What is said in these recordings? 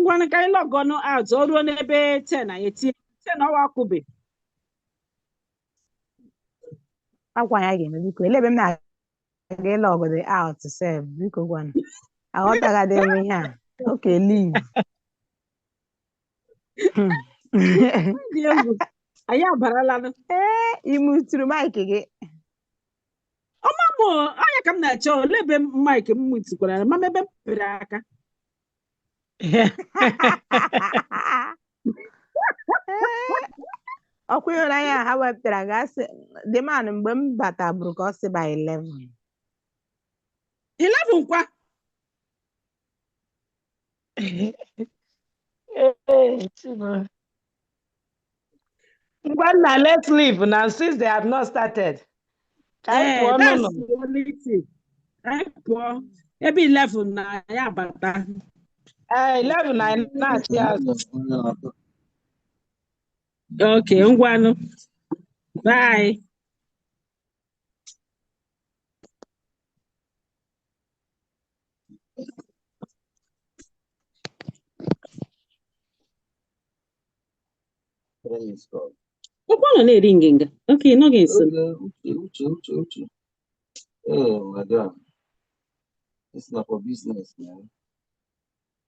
ngwana ka anyị log on out o ruo n'ebe 10 anyị etinye 10 ọwa akwụbe akwa ya ga-eme biko elebe m na-aga log the out sef biko gwanụ aghọtaghadị m ihe a oke leave dị egwu anyị abarala ee imuturu maịkị gị ọmamụ anya ka m na-achọ olebe maịkị m mụtukwara ma ebe m pere aka ọkwa ịhụnanya ha wepụtara gasị dị man mgbe m bataburu ka ọ sị by 11 kwa Ngwanna, let's leave now since they have not started. That's the only thing. Maybe 11 na ya bata. 11 na na-achị azụ. Okay, ngwanụ. Bye. Ụkwụ na-eri ngịnga. Okay, no ga-eso. Uche. Oh, madam. It's not for business, man.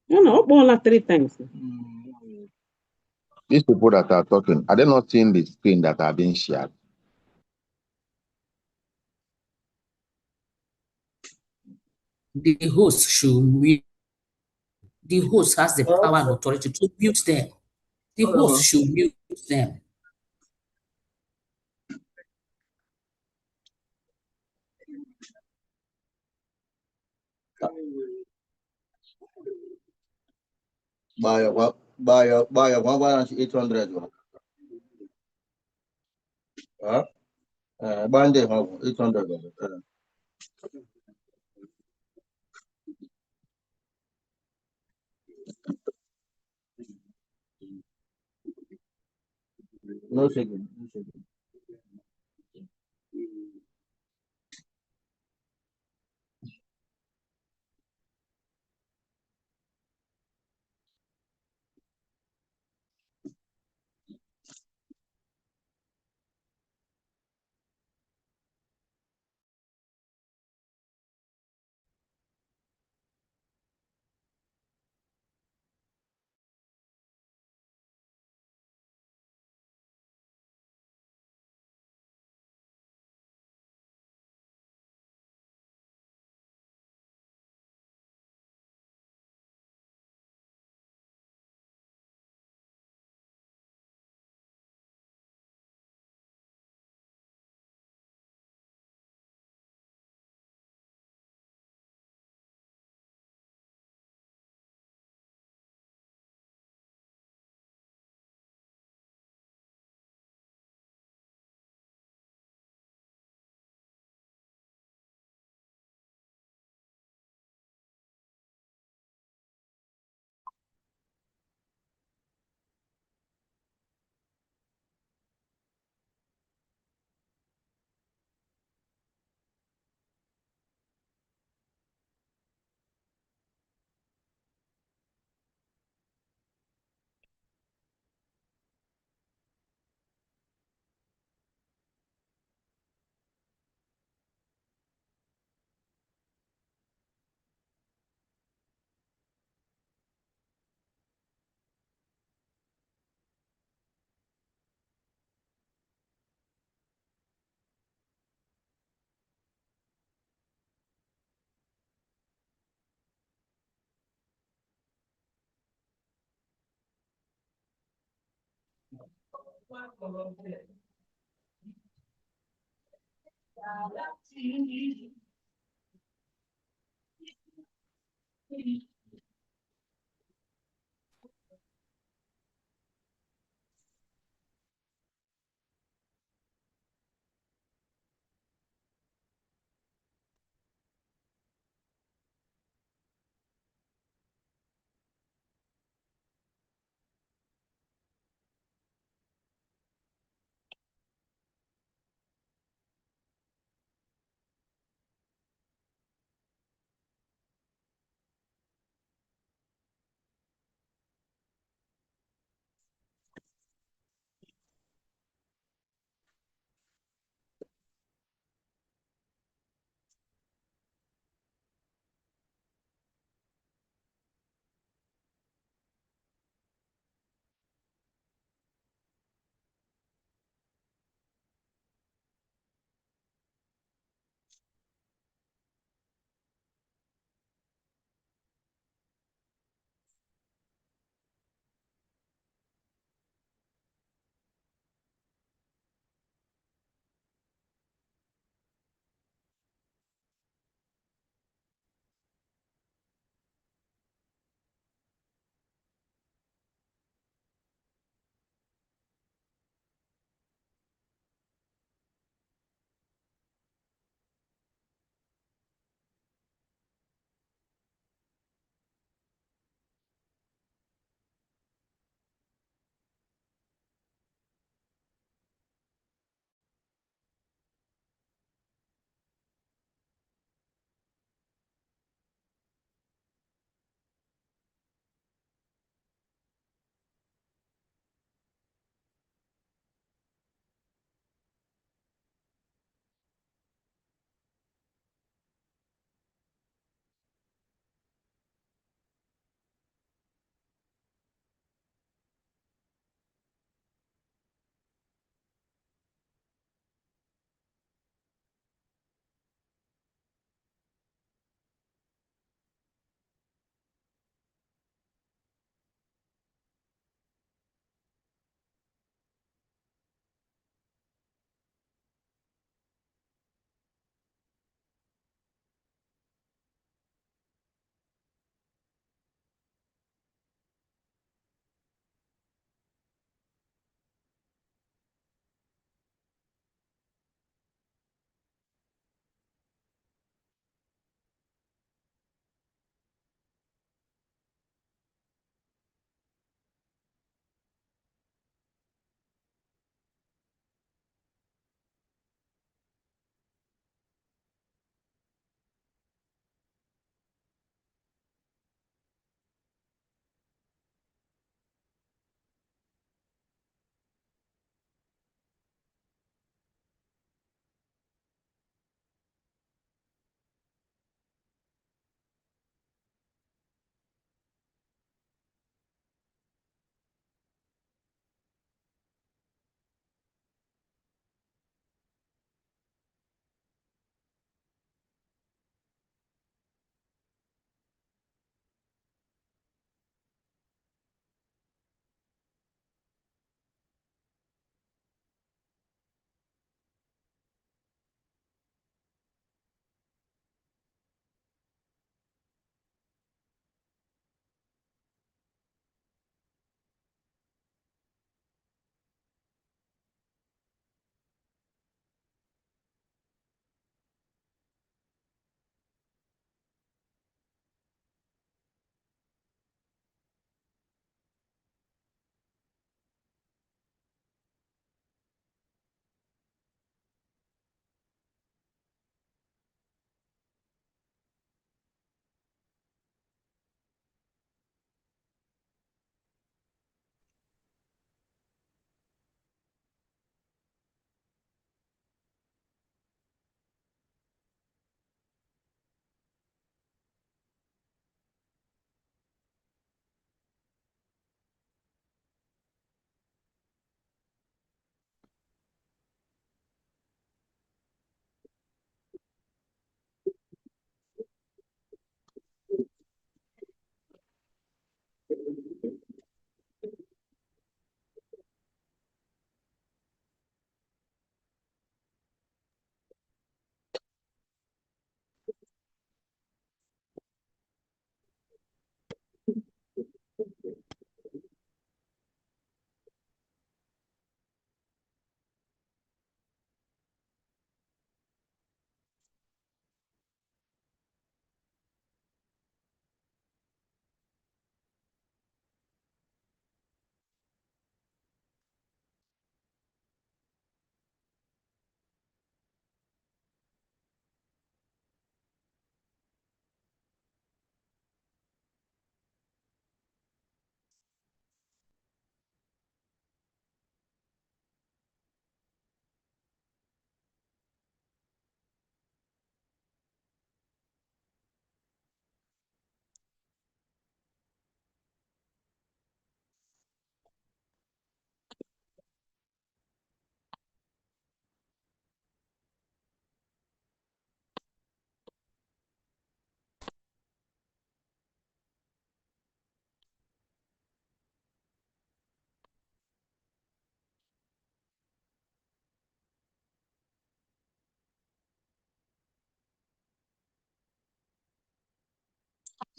No, all 3 times. These people that are talking, are they not seeing the screen that are being shared? The host should mute. The host has the power and authority to mute them. The host should mute them. Buy a 1,800. Buy 800. No shaking.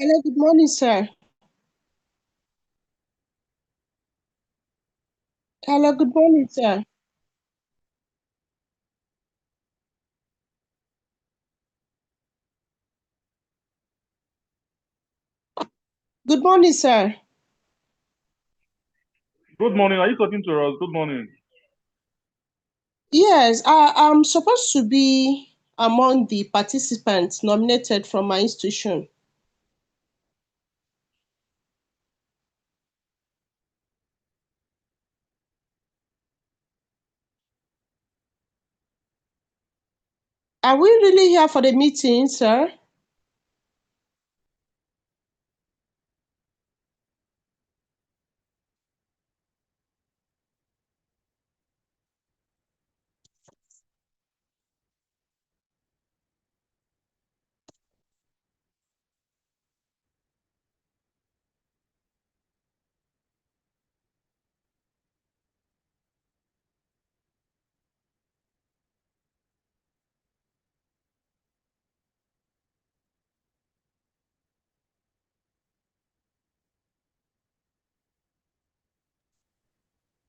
Hello, good morning, sir. Hello, good morning, sir. Good morning, sir. Good morning. Are you talking to us? Good morning. Yes, I'm supposed to be among the participants nominated from my institution. Are we really here for the meeting, sir?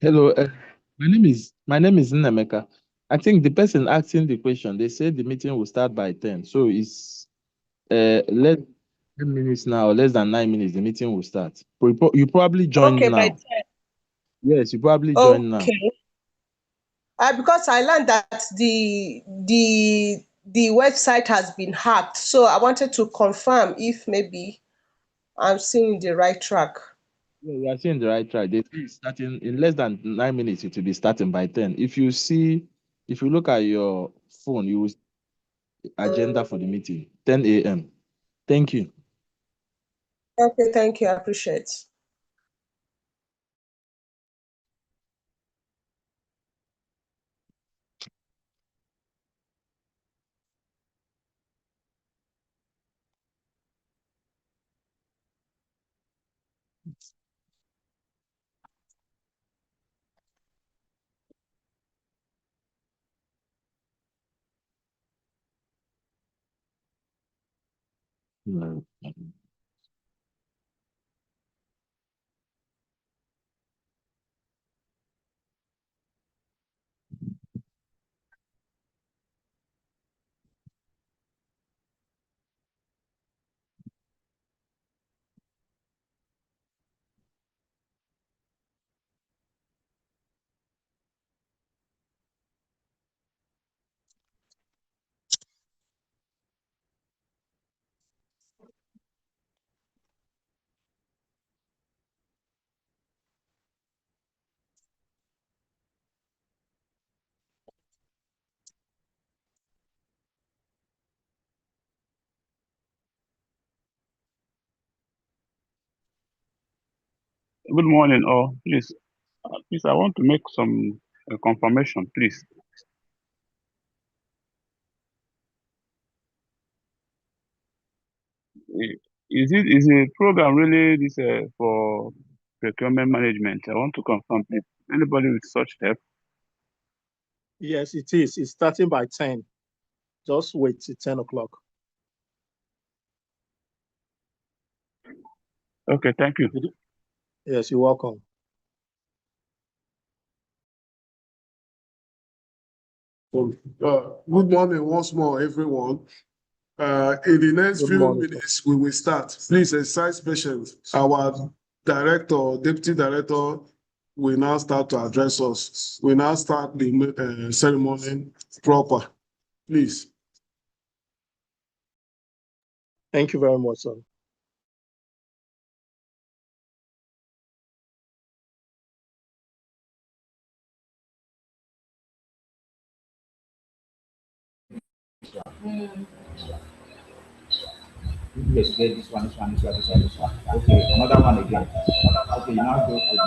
Hello, my name is Nnemeka. I think the person asking the question, they said the meeting will start by 10. So it's less than 10 minutes now, or less than 9 minutes, the meeting will start. You probably join Okay, by now. 10. Yes, you probably join now. Okay. Because I learned that the website has been hacked, so I wanted to confirm if maybe I'm seeing the right track. Yeah, you are seeing the right track. They say it's starting in less than 9 minutes, it will be starting by 10. If you look at your phone, you will see the agenda for the meeting, 10 a.m. Thank you. Okay, thank you. I appreciate it. No. Good morning, all. Please, I want to make some confirmation, please. Is the program really this for procurement management? I want to confirm, please. Anybody with such help? Yes, it is. It's starting by 10. Just wait till 10 o'clock. Okay, thank you. Yes, you're welcome. Good morning once more, everyone. In the next Good few morning, minutes, we will start. Please exercise patience. Our director, deputy director, will now start to address us. We now start the ceremony proper. Please. Thank you very much, sir. Yes, get this one, this one, this one, this one, this one. Okay, another one again. Okay, you now go to this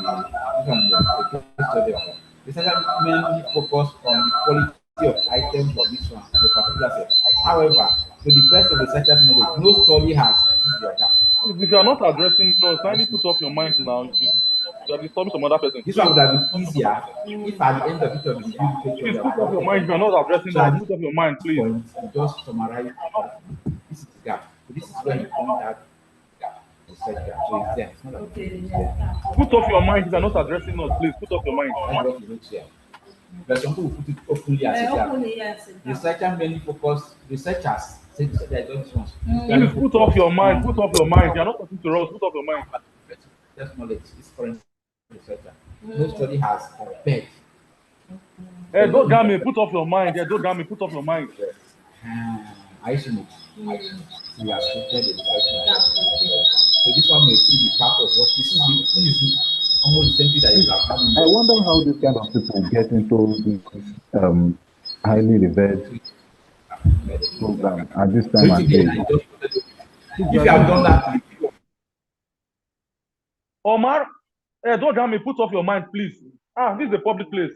one, the case study of it. This is mainly focus on the quality of items for this one, the particular set. However, to the best of the researcher's knowledge, no study has this is your gap. If you are not addressing us, kindly put off your mind now. You are disturbing some other person. This one would have been easier if at the end of each of the review picture Please you put have off your plotted mind. them If you are out. not addressing So us, at put off your mind, this please. point, you just summarize that. This is the gap. So this is where you point out researcher. So it's there. It's not like it's there. Put off your mind if you're not addressing us, please. Put off your mind. That's what we wrote here. But some people put it openly as it is. Researcher mainly focus, researchers say they are just ones. Please put off your mind. Put off your mind. You're not talking to us. Put off your mind. Just knowledge is foreign researcher. No study has compared. Hey, don't damn me. Put off your mind. Yeah, don't damn me. Put off your mind. Isolate. We have scripted the research method. So this one may still be part of what this is almost the same thing that you have done. I wonder how these kind of people get into this highly revered program at this time and day. If you have done that, Omar, hey, don't damn me. Put off your mind, please. This is a public place.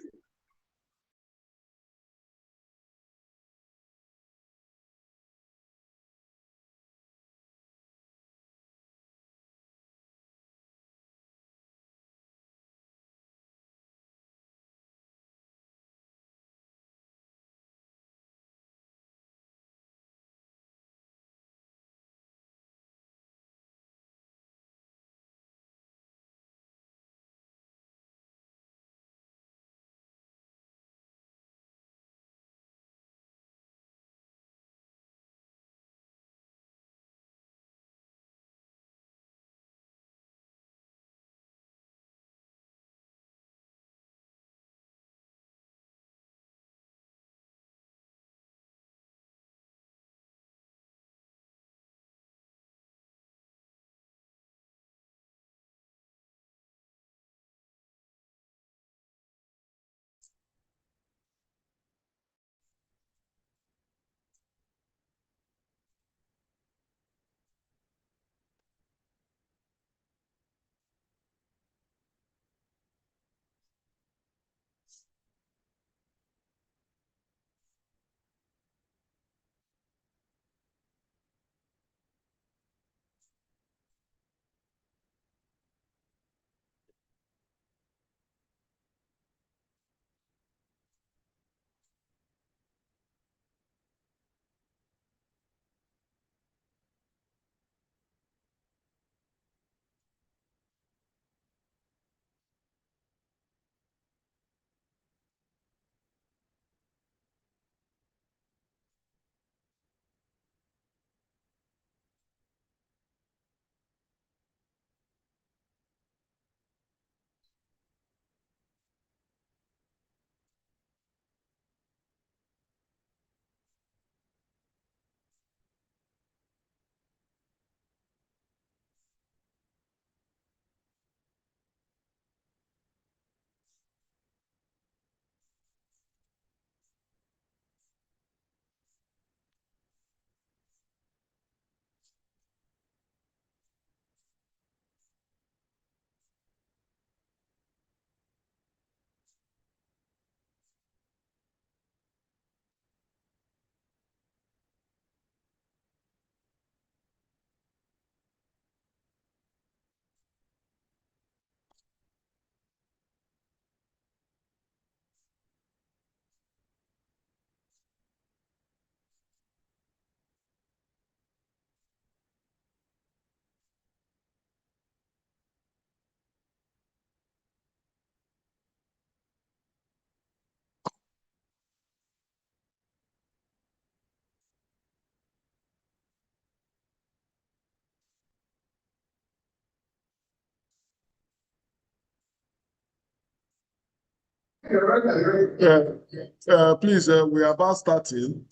Please, we are about starting.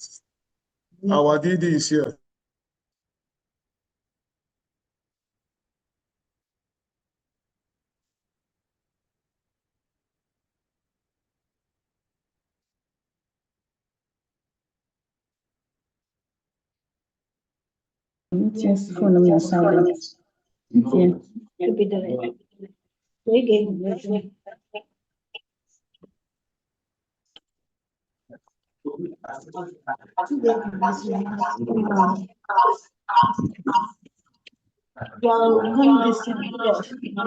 Our DD is here. Yes, phone on silent. Yeah. Could be delayed. We gave you're going to see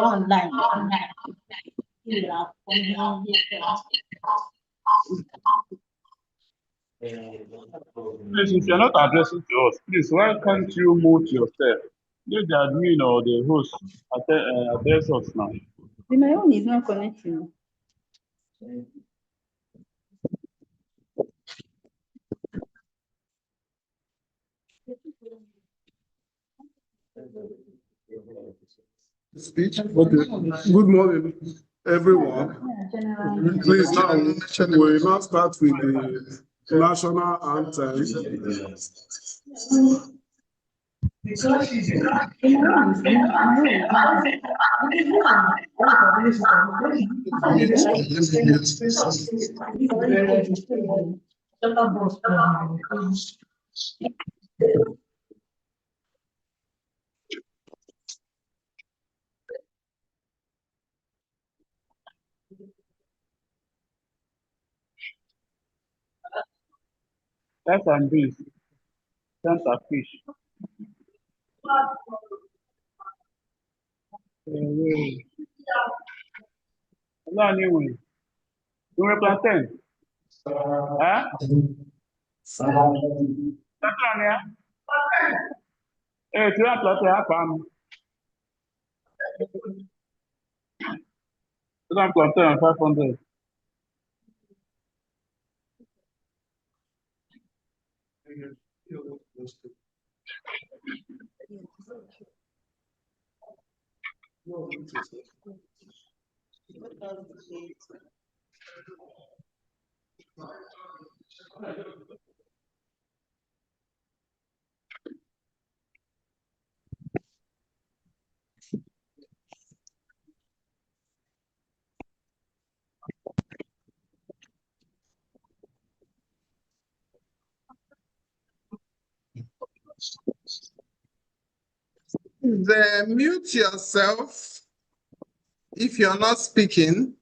online. Please, if you're not addressing to us, please, why can't you mute yourself? Let the admin or the host address us now. My own is not connecting. Speech. Okay. Good morning, everyone. Please now we now start with the national anthem. Rice and beans, Santa fish. Hello, anyway. You want plantain? Huh? Plantain, eh, tu want plantain, huh, fam? Tu want plantain, 500. Mute yourself if you're not speaking.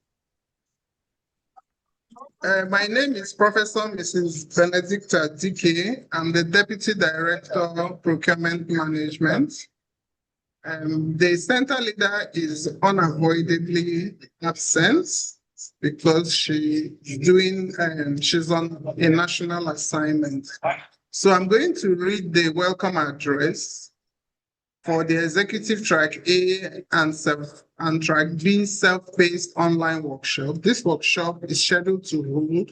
My name is Professor Mrs. Benedicta DK. I'm the Deputy Director of Procurement Management. The center leader is unavoidably absent because she's on a national assignment. So I'm going to read the welcome address for the Executive Track A and Track B self-paced online workshop. This workshop is scheduled to hold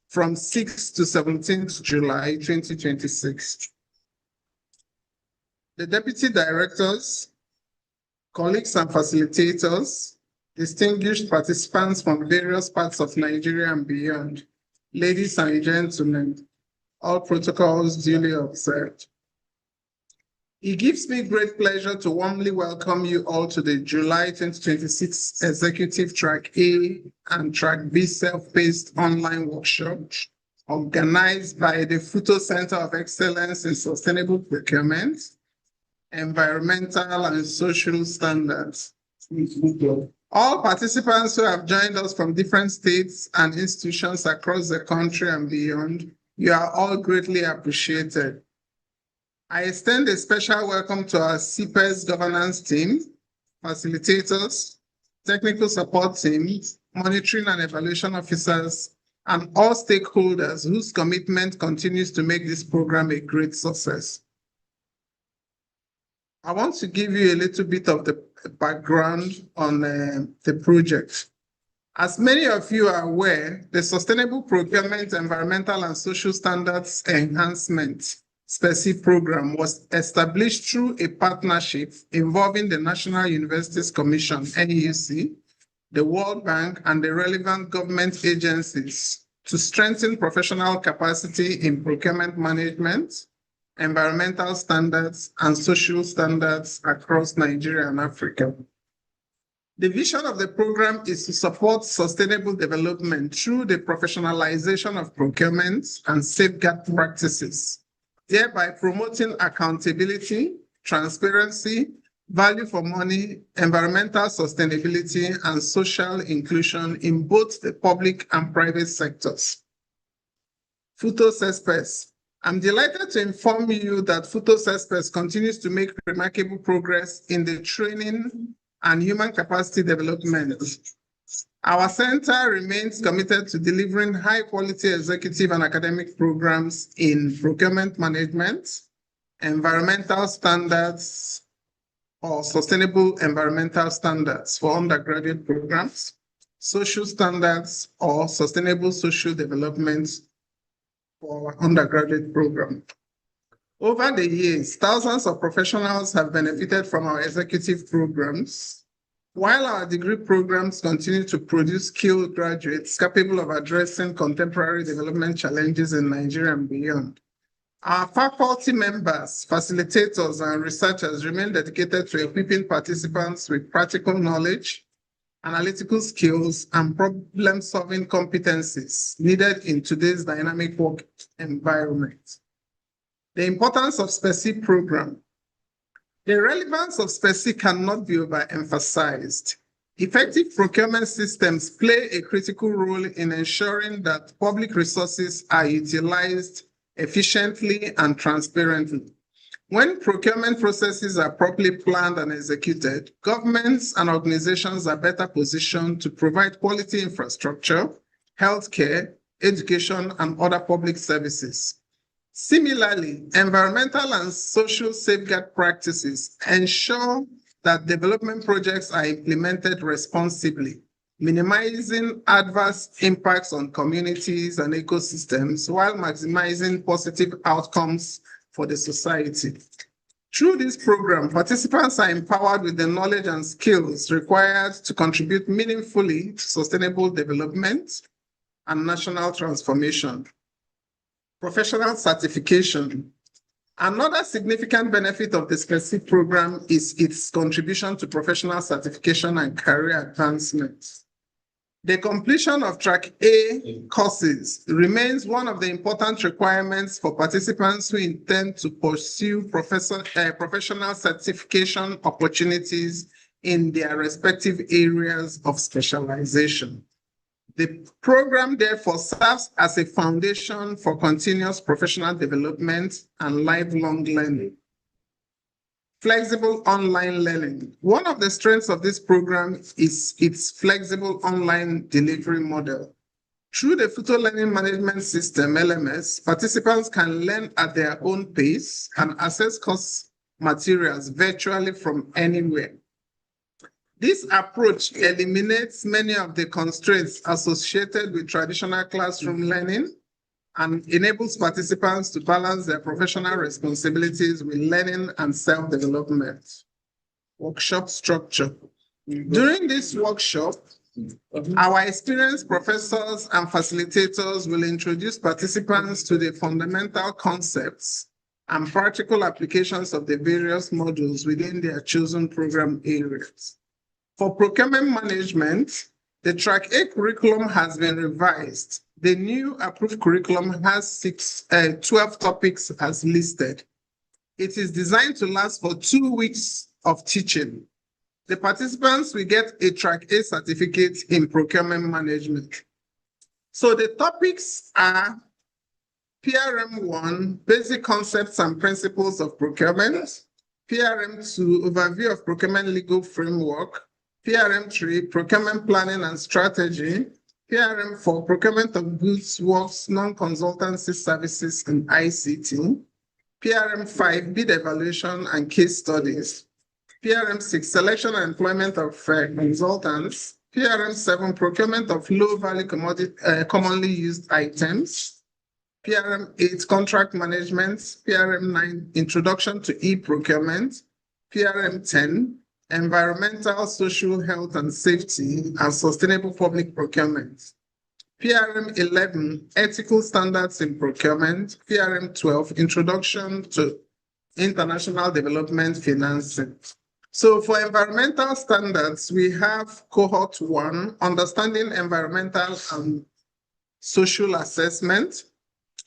from 6th to 17th July 2026. The deputy directors, colleagues and facilitators, distinguished participants from various parts of Nigeria and beyond, ladies and gentlemen, all protocols duly observed. It gives me great pleasure to warmly welcome you all to the July 2026 Executive Track A and Track B self-paced online workshop organized by the FUTO Center of Excellence in Sustainable Procurement, Environmental and Social Standards. All participants who have joined us from different states and institutions across the country and beyond, you are all greatly appreciated. I extend a special welcome to our CE-sPESS governance team, facilitators, technical support teams, monitoring and evaluation officers, and all stakeholders whose commitment continues to make this program a great success. I want to give you a little bit of the background on the project. As many of you are aware, the Sustainable Procurement, Environmental and Social Standards Enhancement SPESS program was established through a partnership involving the National Universities Commission, NUC, the World Bank, and the relevant government agencies to strengthen professional capacity in procurement management, environmental standards, and social standards across Nigeria and Africa. The vision of the program is to support sustainable development through the professionalization of procurement and safeguard practices, thereby promoting accountability, transparency, value for money, environmental sustainability, and social inclusion in both the public and private sectors. FUTO CE-sPESS. I'm delighted to inform you that FUTO CE-sPESS continues to make remarkable progress in the training and human capacity development. Our center remains committed to delivering high-quality executive and academic programs in procurement management, environmental standards, or sustainable environmental standards for undergraduate programs, social standards or sustainable social development for undergraduate program. Over the years, thousands of professionals have benefited from our executive programs, while our degree programs continue to produce skilled graduates capable of addressing contemporary development challenges in Nigeria and beyond. Our faculty members, facilitators, and researchers remain dedicated to equipping participants with practical knowledge, analytical skills, and problem-solving competencies needed in today's dynamic work environment. The importance of SPESS program. The relevance of SPESS cannot be overemphasized. Effective procurement systems play a critical role in ensuring that public resources are utilized efficiently and transparently. When procurement processes are properly planned and executed, governments and organizations are better positioned to provide quality infrastructure, healthcare, education, and other public services. Similarly, environmental and social safeguard practices ensure that development projects are implemented responsibly, minimizing adverse impacts on communities and ecosystems while maximizing positive outcomes for the society. Through this program, participants are empowered with the knowledge and skills required to contribute meaningfully to sustainable development and national transformation. Professional certification. Another significant benefit of the SPESS program is its contribution to professional certification and career advancement. The completion of Track A courses remains one of the important requirements for participants who intend to pursue professional certification opportunities in their respective areas of specialization. The program therefore serves as a foundation for continuous professional development and lifelong learning. Flexible online learning. One of the strengths of this program is its flexible online delivery model. Through the FUTO Learning Management System, LMS, participants can learn at their own pace and access course materials virtually from anywhere. This approach eliminates many of the constraints associated with traditional classroom learning and enables participants to balance their professional responsibilities with learning and self-development. Workshop structure. During this workshop, our experienced professors and facilitators will introduce participants to the fundamental concepts and practical applications of the various modules within their chosen program areas. For procurement management, the Track A curriculum has been revised. The new approved curriculum has 12 topics as listed. It is designed to last for 2 weeks of teaching. The participants will get a Track A certificate in procurement management. So the topics are PRM1, Basic Concepts and Principles of Procurement, PRM2, Overview of Procurement Legal Framework, PRM3, Procurement Planning and Strategy, PRM4, Procurement of Goods, Works, Non-Consultancy Services and ICT, PRM5, Bid Evaluation and Case Studies, PRM6, Selection and Employment of Consultants, PRM7, Procurement of Low-Value Commonly Used Items, PRM8, Contract Management, PRM9, Introduction to E-Procurement, PRM10, Environmental, Social, Health and Safety, and Sustainable Public Procurement. PRM 11, Ethical Standards in Procurement. PRM 12, Introduction to International Development Financing. So for environmental standards, we have Cohort 1, Understanding Environmental and Social Assessment.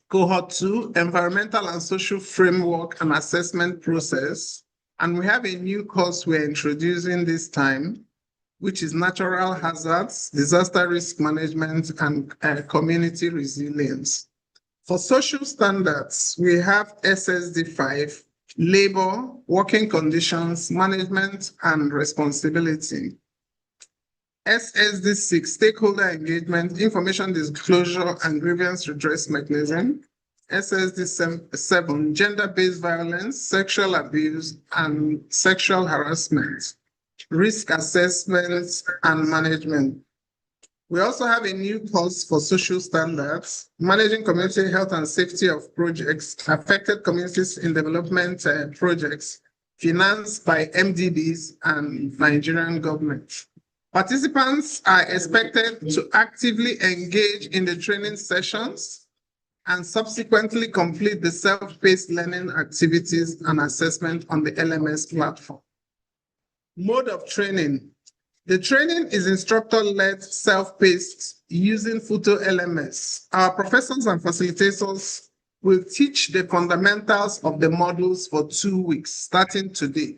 Cohort 2, Environmental and Social Framework and Assessment Process. And we have a new course we're introducing this time, which is Natural Hazards, Disaster Risk Management, and Community Resilience. For social standards, we have SSD5, Labor, Working Conditions, Management, and Responsibility. SSD6, Stakeholder Engagement, Information Disclosure, and Grievance Redress Mechanism. SSD7, gender-based violence, sexual abuse, and sexual harassment, risk assessment and management. We also have a new course for social standards, managing community health and safety of projects, affected communities in development projects, financed by MDBs and Nigerian government. Participants are expected to actively engage in the training sessions and subsequently complete the self-paced learning activities and assessment on the LMS platform. Mode of training. The training is instructor-led, self-paced, using FUTO LMS. Our professors and facilitators will teach the fundamentals of the modules for 2 weeks, starting today.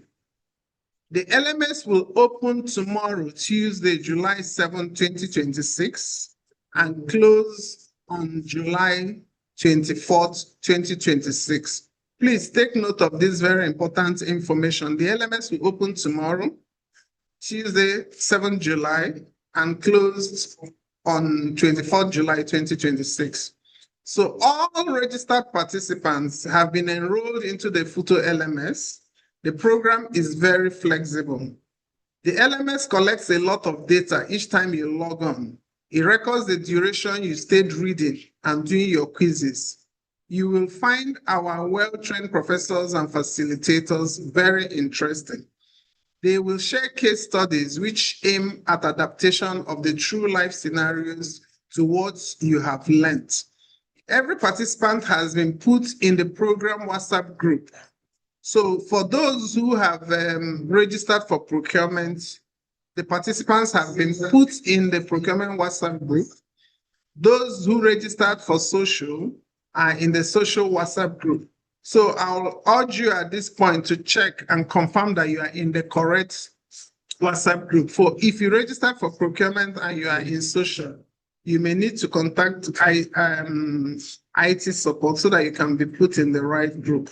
The LMS will open tomorrow, Tuesday, July 7, 2026, and close on July 24th, 2026. Please take note of this very important information. The LMS will open tomorrow, Tuesday, 7 July, and closed on 24th July 2026. So all registered participants have been enrolled into the FUTO LMS. The program is very flexible. The LMS collects a lot of data each time you log on. It records the duration you stayed reading and doing your quizzes. You will find our well-trained professors and facilitators very interesting. They will share case studies which aim at adaptation of the true life scenarios to what you have learned. Every participant has been put in the program WhatsApp group. So for those who have registered for procurement, the participants have been put in the procurement WhatsApp group. Those who registered for social are in the social WhatsApp group. So I'll urge you at this point to check and confirm that you are in the correct WhatsApp group. For if you register for procurement and you are in social, you may need to contact IT support so that you can be put in the right group.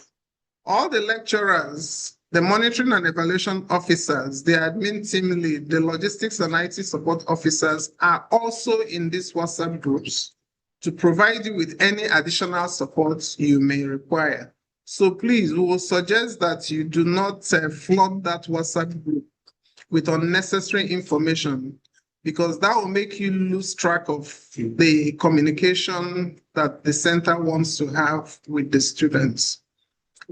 All the lecturers, the monitoring and evaluation officers, the admin team lead, the logistics and IT support officers are also in these WhatsApp groups to provide you with any additional support you may require. So please, we will suggest that you do not flood that WhatsApp group with unnecessary information, because that will make you lose track of the communication that the center wants to have with the students.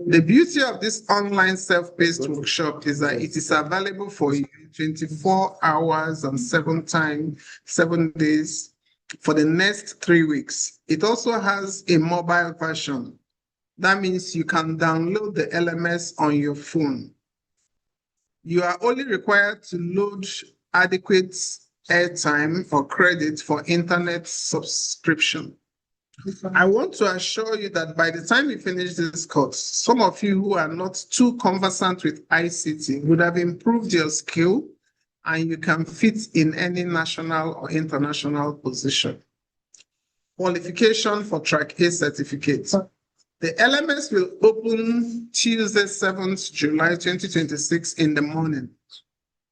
The beauty of this online self-paced workshop is that it is available for you 24 hours and 7 days for the next 3 weeks. It also has a mobile version. That means you can download the LMS on your phone. You are only required to load adequate airtime or credit for internet subscription. I want to assure you that by the time you finish this course, some of you who are not too conversant with ICT would have improved your skill and you can fit in any national or international position. Qualification for Track A certificate. The LMS will open Tuesday, 7th July 2026 in the morning.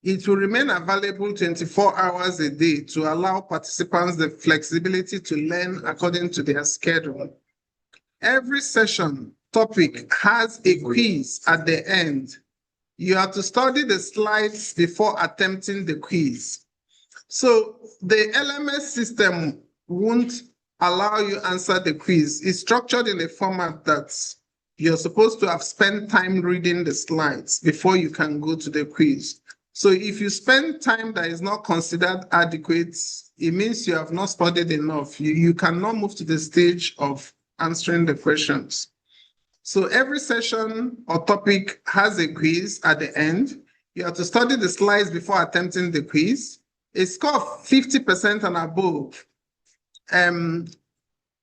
It will remain available 24 hours a day to allow participants the flexibility to learn according to their schedule. Every session topic has a quiz at the end. You have to study the slides before attempting the quiz. So the LMS system won't allow you answer the quiz. It's structured in a format that you're supposed to have spent time reading the slides before you can go to the quiz. So if you spend time that is not considered adequate, it means you have not studied enough. You cannot move to the stage of answering the questions. So every session or topic has a quiz at the end. You have to study the slides before attempting the quiz. A score of 50% and above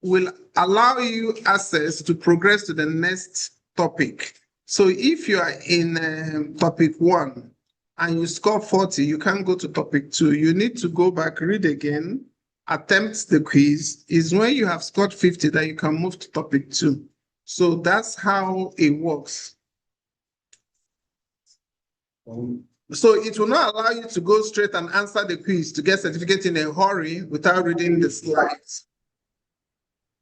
will allow you access to progress to the next topic. So if you are in topic 1, and you score 40, you can't go to topic 2. You need to go back, read again, attempt the quiz. Is when you have scored 50 that you can move to topic 2. So that's how it works. So it will not allow you to go straight and answer the quiz to get certificate in a hurry without reading the slides.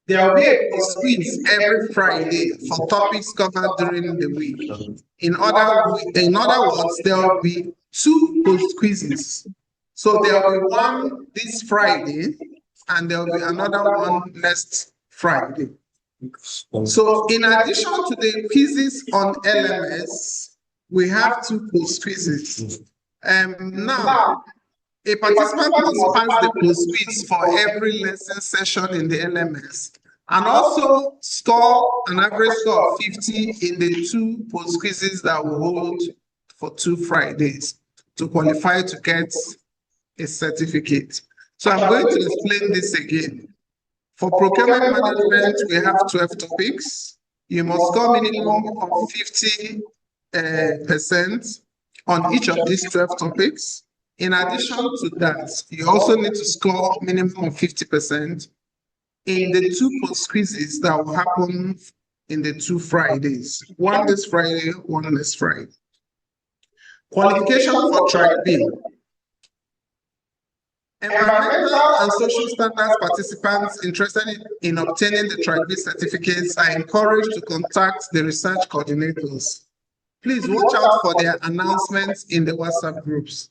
There will be a post quiz every Friday for topics covered during the week. In other words, there will be 2 post quizzes. So there will be one this Friday, and there will be another one next Friday. So in addition to the quizzes on LMS, we have 2 post quizzes. Now, a participant must pass the post quiz for every lesson session in the LMS and also score an average score of 50 in the 2 post quizzes that we hold for 2 Fridays to qualify to get a certificate. So I'm going to explain this again. For procurement management, we have 12 topics. You must score minimum of 50% on each of these 12 topics. In addition to that, you also need to score minimum of 50% in the 2 post quizzes that will happen in the 2 Fridays. One this Friday, one next Friday. Qualification for track B. Environmental and social standards participants interested in obtaining the track B certificates are encouraged to contact the research coordinators. Please watch out for their announcements in the WhatsApp groups.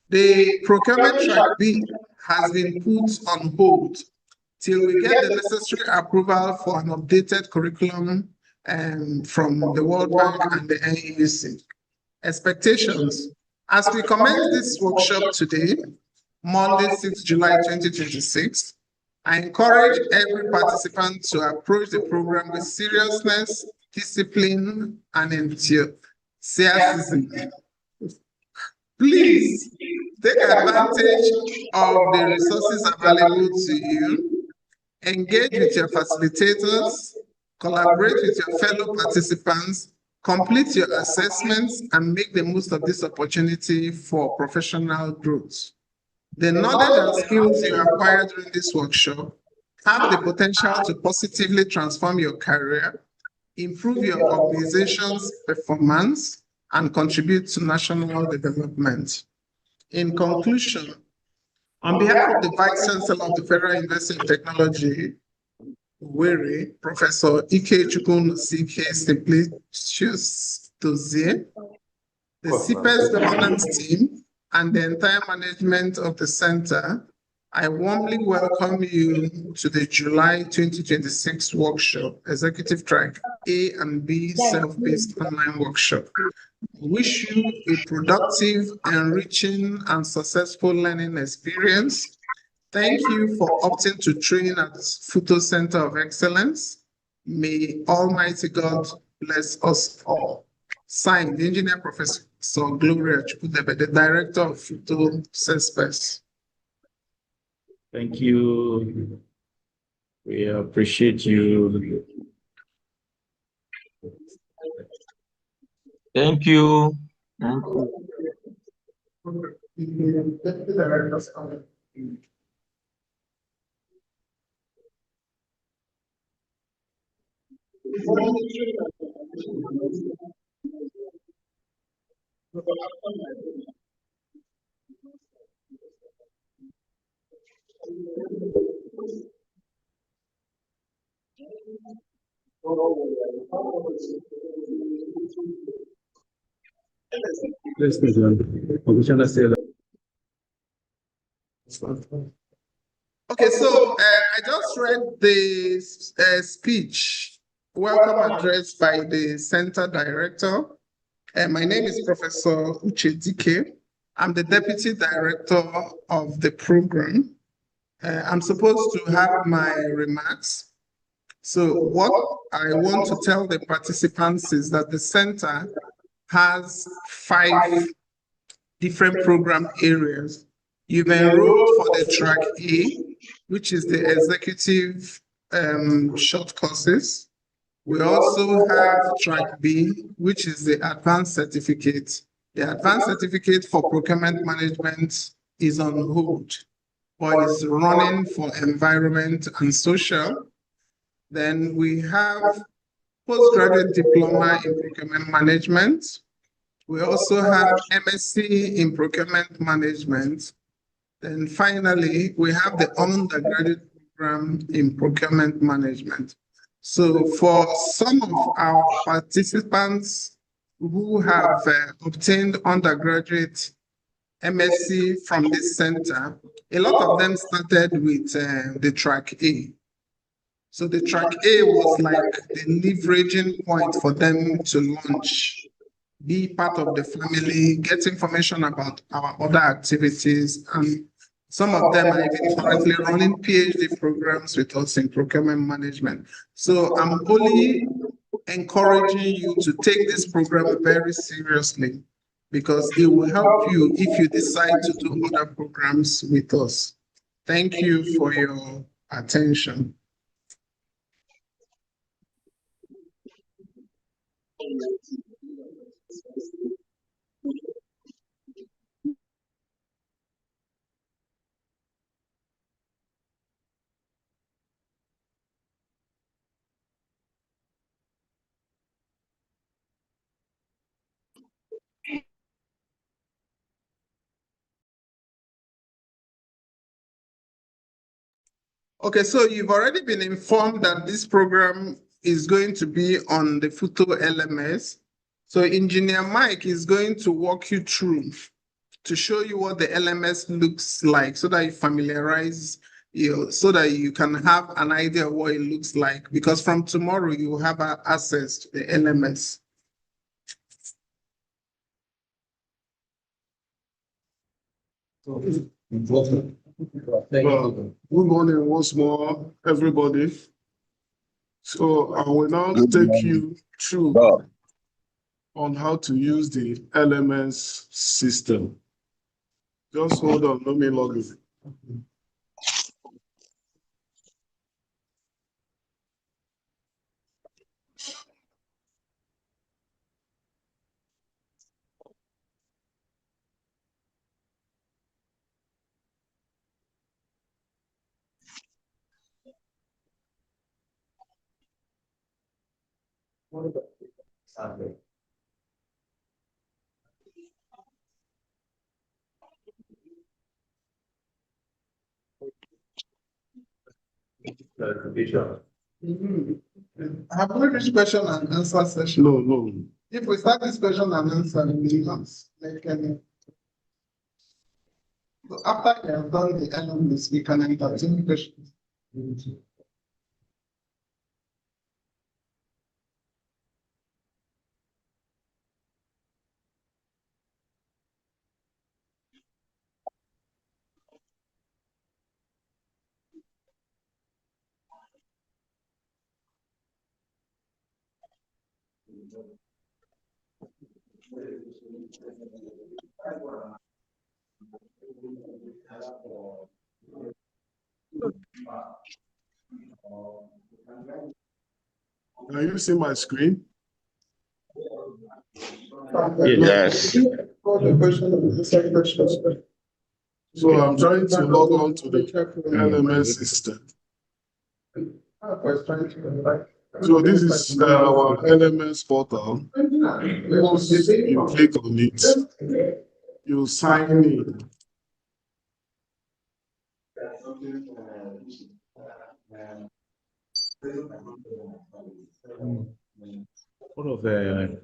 The procurement track B has been put on hold till we get the necessary approval for an updated curriculum from the World Bank and the NEUC. Expectations. As we commence this workshop today, Monday, 6th July 2026, I encourage every participant to approach the program with seriousness, discipline, and enthusiasm. Please take advantage of the resources available to you, engage with your facilitators, collaborate with your fellow participants, complete your assessments, and make the most of this opportunity for professional growth. The knowledge and skills you acquire during this workshop have the potential to positively transform your career, improve your organization's performance, and contribute to national development. In conclusion, on behalf of the Vice Chancellor of the Federal University of Technology, Owerri, Professor Ikechukwu C.K. Simplicius Dozie, the CE-sPESS governance team, and the entire management of the center, I warmly welcome you to the July 2026 workshop, Executive Track A and B Self-Paced Online Workshop. I wish you a productive, enriching, and successful learning experience. Thank you for opting to train at FUTO Center of Excellence. May Almighty God bless us all. Signed, Engineer Professor Gloria Chukudebe, the Director of FUTO CE-sPESS. Thank you. We appreciate you. Thank you. Thank you. Okay, so I just read the speech, welcome address by the center director. My name is Professor Uche Dike. I'm the deputy director of the program. I'm supposed to have my remarks. So what I want to tell the participants is that the center has 5 different program areas. You've enrolled for the track A, which is the executive short courses. We also have track B, which is the advanced certificate. The advanced certificate for procurement management is on hold, but is running for environment and social. Then we have postgraduate diploma in procurement management. We also have MSc in procurement management. Then finally, we have the undergraduate program in procurement management. So for some of our participants who have obtained undergraduate MSc from this center, a lot of them started with the track A. So the track A was like the leveraging point for them to launch, be part of the family, get information about our other activities, and some of them are even currently running PhD programs with us in procurement management. So I'm only encouraging you to take this program very seriously because it will help you if you decide to do other programs with us. Thank you for your attention. Okay, so you've already been informed that this program is going to be on the FUTO LMS. So Engineer Mike is going to walk you through to show you what the LMS looks like so that you familiarize you, so that you can have an idea of what it looks like, because from tomorrow you will have access to the LMS. Well, good morning once more, everybody. So I will now take you through on how to use the LMS system. Just hold on, let me log in. Have we reached question and answer session? No. If we start this question and answer, we can't make any. So after you have done the LMS, we can entertain questions. Can you see my screen? Yes. So I'm trying to log on to the LMS system. So this is our LMS portal. Once you click on it, you sign in. What of the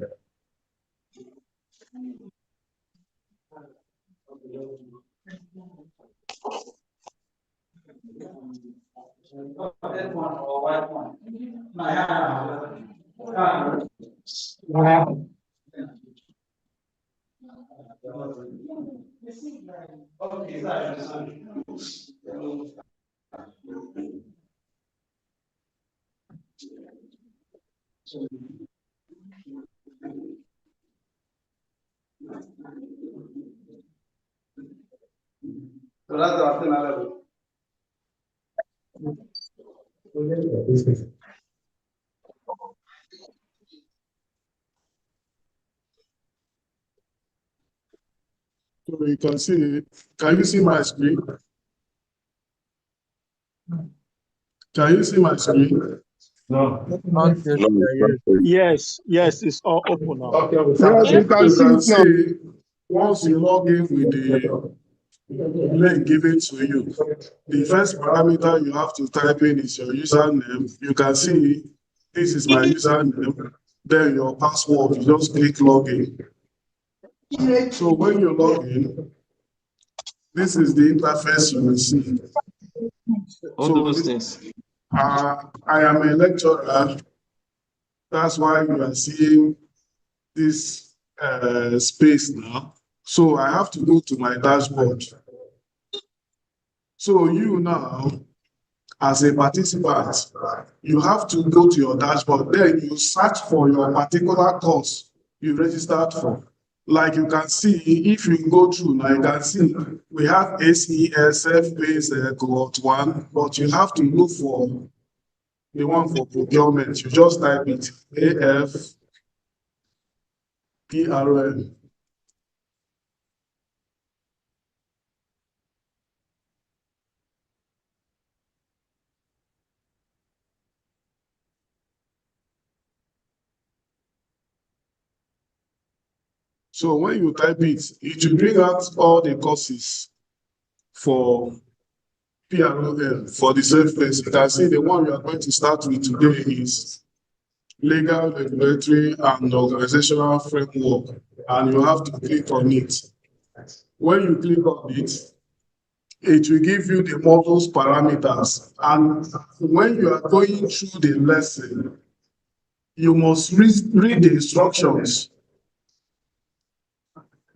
So you can see it. Can you see my screen? Can you see my screen? No. Yes, it's all open now. Yes, you can see it now. Once you log in with the then give it to you. The first parameter you have to type in is your username. You can see this is my username. Then your password, you just click login. So when you log in, this is the interface you will see. All those things. I am a lecturer. That's why you are seeing this space now. So I have to go to my dashboard. So you now, as a participant, you have to go to your dashboard. Then you search for your particular course you registered for. Like you can see, if you go through now, you can see we have CE-sPESS cohort 1, but you have to look for the one for procurement. You just type it AFPRN. So when you type it, it will bring out all the courses for PRON, for the self-paced. You can see the one we are going to start with today is legal, regulatory, and organizational framework. And you have to click on it. When you click on it, it will give you the modules parameters. And when you are going through the lesson, you must read the instructions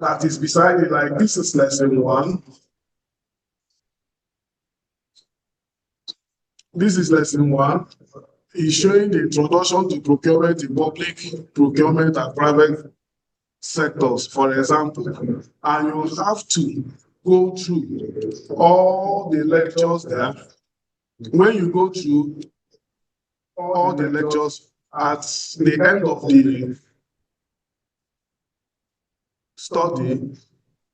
that is beside it. Like this is lesson 1. This is lesson 1. It's showing the introduction to procurement in public procurement and private sectors, for example. And you have to go through all the lectures there. When you go through all the lectures, at the end of the study,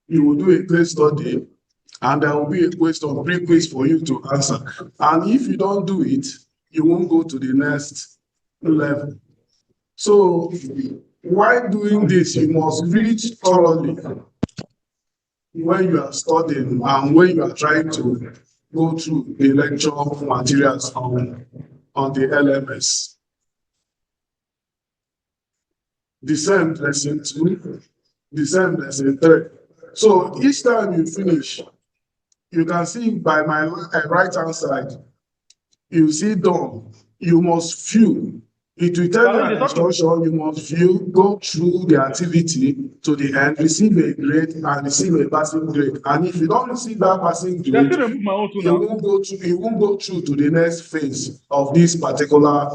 you will do a case study, and there will be a question, pre-quiz for you to answer. And if you don't do it, you won't go to the next level. So while doing this, you must read thoroughly when you are studying and when you are trying to go through the lecture materials on the LMS. The same lesson 2, the same lesson 3. So each time you finish, you can see by my right-hand side, you see done. You must view. It will tell you an instruction, you must view, go through the activity to the end, receive a grade, and receive a passing grade. And if you don't receive that passing grade, you won't go through to the next phase of this particular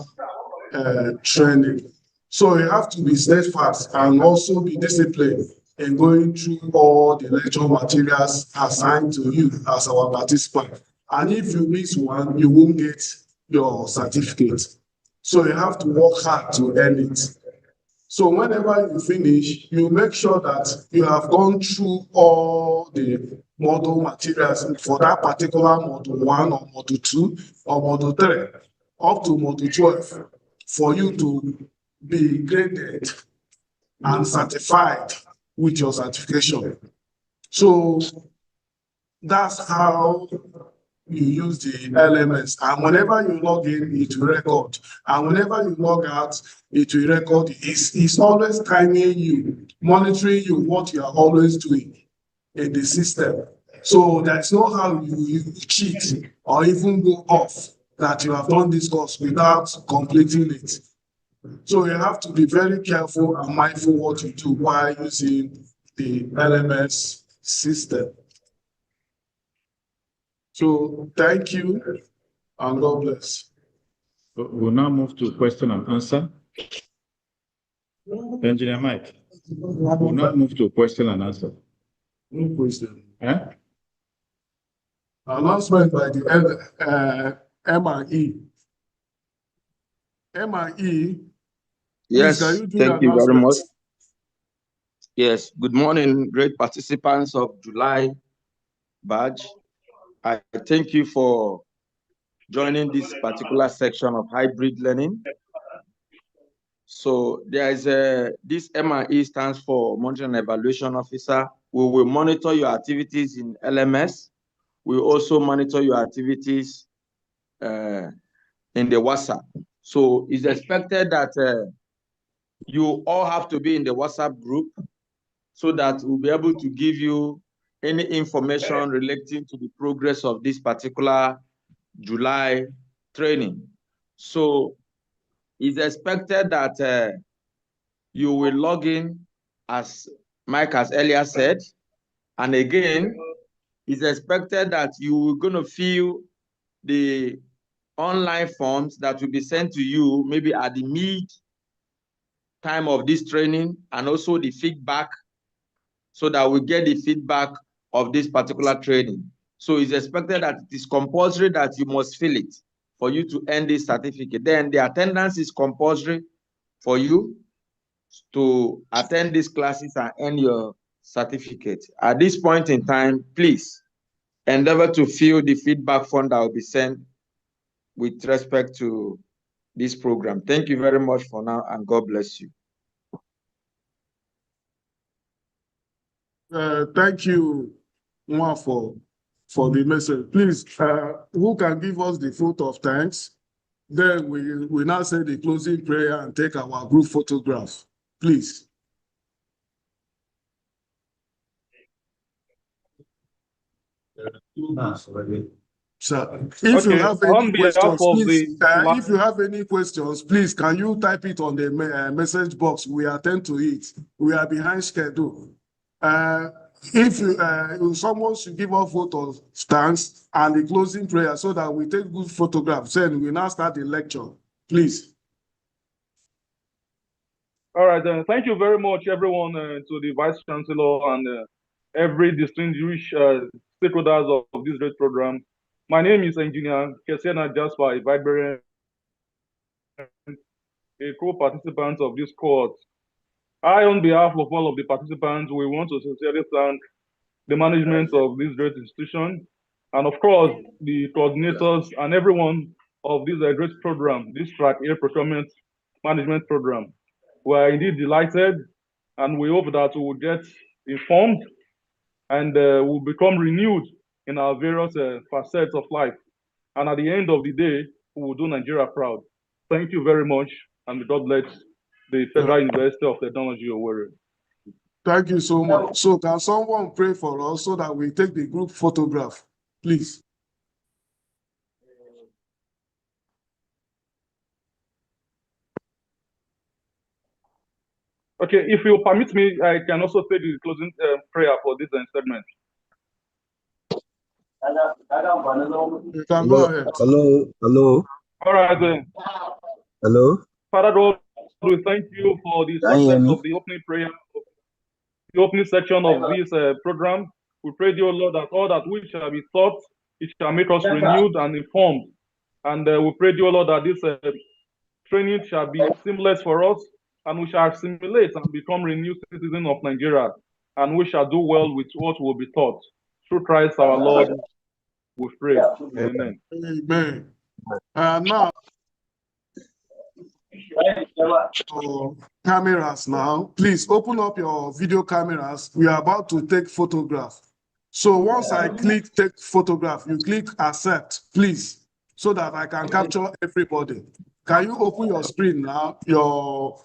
training. So you have to be steadfast and also be disciplined in going through all the lecture materials assigned to you as our participant. And if you miss one, you won't get your certificate. So you have to work hard to earn it. So whenever you finish, you make sure that you have gone through all the module materials for that particular module 1 or module 2 or module 3 up to module 12 for you to be graded and certified with your certification. So that's how you use the LMS. And whenever you log in, it will record. And whenever you log out, it will record. It's always timing you, monitoring you, what you are always doing in the system. So that's not how you cheat or even go off that you have done this course without completing it. So you have to be very careful and mindful what you do while using the LMS system. So thank you and God bless. We'll now move to question and answer. Engineer Mike, we'll now move to question and answer. No question. Eh? Announcement by the M&E. M&E. Yes, Please, can you do thank the you very much. announcement? Yes, good morning, great participants of July badge. I thank you for joining this particular section of hybrid learning. So there is this M&E stands for Monitoring and Evaluation Officer We will monitor your activities in LMS. We also monitor your activities in the WhatsApp. So it's expected that you all have to be in the WhatsApp group so that we'll be able to give you any information relating to the progress of this particular July training. So it's expected that you will log in, as Mike has earlier said, and again, it's expected that you're going to fill the online forms that will be sent to you maybe at the mid time of this training, and also the feedback, so that we get the feedback of this particular training. So it's expected that it is compulsory that you must fill it for you to earn this certificate. Then the attendance is compulsory for you to attend these classes and earn your certificate. At this point in time, please endeavor to fill the feedback form that will be sent with respect to this program. Thank you very much for now, and God bless you. Thank you, Nwa, for the message. Please, who can give us the vote of thanks? Then we now say the closing prayer and take our group photograph. Please. Sir, if you have any questions, please, if you have any questions, please, can you type it on the message box? We attend to it. We are behind schedule. If someone should give us photo stands and the closing prayer so that we take good photographs, then we now start the lecture. Please. All right, then. Thank you very much, everyone, to the Vice Chancellor and every distinguished stakeholders of this great program. My name is Engineer Kesiana Jasper, a vibrant, a co-participant of this course. I, on behalf of all of the participants, we want to sincerely thank the management of this great institution, and of course, the coordinators and everyone of this great program, this Track A Procurement Management Program. We are indeed delighted, and we hope that we will get informed and will become renewed in our various facets of life. And at the end of the day, we will do Nigeria proud. Thank you very much, and God bless the Federal University of Technology, Owerri. Thank you so much. So can someone pray for us so that we take the group photograph, please? Okay, if you permit me, I can also take the closing prayer for this segment. You can go ahead. Hello. All right, then. Hello. Father God, we thank you for the success of the opening prayer, the opening section of this program. We pray, dear Lord, that all that which shall be taught, it shall make us renewed and informed. And we pray, dear Lord, that this training shall be seamless for us, and we shall assimilate and become renewed citizens of Nigeria, and we shall do well with what will be taught. Through Christ our Lord, we pray. Amen. Amen. Now, cameras now. Please open up your video cameras. We are about to take photograph. So once I click take photograph, you click accept, please, so that I can capture everybody. Can you open your screen now? Your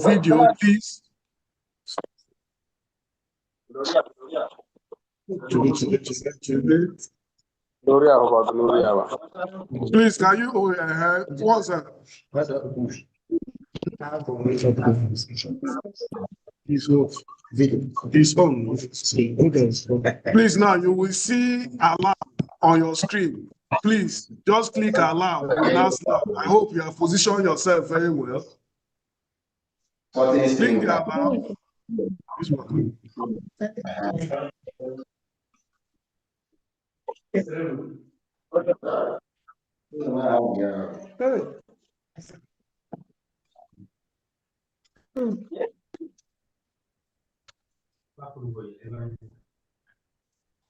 video, please. Please, can you what's that? It's on. Please, now you will see alarm on your screen. Please just click allow. I hope you have positioned yourself very well. Click the allow. This one.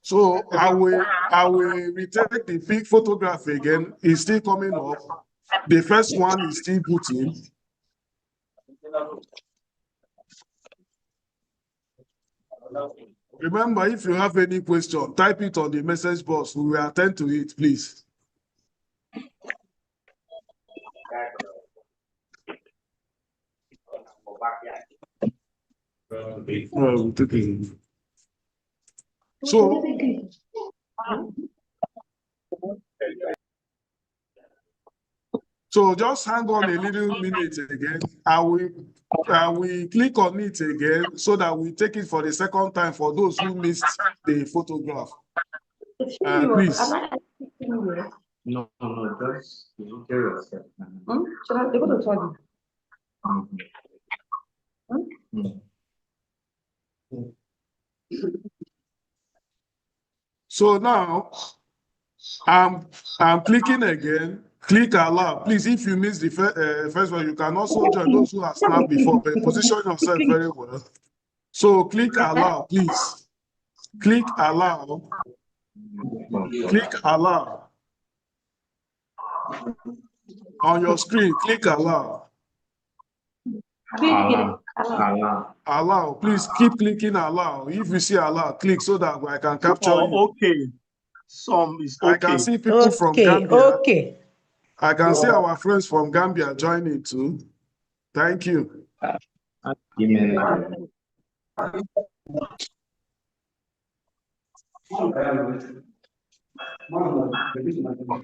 So I will retake the big photograph again. It's still coming up. The first one is still booting. Remember, if you have any question, type it on the message box. We will attend to it, please. We'll take it. So just hang on a little minute again. I will click on it again so that we take it for the second time for those who missed the photograph. Please. No, just yourself. So now I'm clicking again. Click allow. Please, if you miss the first one, you can also join those who have snapped before, but position yourself very well. So click allow, please. Click allow. Click allow. On your screen, click allow. Allow. Please keep clicking allow. If you see allow, click so that I can capture you. Okay. Some is okay. I can see people from Gambia. I can see our friends from Gambia joining too. Thank you.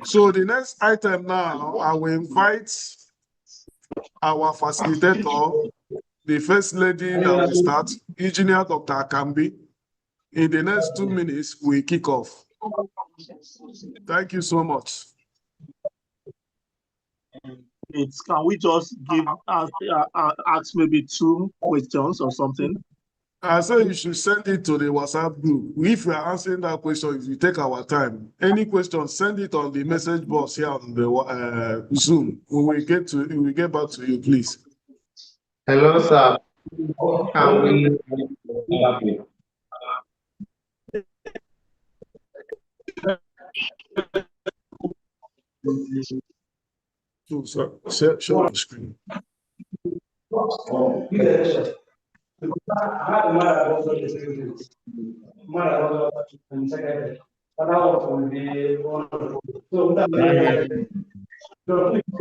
So the next item now, I will invite our facilitator, the first lady that will start, Engineer Dr. Akambi. In the next 2 minutes, we kick off. Thank you so much. Can we just ask maybe 2 questions or something? I say you should send it to the WhatsApp group. If we are answering that question, if you take our time, any question, send it on the message box here on the Zoom. We will get back to you, please. Hello, sir. Can we? Show the screen.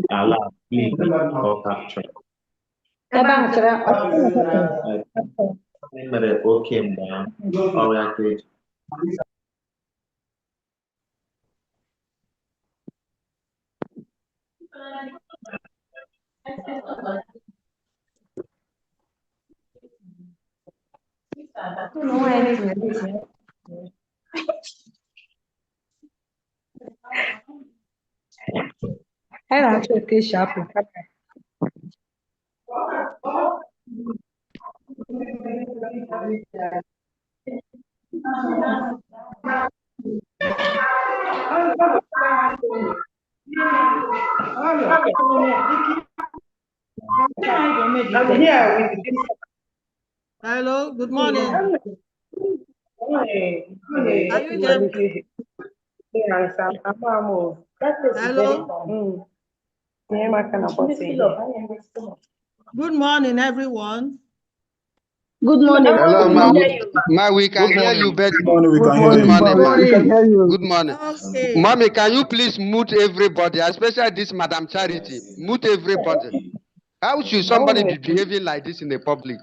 Allow, please, or capture. Okay, ma'am. All right, great. Hello, good morning. Are you here? Hello. Good morning, everyone. Good morning. Hello, ma, we can hear you better. Good morning, we can hear you. Good morning. Okay. Mommy, can you please mute everybody, especially this Madam Charity? Mute everybody. How should somebody be behaving like this in the public?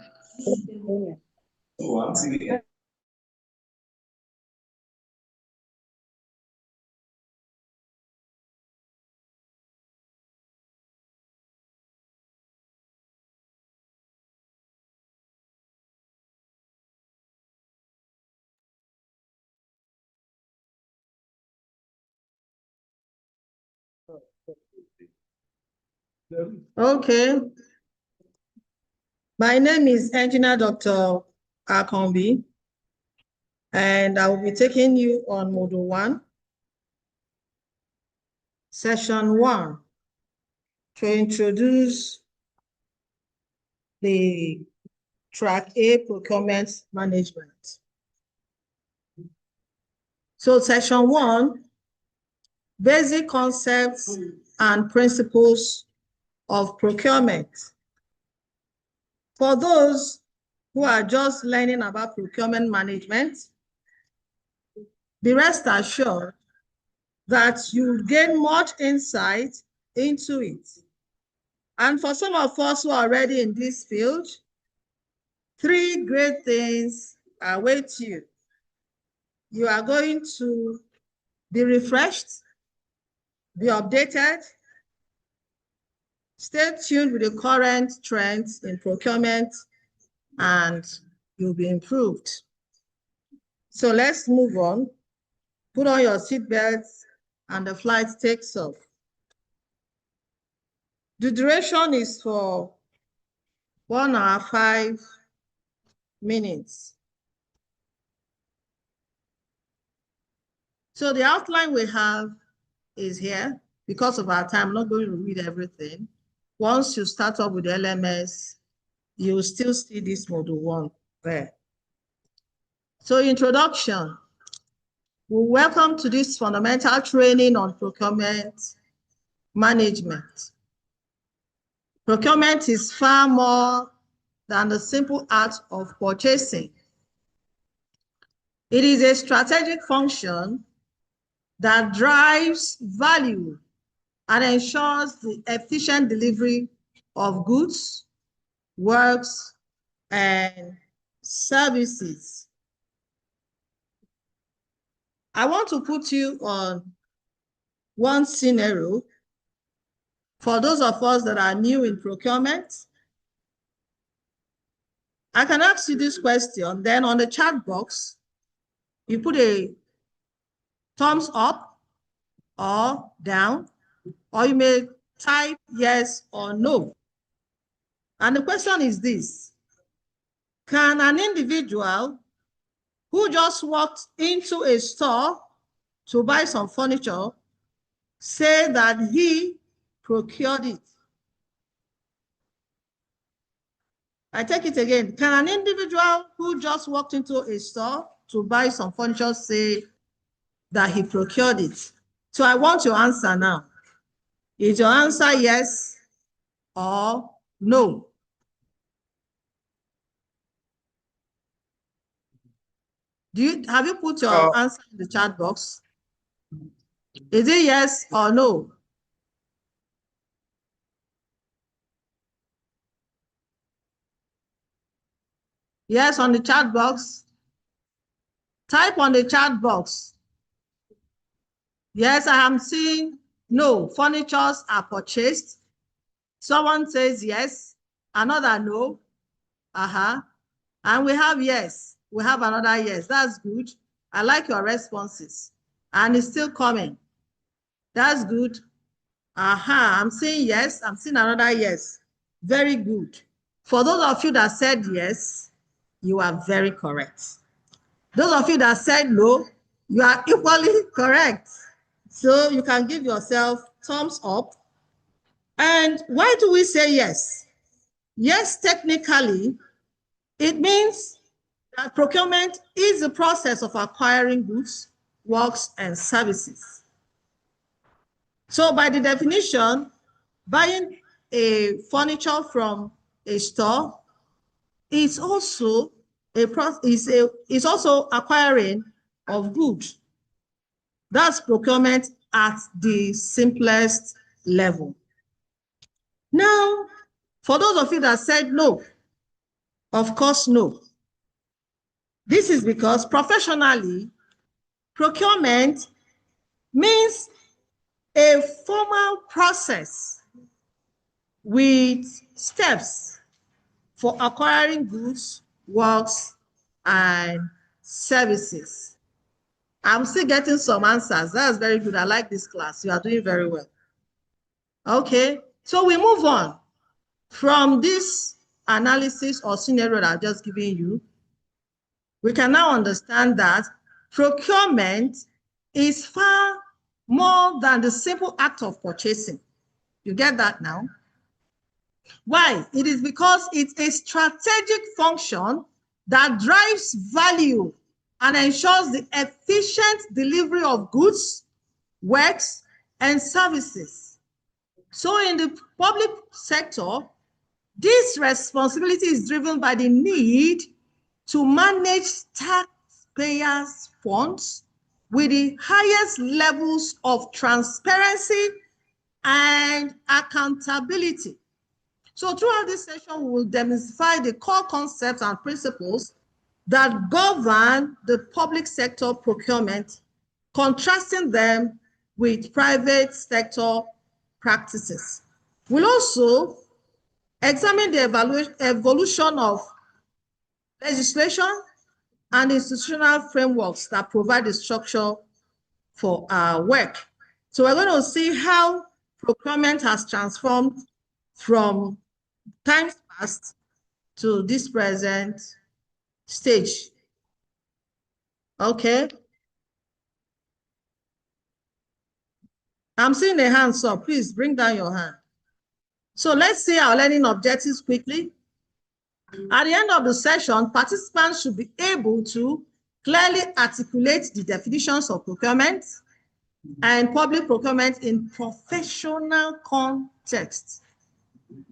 Okay. My name is Engineer Dr. Akambi, and I will be taking you on Module 1, Session 1, to introduce the Track A Procurement Management. So Session 1, Basic Concepts and Principles of Procurement. For those who are just learning about procurement management, be rest assured that you gain much insight into it. And for some of us who are already in this field, 3 great things await you. You are going to be refreshed, be updated, stay tuned with the current trends in procurement, and you'll be improved. So let's move on. Put on your seatbelts and the flight takes off. The duration is for 1 hour, 5 minutes. So the outline we have is here. Because of our time, I'm not going to read everything. Once you start up with LMS, you will still see this module 1 there. So introduction. Welcome to this fundamental training on procurement management. Procurement is far more than the simple act of purchasing. It is a strategic function that drives value and ensures the efficient delivery of goods, works, and services. I want to put you on one scenario for those of us that are new in procurement. I can ask you this question, then on the chat box, you put a thumbs up or down, or you may type yes or no. And the question is this: can an individual who just walked into a store to buy some furniture say that he procured it? I take it again. Can an individual who just walked into a store to buy some furniture say that he procured it? So I want your answer now. Is your answer yes or no? Have you put your answer in the chat box? Is it yes or no? Yes, on the chat box. Type on the chat box. Yes, I am seeing no. Furnitures are purchased. Someone says yes, another no. And we have yes. We have another yes. That's good. I like your responses. And it's still coming. That's good. I'm saying yes. I'm seeing another yes. Very good. For those of you that said yes, you are very correct. Those of you that said no, you are equally correct. So you can give yourself thumbs up. And why do we say yes? Yes, technically, it means that procurement is the process of acquiring goods, works, and services. So by the definition, buying a furniture from a store is also acquiring of goods. That's procurement at the simplest level. Now, for those of you that said no, of course no. This is because professionally, procurement means a formal process with steps for acquiring goods, works, and services. I'm still getting some answers. That's very good. I like this class. You are doing very well. Okay, so we move on from this analysis or scenario that I've just given you. We can now understand that procurement is far more than the simple act of purchasing. You get that now? Why? It is because it's a strategic function that drives value and ensures the efficient delivery of goods, works, and services. So in the public sector, This responsibility is driven by the need to manage taxpayers' funds with the highest levels of transparency and accountability. So throughout this session, we will demystify the core concepts and principles that govern the public sector procurement, contrasting them with private sector practices. We'll also examine the evolution of legislation and institutional frameworks that provide the structure for our work. So we're going to see how procurement has transformed from times past to this present stage. Okay. I'm seeing a hand, so please bring down your hand. So let's see our learning objectives quickly. At the end of the session, participants should be able to clearly articulate the definitions of procurement and public procurement in professional context.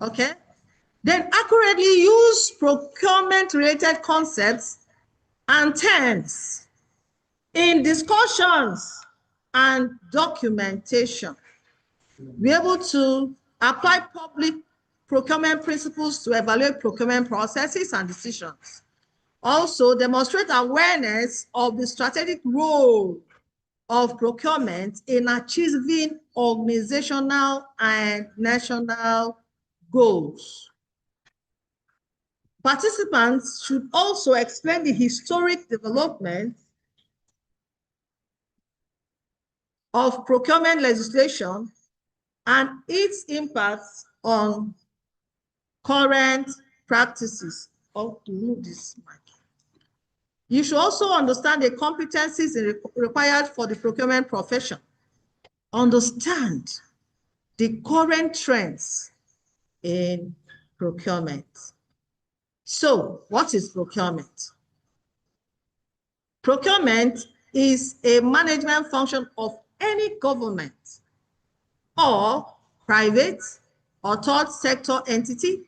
Okay? Then accurately use procurement-related concepts and terms in discussions and documentation. Be able to apply public procurement principles to evaluate procurement processes and decisions. Also, demonstrate awareness of the strategic role of procurement in achieving organizational and national goals. Participants should also explain the historic development of procurement legislation and its impacts on current practices. Oh, to move this mic. You should also understand the competencies required for the procurement profession. Understand the current trends in procurement. So, what is procurement? Procurement is a management function of any government or private or third sector entity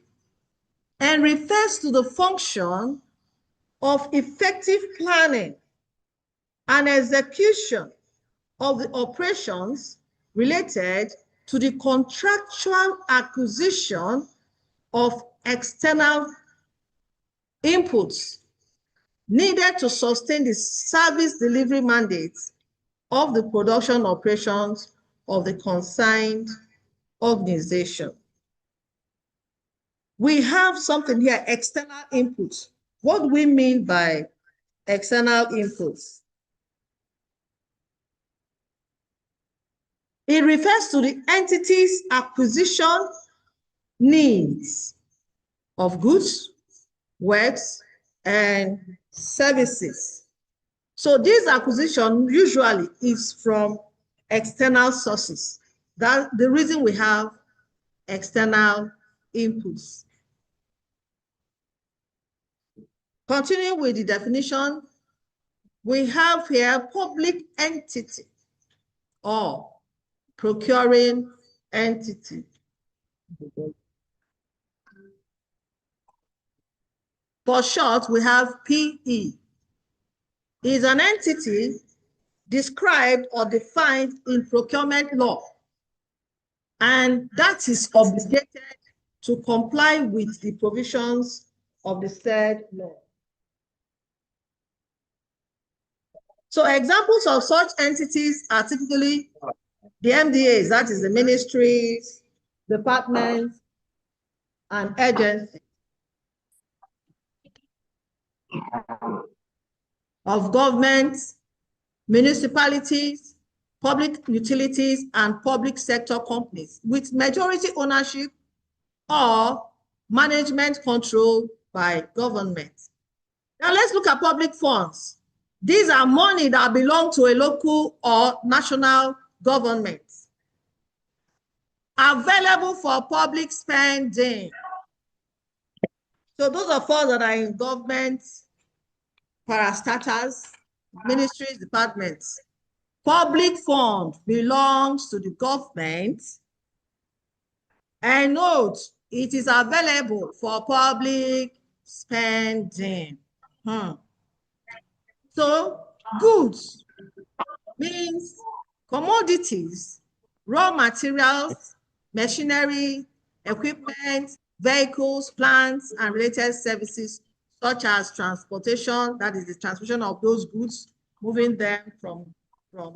and refers to the function of effective planning and execution of the operations related to the contractual acquisition of external inputs needed to sustain the service delivery mandates of the production operations of the concerned organization. We have something here, external inputs. What do we mean by external inputs? It refers to the entity's acquisition needs of goods, works, and services. So this acquisition usually is from external sources. That's the reason we have external inputs. Continuing with the definition, we have here public entity or procuring entity. For short, we have PE. Is an entity described or defined in procurement law, and that is obligated to comply with the provisions of the said law. So examples of such entities are typically the MDAs, that is the ministries, departments, and agencies of governments, municipalities, public utilities, and public sector companies with majority ownership or management control by government. Now let's look at public funds. These are money that belong to a local or national government, available for public spending. So those of us that are in government, parastatals, ministries, departments, public fund belongs to the government. And note, it is available for public spending. So goods means commodities, raw materials, machinery, equipment, vehicles, plants, and related services such as transportation, that is the transportation of those goods, moving them from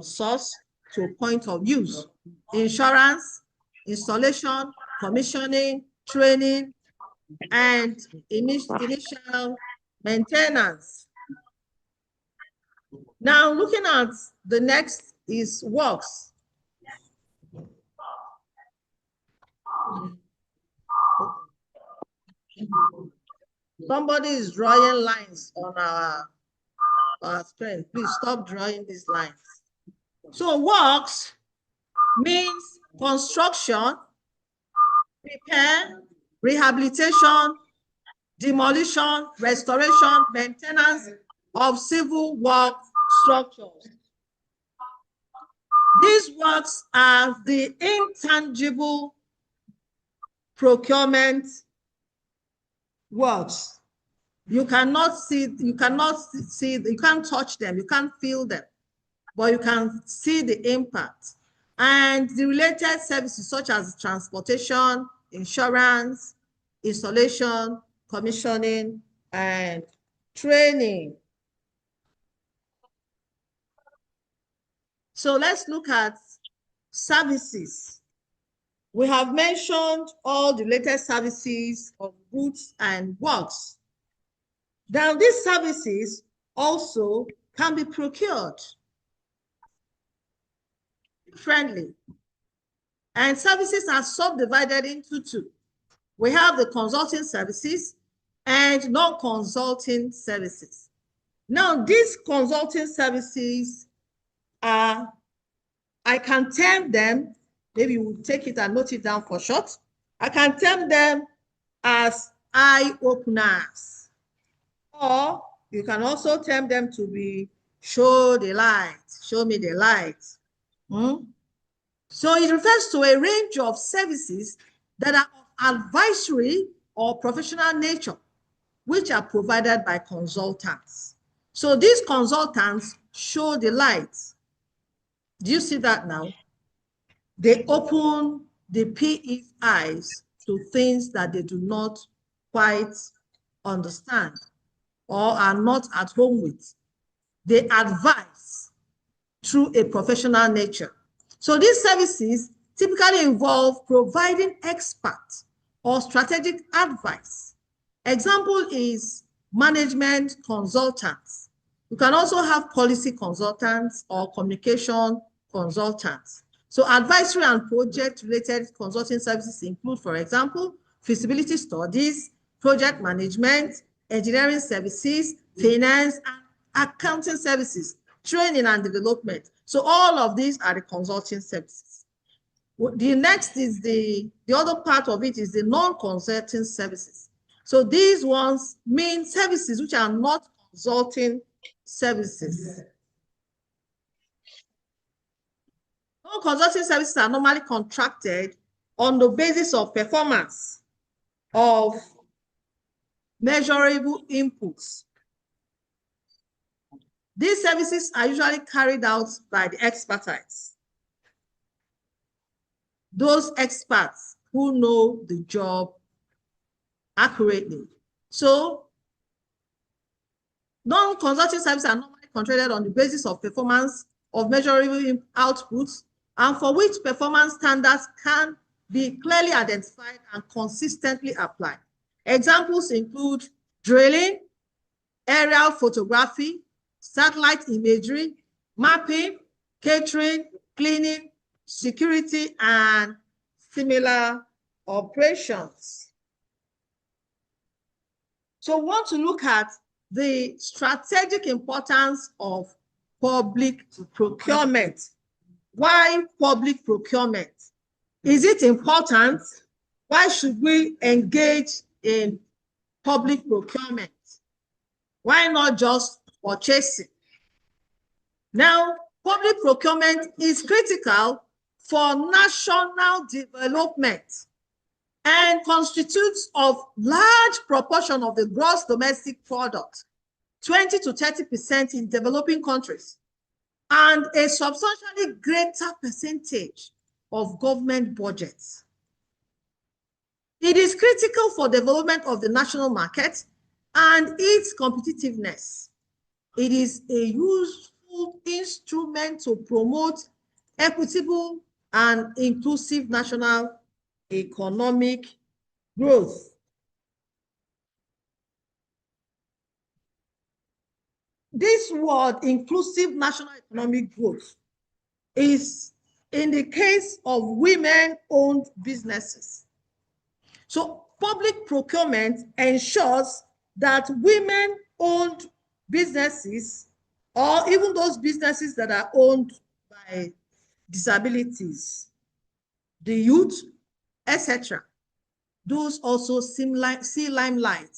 source to a point of use, insurance, installation, commissioning, training, and initial maintenance. Now, looking at the next is works. Somebody is drawing lines on our screen. Please stop drawing these lines. So works means construction, repair, rehabilitation, demolition, restoration, maintenance of civil work structures. These works are the intangible procurement works. You cannot see, you can't touch them, you can't feel them, but you can see the impact. And the related services such as transportation, insurance, installation, commissioning, and training. So let's look at services. We have mentioned all the latest services of goods and works. Now, these services also can be procured differently. And services are subdivided into two. We have the consulting services and non-consulting services. Now, these consulting services are, I can term them, maybe we'll take it and note it down for short. I can term them as eye-openers, or you can also term them to be show the light, show me the light. So it refers to a range of services that are of advisory or professional nature, which are provided by consultants. So these consultants show the light. Do you see that now? They open the PE's eyes to things that they do not quite understand or are not at home with. They advise through a professional nature. So these services typically involve providing expert or strategic advice. Example is management consultants. You can also have policy consultants or communication consultants. So advisory and project-related consulting services include, for example, feasibility studies, project management, engineering services, finance, and accounting services, training and development. So all of these are the consulting services. The next is the other part of it is the non-consulting services. So these ones mean services which are not consulting services. Non-consulting services are normally contracted on the basis of performance of measurable inputs. These services are usually carried out by the expertise. Those experts who know the job accurately. So non-consulting services are normally contracted on the basis of performance of measurable outputs and for which performance standards can be clearly identified and consistently applied. Examples include drilling, aerial photography, satellite imagery, mapping, catering, cleaning, security, and similar operations. So we want to look at the strategic importance of public procurement. Why public procurement? Is it important? Why should we engage in public procurement? Why not just purchasing? Now, public procurement is critical for national development and constitutes of large proportion of the gross domestic product, 20 to 30% in developing countries, and a substantially greater percentage of government budgets. It is critical for development of the national market and its competitiveness. It is a useful instrument to promote equitable and inclusive national economic growth. This word, inclusive national economic growth, is in the case of women-owned businesses. So public procurement ensures that women-owned businesses, or even those businesses that are owned by disabilities, the youth, etc., those also see limelight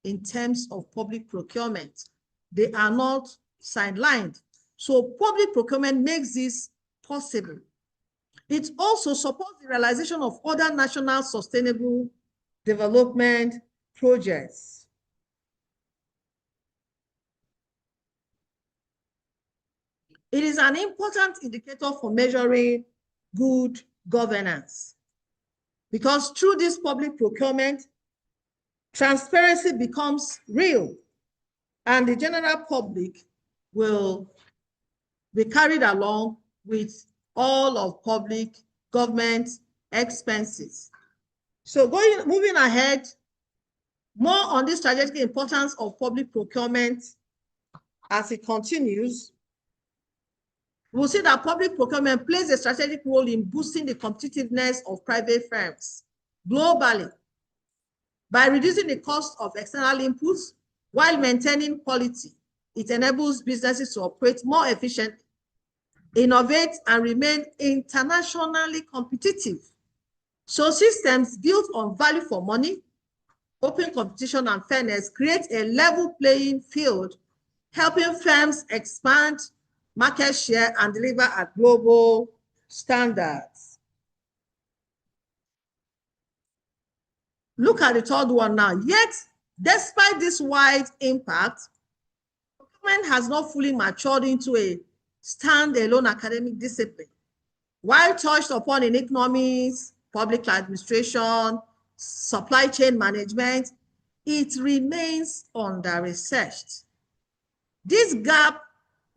in terms of public procurement. They are not sidelined. So public procurement makes this possible. It also supports the realization of other national sustainable development projects. It is an important indicator for measuring good governance, because through this public procurement, transparency becomes real, and the general public will be carried along with all of public government expenses. So moving ahead, more on the strategic importance of public procurement as it continues, we'll see that public procurement plays a strategic role in boosting the competitiveness of private firms globally by reducing the cost of external inputs while maintaining quality. It enables businesses to operate more efficiently, innovate, and remain internationally competitive. So systems built on value for money, open competition, and fairness create a level playing field, helping firms expand market share and deliver at global standards. Look at the third one now. Yet, despite this wide impact, procurement has not fully matured into a standalone academic discipline. While touched upon in economics, public administration, supply chain management, it remains under-researched. This gap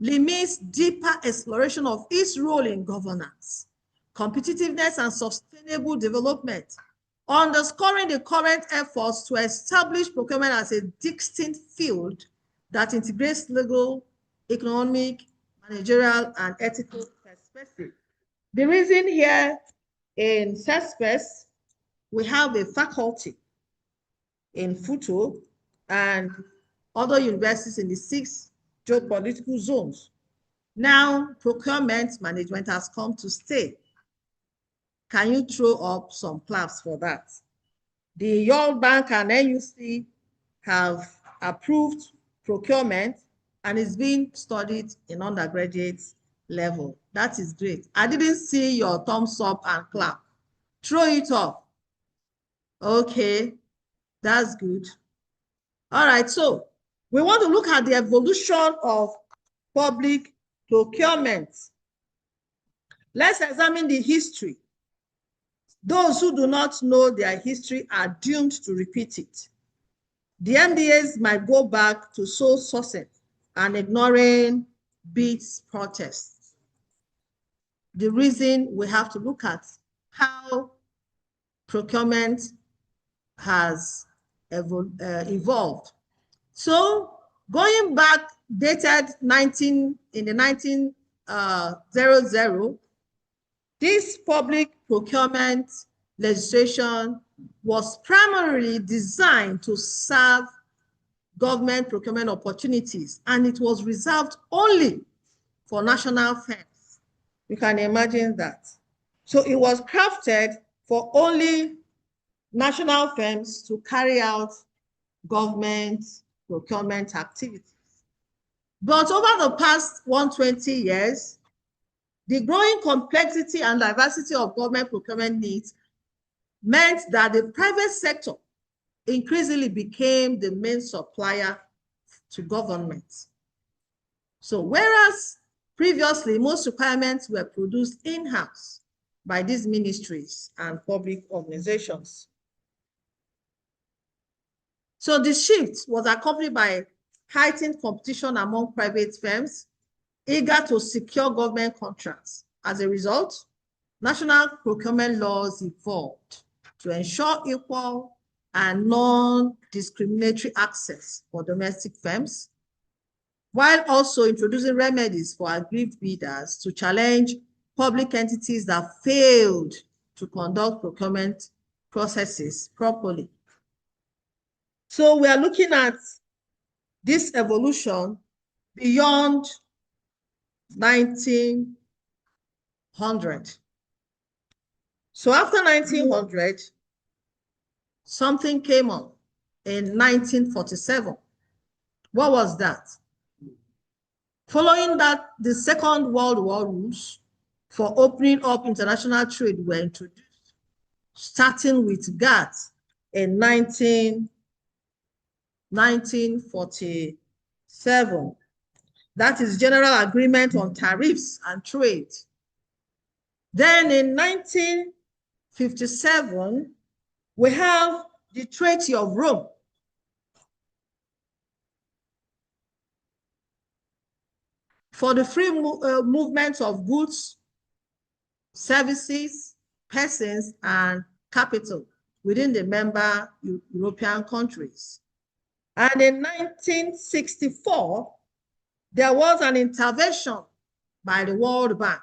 limits deeper exploration of its role in governance, competitiveness, and sustainable development, underscoring the current efforts to establish procurement as a distinct field that integrates legal, economic, managerial, and ethical perspectives. The reason here in CE-sPESS, we have a faculty in FUTO and other universities in the 6 geopolitical zones. Now, procurement management has come to stay. Can you throw up some claps for that? The World Bank and NUC have approved procurement and is being studied in undergraduate level. That is great. I didn't see your thumbs up and clap. Throw it up. Okay, that's good. All right, so we want to look at the evolution of public procurement. Let's examine the history. Those who do not know their history are doomed to repeat it. The MDAs might go back to sole sourcing and ignoring BIT's protests. The reason we have to look at how procurement has evolved. So going back, dated in the 1900, this public procurement legislation was primarily designed to serve government procurement opportunities, and it was reserved only for national firms. You can imagine that. So it was crafted for only national firms to carry out government procurement activities. But over the past 120 years, the growing complexity and diversity of government procurement needs meant that the private sector increasingly became the main supplier to government. So whereas previously most requirements were produced in-house by these ministries and public organizations. So the shift was accompanied by heightened competition among private firms eager to secure government contracts. As a result, national procurement laws evolved to ensure equal and non-discriminatory access for domestic firms, while also introducing remedies for aggrieved bidders to challenge public entities that failed to conduct procurement processes properly. So we are looking at this evolution beyond 1900. So after 1900, something came on in 1947. What was that? Following that, the Second World War rules for opening up international trade were introduced, starting with GATT in 1947. That is General Agreement on Tariffs and Trade. Then in 1957, we have the Treaty of Rome. For the free movement of goods, services, persons, and capital within the member European countries. And in 1964, there was an intervention by the World Bank.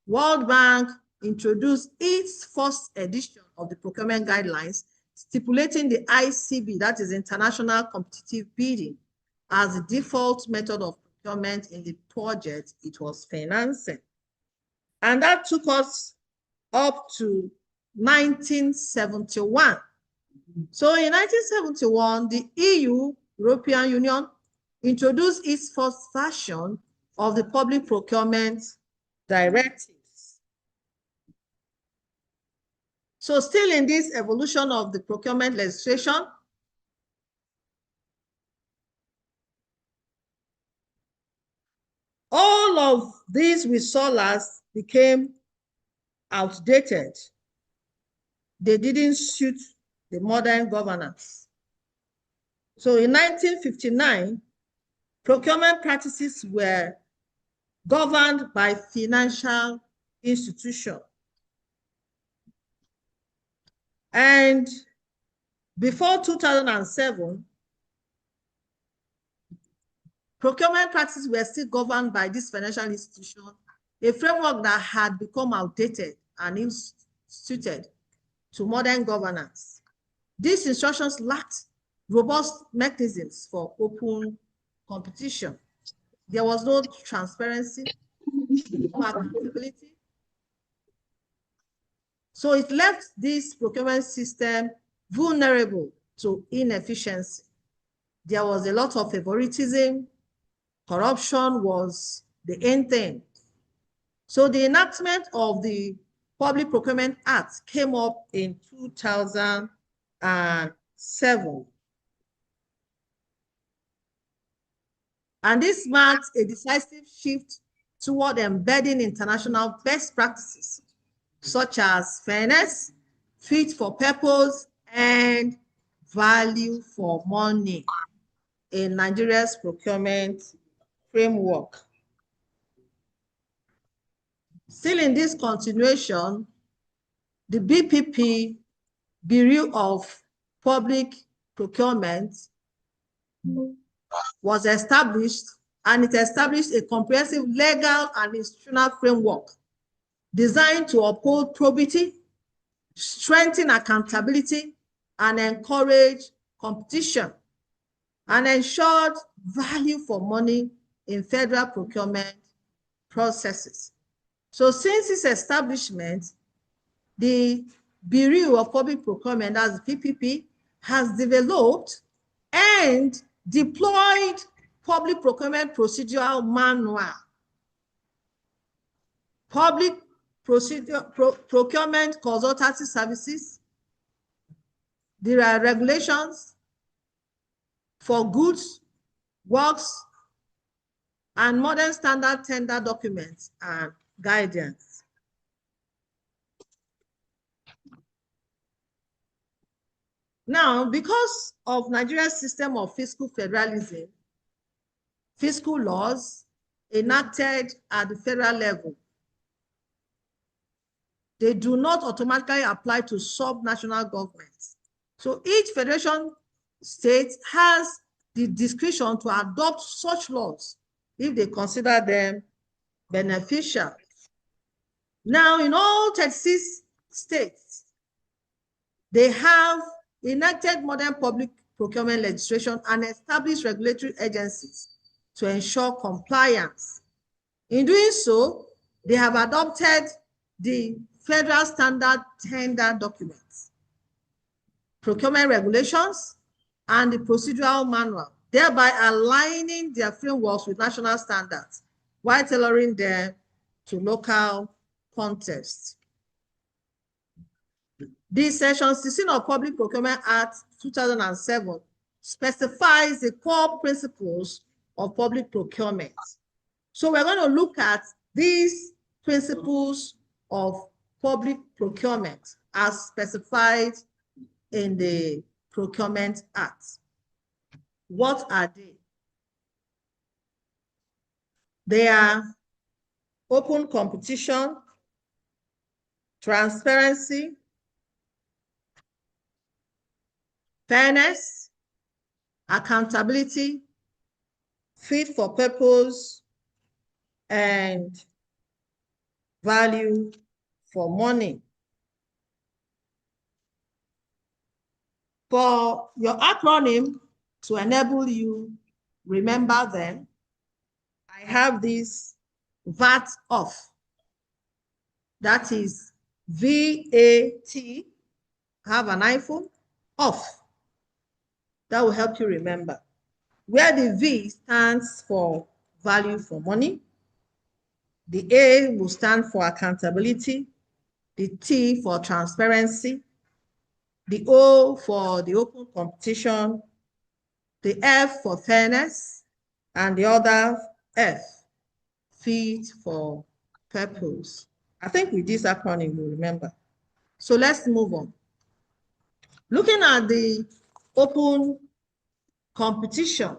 World Bank introduced its first edition of the procurement guidelines, stipulating the ICB, that is International Competitive Bidding, as the default method of procurement in the project it was financing. And that took us up to 1971. So in 1971, the EU, European Union, introduced its first version of the public procurement directives. So still in this evolution of the procurement legislation, all of these we saw last became outdated. They didn't suit the modern governance. So in 1959, procurement practices were governed by financial institutions. And before 2007, procurement practices were still governed by this financial institution, a framework that had become outdated and ill-suited to modern governance. These instructions lacked robust mechanisms for open competition. There was no transparency, no accountability. So it left this procurement system vulnerable to inefficiency. There was a lot of favoritism. Corruption was the end thing. So the enactment of the Public Procurement Act came up in 2007. And this marks a decisive shift toward embedding international best practices, such as fairness, fit for purpose, and value for money in Nigeria's procurement framework. Still in this continuation, the BPP, Bureau of Public Procurement, was established, and it established a comprehensive legal and institutional framework designed to uphold probity, strengthen accountability, and encourage competition, and ensured value for money in federal procurement processes. So since its establishment, the Bureau of Public Procurement, as PPP, has developed and deployed public procurement procedural manual, public procurement consultancy services. There are regulations for goods, works, and modern standard tender documents and guidance. Now, because of Nigeria's system of fiscal federalism, fiscal laws enacted at the federal level, they do not automatically apply to sub-national governments. So each federation state has the discretion to adopt such laws if they consider them beneficial. Now, in all 36 states, they have enacted modern public procurement legislation and established regulatory agencies to ensure compliance. In doing so, they have adopted the federal standard tender documents, procurement regulations, and the procedural manual, thereby aligning their frameworks with national standards while tailoring them to local contexts. The Section 16 of Public Procurement Act 2007 specifies the core principles of public procurement. So we're going to look at these principles of public procurement as specified in the Procurement Act. What are they? They are open competition, transparency, fairness, accountability, fit for purpose, and value for money. For your acronym, to enable you remember them, I have this VAT off. That is VAT, have an iPhone, off. That will help you remember. Where the V stands for value for money, the A will stand for accountability, the T for transparency, the O for the open competition, the F for fairness, and the other F, fit for purpose. I think with this acronym, you'll remember. So let's move on. Looking at the open competition,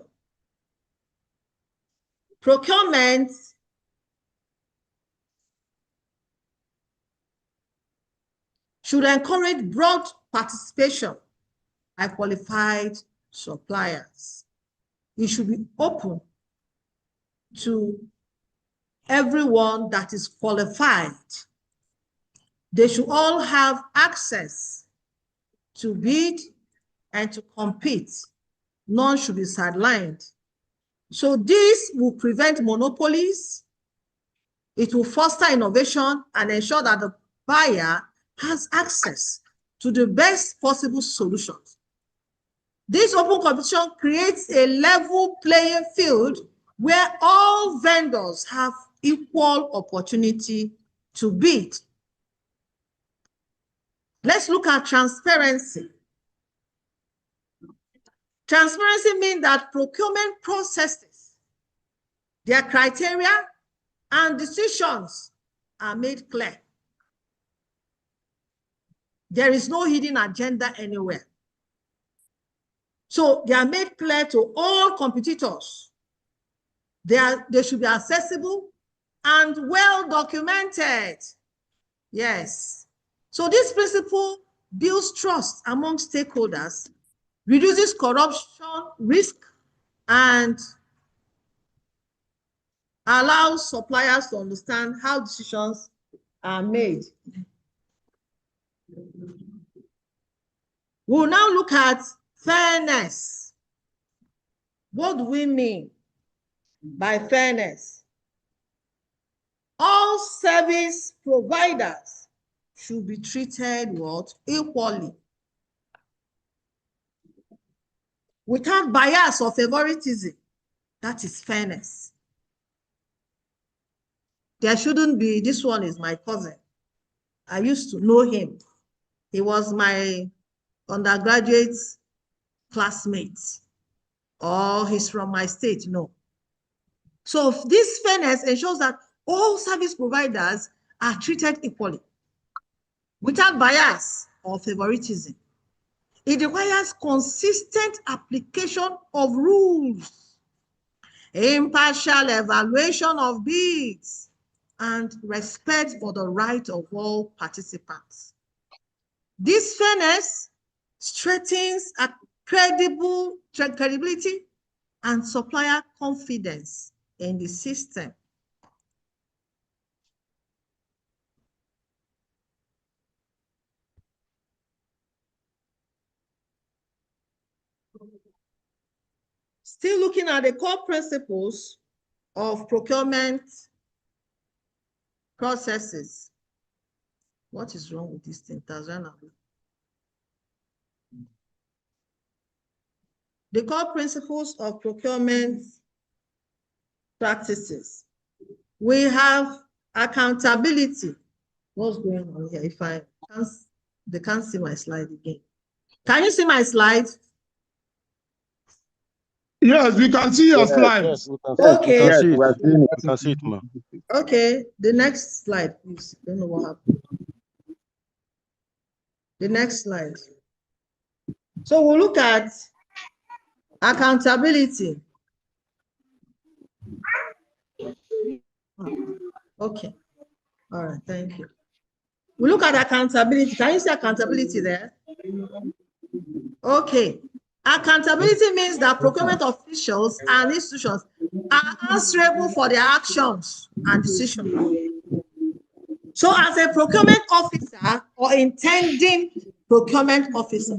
procurement should encourage broad participation by qualified suppliers. It should be open to everyone that is qualified. They should all have access to bid and to compete. None should be sidelined. So this will prevent monopolies. It will foster innovation and ensure that the buyer has access to the best possible solutions. This open competition creates a level playing field where all vendors have equal opportunity to bid. Let's look at transparency. Transparency means that procurement processes, their criteria, and decisions are made clear. There is no hidden agenda anywhere. So they are made clear to all competitors. They should be accessible and well documented. Yes. So this principle builds trust among stakeholders, reduces corruption risk, and allows suppliers to understand how decisions are made. We'll now look at fairness. What do we mean by fairness? All service providers should be treated equally, without bias or favoritism. That is fairness. There shouldn't be, this one is my cousin, I used to know him. He was my undergraduate classmate, or he's from my state, no. So this fairness ensures that all service providers are treated equally, without bias or favoritism. It requires consistent application of rules, impartial evaluation of bids, and respect for the right of all participants. This fairness strengthens credibility and supplier confidence in the system. Still looking at the core principles of procurement processes. What is wrong with this thing? The core principles of procurement practices. We have accountability. What's going on here? If I can't, they can't see my slide again. Can you see my slide? Yes, we can see your slides. Okay. Yes, we are seeing it. We can see it, ma. Okay, the next slide, please. I don't know what happened. The next slide. So we'll look at accountability. Okay. All right, thank you. We look at accountability. Can you see accountability there? Okay. Accountability means that procurement officials and institutions are answerable for their actions and decisions. So as a procurement officer or intending procurement officer,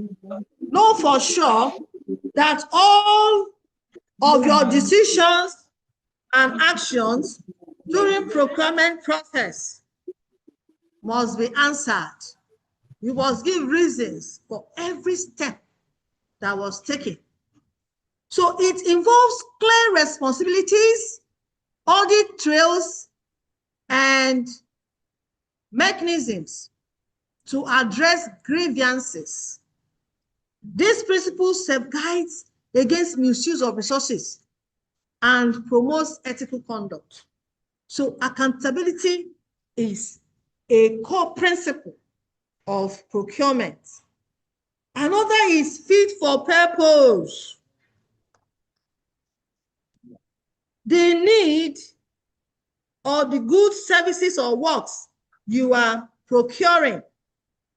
know for sure that all of your decisions and actions during procurement process must be answered. You must give reasons for every step that was taken. So it involves clear responsibilities, audit trails, and mechanisms to address grievances. This principle safeguards against misuse of resources and promotes ethical conduct. So accountability is a core principle of procurement. Another is fit for purpose. The need or the goods, services, or works you are procuring,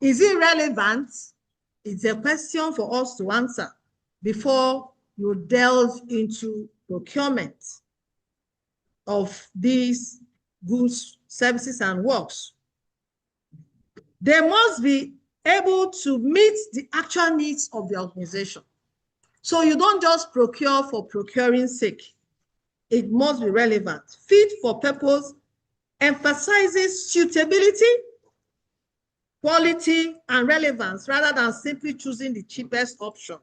is it relevant? It's a question for us to answer before you delve into procurement of these goods, services, and works. They must be able to meet the actual needs of the organization. So you don't just procure for procuring's sake. It must be relevant. Fit for purpose emphasizes suitability, quality, and relevance rather than simply choosing the cheapest option.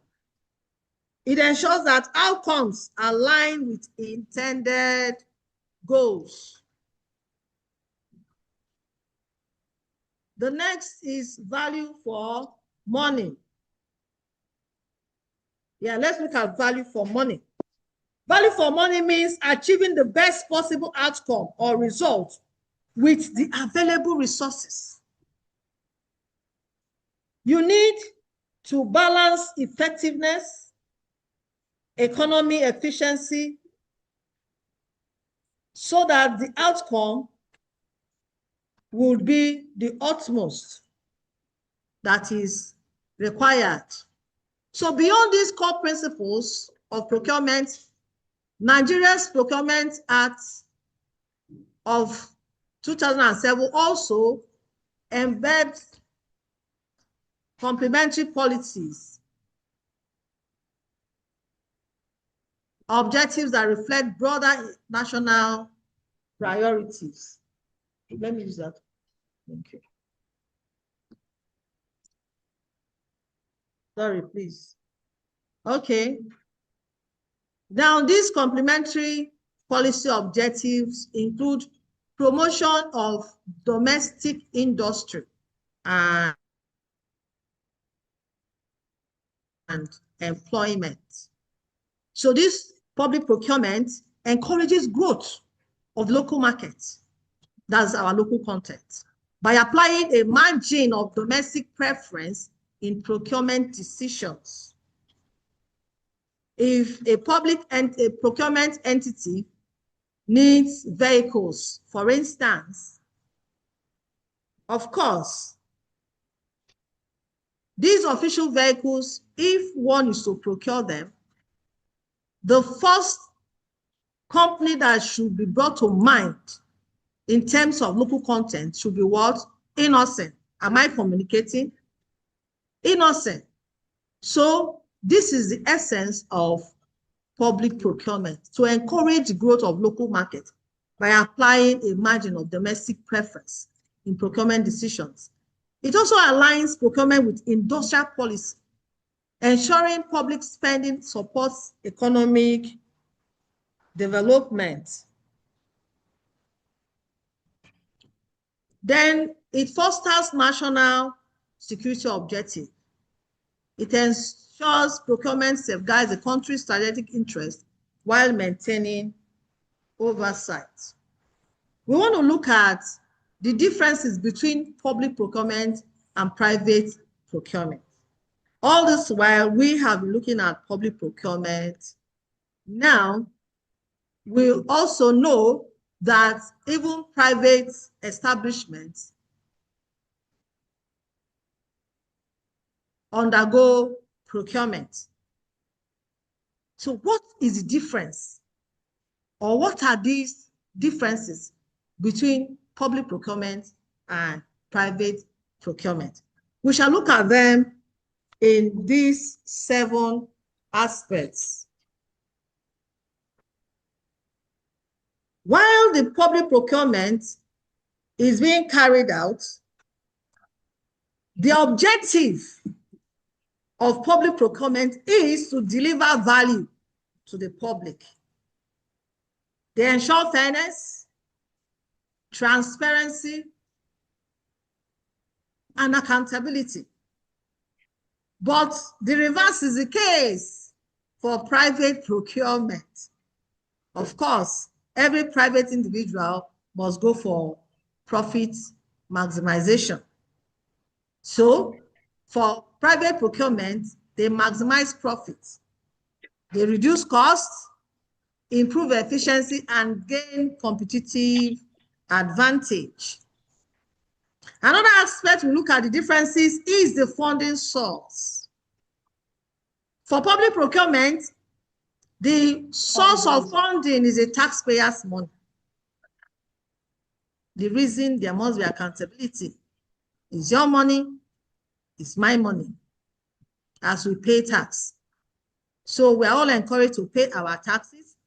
It ensures that outcomes align with intended goals. The next is value for money. Yeah, let's look at value for money. Value for money means achieving the best possible outcome or result with the available resources. You need to balance effectiveness, economy, efficiency, so that the outcome would be the utmost that is required. So beyond these core principles of procurement, Nigeria's Procurement Act of 2007 also embeds complementary policies, objectives that reflect broader national priorities. Let me use that. Thank you. Sorry, please. Okay. Now, these complementary policy objectives include promotion of domestic industry. and employment. So this public procurement encourages growth of local markets. That's our local content. By applying a margin of domestic preference in procurement decisions. If a procurement entity needs vehicles, for instance, of course, these official vehicles, if one is to procure them, the first company that should be brought to mind in terms of local content should be what? Innocent. Am I communicating? Innocent. So this is the essence of public procurement, to encourage the growth of local market by applying a margin of domestic preference in procurement decisions. It also aligns procurement with industrial policy, ensuring public spending supports economic development. Then it fosters national security objective. It ensures procurement safeguards the country's strategic interest while maintaining oversight. We want to look at the differences between public procurement and private procurement. All this while we have been looking at public procurement. Now, we also know that even private establishments undergo procurement. So what is the difference? Or what are these differences between public procurement and private procurement? We shall look at them in these 7 aspects. While the public procurement is being carried out, the objective of public procurement is to deliver value to the public. They ensure fairness, transparency, and accountability. But the reverse is the case for private procurement. Of course, every private individual must go for profit maximization. So, for private procurement, they maximize profits. They reduce costs, improve efficiency, and gain competitive advantage. Another aspect we look at the differences is the funding source. For public procurement, the source of funding is a taxpayer's money. The reason there must be accountability is your money, it's my money, as we pay tax. So we're all encouraged to pay our taxes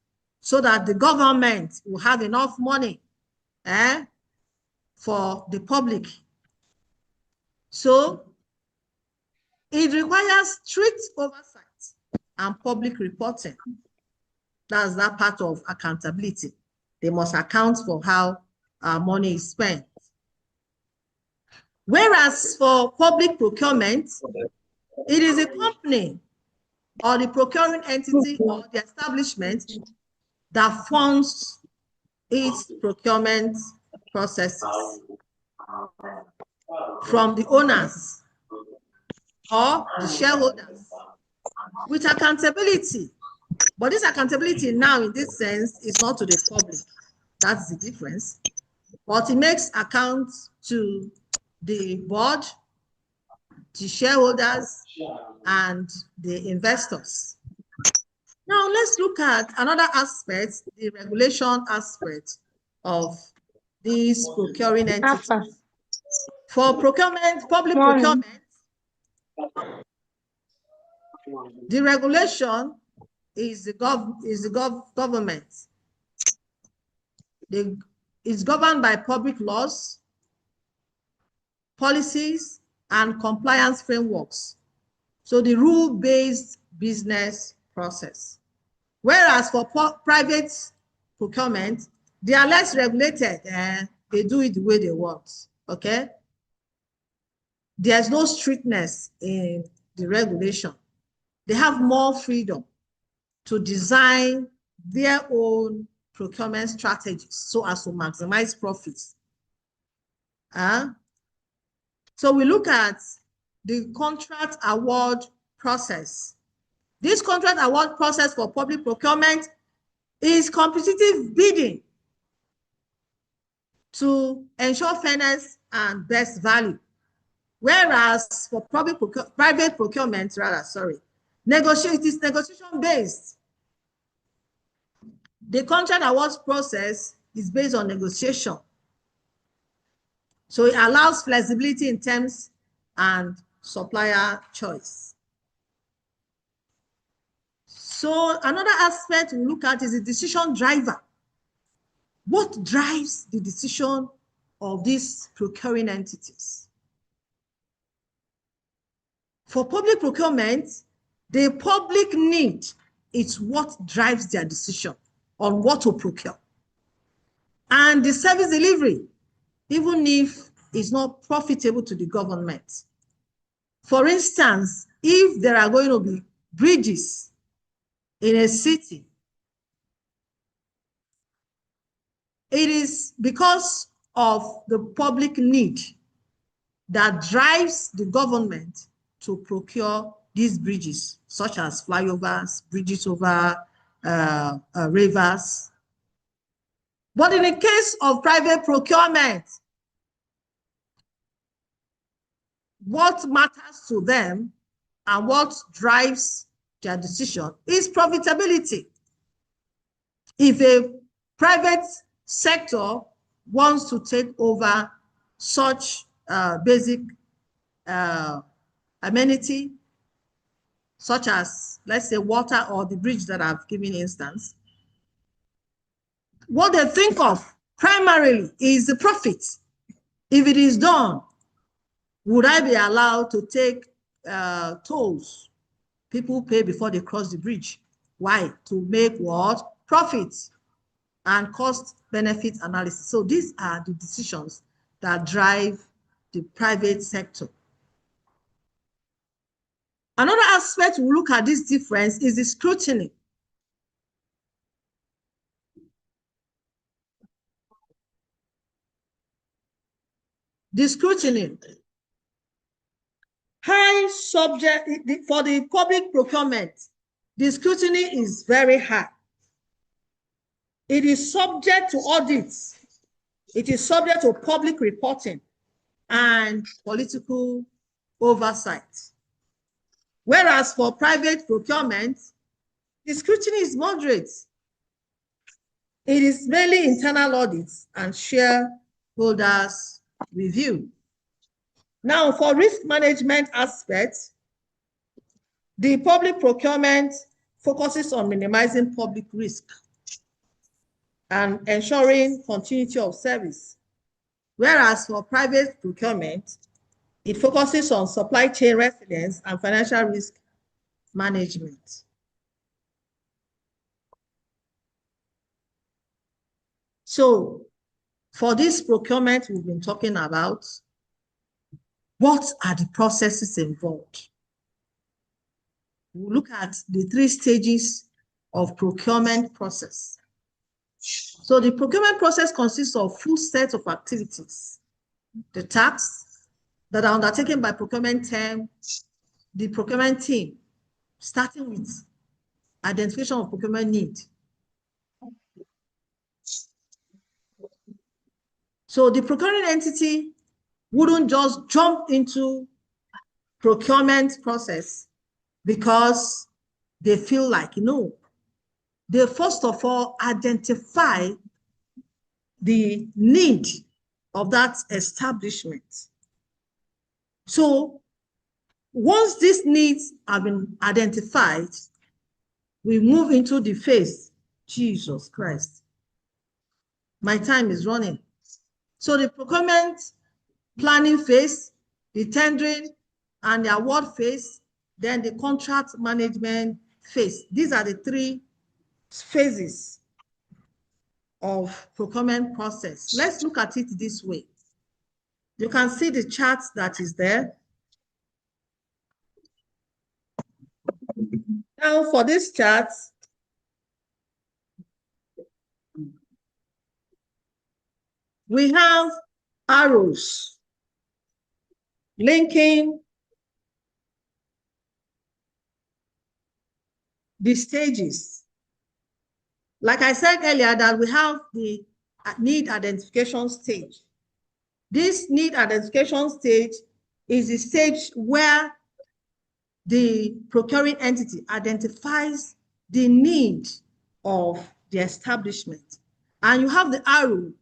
so that the government will have enough money for the public. So it requires strict oversight and public reporting. That's that part of accountability. They must account for how our money is spent. Whereas for public procurement, it is a company or the procuring entity or the establishment that funds its procurement processes from the owners or the shareholders with accountability. But this accountability now in this sense is not to the public. That's the difference. But it makes accounts to the board, the shareholders, and the investors. Now let's look at another aspect, the regulation aspect of these procuring entities. For procurement, public procurement, the regulation is the government. It's governed by public laws, policies, and compliance frameworks. So the rule-based business process. Whereas for private procurement, they are less regulated and they do it the way they want, okay? there's no strictness in the regulation. They have more freedom to design their own procurement strategies so as to maximize profits. So we look at the contract award process. This contract award process for public procurement is competitive bidding to ensure fairness and best value. Whereas for private procurement, it is negotiation based. The contract awards process is based on negotiation. So it allows flexibility in terms and supplier choice. So another aspect we look at is the decision driver. What drives the decision of these procuring entities? For public procurement, the public need is what drives their decision on what to procure. And the service delivery, even if it's not profitable to the government. For instance, if there are going to be bridges in a city, it is because of the public need that drives the government to procure these bridges, such as flyovers, bridges over rivers. But in the case of private procurement, what matters to them and what drives their decision is profitability. If a private sector wants to take over such basic amenity, such as, let's say, water or the bridge that I've given instance, what they think of primarily is the profit. If it is done, would I be allowed to take tolls? People pay before they cross the bridge. Why? To make what? Profit and cost benefit analysis. So these are the decisions that drive the private sector. Another aspect we look at this difference is the scrutiny. The scrutiny. High subject for the public procurement, the scrutiny is very high. It is subject to audits. It is subject to public reporting and political oversight. Whereas for private procurement, the scrutiny is moderate. It is mainly internal audits and shareholders review. Now, for risk management aspects, the public procurement focuses on minimizing public risk and ensuring continuity of service. Whereas for private procurement, it focuses on supply chain resilience and financial risk management. So for this procurement we've been talking about, what are the processes involved? We'll look at the 3 stages of procurement process. So the procurement process consists of full set of activities. The tasks that are undertaken by the procurement team, starting with identification of procurement need. So the procuring entity wouldn't just jump into procurement process because they feel like, no. They first of all identify the need of that establishment. So once these needs have been identified, we move into the phase. Jesus Christ. My time is running. So the procurement planning phase, the tendering and the award phase, then the contract management phase. These are the 3 phases of procurement process. Let's look at it this way. You can see the chart that is there. Now for this chart, we have arrows linking the stages. Like I said earlier, that we have the need identification stage. This need identification stage is the stage where the procuring entity identifies the need of the establishment. And you have the arrow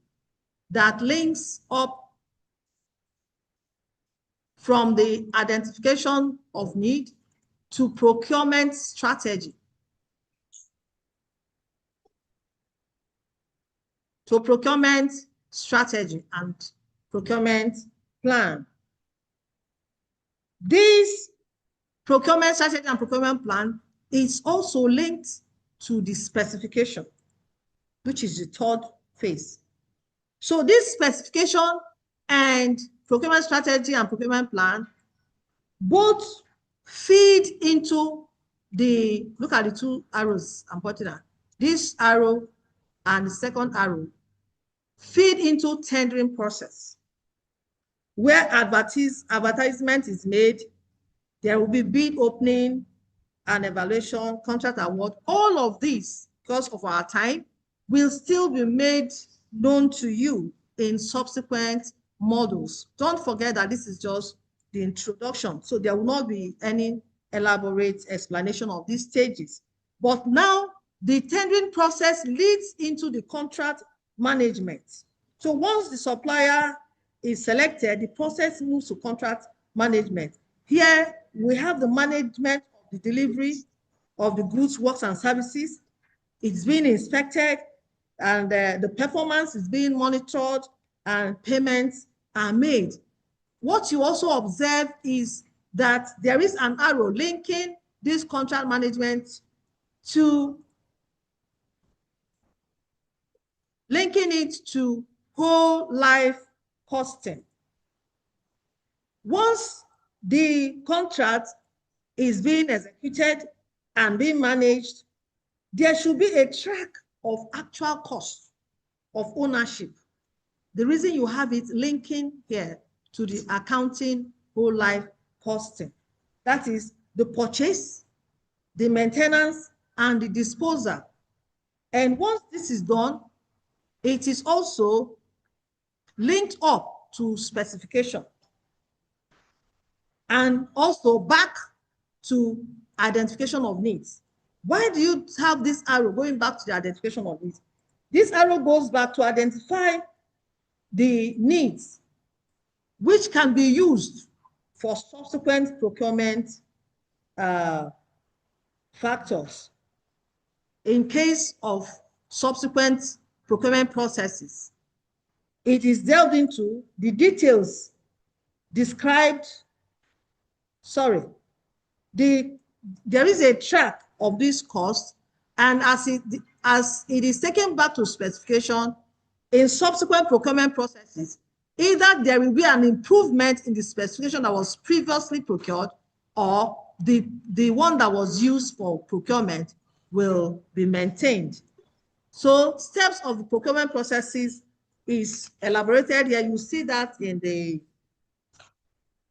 that links up from the identification of need to procurement strategy. To procurement strategy and procurement plan. This procurement strategy and procurement plan is also linked to the specification, which is the third phase. So this specification and procurement strategy and procurement plan both feed into the, look at the two arrows I'm pointing at. This arrow and the second arrow feed into tendering process, where advertisement is made. There will be bid opening and evaluation, contract award. All of this, because of our time, will still be made known to you in subsequent modules. Don't forget that this is just the introduction, so there will not be any elaborate explanation of these stages. But now the tendering process leads into the contract management. So once the supplier is selected, the process moves to contract management. Here we have the management of the delivery of the goods, works, and services. It's being inspected, and the performance is being monitored, and payments are made. What you also observe is that there is an arrow linking this contract management to whole life costing. Once the contract is being executed and being managed, there should be a track of actual cost of ownership. The reason you have it linking here to the accounting whole life costing, that is the purchase, the maintenance, and the disposal. And once this is done, it is also linked up to specification and also back to identification of needs. Why do you have this arrow going back to the identification of needs? This arrow goes back to identify the needs which can be used for subsequent procurement factors. In case of subsequent procurement processes, it is delved into the details described. There is a track of this cost, and as it is taken back to specification in subsequent procurement processes, either there will be an improvement in the specification that was previously procured, or the one that was used for procurement will be maintained. So steps of the procurement processes is elaborated here. You see that in the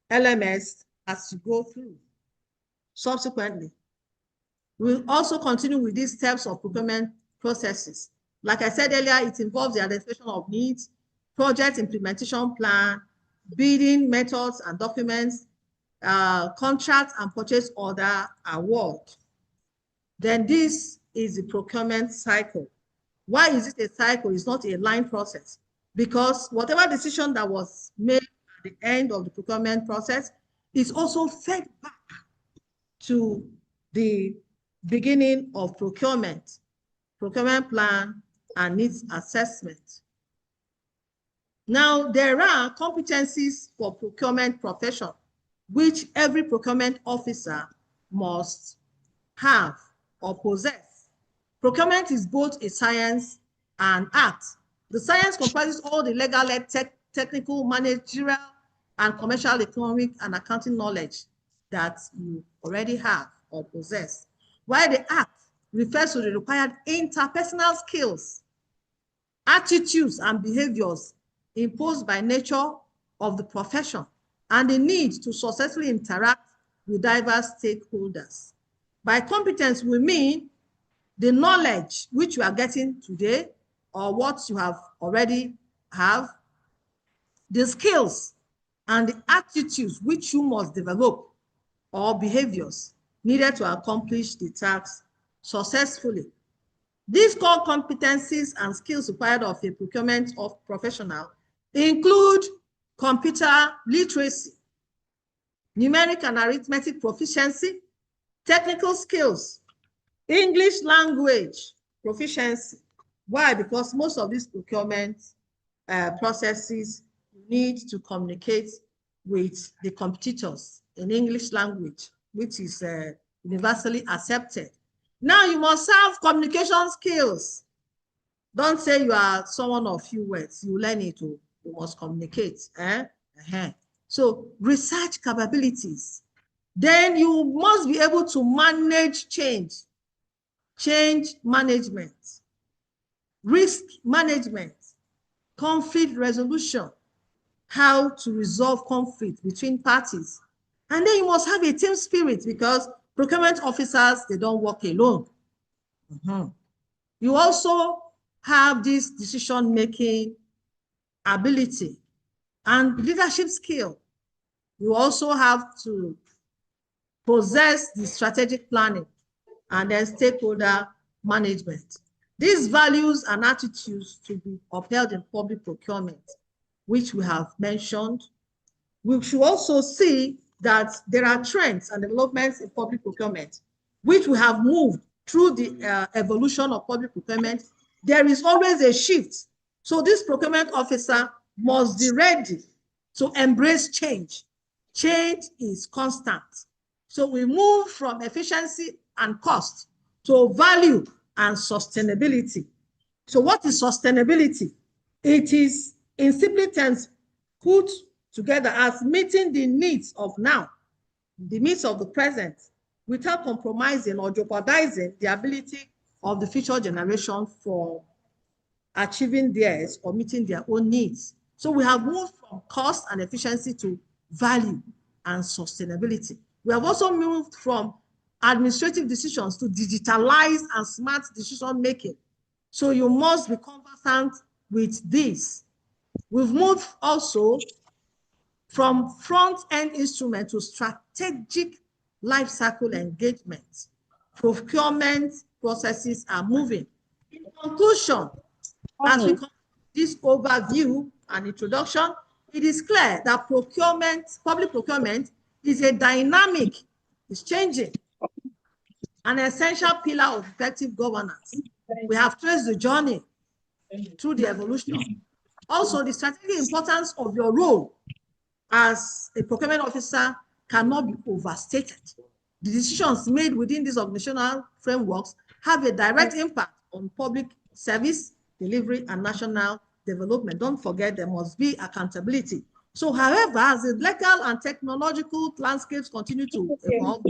LMS as you go through. Subsequently, we'll also continue with these steps of procurement processes. Like I said earlier, it involves the identification of needs, project implementation plan, bidding methods and documents, contract and purchase order award. Then this is the procurement cycle. Why is it a cycle? It's not a line process, because whatever decision that was made at the end of the procurement process is also fed back to the beginning of procurement plan, and needs assessment. Now, there are competencies for procurement profession, which every procurement officer must have or possess. Procurement is both a science and art. The science comprises all the legal, technical, managerial, and commercial, economic, and accounting knowledge that you already have or possess. while the act refers to the required interpersonal skills, attitudes, and behaviors imposed by nature of the profession and the need to successfully interact with diverse stakeholders. By competence, we mean the knowledge which you are getting today or what you have already have, the skills and the attitudes which you must develop or behaviors needed to accomplish the task successfully. These core competencies and skills required of a procurement of professional include computer literacy, numeric and arithmetic proficiency, technical skills, English language proficiency. Why? Because most of these procurement processes need to communicate with the competitors in English language, which is universally accepted. Now you must have communication skills. Don't say you are someone of few words. You learn it. You must communicate. So research capabilities. Then you must be able to manage change management, risk management, conflict resolution, how to resolve conflict between parties. And then you must have a team spirit because procurement officers, they don't work alone. You also have this decision-making ability and leadership skill. You also have to possess the strategic planning and then stakeholder management. These values and attitudes to be upheld in public procurement, which we have mentioned. We should also see that there are trends and developments in public procurement, which we have moved through the evolution of public procurement. There is always a shift. So this procurement officer must be ready to embrace change. Change is constant. So we move from efficiency and cost to value and sustainability. So what is sustainability? It is, in simple terms, put together as meeting the needs of now, the needs of the present, without compromising or jeopardizing the ability of the future generation for achieving theirs or meeting their own needs. So we have moved from cost and efficiency to value and sustainability. We have also moved from administrative decisions to digitalized and smart decision making. So you must be conversant with this. We've moved also from front-end instrument to strategic life cycle engagement. Procurement processes are moving. In conclusion, as we conclude this overview and introduction, it is clear that public procurement is a dynamic, it's changing, an essential pillar of effective governance. We have traced the journey through the evolution. Also, the strategic importance of your role as a procurement officer cannot be overstated. The decisions made within these organizational frameworks have a direct impact on public service delivery and national development. Don't forget, there must be accountability. So, however, as the legal and technological landscapes continue to evolve,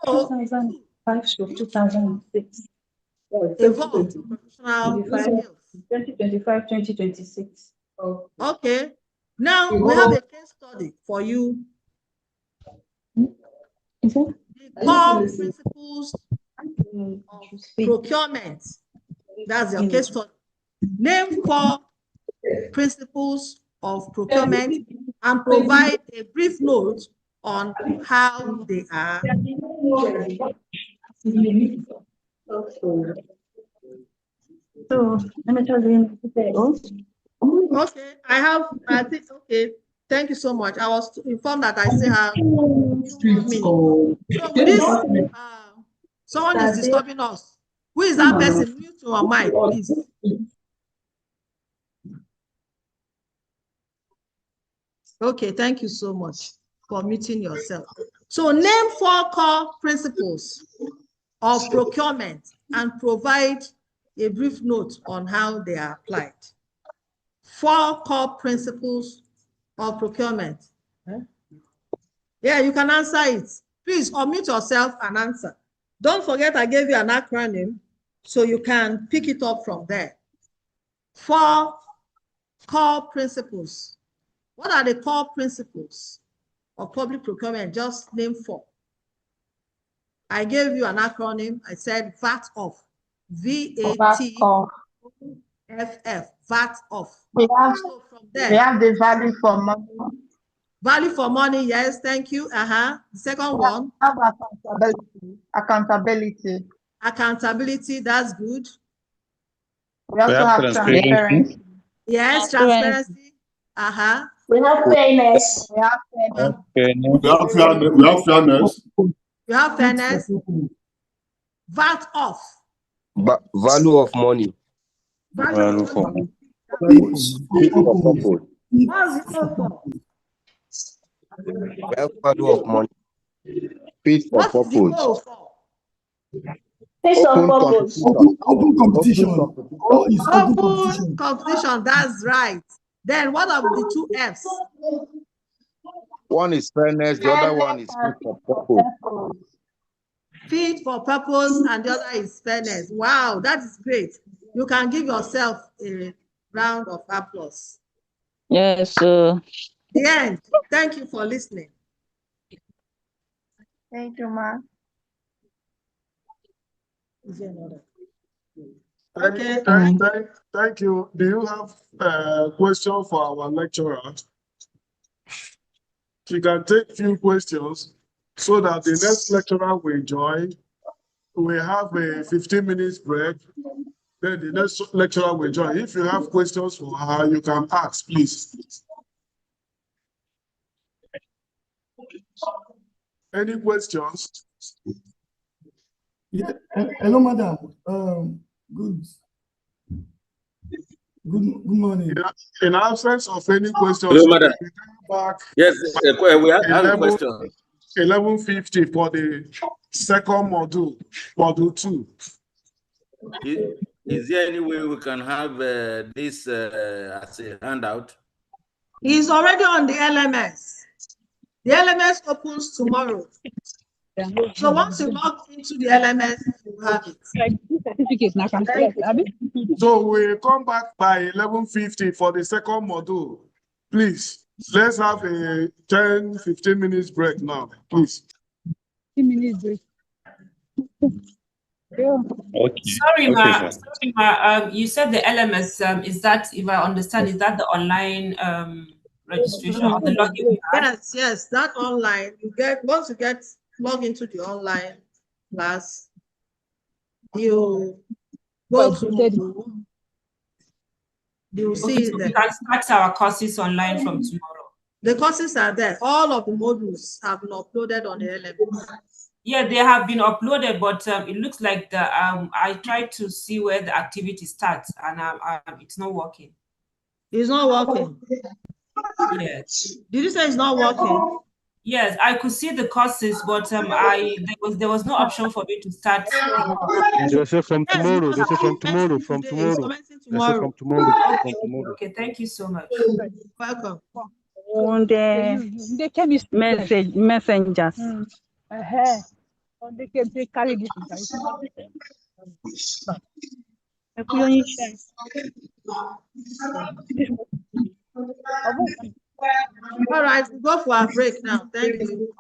2005 to 2006. Evolve professional skills. 2025, 2026. Okay. Now we have a case study for you. The core principles of procurement. That's your case study. Name 4 principles of procurement and provide a brief note on how they are. So let me tell you. Okay, I think, okay, thank you so much. I was informed that I still have a few minutes. So with this, someone is disturbing us. Who is that person? Mute your mic, please. Okay, thank you so much for muting yourself. So name 4 core principles of procurement and provide a brief note on how they are applied. 4 core principles of procurement. Yeah, you can answer it. Please unmute yourself and answer. Don't forget I gave you an acronym, so you can pick it up from there. 4 core principles. What are the core principles of public procurement? Just name 4. I gave you an acronym. I said VAT off. VAT-OFF. VAT off. We have, so from there, we have the value for money. Value for money, yes, thank you. The second one. We have accountability. Accountability. Accountability, that's good. We also have transparency. Yes, transparency. We have fairness. We have fairness. We have fairness. You have fairness. VAT off. Value of money. Value for money. Fit for purpose. What's it for? Value of money. Fit for What is the purpose. O for? Fit for purpose. Open competition. Open competition, that's right. Then what are the 2 F's? One is fairness, the other one is fit for purpose. Fit for purpose, and the other is fairness. Wow, that is great. You can give yourself a round of applause. Yes, sir. The end. Thank you for listening. Thank you, ma. Is there another? Okay. Thank you. Do you have a question for our lecturer? She can take few questions so that the next lecturer will join. We have a 15 minutes break. Then the next lecturer will join. If you have questions for her, you can ask, please. Any questions? Yeah. Hello, madam. Good morning. In absence of any questions, hello, madam. Back yes, we have a question. 11:50 for the second module, module 2. Is there any way we can have this as a handout? He's already on the LMS. The LMS opens tomorrow. So once you log into the LMS, you have it. So we'll come back by 11:50 for the second module. Please, let's have a 10-15 minutes break now, please. 15 minutes break. Okay. Sorry, ma. You said the LMS. Is that, if I understand, is that the online registration or the login? Yes, that online. You get once you get log into the online class, you go to. You see so we can start our courses online from tomorrow. The courses are there. All of the modules have been uploaded on the LMS. Yeah, they have been uploaded, but it looks like the I tried to see where the activity starts, and it's not working. It's not working. Yes. Did you say it's not working? Yes, I could see the courses, but there was no option for me to start. They say from tomorrow. They say from tomorrow. From tomorrow. They say from tomorrow. Okay. Okay. Thank you so much. Welcome. On the chemist messengers. They carry this. All right, we go for a break now. Thank you.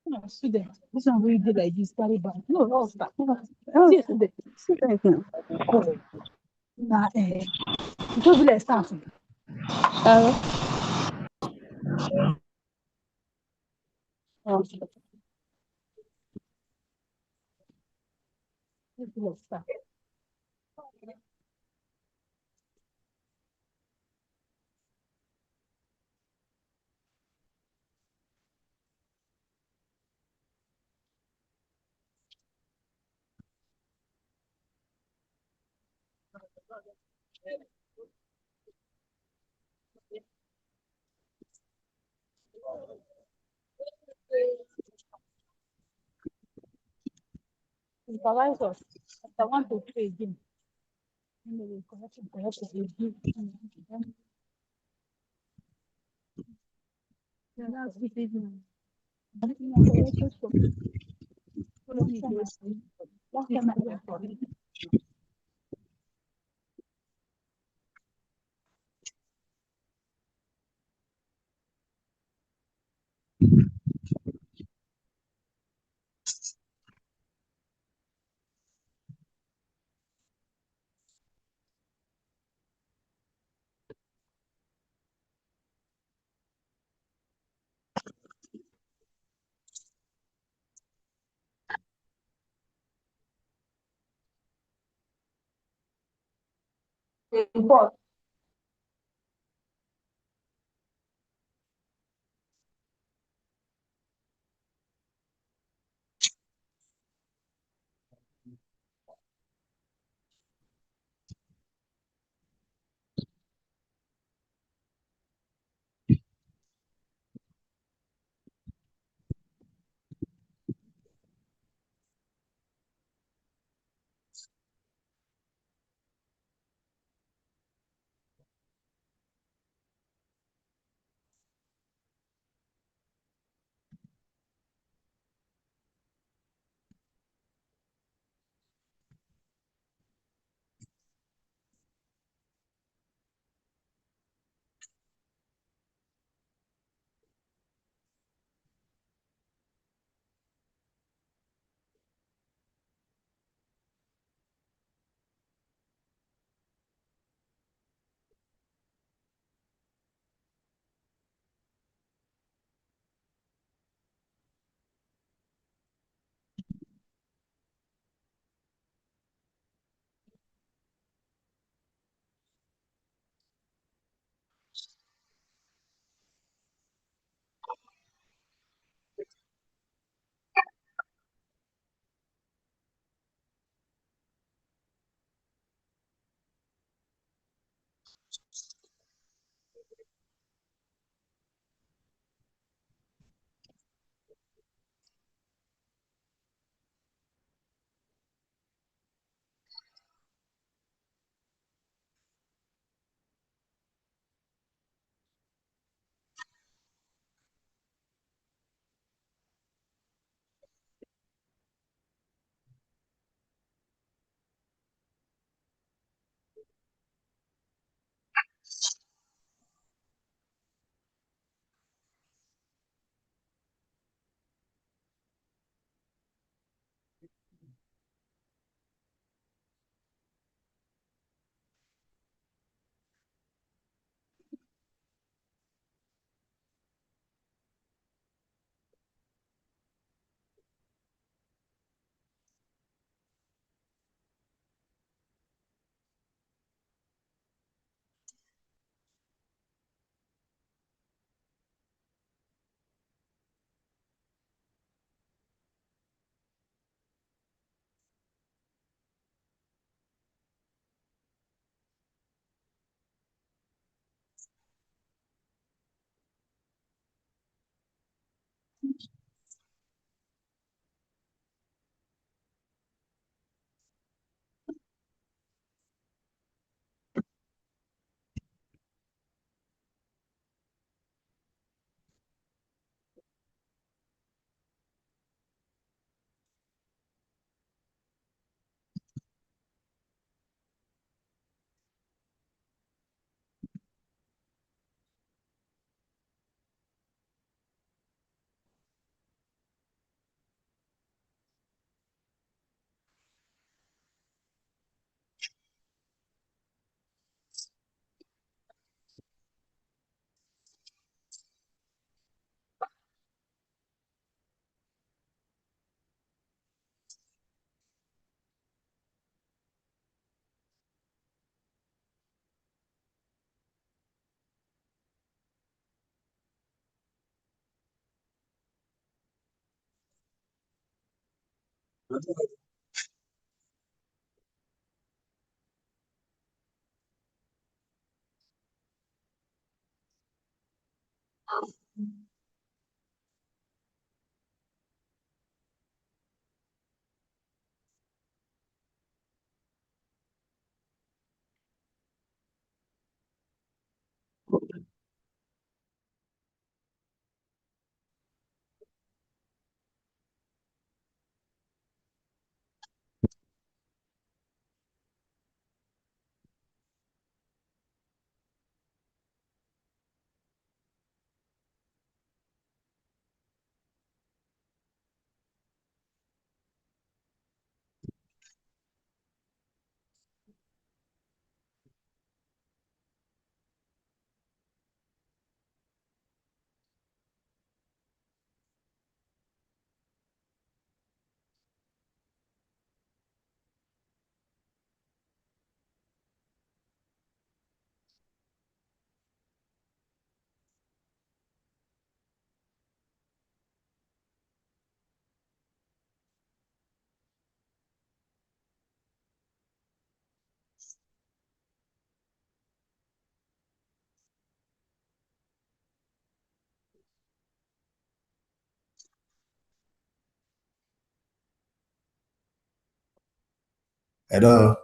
No, student. This one we did like this, carry back. No, no, stop. No, see, student now. Oh, nah, it will be like staff. Okay. It will be like staff. Supervisor, I want to pray again. Anyway, correct again. Yeah, that's good evening. Follow me, please. Last time I went for it. Report. Hello.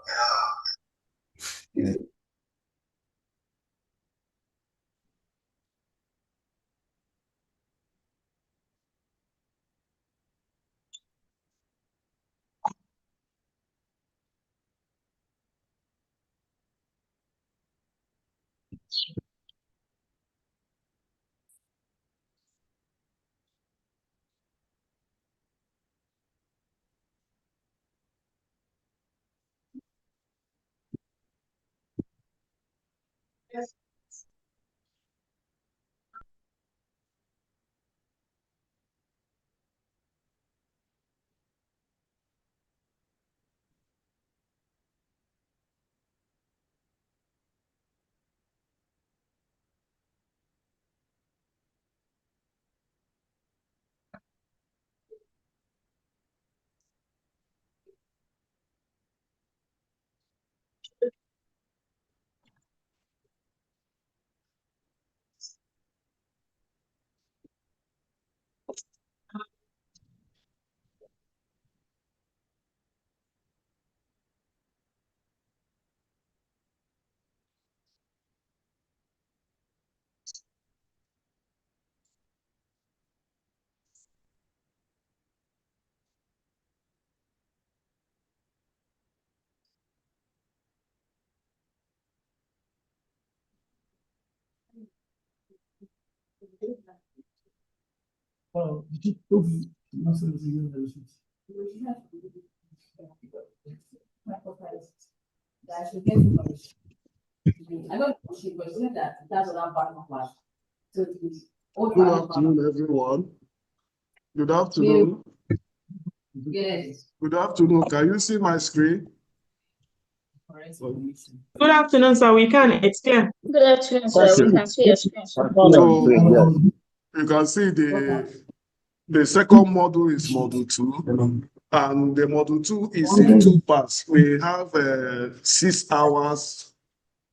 Oh, Good afternoon, everyone. Good afternoon. Yes. Good afternoon. Can you see my screen? Good afternoon, sir. We can. It's clear. Good afternoon, sir. We can see your screen, sir. So you can see the second module is module 2, and the module 2 is in 2 parts. We have 6 hours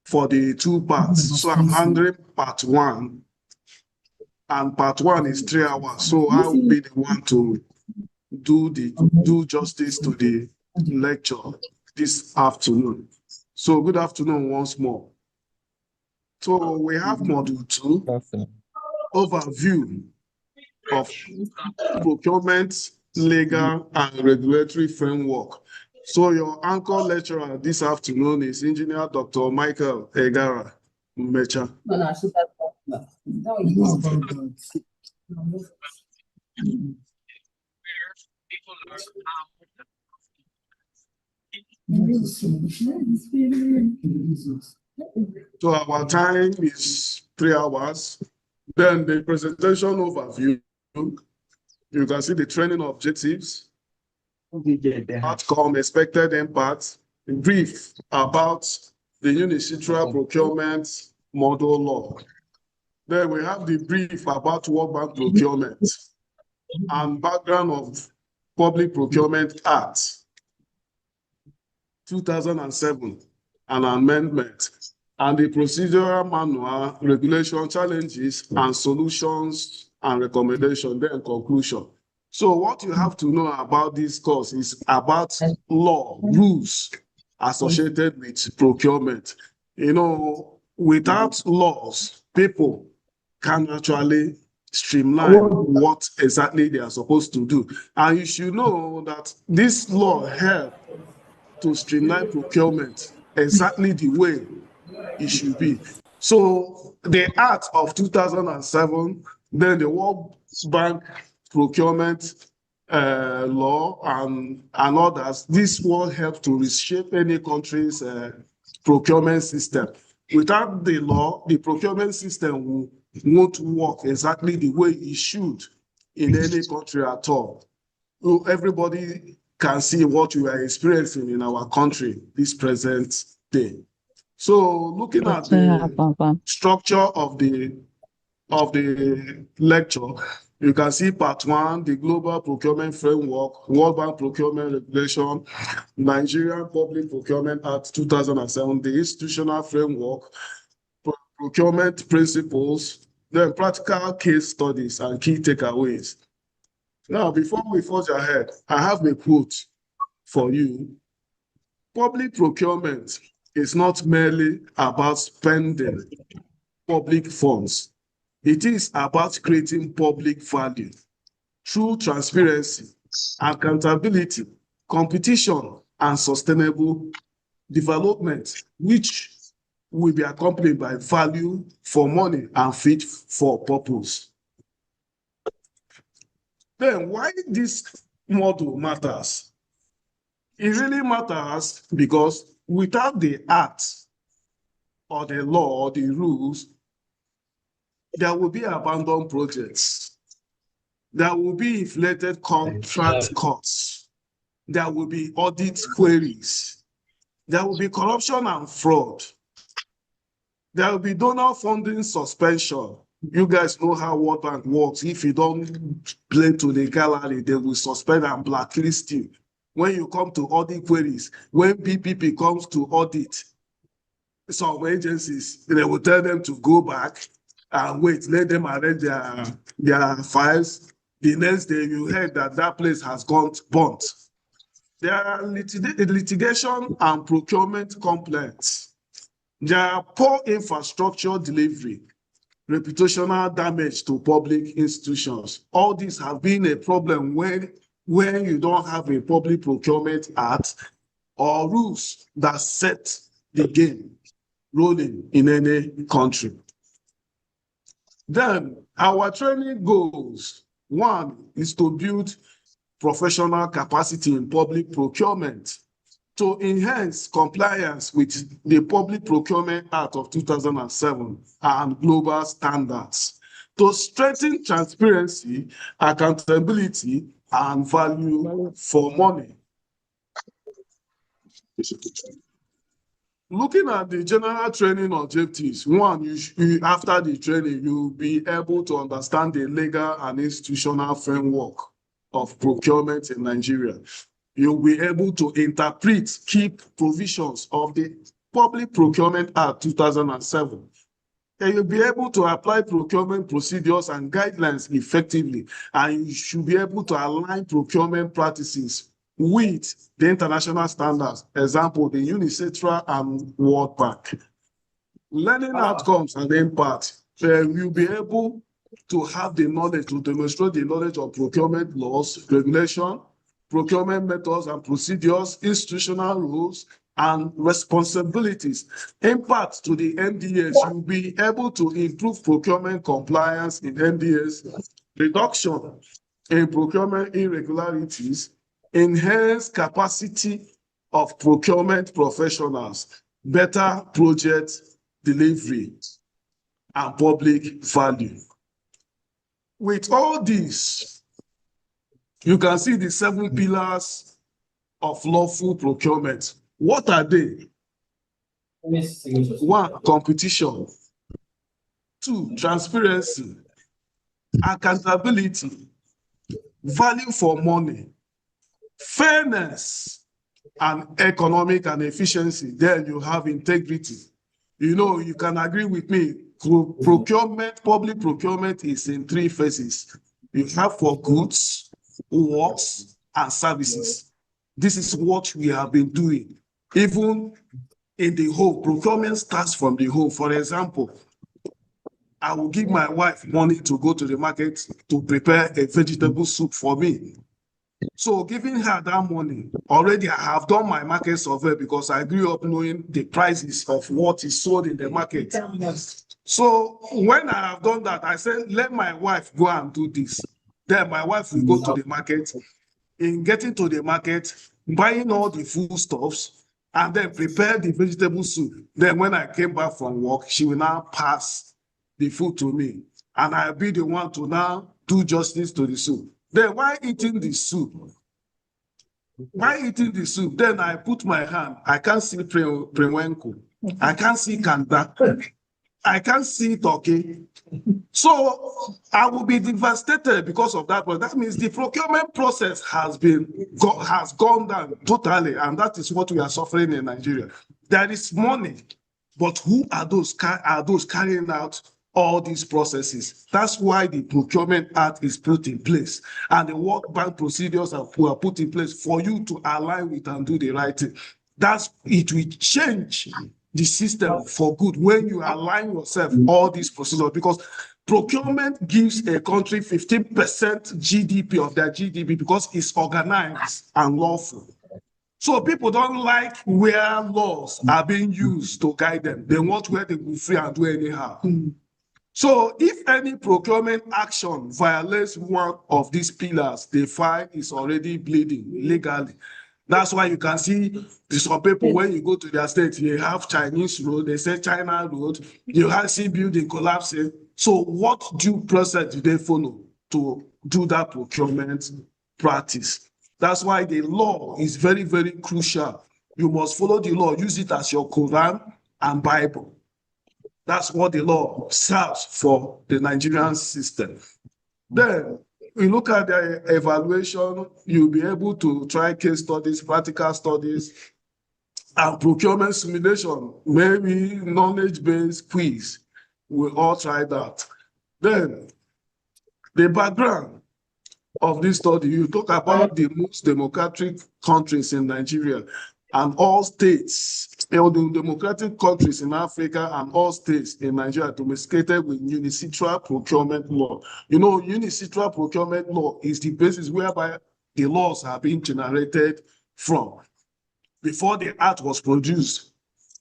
for the 2 parts. So I'm handling part 1, and part 1 is 3 hours. So I will be the one to do justice to the lecture this afternoon. So good afternoon once more. So we have module 2, overview of procurement, legal, and regulatory framework. So your anchor lecturer this afternoon is Engineer Dr. Michael Egara Mecha. So our time is 3 hours. Then the presentation overview, you can see the training objectives, outcome, expected impact, brief about the Unicitral procurement model law. Then we have the brief about World Bank procurement and background of Public Procurement Act 2007, an amendment, and the procedural manual, regulation, challenges, and solutions and recommendation, then conclusion. So what you have to know about this course is about law, rules associated with procurement. You know, without laws, people can actually streamline what exactly they are supposed to do. And you should know that this law helps to streamline procurement exactly the way it should be. So the Act of 2007, then the World Bank procurement law and others, this will help to reshape any country's procurement system. Without the law, the procurement system won't work exactly the way it should in any country at all. So everybody can see what we are experiencing in our country this present day. So looking at the structure of the lecture, you can see part one, the Global Procurement Framework, World Bank Procurement Regulation, Nigerian Public Procurement Act 2007, the Institutional Framework, Procurement Principles, then practical case studies and key takeaways. Now, before we forge ahead, I have a quote for you. Public procurement is not merely about spending public funds. It is about creating public value through transparency, accountability, competition, and sustainable development, which will be accompanied by value for money and fit for purpose. Then why this model matters? It really matters because without the act or the law or the rules, there will be abandoned projects. There will be inflated contract costs. There will be audit queries. There will be corruption and fraud. There will be donor funding suspension. You guys know how World Bank works. If you don't play to the gallery, they will suspend and blacklist you. When you come to audit queries, when PPP comes to audit, some agencies, they will tell them to go back and wait, let them arrange their files. The next day, you heard that that place has gone burnt. There are litigation and procurement complaints. There are poor infrastructure delivery, reputational damage to public institutions. All these have been a problem when you don't have a public procurement act or rules that set the game rolling in any country. Then our training goals, one is to build professional capacity in public procurement to enhance compliance with the Public Procurement Act of 2007 and global standards, to strengthen transparency, accountability, and value for money. Looking at the general training objectives, one, after the training, you'll be able to understand the legal and institutional framework of procurement in Nigeria. You'll be able to interpret key provisions of the Public Procurement Act 2007. And you'll be able to apply procurement procedures and guidelines effectively, and you should be able to align procurement practices with the international standards, example, the UNICETRA and World Bank. Learning outcomes and impact, you'll be able to have the knowledge to demonstrate the knowledge of procurement laws, regulation, procurement methods and procedures, institutional rules, and responsibilities. Impact to the NDS, you'll be able to improve procurement compliance in NDS, reduction in procurement irregularities, enhance capacity of procurement professionals, better project delivery, and public value. With all this, you can see the 7 pillars of lawful procurement. What are they? 1, competition. 2, transparency. Accountability. Value for money. fairness and economic and efficiency, then you have integrity. You know, you can agree with me, procurement, public procurement is in three phases. You have for goods, works, and services. This is what we have been doing. Even in the home, procurement starts from the home. For example, I will give my wife money to go to the market to prepare a vegetable soup for me. So giving her that money, already I have done my market survey because I grew up knowing the prices of what is sold in the market. So when I have done that, I said, let my wife go and do this. Then my wife will go to the market. In getting to the market, buying all the foodstuffs, and then prepare the vegetable soup. Then when I came back from work, she will now pass the food to me. And I'll be the one to now do justice to the soup. Then while eating the soup, then I put my hand, I can't see Prewenko, I can't see Kanda, I can't see Turkey. So I will be devastated because of that. But that means the procurement process has gone down totally, and that is what we are suffering in Nigeria. There is money, but who are those carrying out all these processes? That's why the Procurement Act is put in place, and the World Bank procedures were put in place for you to align with and do the right thing. It will change the system for good when you align yourself all these procedures, because procurement gives a country 15% GDP of their GDP because it's organized and lawful. So people don't like where laws are being used to guide them. They want where they go free and do anyhow. So if any procurement action violates one of these pillars, the file is already bleeding legally. That's why you can see some people, when you go to their state, they have Chinese road, they say China road, you have see building collapsing. So what due process do they follow to do that procurement practice? That's why the law is very, very crucial. You must follow the law, use it as your Quran and Bible. That's what the law serves for the Nigerian system. Then we look at the evaluation, you'll be able to try case studies, practical studies, and procurement simulation, maybe knowledge-based quiz. We'll all try that. Then the background of this study, you talk about the most democratic countries in Nigeria and all states, the democratic countries in Africa and all states in Nigeria domesticated with unilateral procurement law. You know, unilateral procurement law is the basis whereby the laws are being generated from. Before the act was produced,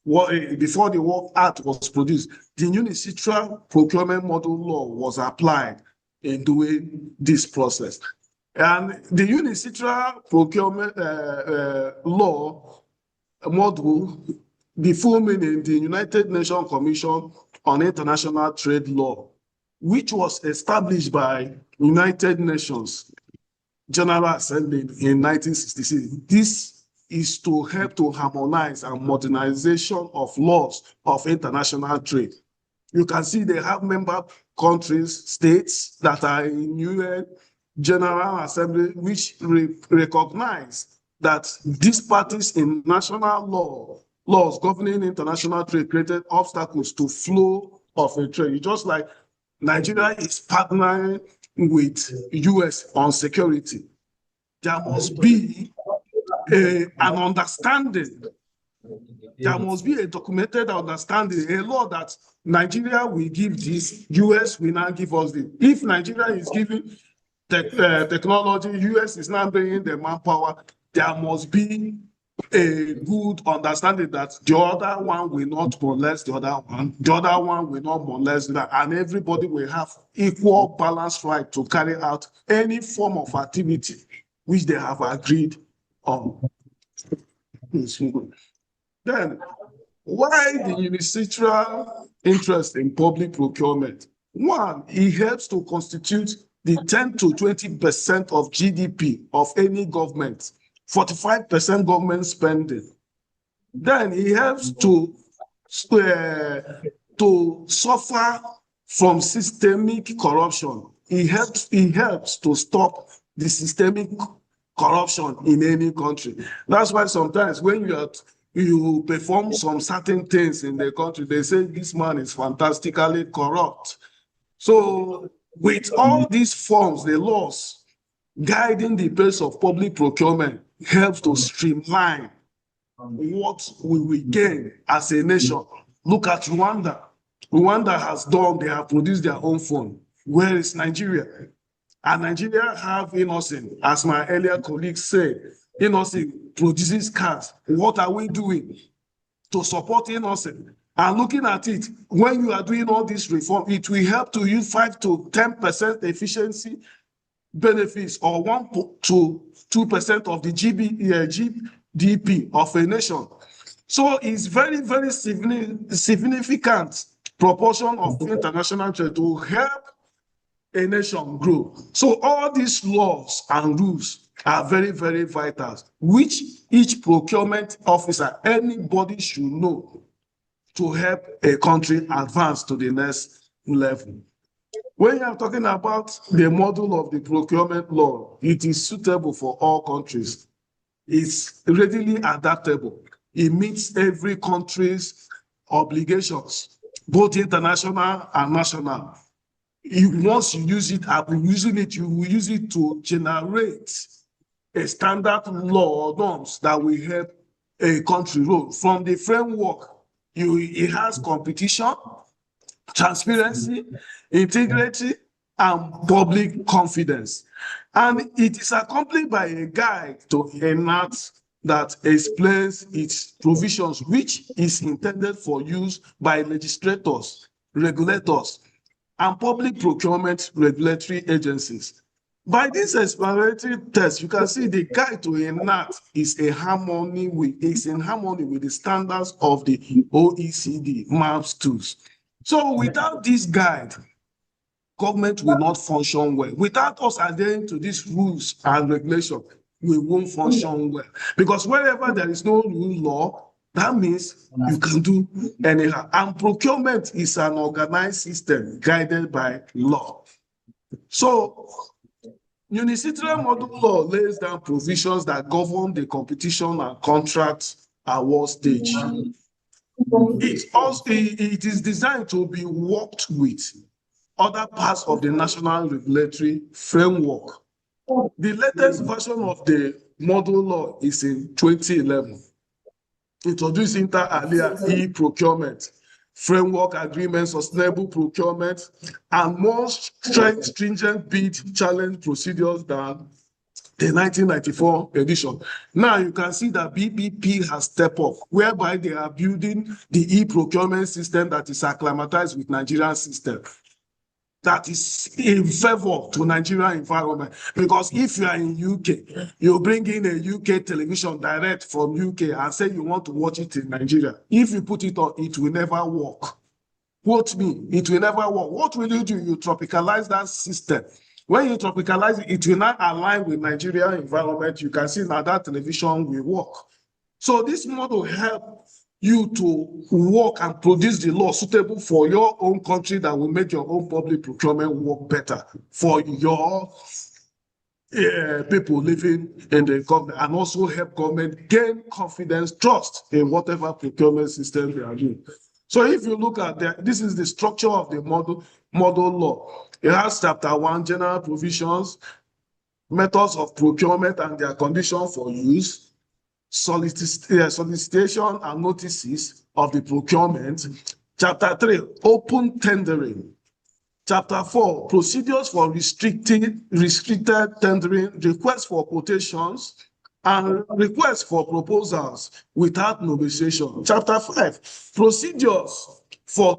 before the Work Act was produced, the unilateral procurement model law was applied in doing this process. And the unilateral procurement law model, the full meaning, the United Nations Commission on International Trade Law, which was established by United Nations General Assembly in 1966. This is to help to harmonize and modernization of laws of international trade. You can see they have member countries, states that are in UN General Assembly, which recognize that these parties in national laws governing international trade created obstacles to flow of a trade. Just like Nigeria is partnering with US on security, there must be an understanding. There must be a documented understanding, a law that Nigeria will give this, US will now give us this. If Nigeria is giving technology, US is now bringing the manpower, there must be a good understanding that the other one will not molest the other one will not molest that, and everybody will have equal balanced right to carry out any form of activity which they have agreed on. Then, why the unilateral interest in public procurement? One, it helps to constitute the 10 to 20% of GDP of any government, 45% government spending. Then it helps to suffer from systemic corruption. It helps to stop the systemic corruption in any country. That's why sometimes when you perform some certain things in the country, they say this man is fantastically corrupt. So with all these forms, the laws guiding the pace of public procurement helps to streamline what we will gain as a nation. Look at Rwanda. Rwanda they have produced their own fund. Where is Nigeria? And Nigeria have Innocent, as my earlier colleague said, Innocent produces cars. What are we doing to support Innocent? And looking at it, when you are doing all this reform, it will help to use 5 to 10% efficiency benefits or 1 to 2% of the GDP of a nation. So it's very, very significant proportion of international trade to help a nation grow. So all these laws and rules are very, very vital, which each procurement officer, anybody should know to help a country advance to the next level. When you are talking about the model of the procurement law, it is suitable for all countries. It's readily adaptable. It meets every country's obligations, both international and national. Once you use it, you will use it to generate a standard law or norms that will help a country grow. From the framework, it has competition, transparency, integrity, and public confidence. And it is accompanied by a guide to enact that explains its provisions, which is intended for use by legislators, regulators, and public procurement regulatory agencies. By this exploratory test, you can see the guide to enact is in harmony with the standards of the OECD MAPS tools. So without this guide, government will not function well. Without us adhering to these rules and regulations, we won't function well. Because wherever there is no rule law, that means you can do anyhow. And procurement is an organized system guided by law. So Unilateral model law lays down provisions that govern the competition and contract award stage. It is designed to be worked with other parts of the national regulatory framework. The latest version of the model law is in 2011. Introduced inter alia e-procurement, framework agreement, sustainable procurement, and more stringent bid challenge procedures than the 1994 edition. Now you can see that BBP has stepped up, whereby they are building the e-procurement system that is acclimatized with Nigerian system, that is in favor to Nigerian environment. Because if you are in UK, you bring in a UK television direct from UK and say you want to watch it in Nigeria. If you put it on, it will never work. Quote me, it will never work. What will you do? You tropicalize that system. When you tropicalize it, it will not align with Nigerian environment. You can see now that television will work. So this model helps you to work and produce the law suitable for your own country that will make your own public procurement work better for your people living in the government, and also help government gain confidence, trust in whatever procurement system they are doing. So if you look at that, this is the structure of the model law. It has chapter 1, general provisions, methods of procurement and their conditions for use, solicitation and notices of the procurement. Chapter 3, open tendering. Chapter 4, procedures for restricted tendering, requests for quotations, and requests for proposals without negotiation. Chapter 5, procedures for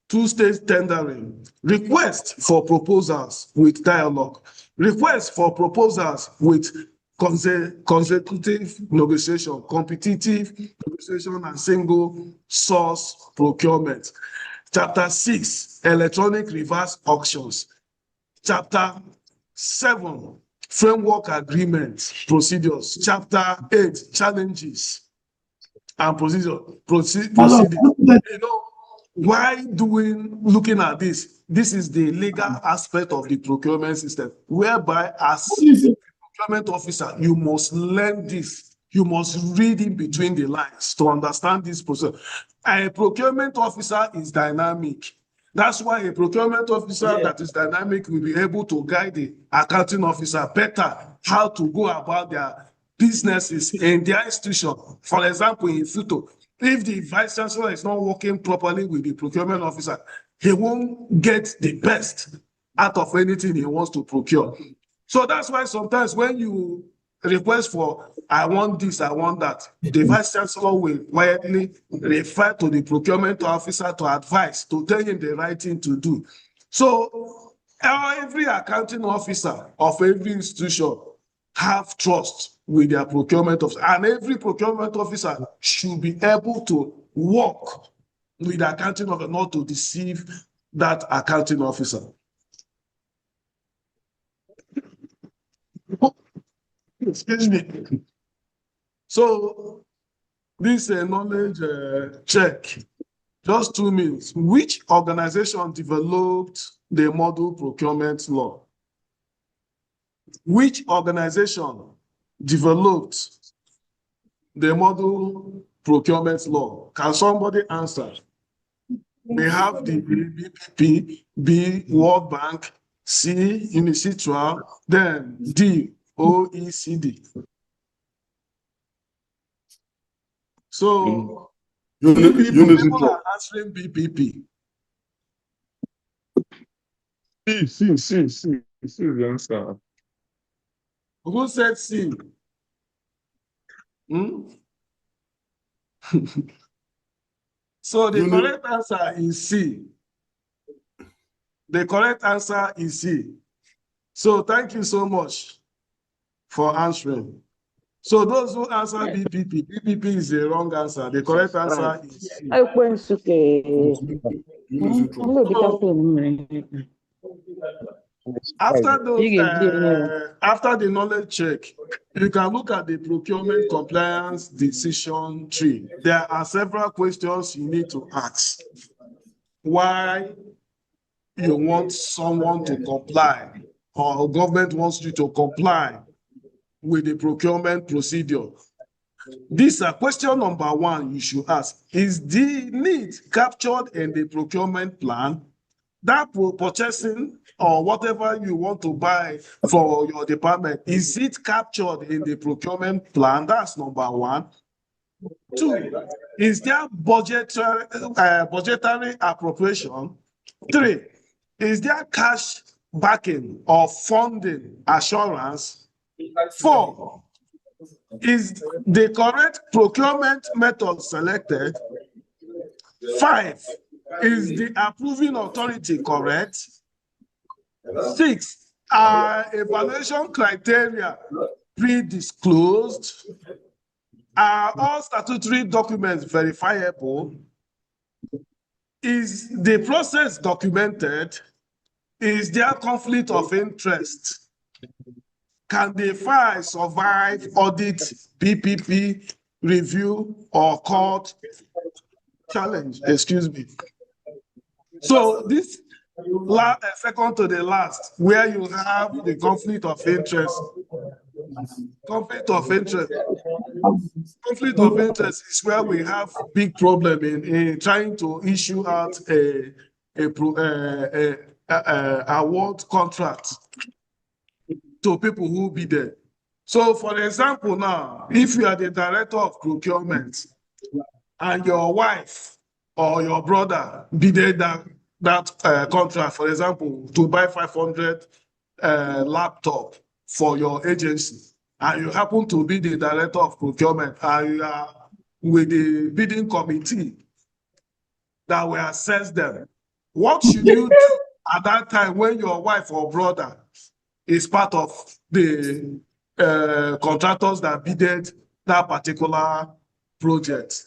two-stage tendering, requests for proposals with dialogue, requests for proposals with consecutive negotiation, competitive negotiation, and single source procurement. Chapter 6, electronic reverse auctions. Chapter 7, framework agreement procedures. Chapter 8, challenges and procedures. You know, why looking at this? This is the legal aspect of the procurement system, whereby as a procurement officer, you must learn this. You must read in between the lines to understand this process. A procurement officer is dynamic. That's why a procurement officer that is dynamic will be able to guide the accounting officer better how to go about their businesses in their institution. For example, in FUTO, if the vice chancellor is not working properly with the procurement officer, he won't get the best out of anything he wants to procure. So that's why sometimes when you request for, I want this, I want that, the vice chancellor will quietly refer to the procurement officer to advise, to tell him the right thing to do. So every accounting officer of every institution have trust with their procurement officer, and every procurement officer should be able to work with the accounting officer, not to deceive that accounting officer. Excuse me. So this knowledge check, just 2 minutes. Which organization developed the model procurement law? Which organization developed the model procurement law? Can somebody answer? We have the BPP, B, World Bank, C, UNICITRAL, then D, OECD. So, people are answering BPP. C is the answer. Who said C? So the correct answer is C. The correct answer is C. So thank you so much for answering. So those who answer BPP, BPP is the wrong answer. The correct answer is C. After the knowledge check, you can look at the procurement compliance decision tree. There are several questions you need to ask. Why you want someone to comply, or government wants you to comply with the procurement procedure. This question number 1 you should ask. Is the need captured in the procurement plan? That purchasing or whatever you want to buy for your department, is it captured in the procurement plan? That's number 1. 2, is there budgetary appropriation? 3, is there cash backing or funding assurance? 4, is the correct procurement method selected? 5, is the approving authority correct? 6, are evaluation criteria pre-disclosed? Are all statutory documents verifiable? Is the process documented? Is there conflict of interest? Can the file survive audit, BPP, review, or court challenge? Excuse me. So this second to the last, where you have the conflict of interest. Conflict of interest. Conflict of interest is where we have big problem in trying to issue out a award contract to people who be there. So, for example, now, if you are the director of procurement and your wife or your brother bidded that contract, for example, to buy 500 laptop for your agency, and you happen to be the director of procurement, and you are with the bidding committee that will assess them, what should you do at that time when your wife or brother is part of the contractors that bidded that particular project?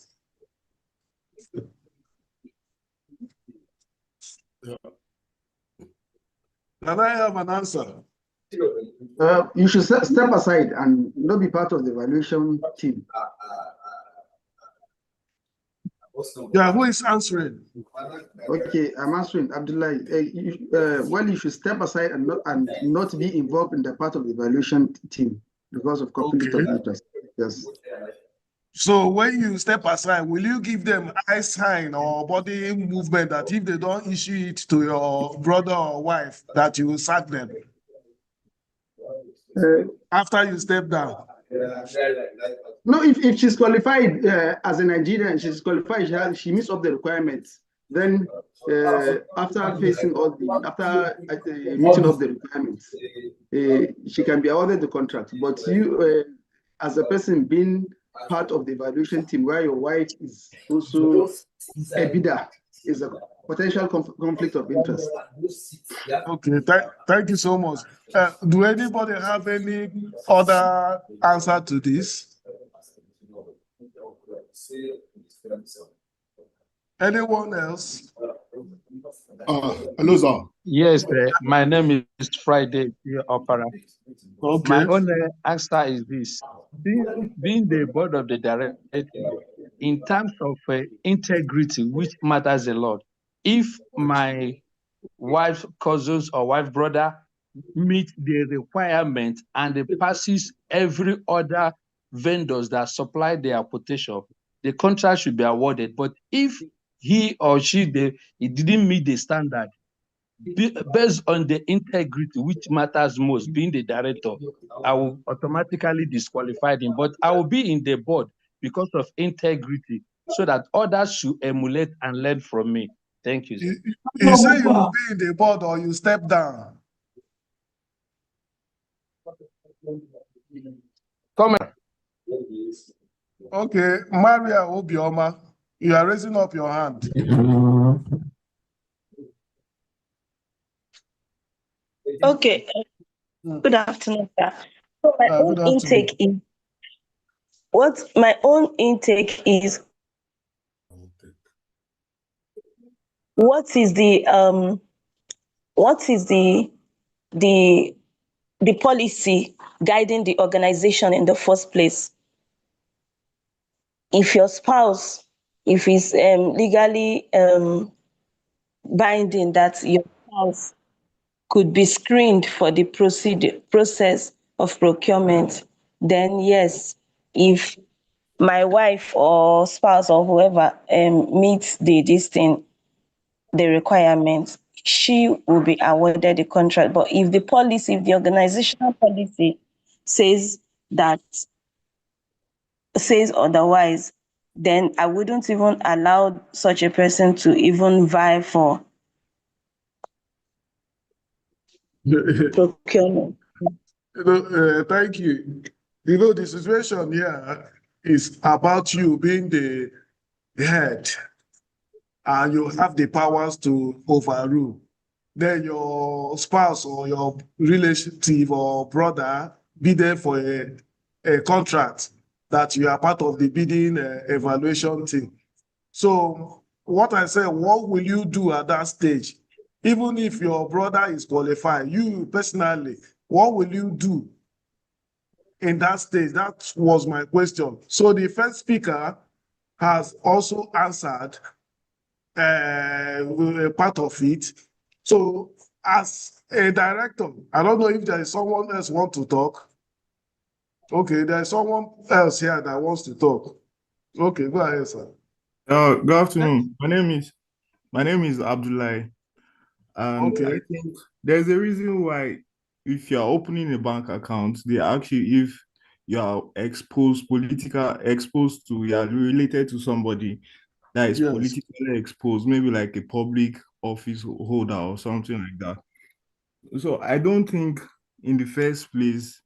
Can I have an answer? You should step aside and not be part of the evaluation team. Yeah, who is answering? Okay, I'm answering. Abdullah, well, you should step aside and not be involved in the part of the evaluation team because of conflict of interest. Yes. So when you step aside, will you give them eye sign or body movement that if they don't issue it to your brother or wife, that you will sack them after you step down? No, if she's qualified as a Nigerian, she's qualified, she meets up the requirements. Then after meeting up the requirements, she can be awarded the contract. But you, as a person being part of the evaluation team where your wife is also a bidder, is a potential conflict of interest. Okay, thank you so much. Do anybody have any other answer to this? Anyone else? Hello, sir. Yes, my name is Friday Opera. Okay. My only answer is this. Being the board of the director, in terms of integrity, which matters a lot, if my wife cousins or wife brother meet the requirement and it passes every other vendors that supply their quotation, the contract should be awarded. But if he or she it didn't meet the standard, based on the integrity, which matters most, being the director, I will automatically disqualify him. But I will be in the board because of integrity, so that others should emulate and learn from me. Thank you, sir. You say you will be in the board or you step down? Come on. Okay, Maria Obioma, you are raising up your hand. Okay. Good afternoon, sir. So my own intake is what is the policy guiding the organization in the first place? If your spouse, if it's legally binding that your spouse could be screened for the process of procurement, then yes, if my wife or spouse or whoever meets the requirements, she will be awarded the contract. But if the organizational policy says otherwise, then I wouldn't even allow such a person to even vie for procurement. Thank you. You know, the situation here is about you being the head and you have the powers to overrule. Then your spouse or your relative or brother be there for a contract that you are part of the bidding evaluation team. So what I said, what will you do at that stage? Even if your brother is qualified, you personally, what will you do in that stage? That was my question. So the first speaker has also answered part of it. So as a director, I don't know if there is someone else want to talk. Okay, there is someone else here that wants to talk. Okay, go ahead, sir. Good afternoon. My name is Abdullah. And Okay. I think there's a reason why if you're opening a bank account, they ask you if you are exposed to, you're related to somebody that is politically exposed, maybe like a public office holder or something like that. So I don't think in the first place,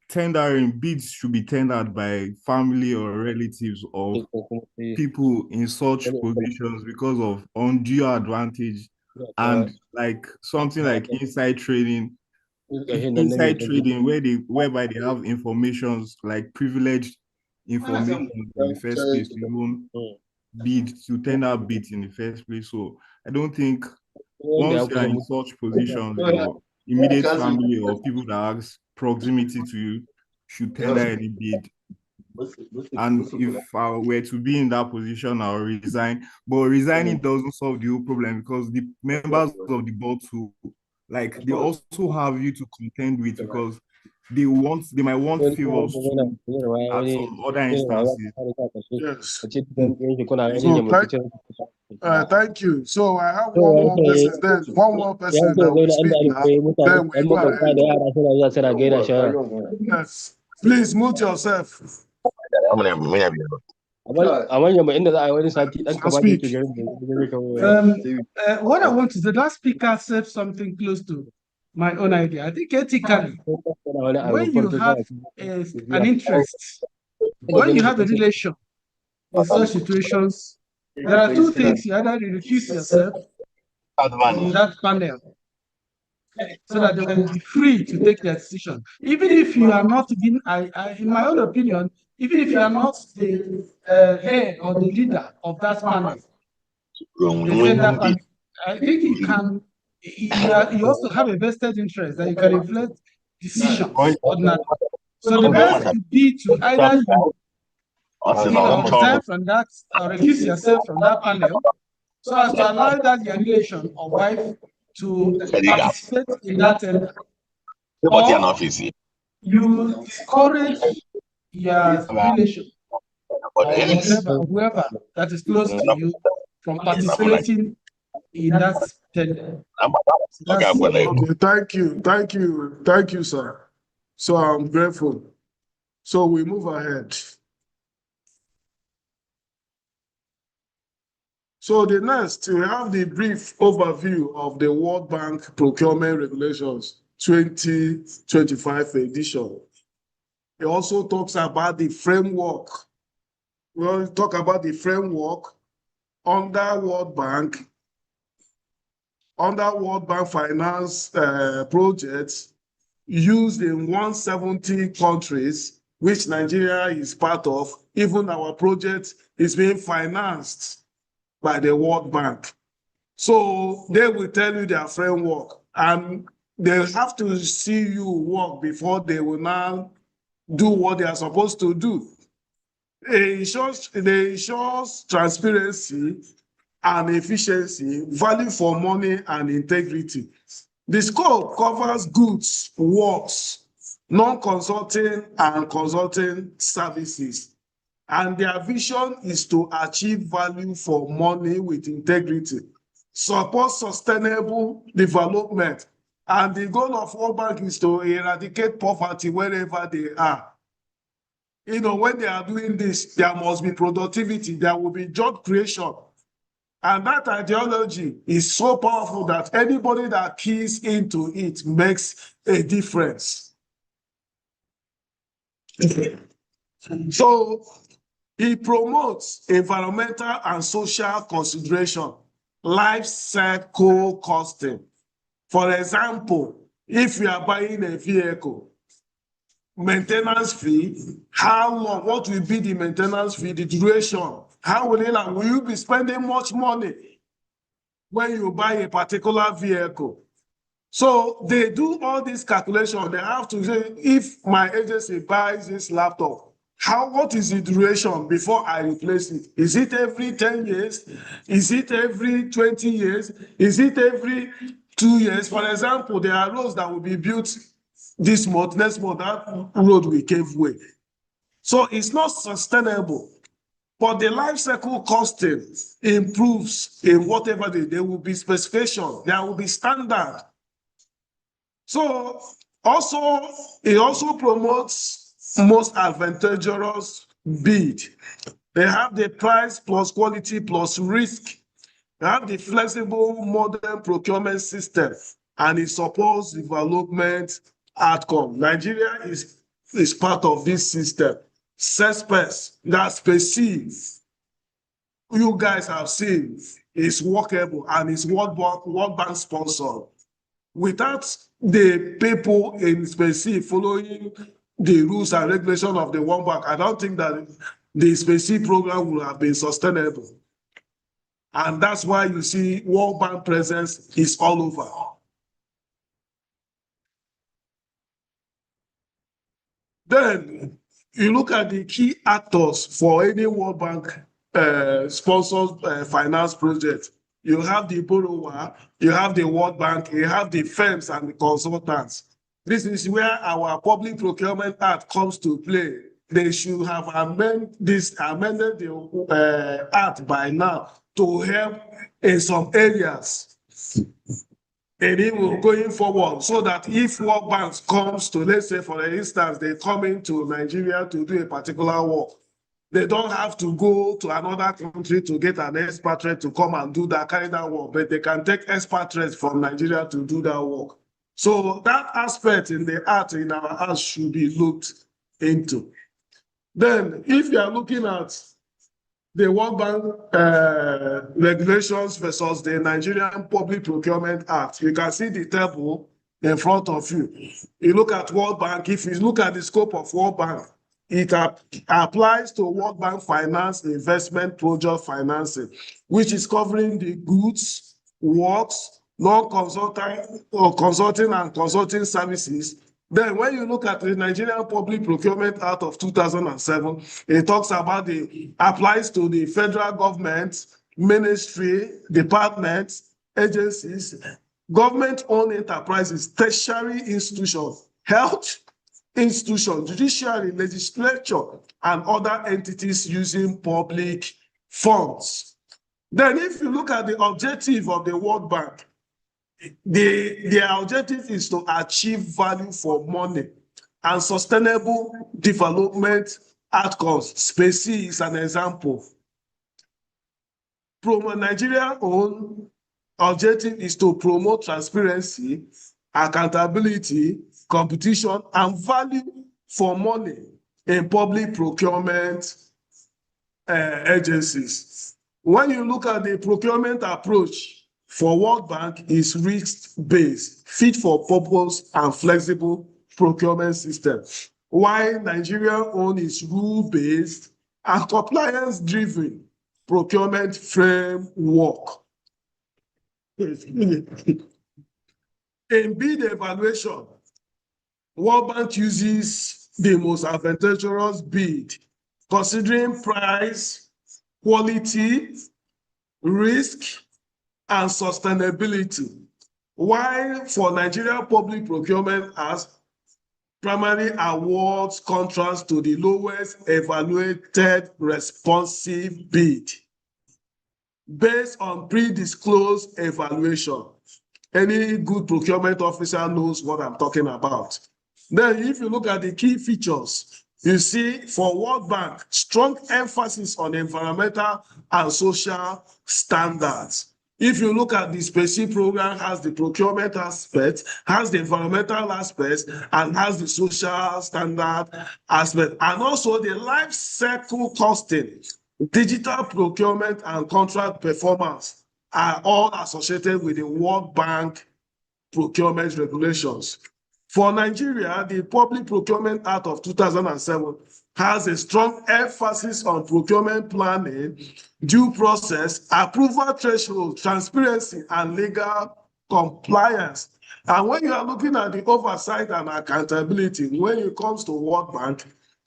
tendering bids should be tendered by family or relatives of people in such positions because of undue advantage and like something like inside trading whereby they have informations like privileged information in the first place to even tender bids in the first place. So I don't think once you are in such positions, your immediate family or people that have proximity to you should tender any bid And if I were to be in that position, I'll resign. But resigning doesn't solve the whole problem because the members of the board too, like they also have you to contend with because they might want favors too at some other instances. Yes. So thank you. So I have one more person. Then one more person that will speak now. Then we go ahead. Yes. Please mute yourself. Speak. What I want to say, that speaker said something close to my own idea. I think ethically, when you have an interest, when you have a relation in such situations, there are two things. You either recuse yourself from that panel so that they can be free to take their decision. Even if you are not even, in my own opinion, even if you are not the head or the leader of that panel, I think you can. You also have a vested interest that you can influence decisions ordinarily. So the best would be to either you resign from that or recuse yourself from that panel so as to allow that your relation or wife to participate in that tender. Or you discourage your relation or whatever, whoever that is close to you from participating in that tender. Okay, thank you, sir. So I'm grateful. So we move ahead. So the next, we have the brief overview of the World Bank Procurement Regulations 2025 edition. It also talks about the framework. We'll talk about the framework under World Bank finance projects used in 170 countries, which Nigeria is part of. Even our project is being financed by the World Bank. So they will tell you their framework and they have to see you work before they will now do what they are supposed to do. It ensures transparency and efficiency, value for money and integrity. The scope covers goods, works, non-consulting and consulting services. And their vision is to achieve value for money with integrity, support sustainable development. And the goal of World Bank is to eradicate poverty wherever they are. You know, when they are doing this, there must be productivity, there will be job creation. And that ideology is so powerful that anybody that keys into it makes a difference. So it promotes environmental and social consideration, life cycle costing. For example, if you are buying a vehicle, maintenance fee, how long, what will be the maintenance fee, the duration, how will you be spending much money when you buy a particular vehicle? So they do all these calculations. They have to say, if my agency buys this laptop, what is the duration before I replace it? Is it every 10 years? Is it every 20 years? Is it every 2 years? For example, there are roads that will be built this month, next month, that road will give way. So it's not sustainable. But the life cycle costing improves in whatever there will be specification, there will be standard. So it also promotes most advantageous bid. They have the price plus quality plus risk. They have the flexible modern procurement system and it supports development outcome. Nigeria is part of this system. CE-sPESS, that's SPESS, you guys have seen, is workable and is World Bank sponsored. Without the people in SPESS following the rules and regulations of the World Bank, I don't think that the SPESS program would have been sustainable. And that's why you see World Bank presence is all over. Then you look at the key actors for any World Bank sponsored finance project. You have the borrower, you have the World Bank, you have the firms and the consultants. This is where our Public Procurement Act comes to play. They should have amended the act by now to help in some areas. And it will going forward so that if World Bank comes to, let's say, for instance, they come into Nigeria to do a particular work, they don't have to go to another country to get an expatriate to come and do that, carry that work, but they can take expatriates from Nigeria to do that work. So that aspect in the act in our house should be looked into. Then, if you are looking at the World Bank regulations versus the Nigerian Public Procurement Act, you can see the table in front of you. You look at World Bank, if you look at the scope of World Bank, it applies to World Bank Finance Investment Project Financing, which is covering the goods, works, non-consulting or consulting and consulting services. Then when you look at the Nigerian Public Procurement Act of 2007, it talks about applies to the federal government, ministry, departments, agencies, government-owned enterprises, tertiary institutions, health institutions, judiciary, legislature, and other entities using public funds. Then if you look at the objective of the World Bank, their objective is to achieve value for money and sustainable development outcomes. SPESS is an example. Nigeria own objective is to promote transparency, accountability, competition, and value for money in public procurement agencies. When you look at the procurement approach for World Bank, is risk-based, fit for purpose, and flexible procurement system. While Nigeria own is rule-based and compliance-driven procurement framework. In bid evaluation, World Bank uses the most advantageous bid, considering price, quality, risk, and sustainability. While for Nigeria Public Procurement Act, primarily awards contracts to the lowest evaluated responsive bid based on pre-disclosed evaluation. Any good procurement officer knows what I'm talking about. Then if you look at the key features, you see for World Bank, strong emphasis on environmental and social standards. If you look at the SPESS program, has the procurement aspect, has the environmental aspect, and has the social standard aspect, and also the life cycle costing, digital procurement, and contract performance are all associated with the World Bank procurement regulations. For Nigeria, the Public Procurement Act of 2007 has a strong emphasis on procurement planning, due process, approval threshold, transparency, and legal compliance. And when you are looking at the oversight and accountability, when it comes to World Bank,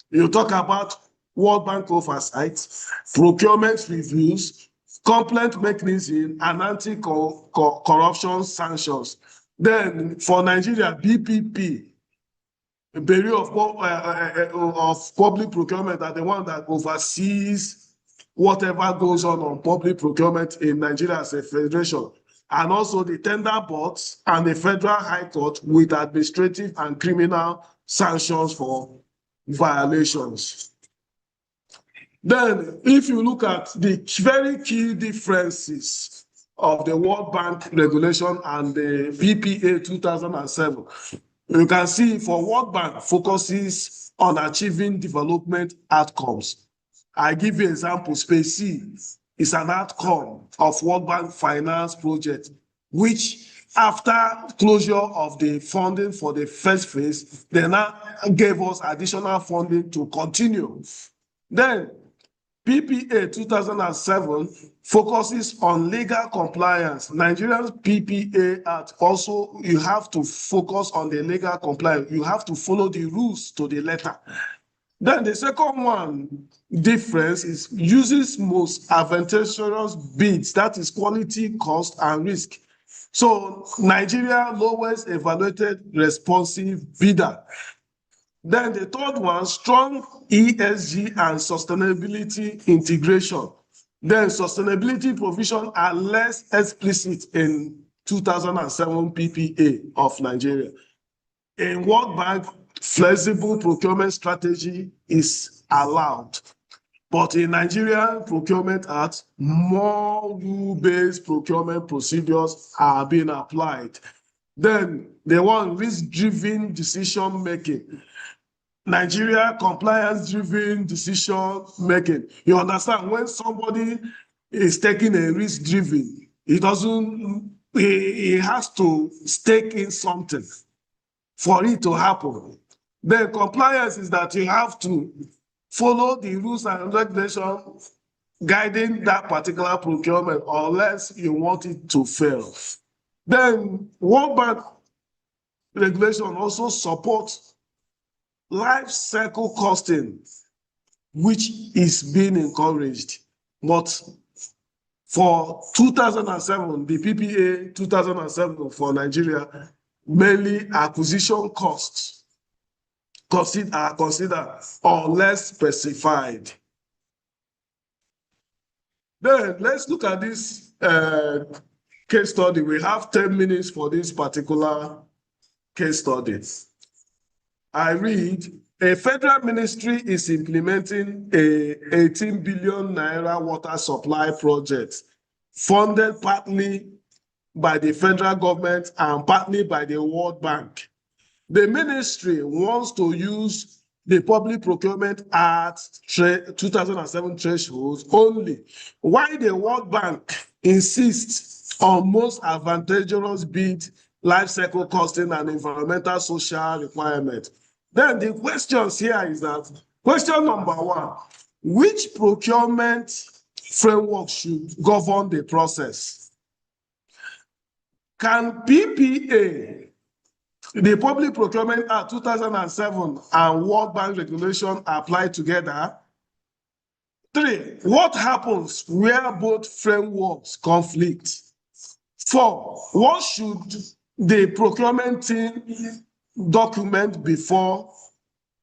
you talk about World Bank oversight, procurement reviews, complaint mechanism, and anti-corruption sanctions. Then for Nigeria, BPP, Bureau of Public Procurement, are the one that oversees whatever goes on public procurement in Nigeria as a federation, and also the tender boards and the Federal High Court with administrative and criminal sanctions for violations. Then, if you look at the very key differences of the World Bank regulation and the BPA 2007, you can see for World Bank focuses on achieving development outcomes. I give you an example. SPESS is an outcome of World Bank finance project, which after closure of the funding for the first phase, they now gave us additional funding to continue. Then PPA 2007 focuses on legal compliance. Nigerian PPA Act also, you have to focus on the legal compliance. You have to follow the rules to the letter. Then the second one difference is uses most advantageous bids, that is quality, cost, and risk. So Nigeria lowest evaluated responsive bidder. Then the third one, strong ESG and sustainability integration. Then sustainability provisions are less explicit in 2007 PPA of Nigeria. In World Bank, flexible procurement strategy is allowed. But in Nigerian Procurement Act, more rule-based procurement procedures are being applied. Then the one risk-driven decision-making. Nigeria compliance-driven decision-making. You understand, when somebody is taking a risk-driven, he has to stake in something for it to happen. Then compliance is that you have to follow the rules and regulations guiding that particular procurement unless you want it to fail. Then World Bank regulation also supports life cycle costing, which is being encouraged. But for 2007, the PPA 2007 for Nigeria, mainly acquisition costs are considered or less specified. Then let's look at this case study. We have 10 minutes for this particular case study. I read, a federal ministry is implementing a 18 billion naira water supply project funded partly by the federal government and partly by the World Bank. The ministry wants to use the Public Procurement Act 2007 thresholds only, while the World Bank insists on most advantageous bid, life cycle costing, and environmental social requirements. Then the questions here is that, question number one, which procurement framework should govern the process? Can PPA, the Public Procurement Act 2007 and World Bank regulation apply together? 3, what happens where both frameworks conflict? 4, what should the procurement team document before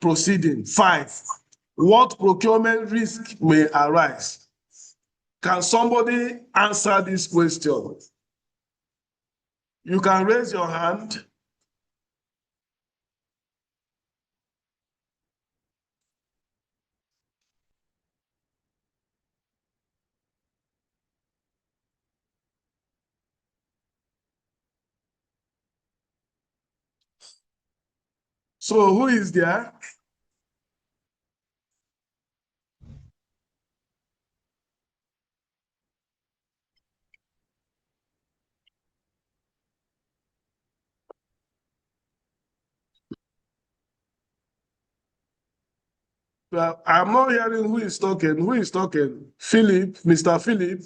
proceeding? 5, what procurement risk may arise? Can somebody answer this question? You can raise your hand. So who is there? Well, I'm not hearing who is talking. Who is talking? Philip, Mr. Philip.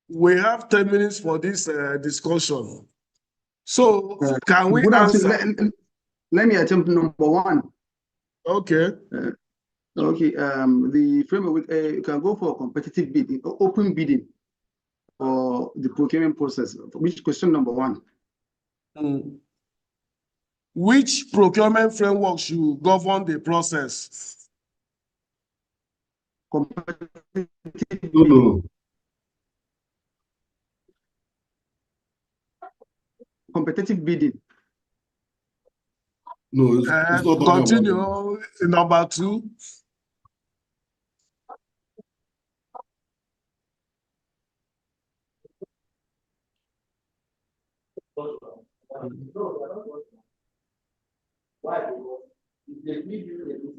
We have 10 minutes for this discussion. So can we answer? Let me attempt number one. Okay. Okay. The framework, you can go for competitive bidding, open bidding for the procurement process. Which question number one? Which procurement framework should govern the process? Competitive bidding. No, it's not continue. Number 2.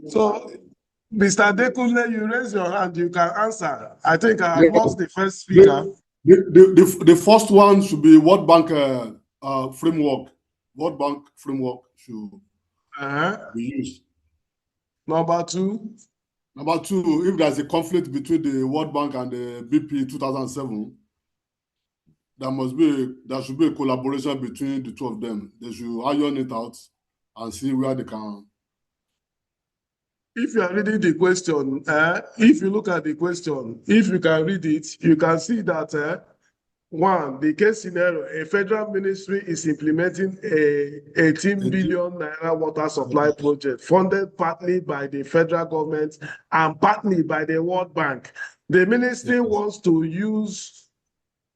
So, Mr. Dekunle, you raise your hand, you can answer. I think I have lost the first speaker. The first one should be World Bank framework. World Bank framework should be used. Number 2. Number 2, if there's a conflict between the World Bank and the BP 2007, there should be a collaboration between the two of them. They should iron it out and see where they can. If you are reading the question, if you look at the question, if you can read it, you can see that one, the case scenario, a federal ministry is implementing a 18 billion naira water supply project funded partly by the federal government and partly by the World Bank. The ministry wants to use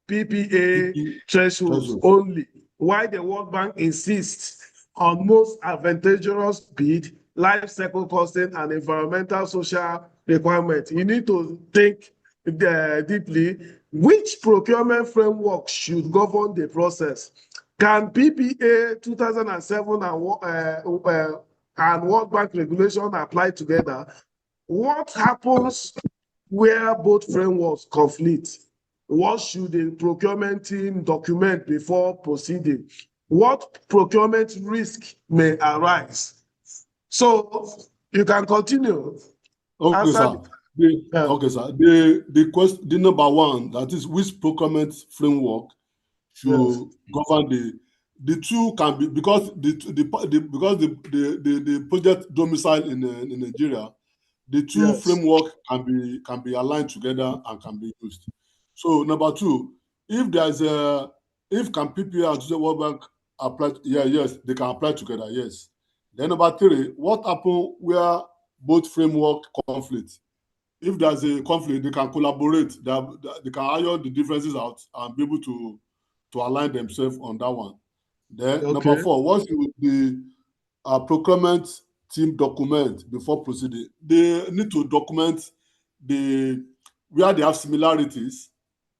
PPA thresholds only, while the World Bank insists on most advantageous bid, life cycle costing, and environmental social requirements. You need to think deeply which procurement framework should govern the process. Can PPA 2007 and World Bank regulation apply together? What happens where both frameworks conflict? What should the procurement team document before proceeding? What procurement risk may arise? So you can continue. Okay, sir. Okay, sir. The number one, that is which procurement framework should govern the two can be because the project domicile in Nigeria, the two framework can be aligned together and can be used. So number two, if there's if can PPA and the World Bank apply, yes, they can apply together, yes. Then number three, what happen where both framework conflict? If there's a conflict, they can collaborate. They can iron the differences out and be able to align themselves on that one. Then number four, once the procurement team document before proceeding, they need to document where they have similarities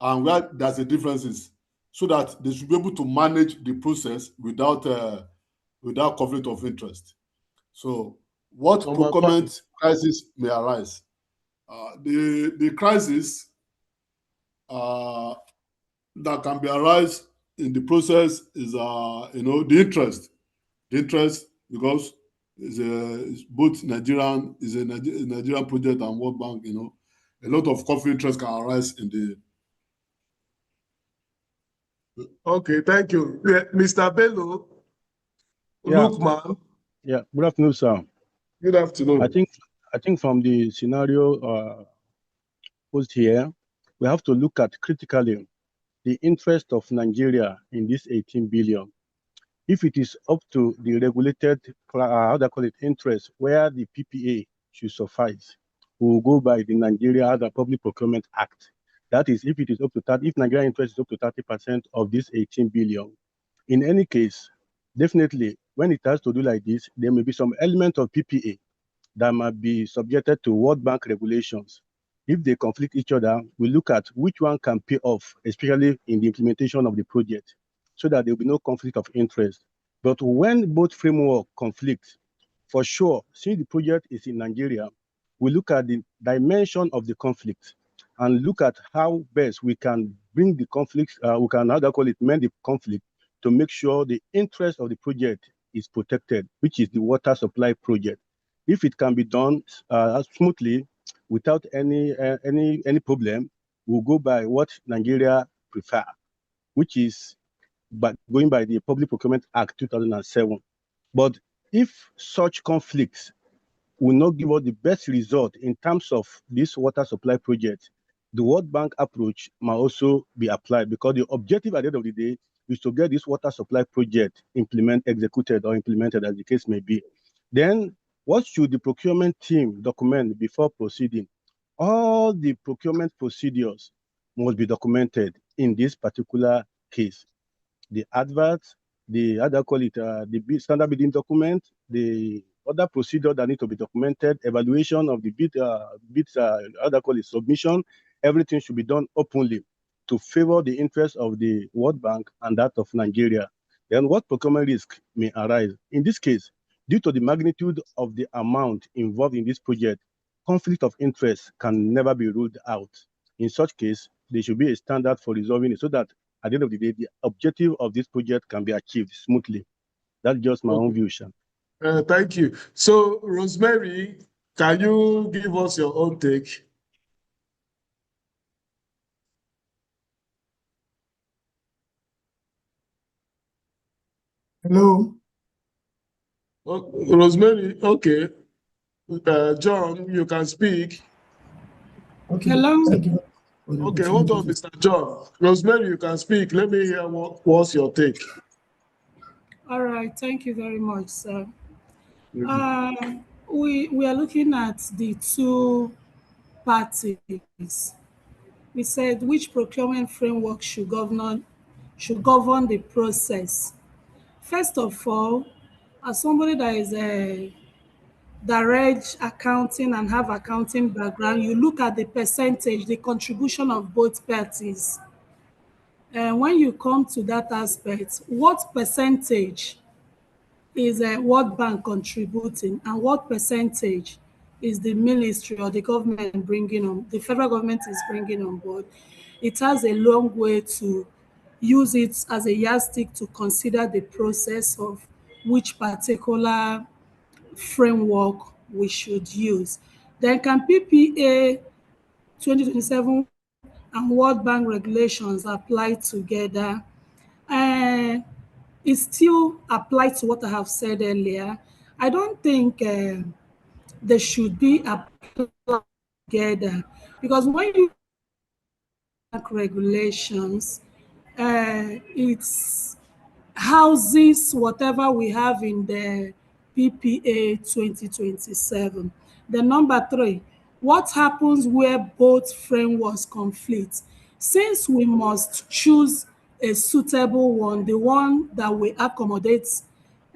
and where there's a differences, so that they should be able to manage the process without conflict of interest. So, what procurement crisis may arise? The crisis that can be arise in the process is the interest. The interest, because it's both Nigerian project and World Bank. A lot of conflict interest can arise in the. Okay, thank you, Mr. Bello. Lookman. Yeah. Good afternoon, sir. Good afternoon. I think from the scenario posed here, we have to look at critically the interest of Nigeria in this 18 billion. If it is up to the regulated, interest, where the PPA should suffice, we will go by the Nigeria Public Procurement Act. That is, if it is up to that, if Nigeria interest is up to 30% of this 18 billion. In any case, definitely, when it has to do like this, there may be some element of PPA that might be subjected to World Bank regulations. If they conflict each other, we look at which one can pay off, especially in the implementation of the project, so that there will be no conflict of interest. But when both framework conflict, for sure, since the project is in Nigeria, we look at the dimension of the conflict and look at how best we can bring the conflicts, we can mend the conflict to make sure the interest of the project is protected, which is the water supply project. If it can be done smoothly, without any problem, we'll go by what Nigeria prefer, which is going by the Public Procurement Act 2007. But if such conflicts will not give us the best result in terms of this water supply project, the World Bank approach might also be applied, because the objective at the end of the day is to get this water supply project executed or implemented, as the case may be. Then, what should the procurement team document before proceeding? All the procurement procedures must be documented in this particular case. The adverts, the standard bidding document, the other procedure that need to be documented, evaluation of the submission, everything should be done openly to favor the interest of the World Bank and that of Nigeria. Then what procurement risk may arise? In this case, due to the magnitude of the amount involved in this project, conflict of interest can never be ruled out. In such case, there should be a standard for resolving it, so that at the end of the day, the objective of this project can be achieved smoothly. That's just my own view, Sean. Thank you. So, Rosemary, can you give us your own take? Hello. Oh, Rosemary, okay. John, you can speak. Okay. Hello. Thank you. Okay, hold on, Mr. John. Rosemary, you can speak. Let me hear what's your take. All right. Thank you very much, sir. We are looking at the two parties. We said which procurement framework should govern the process. First of all, as somebody that is a direct accounting and have accounting background, you look at the percentage, the contribution of both parties. And when you come to that aspect, what percentage is World Bank contributing and what percentage is the ministry or the government bringing on, the federal government is bringing on board? It has a long way to use it as a yardstick to consider the process of which particular framework we should use. Then can PPA 2027 and World Bank regulations apply together? It still applies to what I have said earlier. I don't think they should be applied together because when you look at regulations, it's houses whatever we have in the PPA 2027. The number 3, what happens where both frameworks conflict? Since we must choose a suitable one, the one that will accommodate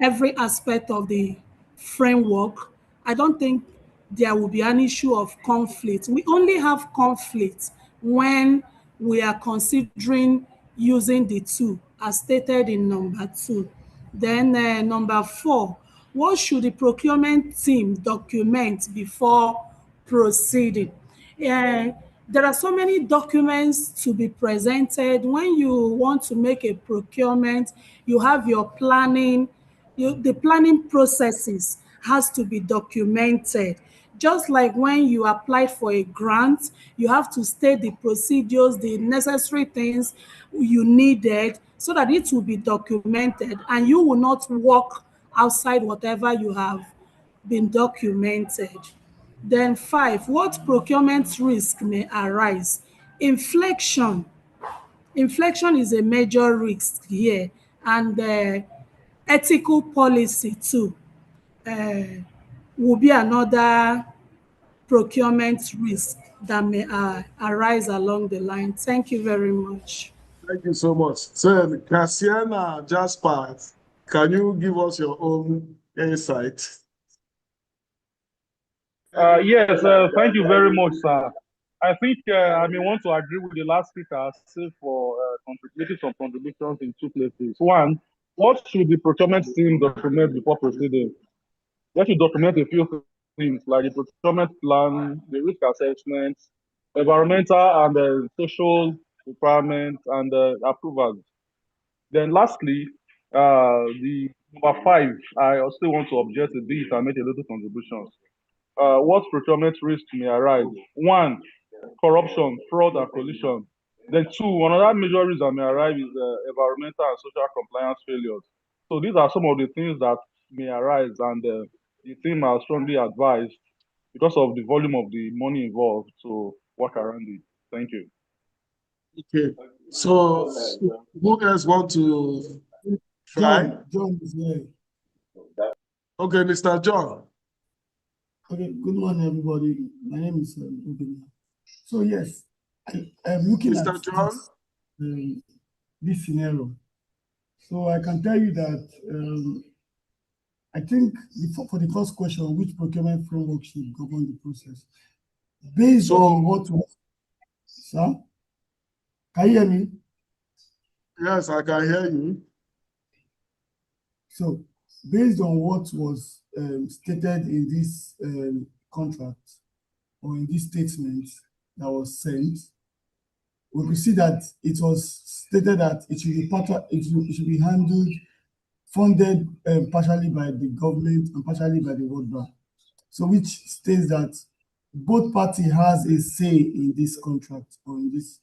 every aspect of the framework, I don't think there will be an issue of conflict. We only have conflict when we are considering using the two as stated in number 2. Then number 4, what should the procurement team document before proceeding? There are so many documents to be presented. When you want to make a procurement, you have your planning, the planning processes has to be documented. Just like when you apply for a grant, you have to state the procedures, the necessary things you needed so that it will be documented and you will not walk outside whatever you have been documented. Then 5, what procurement risk may arise? Inflation. Inflation is a major risk here, and ethical policy too will be another procurement risk that may arise along the line. Thank you very much. Thank you so much. So, Cassiana Jasper, can you give us your own insight? Yes, thank you very much, sir. I think I may want to agree with the last speaker, say for making some contributions in 2 places. One, what should the procurement team document before proceeding? They should document a few things like the procurement plan, the risk assessment, environmental and social requirements, and approvals. Then lastly, the number 5, I also want to object a bit and make a little contribution. What procurement risks may arise? 1, corruption, fraud, and collusion. Then 2, another major risk that may arise is environmental and social compliance failures. So these are some of the things that may arise, and the team are strongly advised because of the volume of the money involved to work around it. Thank you. Okay. So who else want to try? John is here. Okay, Mr. John. Okay, good morning, everybody. My name is Ubina. So yes, I'm looking Mr. at John? This scenario. So I can tell you that I think for the first question, which procurement framework should govern the process? Based on what was, sir? Can you hear me? Yes, I can hear you. So based on what was stated in this contract or in this statement that was sent, we could see that it was stated that it should be handled, funded partially by the government and partially by the World Bank. So which states that both parties has a say in this contract or in this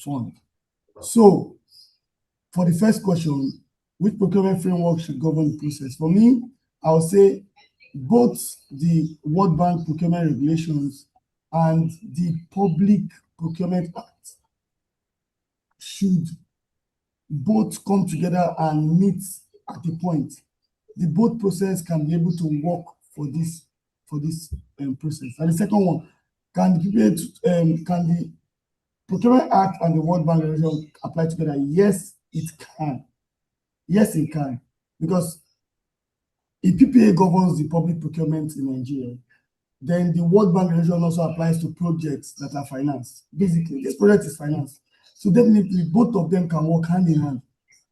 fund. So for the first question, which procurement framework should govern the process? For me, I would say both the World Bank procurement regulations and the Public Procurement Act should both come together and meet at the point. The both process can be able to work for this process. And the second one, can the Procurement Act and the World Bank regulation apply together? Yes, it can. Yes, it can. Because if PPA governs the public procurement in Nigeria, then the World Bank regulation also applies to projects that are financed. Basically, this project is financed. So definitely both of them can work hand in hand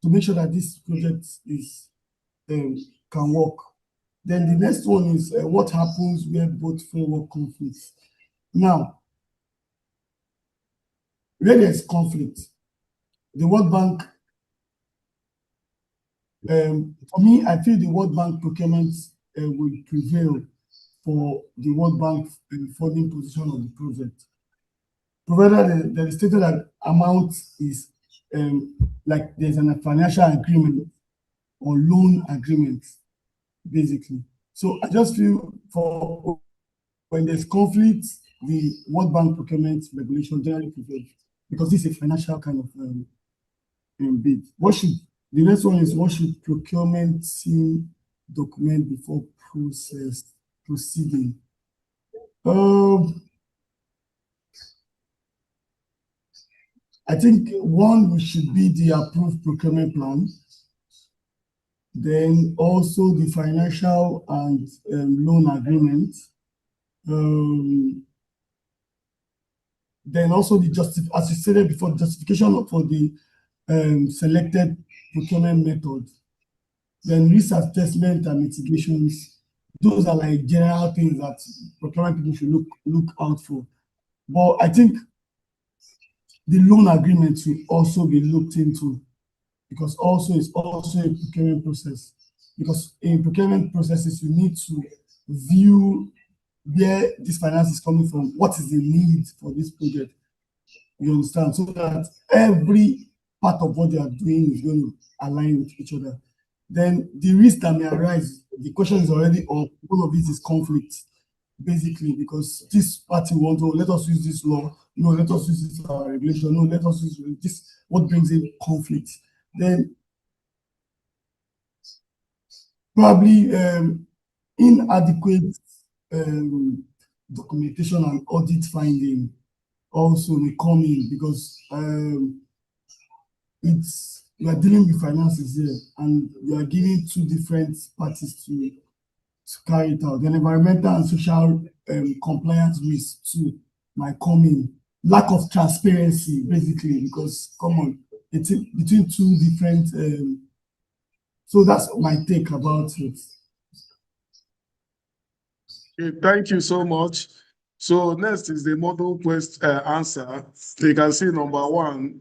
to make sure that this project is can work. Then the next one is what happens where both framework conflicts. Now, where there's conflict, the World Bank, for me, I feel the World Bank procurement will prevail for the World Bank funding position of the project, provided the stated that amount is like there's a financial agreement or loan agreement, basically. So I just feel for when there's conflict, the World Bank procurement regulation generally prevails because this is a financial kind of bid. The next one is, what should procurement team document before proceeding? I think one should be the approved procurement plan. Then also the financial and loan agreement. Then also as you stated before, the justification for the selected procurement method. Then risk assessment and mitigations. Those are like general things that procurement people should look out for. But I think the loan agreement will also be looked into, because it's also a procurement process. Because in procurement processes, you need to view where this finance is coming from, what is the need for this project. You understand? So that every part of what they are doing is going to align with each other. Then the risk that may arise, the question is already up. One of it is conflict, basically, because this party wants to let us use this law, no, let us use this regulation, no, let us use this, what brings in conflict. Then probably inadequate documentation and audit finding also will come in, because we are dealing with finances here, and we are giving two different parties to carry it out. Then environmental and social compliance risks too might come in. Lack of transparency, basically, because come on, it's between two different. So that's my take about it. Okay, thank you so much. So next is the model answer. You can see number one,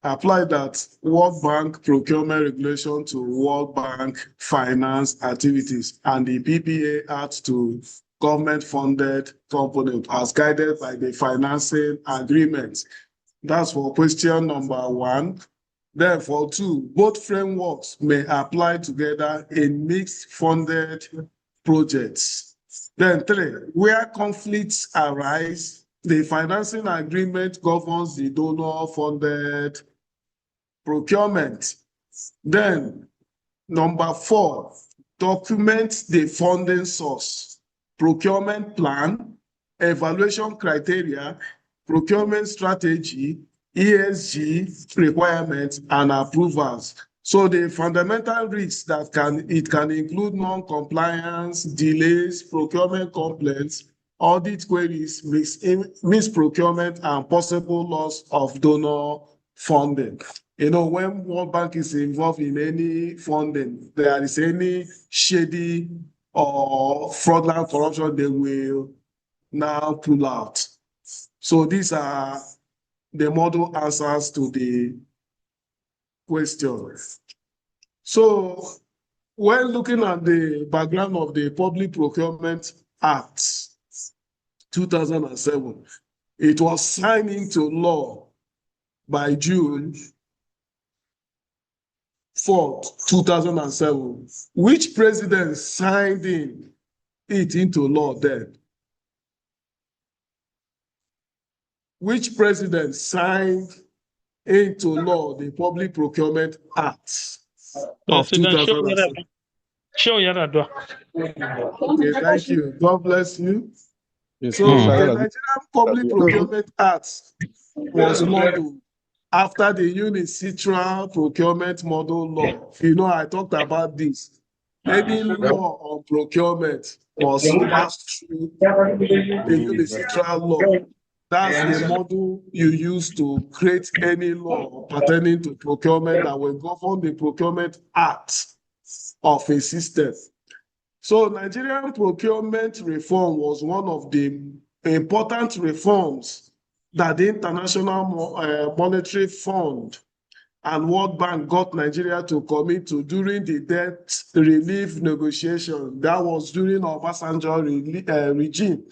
apply that World Bank procurement regulation to World Bank finance activities and the PPA Act to government-funded component as guided by the financing agreement. That's for question number one. Then for two, both frameworks may apply together in mixed funded projects. Then three, where conflicts arise, the financing agreement governs the donor-funded procurement. Then number four, document the funding source, procurement plan, evaluation criteria, procurement strategy, ESG requirements, and approvals. So the fundamental risks that it can include non-compliance, delays, procurement complaints, audit queries, misprocurement, and possible loss of donor funding. You know, when World Bank is involved in any funding, there is any shady or fraudulent corruption, they will now pull out. So these are the model answers to the questions. So when looking at the background of the Public Procurement Act 2007, it was signed into law by June 4th, 2007. Which president signed it into law then? Which president signed into law the Public Procurement Act of President 2007? Show Yaradua. Okay, thank you. God bless you. Yes, So Mr. the Yara, Nigerian Public Procurement Act was modeled after the Unicitral Procurement Model Law. You know, I talked about this. Any law on procurement must pass through the Unicitral law. That's the model you use to create any law pertaining to procurement that will govern the Procurement Act of a system. So Nigerian procurement reform was one of the important reforms that the International Monetary Fund and World Bank got Nigeria to commit to during the debt relief negotiation. That was during Obasanjo regime,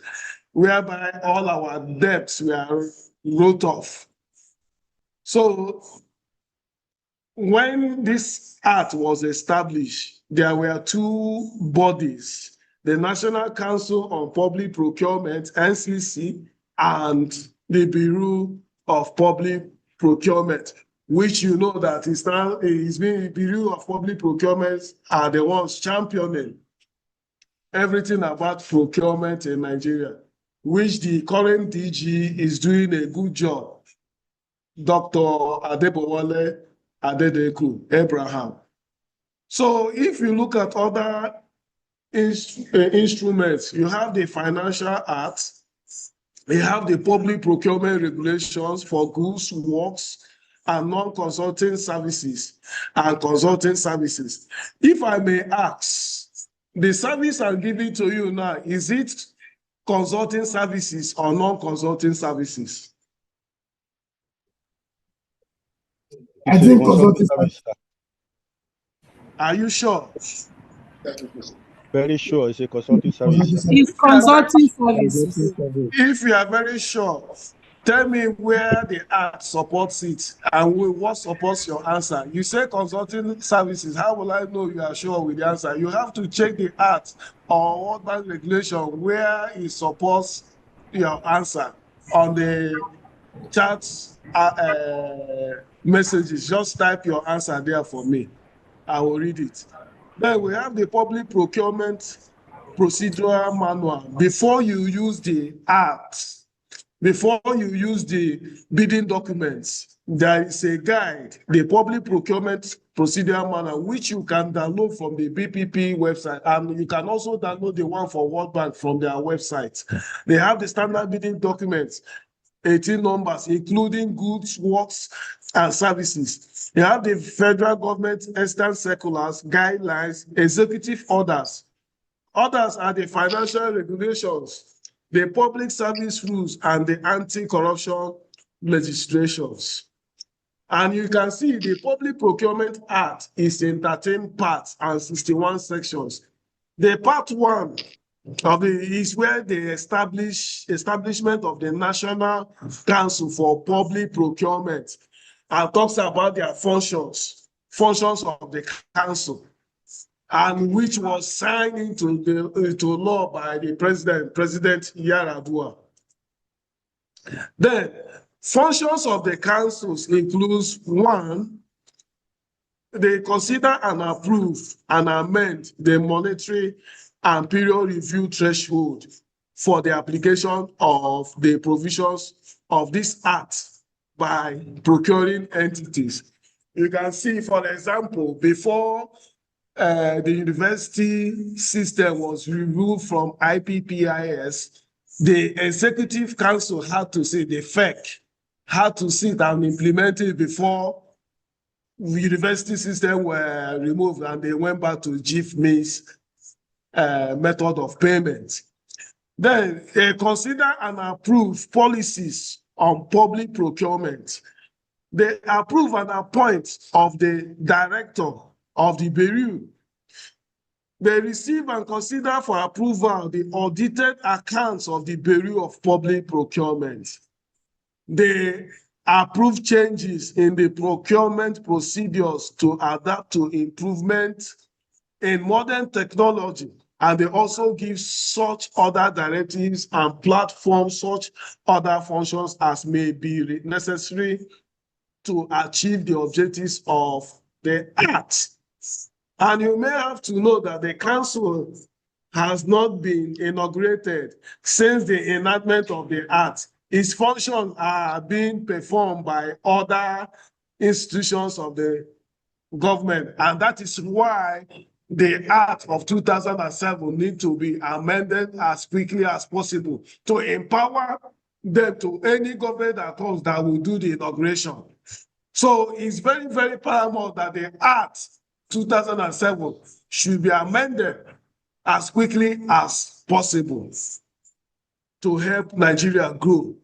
whereby all our debts were wrote off. So when this act was established, there were two bodies, the National Council on Public Procurement, NCC, and the Bureau of Public Procurement, which you know that the Bureau of Public Procurement are the ones championing everything about procurement in Nigeria, which the current DG is doing a good job. Dr. Adebowale Adedeku Abraham. So if you look at other instruments, you have the Financial Act, you have the Public Procurement Regulations for goods, works, and non-consulting services and consulting services. If I may ask, the service I'm giving to you now, is it consulting services or non-consulting services? I think consulting service. Are you sure? Very sure it's a consulting service. It's consulting services. If you are very sure, tell me where the act supports it and what supports your answer. You say consulting services. How will I know you are sure with the answer? You have to check the act or World Bank regulation where it supports your answer on the chat messages. Just type your answer there for me. I will read it. Then we have the Public Procurement Procedural Manual. Before you use the act, before you use the bidding documents, there is a guide, the Public Procurement Procedural Manual, which you can download from the BPP website, and you can also download the one for World Bank from their website. They have the standard bidding documents, 18 numbers, including goods, works, and services. You have the federal government extant circulars, guidelines, executive orders. Others are the financial regulations, the public service rules, and the anti-corruption legislations. And you can see the Public Procurement Act is in 13 parts and 61 sections. The part 1 of it is where the establishment of the National Council for Public Procurement and talks about their functions of the council, and which was signed into law by the President Yaradua. Then, functions of the councils includes 1, they consider and approve and amend the monetary and period review threshold for the application of the provisions of this act by procuring entities. You can see, for example, before the university system was removed from IPPIS, the Executive Council had to say, the FEC had to sit and implement it before the university system were removed and they went back to GIFMI's method of payment. Then they consider and approve policies on public procurement. They approve and appoint of the director of the Bureau. They receive and consider for approval the audited accounts of the Bureau of Public Procurement. They approve changes in the procurement procedures to adapt to improvement in modern technology, and they also give such other directives and platform such other functions as may be necessary to achieve the objectives of the Act. And you may have to know that the council has not been inaugurated since the enactment of the Act. Its functions are being performed by other institutions of the government, and that is why the Act of 2007 need to be amended as quickly as possible to empower them to any government that comes that will do the inauguration. So it's very, very paramount that the Act 2007 should be amended as quickly as possible to help Nigeria grow.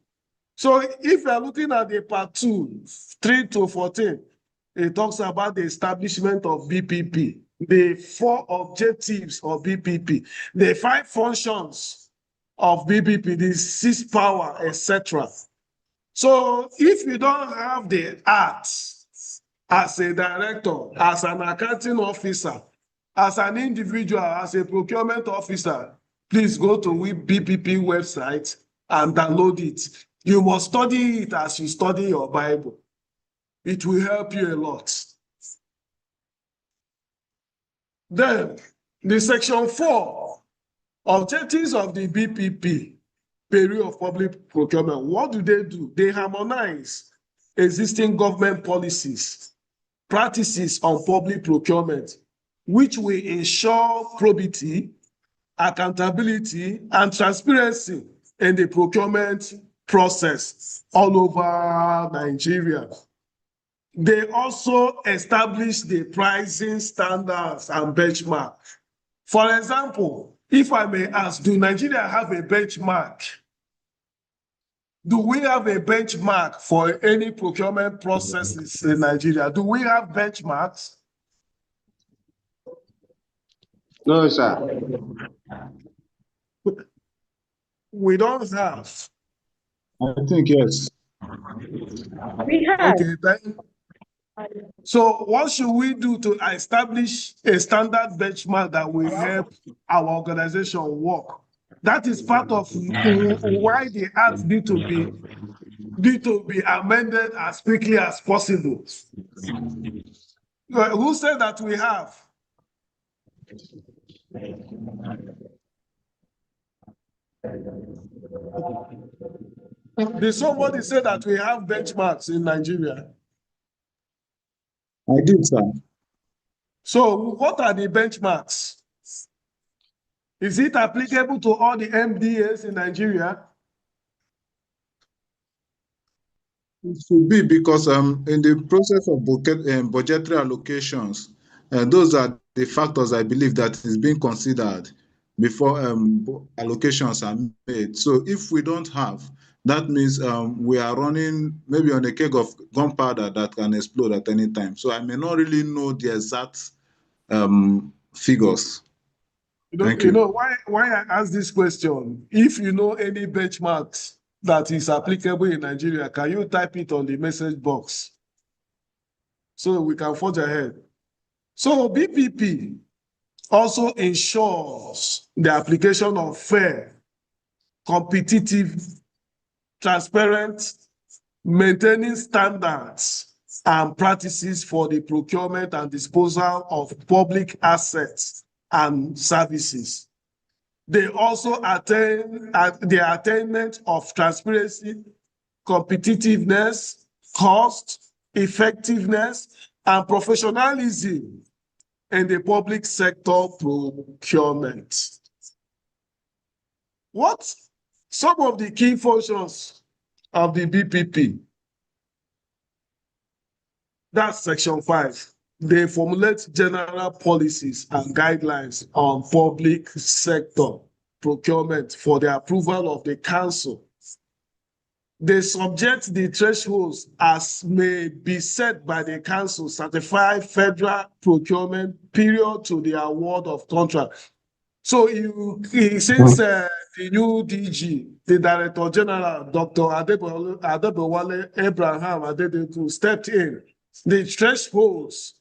So if you are looking at the part 2, 3 to 14, it talks about the establishment of BPP, the 4 objectives of BPP, the 5 functions of BPP, the 6 power, etc. So if you don't have the Act as a director, as an accounting officer, as an individual, as a procurement officer, please go to BPP website and download it. You must study it as you study your Bible. It will help you a lot. Then, the section 4, objectives of the BPP, period of public procurement. What do? They harmonize existing government policies, practices on public procurement, which will ensure probity, accountability, and transparency in the procurement process all over Nigeria. They also establish the pricing standards and benchmark. For example, if I may ask, do Nigeria have a benchmark? Do we have a benchmark for any procurement processes in Nigeria? Do we have benchmarks? No, sir. We don't have. I think yes. We have. Okay, so what should we do to establish a standard benchmark that will help our organization work? That is part of why the Act need to be amended as quickly as possible. Who said that we have? Did somebody say that we have benchmarks in Nigeria? I did, sir. So what are the benchmarks? Is it applicable to all the MDAs in Nigeria? It should be, because in the process of budgetary allocations, those are the factors I believe that is being considered before allocations are made. So if we don't have, that means we are running maybe on a keg of gunpowder that can explode at any time. So I may not really know the exact figures. You know why I ask this question? If you know any benchmarks that is applicable in Nigeria, can you type it on the message box so we can forge ahead? So BPP also ensures the application of fair, competitive, transparent, maintaining standards and practices for the procurement and disposal of public assets and services. They also attain the attainment of transparency, competitiveness, cost, effectiveness, and professionalism in the public sector procurement. What some of the key functions of the BPP? That's section 5. They formulate general policies and guidelines on public sector procurement for the approval of the council. They subject the thresholds as may be set by the council certified federal procurement period to the award of contract. So since the the new DG, the Director General, Dr. Adebowale Abraham Adedeku, stepped in. The thresholds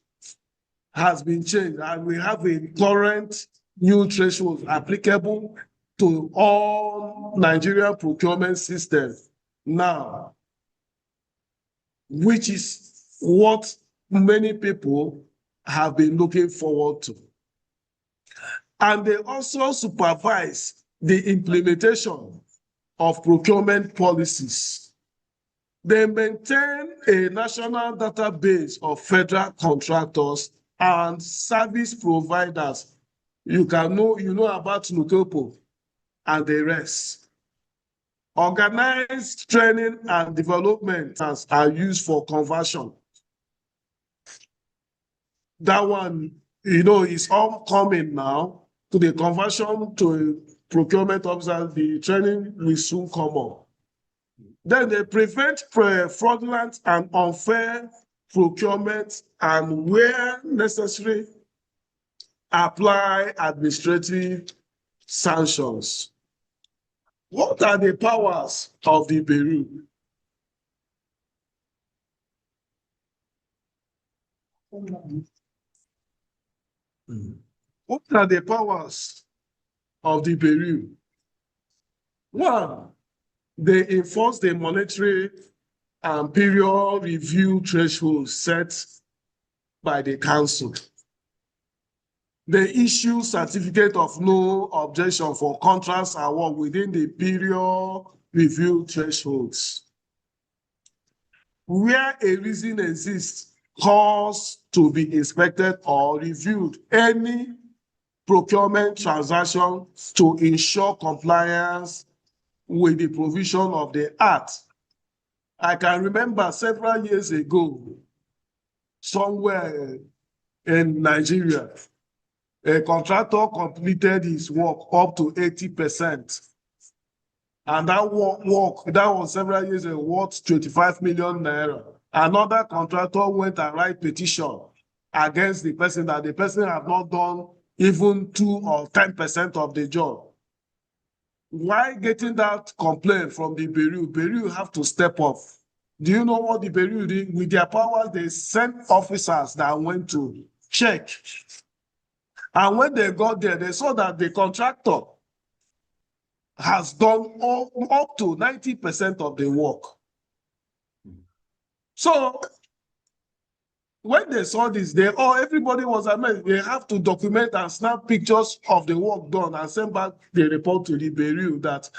has been changed, and we have a current new threshold applicable to all Nigerian procurement systems now, which is what many people have been looking forward to. And they also supervise the implementation of procurement policies. They maintain a national database of federal contractors and service providers. You know about Nutopo and the rest. Organized training and development are used for conversion. That one, is all coming now to the conversion to procurement officers. The training will soon come up. Then they prevent fraudulent and unfair procurement, and where necessary, apply administrative sanctions. What are the powers of the Bureau? What are the powers of the Bureau? One, they enforce the monetary and period review thresholds set by the council. They issue certificate of no objection for contracts award within the period review thresholds. Where a reason exists, cause to be inspected or reviewed any procurement transaction to ensure compliance with the provision of the Act. I can remember several years ago, somewhere in Nigeria, a contractor completed his work up to 80%. And that work, that was several years ago, worth 25 million naira. Another contractor went and write petition against the person that the person have not done even 2 or 10% of the job. Why getting that complaint from the Bureau? Bureau have to step up. Do you know what the Bureau did? With their powers, they sent officers that went to check. And when they got there, they saw that the contractor has done up to 90% of the work. So when they saw this, everybody was amazed. They have to document and snap pictures of the work done and send back the report to the Bureau that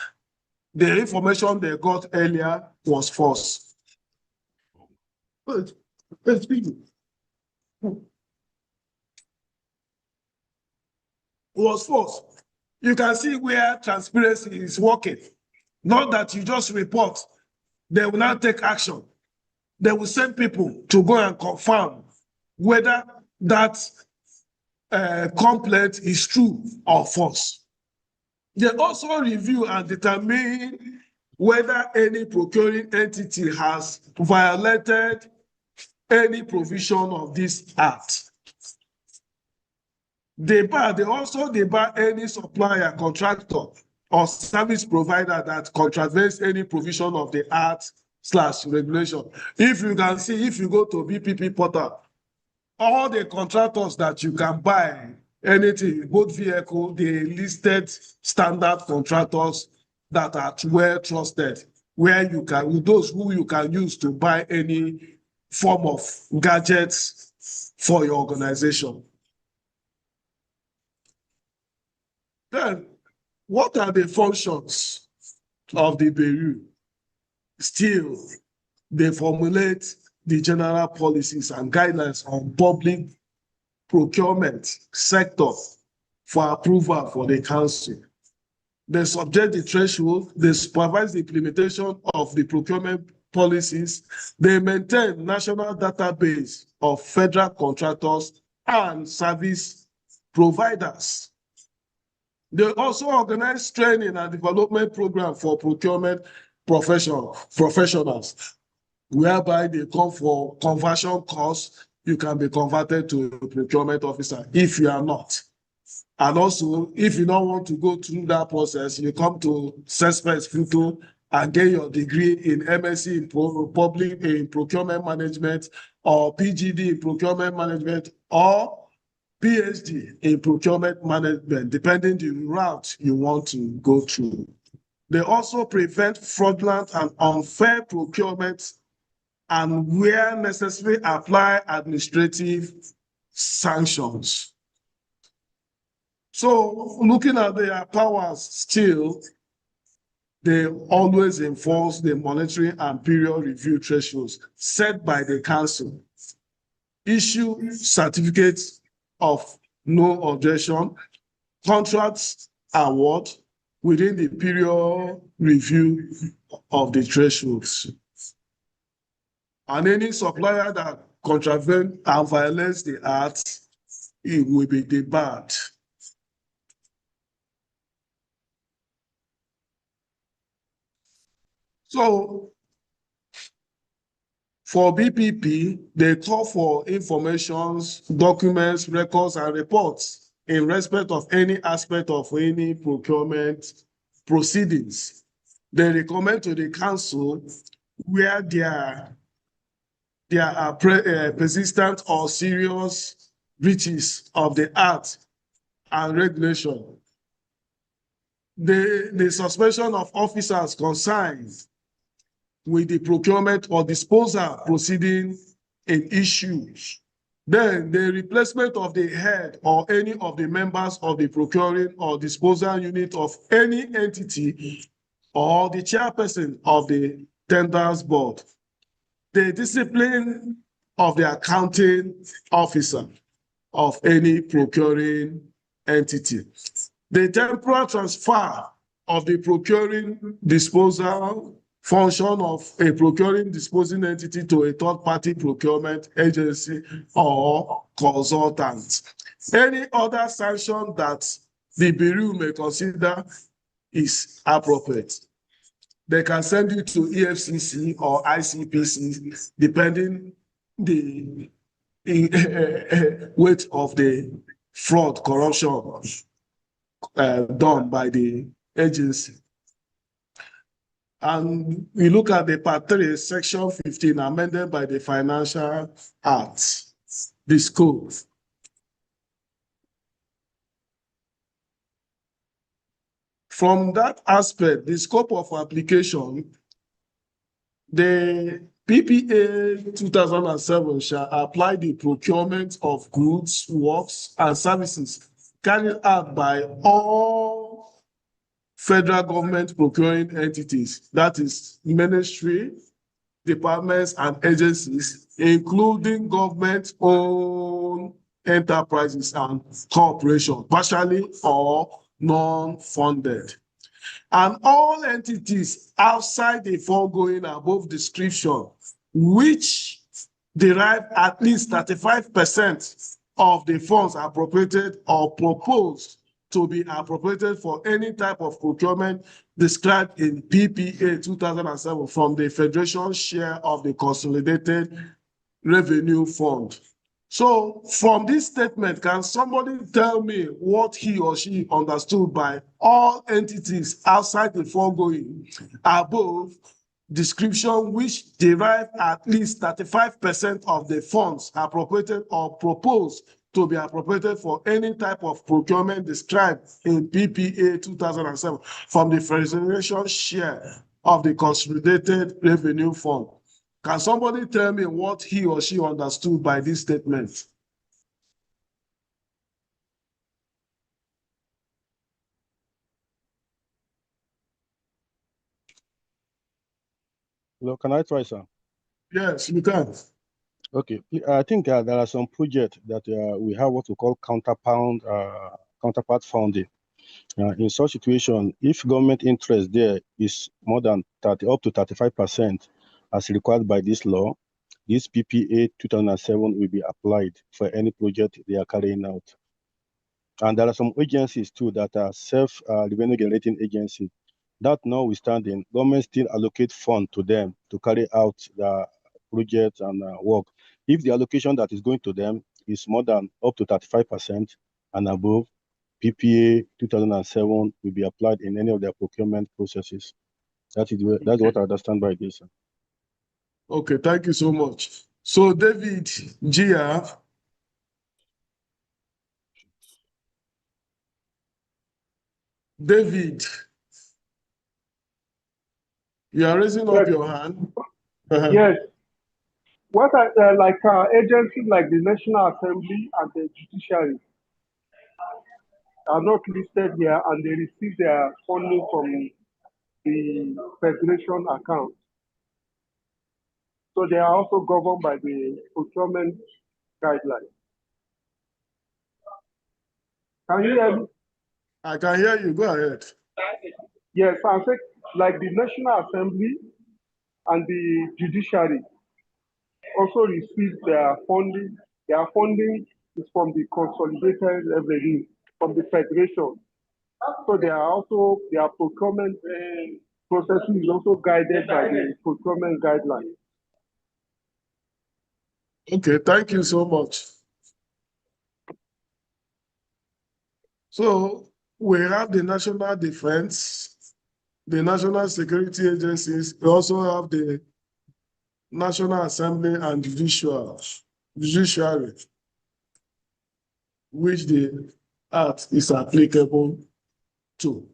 the information they got earlier was false. But was false. You can see where transparency is working. Not that you just report. They will not take action. They will send people to go and confirm whether that complaint is true or false. They also review and determine whether any procuring entity has violated any provision of this Act. They also bar any supplier, contractor, or service provider that contravenes any provision of the Act/regulation. If you can see, if you go to BPP portal, all the contractors that you can buy anything, both vehicle, the listed standard contractors that are well trusted, where you can, those who you can use to buy any form of gadgets for your organization. Then, what are the functions of the Bureau? Still, they formulate the general policies and guidelines on public procurement sector for approval for the council. They subject the threshold, they supervise the implementation of the procurement policies, they maintain national database of federal contractors and service providers. They also organize training and development program for procurement professionals, whereby they come for conversion course. You can be converted to a procurement officer if you are not. And also, if you don't want to go through that process, you come to CE-sPESS FUTO and get your degree in MSc in procurement management, or PGD in procurement management, or PhD in procurement management, depending the route you want to go through. They also prevent fraudulent and unfair procurement, and where necessary, apply administrative sanctions. So looking at their powers still, they always enforce the monitoring and period review thresholds set by the council, issue certificates of no objection, contracts award within the period review of the thresholds. And any supplier that contravenes and violates the act, it will be debarred. So for BPP, they call for informations, documents, records, and reports in respect of any aspect of any procurement proceedings. They recommend to the council where there are persistent or serious breaches of the act and regulation. The suspension of officers concerned with the procurement or disposal proceeding in issues. Then the replacement of the head or any of the members of the procuring or disposal unit of any entity or the chairperson of the tenders board. The discipline of the accounting officer of any procuring entity. The temporal transfer of the procuring disposal function of a procuring disposing entity to a third-party procurement agency or consultant. Any other sanction that the Bureau may consider is appropriate. They can send you to EFCC or ICPC, depending the weight of the fraud, corruption done by the agency. And we look at the Part 3, Section 15, amended by the Financial Act, the scope. From that aspect, the scope of application, the PPA 2007 shall apply the procurement of goods, works, and services carried out by all federal government procuring entities, that is ministry, departments, and agencies, including government-owned enterprises and corporations, partially or non-funded. And all entities outside the foregoing above description, which derive at least 35% of the funds appropriated or proposed to be appropriated for any type of procurement described in PPA 2007 from the Federation share of the Consolidated Revenue Fund. So from this statement, can somebody tell me what he or she understood by all entities outside the foregoing above description which derive at least 35% of the funds appropriated or proposed to be appropriated for any type of procurement described in PPA 2007 from the Federation share of the Consolidated Revenue Fund? Can somebody tell me what he or she understood by this statement? Hello, can I try, sir? Yes, you can. Okay, I think there are some projects that we have what we call counterpart funding. In such situation, if government interest there is more than up to 35% as required by this law, this PPA 2007 will be applied for any project they are carrying out. And there are some agencies too that are self-revenue generating agencies. That notwithstanding, government still allocate funds to them to carry out the projects and work. If the allocation that is going to them is more than up to 35% and above, PPA 2007 will be applied in any of their procurement processes. That's what I understand by this. Okay, thank you so much. So David Gia, David, you are raising up your hand. Yes. What are agencies like the National Assembly and the Judiciary are not listed here, and they receive their funding from the Federation account. So they are also governed by the procurement guidelines. Can you hear me? I can hear you. Go ahead. Yes, I think like the National Assembly and the Judiciary also receive their funding. Their funding is from the consolidated revenue from the Federation. So they are also, their procurement process is also guided by the procurement guidelines. Okay, thank you so much. So we have the National Defense, the National Security Agencies. We also have the National Assembly and Judiciary, which the Act is applicable to.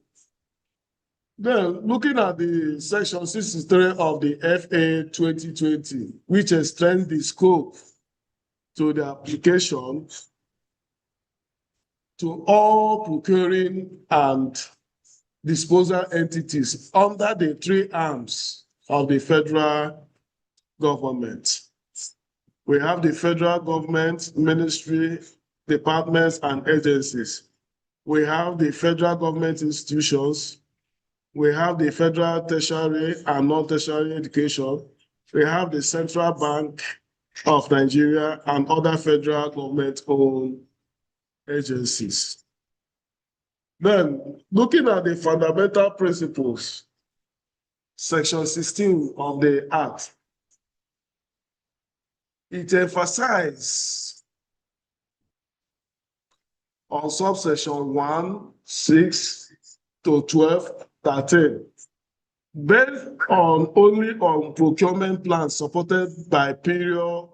Then, looking at the Section 63 of the FA 2020, which extends the scope to the application to all procuring and disposal entities under the three arms of the federal government. We have the federal government, ministry, departments, and agencies. We have the federal government institutions. We have the federal tertiary and non-tertiary education. We have the Central Bank of Nigeria and other federal government-owned agencies. Then, looking at the fundamental principles, Section 16 of the Act, it emphasizes on subsection 1, 6 to 12, 13, based on only on procurement plans supported by period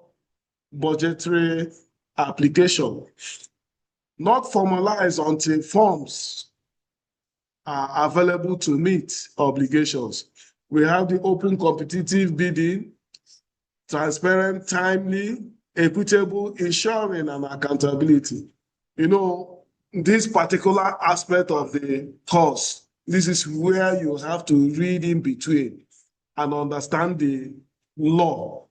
budgetary application, not formalized until forms are available to meet obligations. We have the open competitive bidding, transparent, timely, equitable, ensuring, and accountability. You know, this particular aspect of the course, this is where you have to read in between and understand the law,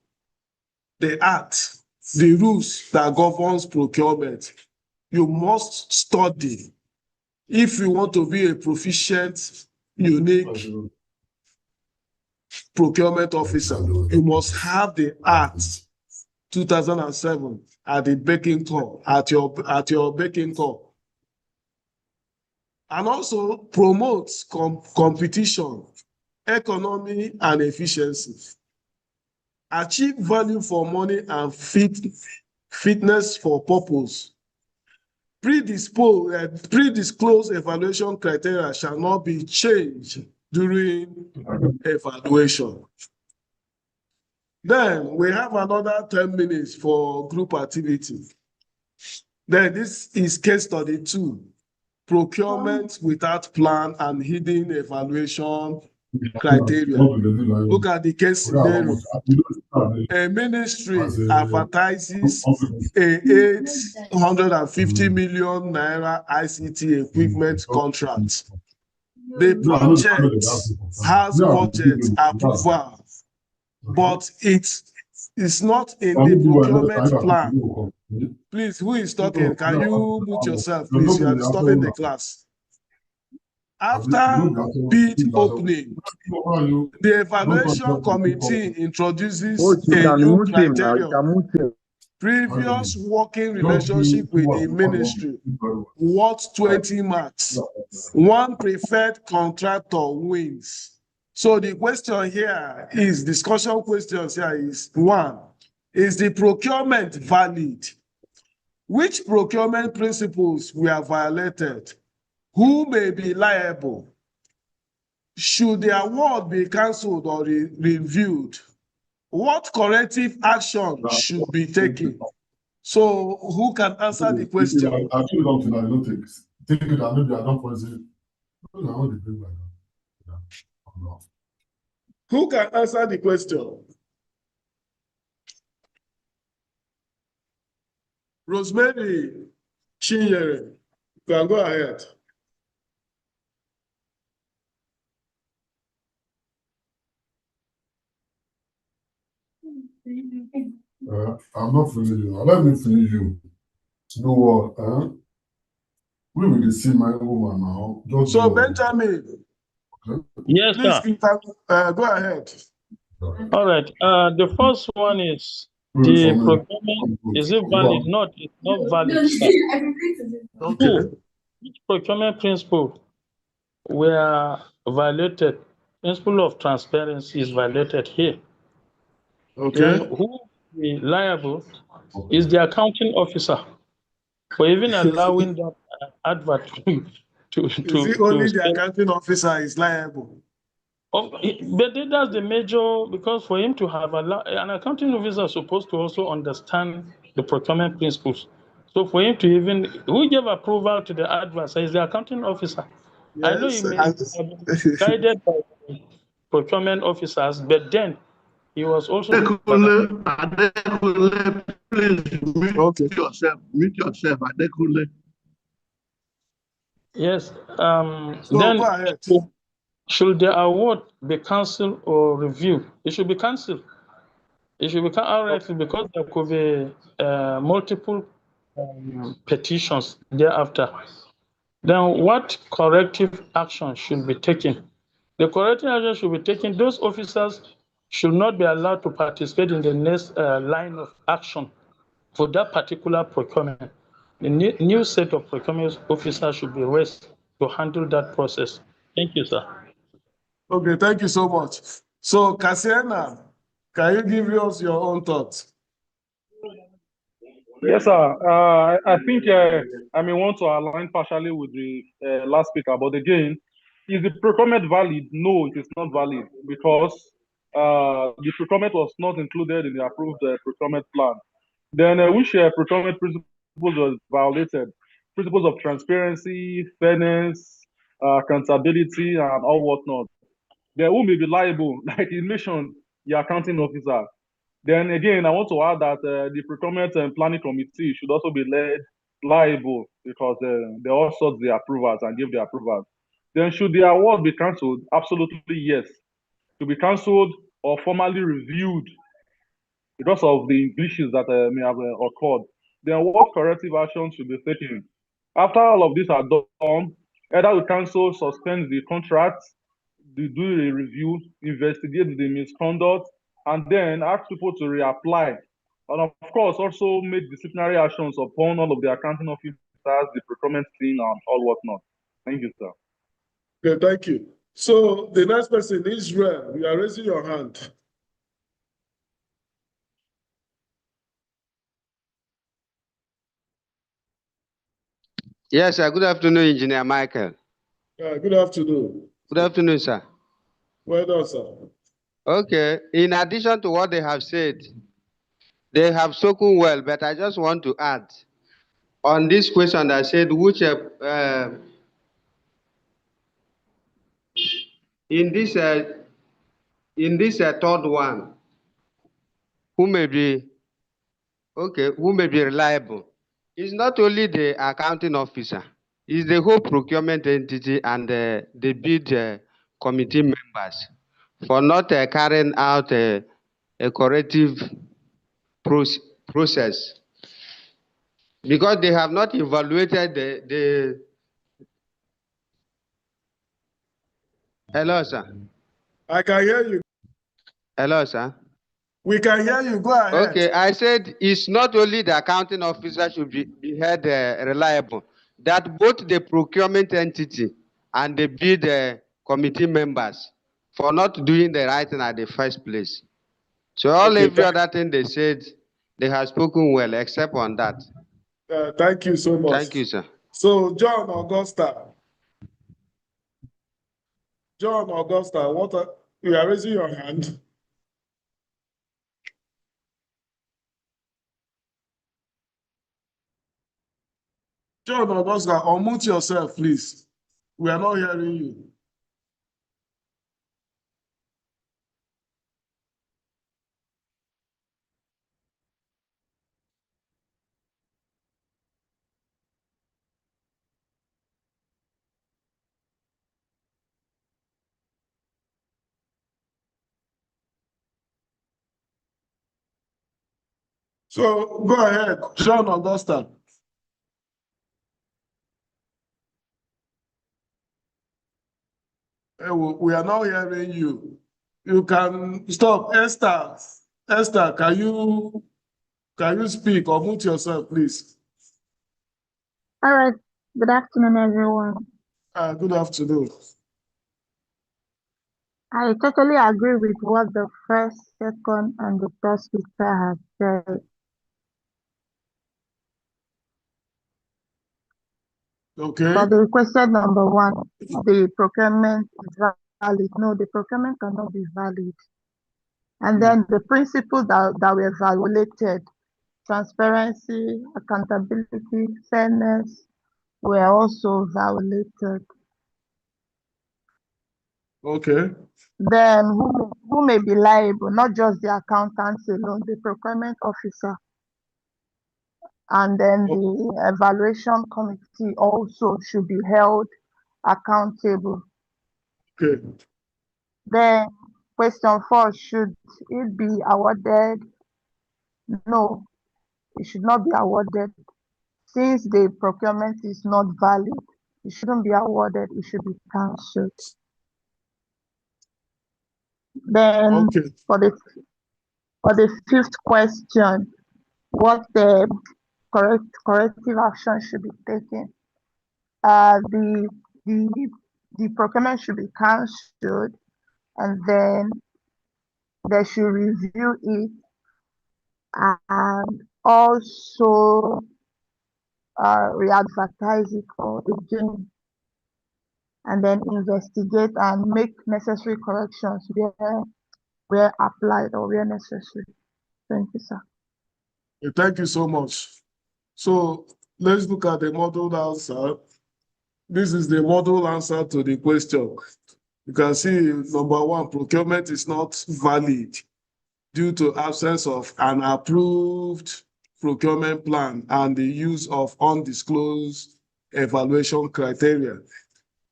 the act, the rules that governs procurement. You must study if you want to be a proficient, unique procurement officer. You must have the Act 2007 at the beck call, at your beck call. And also promotes competition, economy, and efficiency. Achieve value for money and fitness for purpose. Pre-disclosed evaluation criteria shall not be changed during evaluation. Then we have another 10 minutes for group activity. Then this is case study 2, procurement without plan and hidden evaluation criteria. Look at the case scenario. A ministry advertises a 850 million naira ICT equipment contract. The project has budget approval, but it is not in the procurement plan. Please, who is talking? Can you mute yourself, please? You are disturbing the class. After bid opening, the evaluation committee introduces a new criterion. Previous working relationship with the ministry, worth 20 marks. One preferred contractor wins. So the question here is, discussion questions here is, 1, is the procurement valid? Which procurement principles were violated? Who may be liable? Should the award be cancelled or reviewed? What corrective action should be taken? So who can answer the question? I feel up to that. I don't take it that maybe I don't poison. Who can answer the question? Rosemary Chinyere, you can go ahead. I'm not feeling you. Let me feel you. You know what? We will see my woman now. Just so Benjamin, yes, please sir. Go ahead. All right. The first one is the procurement. Is it valid? Not. It's not valid, sir. Okay. Two, which procurement principle were violated? Principle of transparency is violated here. Okay. Then who is liable is the accounting officer for even allowing that advert to Is it only the spell. accounting officer is liable? But that's the major, because for him to have an accounting officer is supposed to also understand the procurement principles. So for him to even, who gave approval to the advisor is the accounting officer. Yes, I know he may have been guided by the procurement officers, but then he was also. Please mute yourself. Mute yourself. Yes. So then go ahead. should the award be cancelled or reviewed? It should be cancelled. It should become outright because there could be multiple petitions thereafter. Then what corrective action should be taken? The corrective action should be taken. Those officers should not be allowed to participate in the next line of action for that particular procurement. The new set of procurement officers should be raised to handle that process. Thank you, sir. Okay, thank you so much. So, Cassiana, can you give us your own thoughts? Yes, sir. I think I may want to align partially with the last speaker, but again, is the procurement valid? No, it is not valid because the procurement was not included in the approved procurement plan. Then which procurement principles were violated? Principles of transparency, fairness, accountability, and all whatnot. Then who may be liable? Like you mentioned, the accounting officer. Then again, I want to add that the procurement and planning committee should also be liable because they all sought the approvals and give the approvals. Then should the award be cancelled? Absolutely yes. To be cancelled or formally reviewed because of the glitches that may have occurred. Then what corrective actions should be taken? After all of these are done, either the council suspends the contract, do a review, investigate the misconduct, and then ask people to reapply. And of course, also make disciplinary actions upon all of the accounting officers, the procurement team, and all whatnot. Thank you, sir. Okay, thank you. So the next person, Israel, you are raising your hand. Yes, sir. Good afternoon, Engineer Michael. Good afternoon. Good afternoon, sir. Well done, sir. Okay. In addition to what they have said, they have spoken well, but I just want to add on this question that said which in this third one, who may be reliable? It's not only the accounting officer, it's the whole procurement entity and the bid committee members for not carrying out a corrective process because they have not evaluated the Hello, sir. I can hear you. Hello, sir. We can hear you. Go ahead. Okay, I said it's not only the accounting officer should be held reliable, that both the procurement entity and the bid committee members for not doing the right thing at the first place. So every other thing they said, they have spoken well, except on that. Thank you so much. Thank you, sir. So, John Augusta. John Augusta, you are raising your hand. John Augusta, unmute yourself, please. We are not hearing you. So go ahead, John Augusta. We are not hearing you. You can stop. Esther, can you speak or mute yourself, please? All right. Good afternoon, everyone. Good afternoon. I totally agree with what the first, second, and the third speaker has said. Okay. For the question number one, the procurement is valid. No, the procurement cannot be valid. And then the principles that were violated, transparency, accountability, fairness, were also violated. Okay. Then who may be liable? Not just the accountants alone, the procurement officer. And then the evaluation committee also should be held accountable. Okay. Then question 4, should it be awarded? No, it should not be awarded. Since the procurement is not valid, it shouldn't be awarded, it should be cancelled. Then for the fifth question, what the corrective action should be taken. The procurement should be cancelled, and then they should review it and also re-advertise it again, and then investigate and make necessary corrections where applied or where necessary. Thank you, sir. Thank you so much. So let's look at the model answer. This is the model answer to the question. You can see number one, procurement is not valid due to absence of an approved procurement plan and the use of undisclosed evaluation criteria.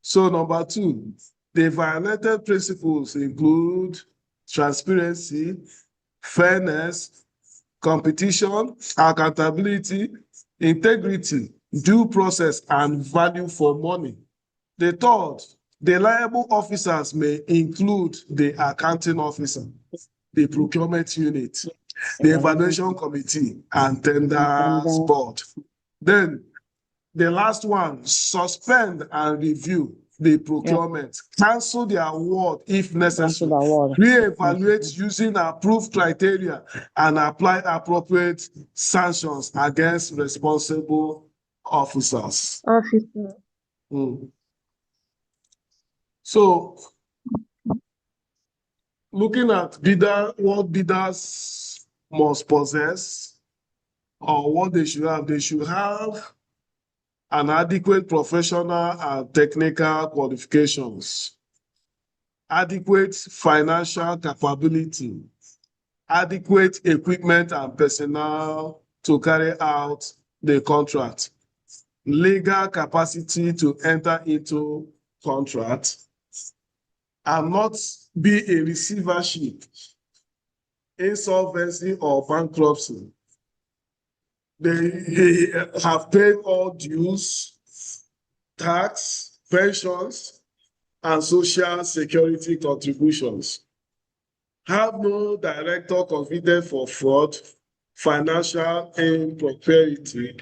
So number two, the violated principles include transparency, fairness, competition, accountability, integrity, due process, and value for money. The third, the liable officers may include the accounting officer, the procurement unit, the evaluation committee, and tenders board. Then the last one, suspend and review the procurement, cancel the award if necessary, re-evaluate using approved criteria, and apply appropriate sanctions against responsible officers. So, looking at what bidders must possess or what they should have an adequate professional and technical qualifications, adequate financial capability, adequate equipment and personnel to carry out the contract, legal capacity to enter into contract, and not be a receivership, insolvency, or bankruptcy. They have paid all dues, tax, pensions, and social security contributions. Have no director convicted for fraud, financial impropriety,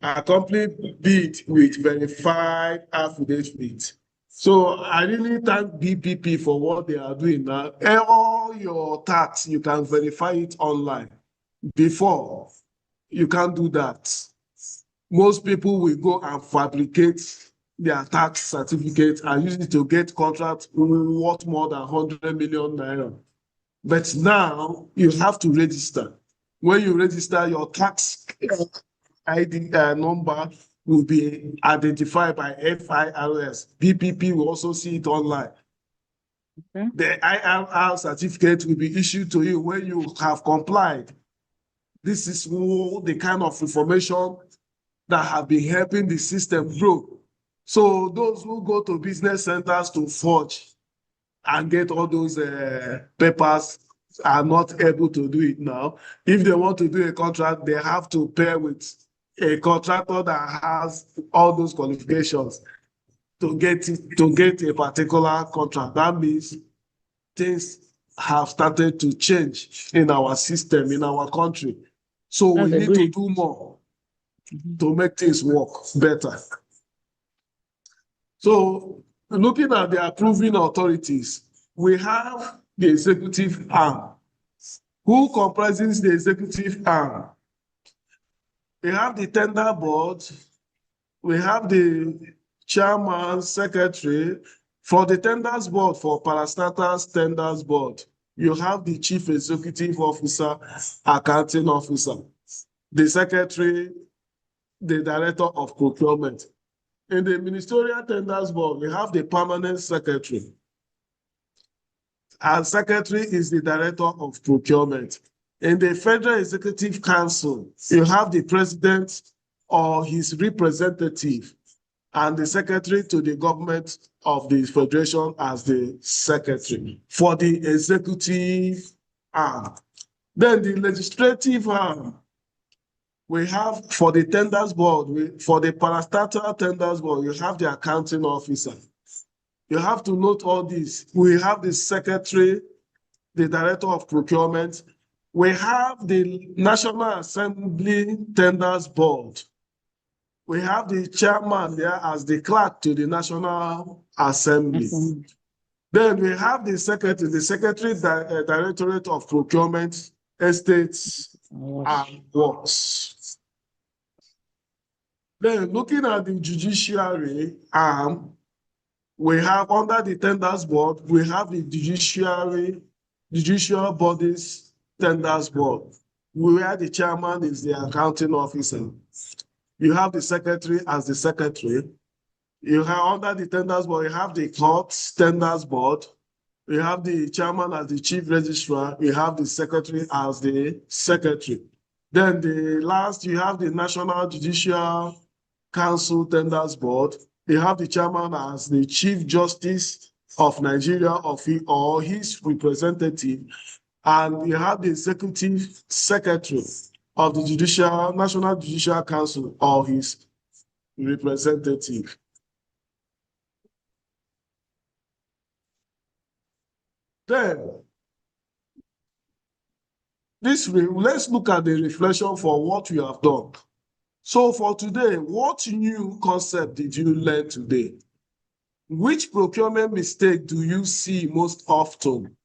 accompany bid with verified affidavit. So I really thank BPP for what they are doing now. All your tax, you can verify it online. Before, you can't do that. most people will go and fabricate their tax certificate and use it to get contracts worth more than 100 million naira. But now you have to register. When you register, your tax ID number will be identified by FIRS. BPP will also see it online. Okay. The IRR certificate will be issued to you when you have complied. This is the kind of information that have been helping the system grow. So those who go to business centers to forge and get all those papers are not able to do it now. If they want to do a contract, they have to pair with a contractor that has all those qualifications to get a particular contract. That means things have started to change in our system, in our country. So we need to do more to make things work better. So looking at the approving authorities, we have the executive arm. Who comprises the executive arm? We have the tender board, we have the chairman, secretary. For the tenders board, for parastatals tenders board, you have the chief executive officer, accounting officer, the secretary, the director of procurement. In the ministerial tenders board, we have the permanent secretary. And secretary is the director of procurement. In the Federal Executive Council, you have the president or his representative and the secretary to the government of the federation as the secretary for the executive arm. Then the legislative arm, we have for the tenders board, for the parastatal tenders board, you have the accounting officer. You have to note all this. We have the secretary, the director of procurement. We have the National Assembly Tenders Board. We have the chairman there as the clerk to the National Assembly. Then we have the secretary Directorate of Procurement, Estates, and Works. Then looking at the judiciary arm, we have under the tenders board, we have the judicial bodies tenders board, where the chairman is the accounting officer. You have the secretary as the secretary. You have under the tenders board, you have the courts tenders board. You have the chairman as the chief registrar. You have the secretary as the secretary. Then the last, you have the National Judicial Council Tenders Board. You have the chairman as the Chief Justice of Nigeria or his representative. And you have the executive secretary of the National Judicial Council or his representative. Then, let's look at the reflection for what we have done. So for today, what new concept did you learn today? Which procurement mistake do you see most often?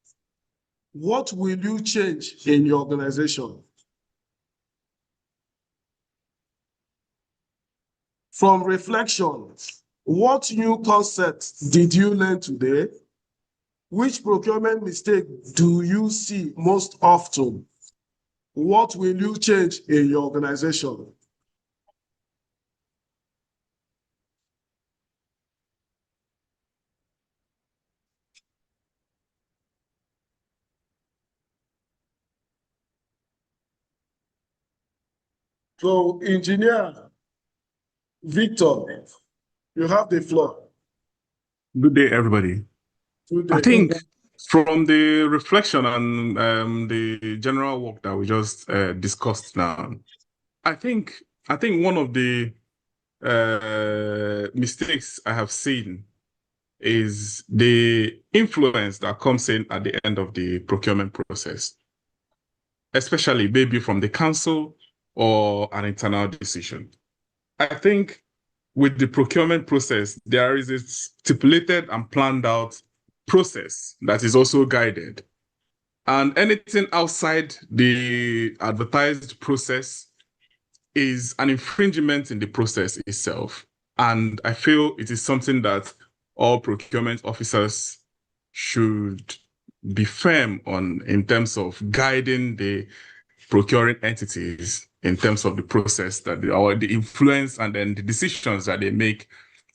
What will you change in your organization? From reflection, what new concept did you learn today? Which procurement mistake do you see most often? What will you change in your organization? So, Engineer Victor, you have the floor. Good day, everybody. Good day. I think from the reflection and the general work that we just discussed now, I think one of the mistakes I have seen is the influence that comes in at the end of the procurement process, especially maybe from the council or an internal decision. I think with the procurement process, there is a stipulated and planned out process that is also guided. And anything outside the advertised process is an infringement in the process itself. And I feel it is something that all procurement officers should be firm on in terms of guiding the procuring entities in terms of the process or the influence and then the decisions that they make.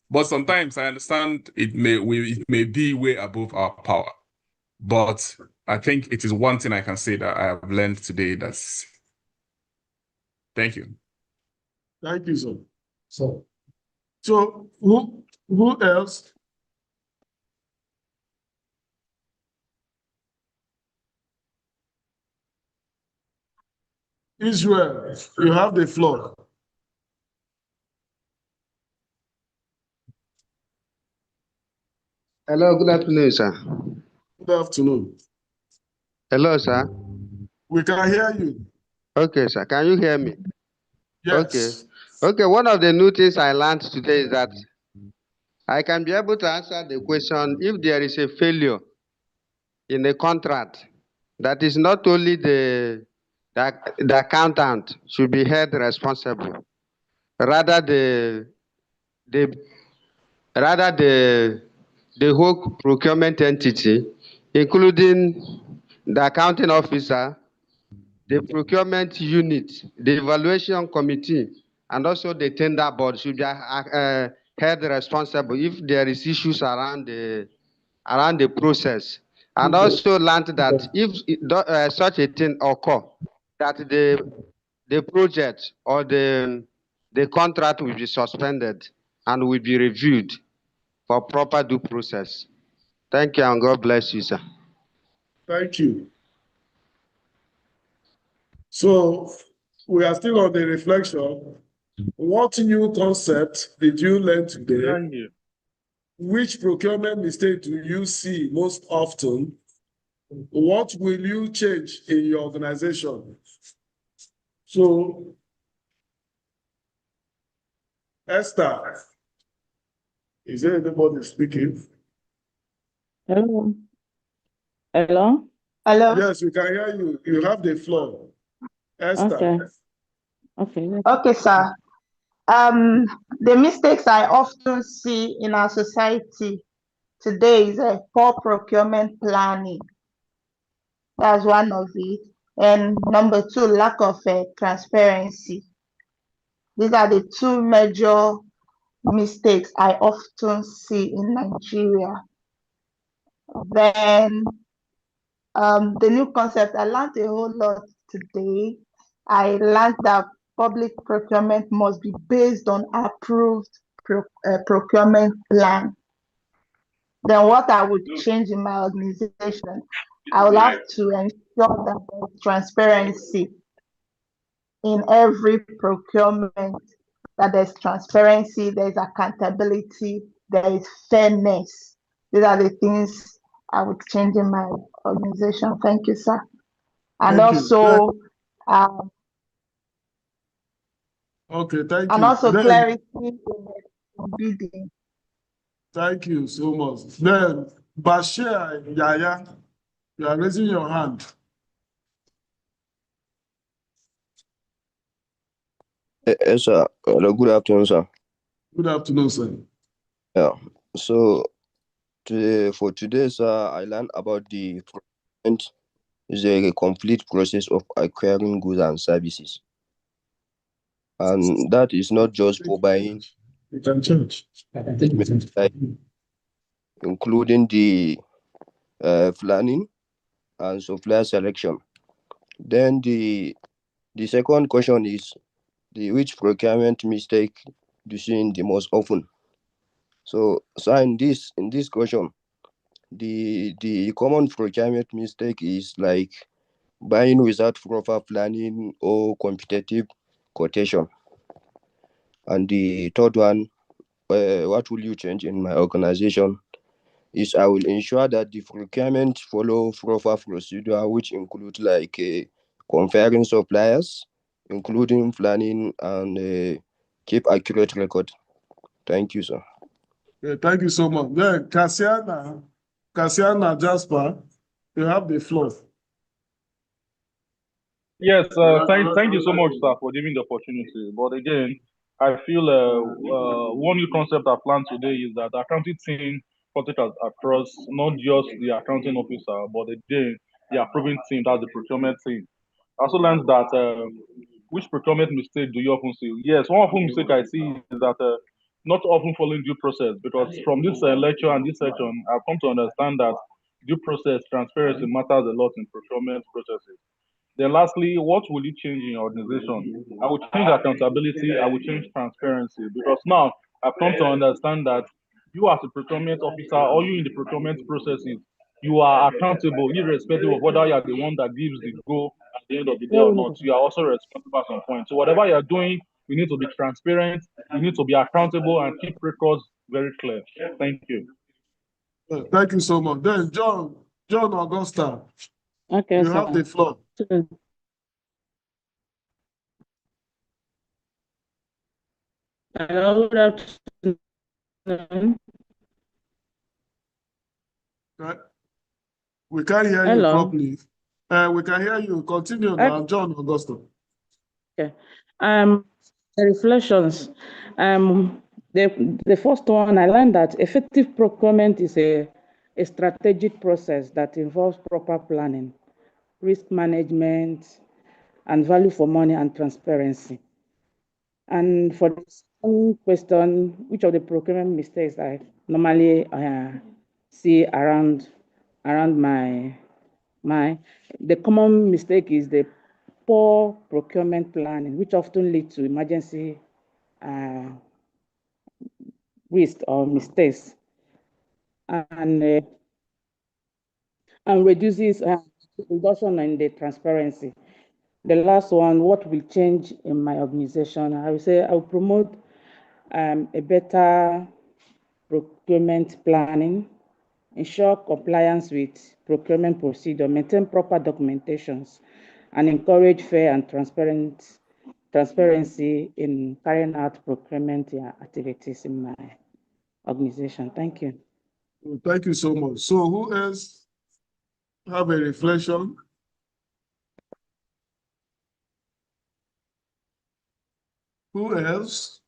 But sometimes I understand it may be way above our power. But I think it is one thing I can say that I have learned today. Thank you. Thank you, sir. So who else? Israel, you have the floor. Hello, good afternoon, sir. Good afternoon. Hello, sir. We can hear you. Okay, sir. Can you hear me? Yes. Okay, one of the new things I learned today is that I can be able to answer the question if there is a failure in a contract, that is not only the accountant should be held responsible, rather the whole procurement entity, including the accounting officer, the procurement unit, the evaluation committee, and also the tender board should be held responsible if there is issues around the process. And also learned that if such a thing occur, that the project or the contract will be suspended and will be reviewed for proper due process. Thank you, and God bless you, sir. Thank you. So we are still on the reflection. What new concept did you learn today? Which procurement mistake do you see most often? What will you change in your organization? So, Esther, is there anybody speaking? Hello. Hello. Hello. Yes, we can hear you. You have the floor. Esther. Okay, sir. The mistakes I often see in our society today is poor procurement planning. That's one of it. And number two, lack of transparency. These are the two major mistakes I often see in Nigeria. Then the new concept, I learned a whole lot today. I learned that public procurement must be based on approved procurement plan. Then what I would change in my organization, I will have to ensure that there's transparency in every procurement, that there's transparency, there's accountability, there is fairness. These are the things I would change in my organization. Thank you, sir. And Thank also, okay, thank and you. also Then, clarity in bidding. thank you so much. Then, Bashir Yaya, you are raising your hand. Yes, sir. Hello, good afternoon, sir. Good afternoon, sir. Yeah. So for today, sir, I learned about the procurement is a complete process of acquiring goods and services. And that is not just for buying, like, including the planning and supplier selection. Then the second question is which procurement mistake do you see the most often? So in this question, the common procurement mistake is like buying without proper planning or competitive quotation. And the third one, what will you change in my organization, is I will ensure that the procurement follow proper procedure, which include like comparing suppliers, including planning, and keep accurate record. Thank you, sir. Yeah, thank you so much. Then, Cassiana Jasper, you have the floor. Yes, thank you so much, sir, for giving the opportunity. But again, I feel one new concept I've learned today is that the accounting team cut it across not just the accounting officer, but again, the approving team, that's the procurement team. I also learned that which procurement mistake do you often see? Yes, one often mistake I see is that not often following due process, because from this lecture and this section, I've come to understand that due process transparency matters a lot in procurement processes. Then lastly, what will you change in your organization? I will change accountability, I will change transparency, because now I've come to understand that you as a procurement officer or you in the procurement processes, you are accountable irrespective of whether you are the one that gives the go at the end of the day or not. You are also responsible at some point. So whatever you are doing, you need to be transparent, you need to be accountable and keep records very clear. Thank you. Thank you so much. Then John Augusta, Okay, you have the floor. Hello, good afternoon. We can't hear you properly. We can hear you. Continue now, John Augusto. Okay. The reflections. The first one, I learned that effective procurement is a strategic process that involves proper planning, risk management, and value for money and transparency. And for the second question, which of the procurement mistakes I normally see around the common mistake is the poor procurement planning, which often leads to emergency risk or mistakes, and reduces reduction in the transparency. The last one, what will change in my organization? I will say I will promote a better procurement planning, ensure compliance with procurement procedure, maintain proper documentations, and encourage fair and transparency in carrying out procurement activities in my organization. Thank you. Thank you so much. So who else have a reflection? Who else?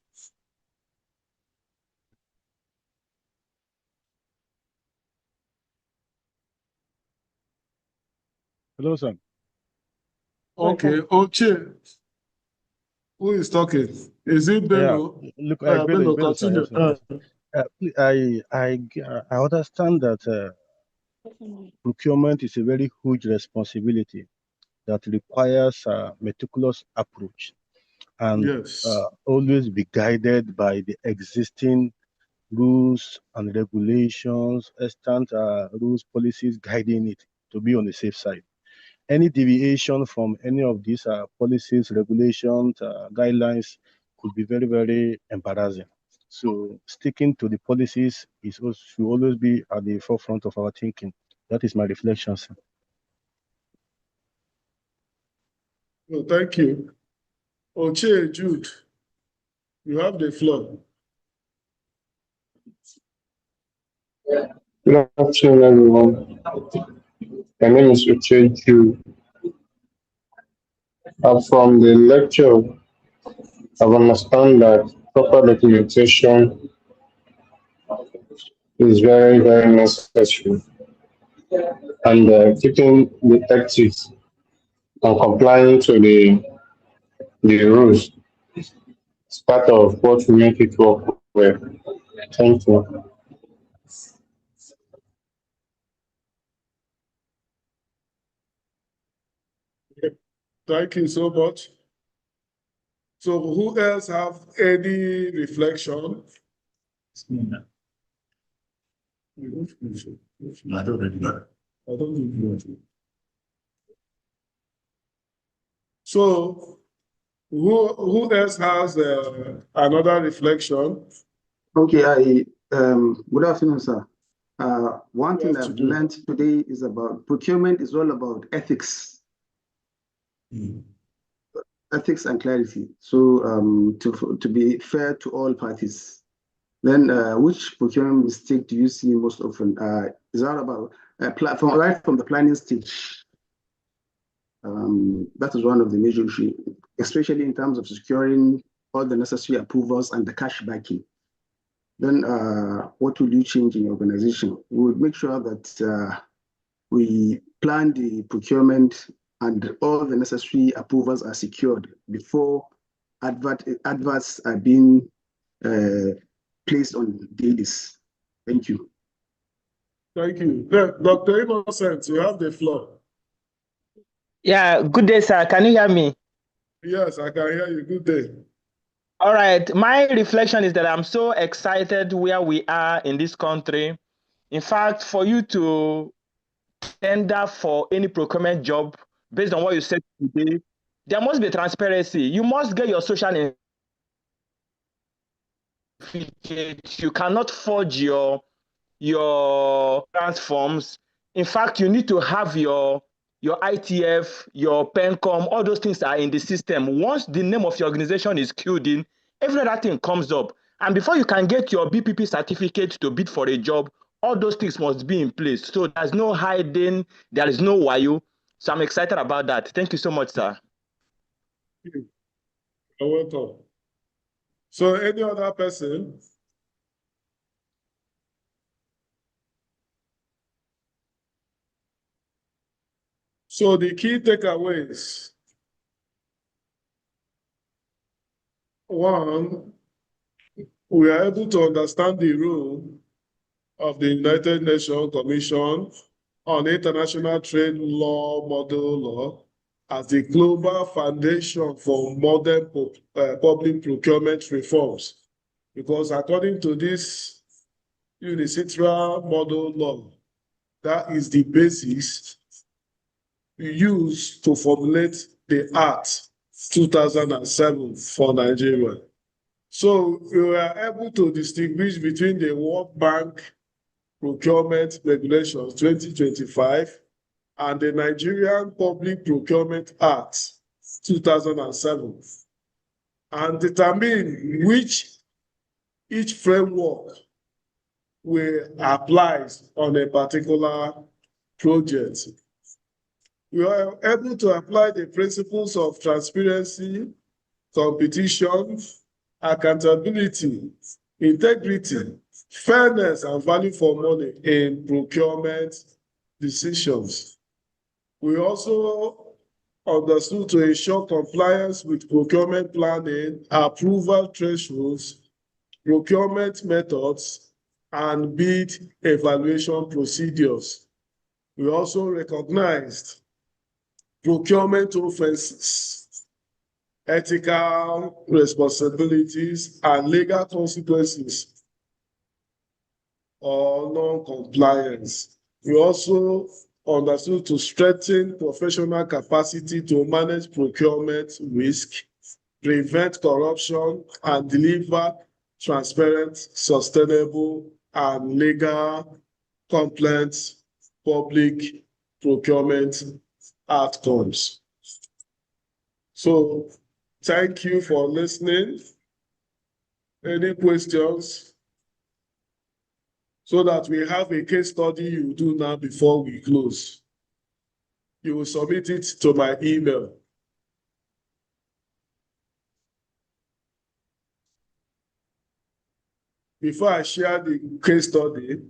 Hello, sir. Okay, Oche. Who is talking? Is it Bello? Yeah, look, Bello, Bello, sir, continue. yes, sir. I understand that procurement is a very huge responsibility that requires a meticulous approach and always be guided by the existing rules and regulations, extant rules, policies guiding it to be on the safe side. Any deviation from any of these policies, regulations, guidelines could be very, very embarrassing. So sticking to the policies should always be at the forefront of our thinking. That is my reflection, sir. Well, thank you. Oche, Jude, you have the floor. Good afternoon, everyone. My name is Uche Jude. From the lecture, I've understand that proper documentation is very, very necessary, and keeping the ethics and complying to the rules is part of what will make it work well. Thank you. Thank you so much. So who else have any reflection? I don't think so who else has another reflection? Okay, good afternoon, sir. One thing I've learned today is about procurement is all about ethics. Ethics and clarity. So to be fair to all parties. Then which procurement mistake do you see most often? Is that about platform right from the planning stage? That is one of the major issues, especially in terms of securing all the necessary approvals and the cash backing. Then what will you change in your organization? We would make sure that we plan the procurement and all the necessary approvals are secured before adverts are being placed on dailies. Thank you. Thank you. Dr. Innocent, you have the floor. Yeah, good day, sir. Can you hear me? Yes, I can hear you. Good day. All right. My reflection is that I'm so excited where we are in this country. In fact, for you to tender for any procurement job, based on what you said today, there must be transparency. You must get your social certificate. You cannot forge your transforms. In fact, you need to have your ITF, your PENCOM, all those things are in the system. Once the name of your organization is queued in, every other thing comes up. And before you can get your BPP certificate to bid for a job, all those things must be in place. So there's no hiding, there is no wayo. So I'm excited about that. Thank you so much, sir. You're welcome. So any other person? So the key takeaways. One, we are able to understand the role of the United Nations Commission on International Trade Law Model Law as the global foundation for modern public procurement reforms. Because according to this UNICITRAL model law, that is the basis used to formulate the Act 2007 for Nigeria. So we were able to distinguish between the World Bank Procurement Regulations 2025 and the Nigerian Public Procurement Act 2007 and determine which each framework will apply on a particular project. We are able to apply the principles of transparency, competition, accountability, integrity, fairness, and value for money in procurement decisions. We also understood to ensure compliance with procurement planning, approval thresholds, procurement methods, and bid evaluation procedures. We also recognized procurement offenses, ethical responsibilities, and legal consequences or non-compliance. We also understood to strengthen professional capacity to manage procurement risk, prevent corruption, and deliver transparent, sustainable, and legal compliant public procurement outcomes. So thank you for listening. Any questions? So that we have a case study you do now before we close. You will submit it to my email. Before I share the case study,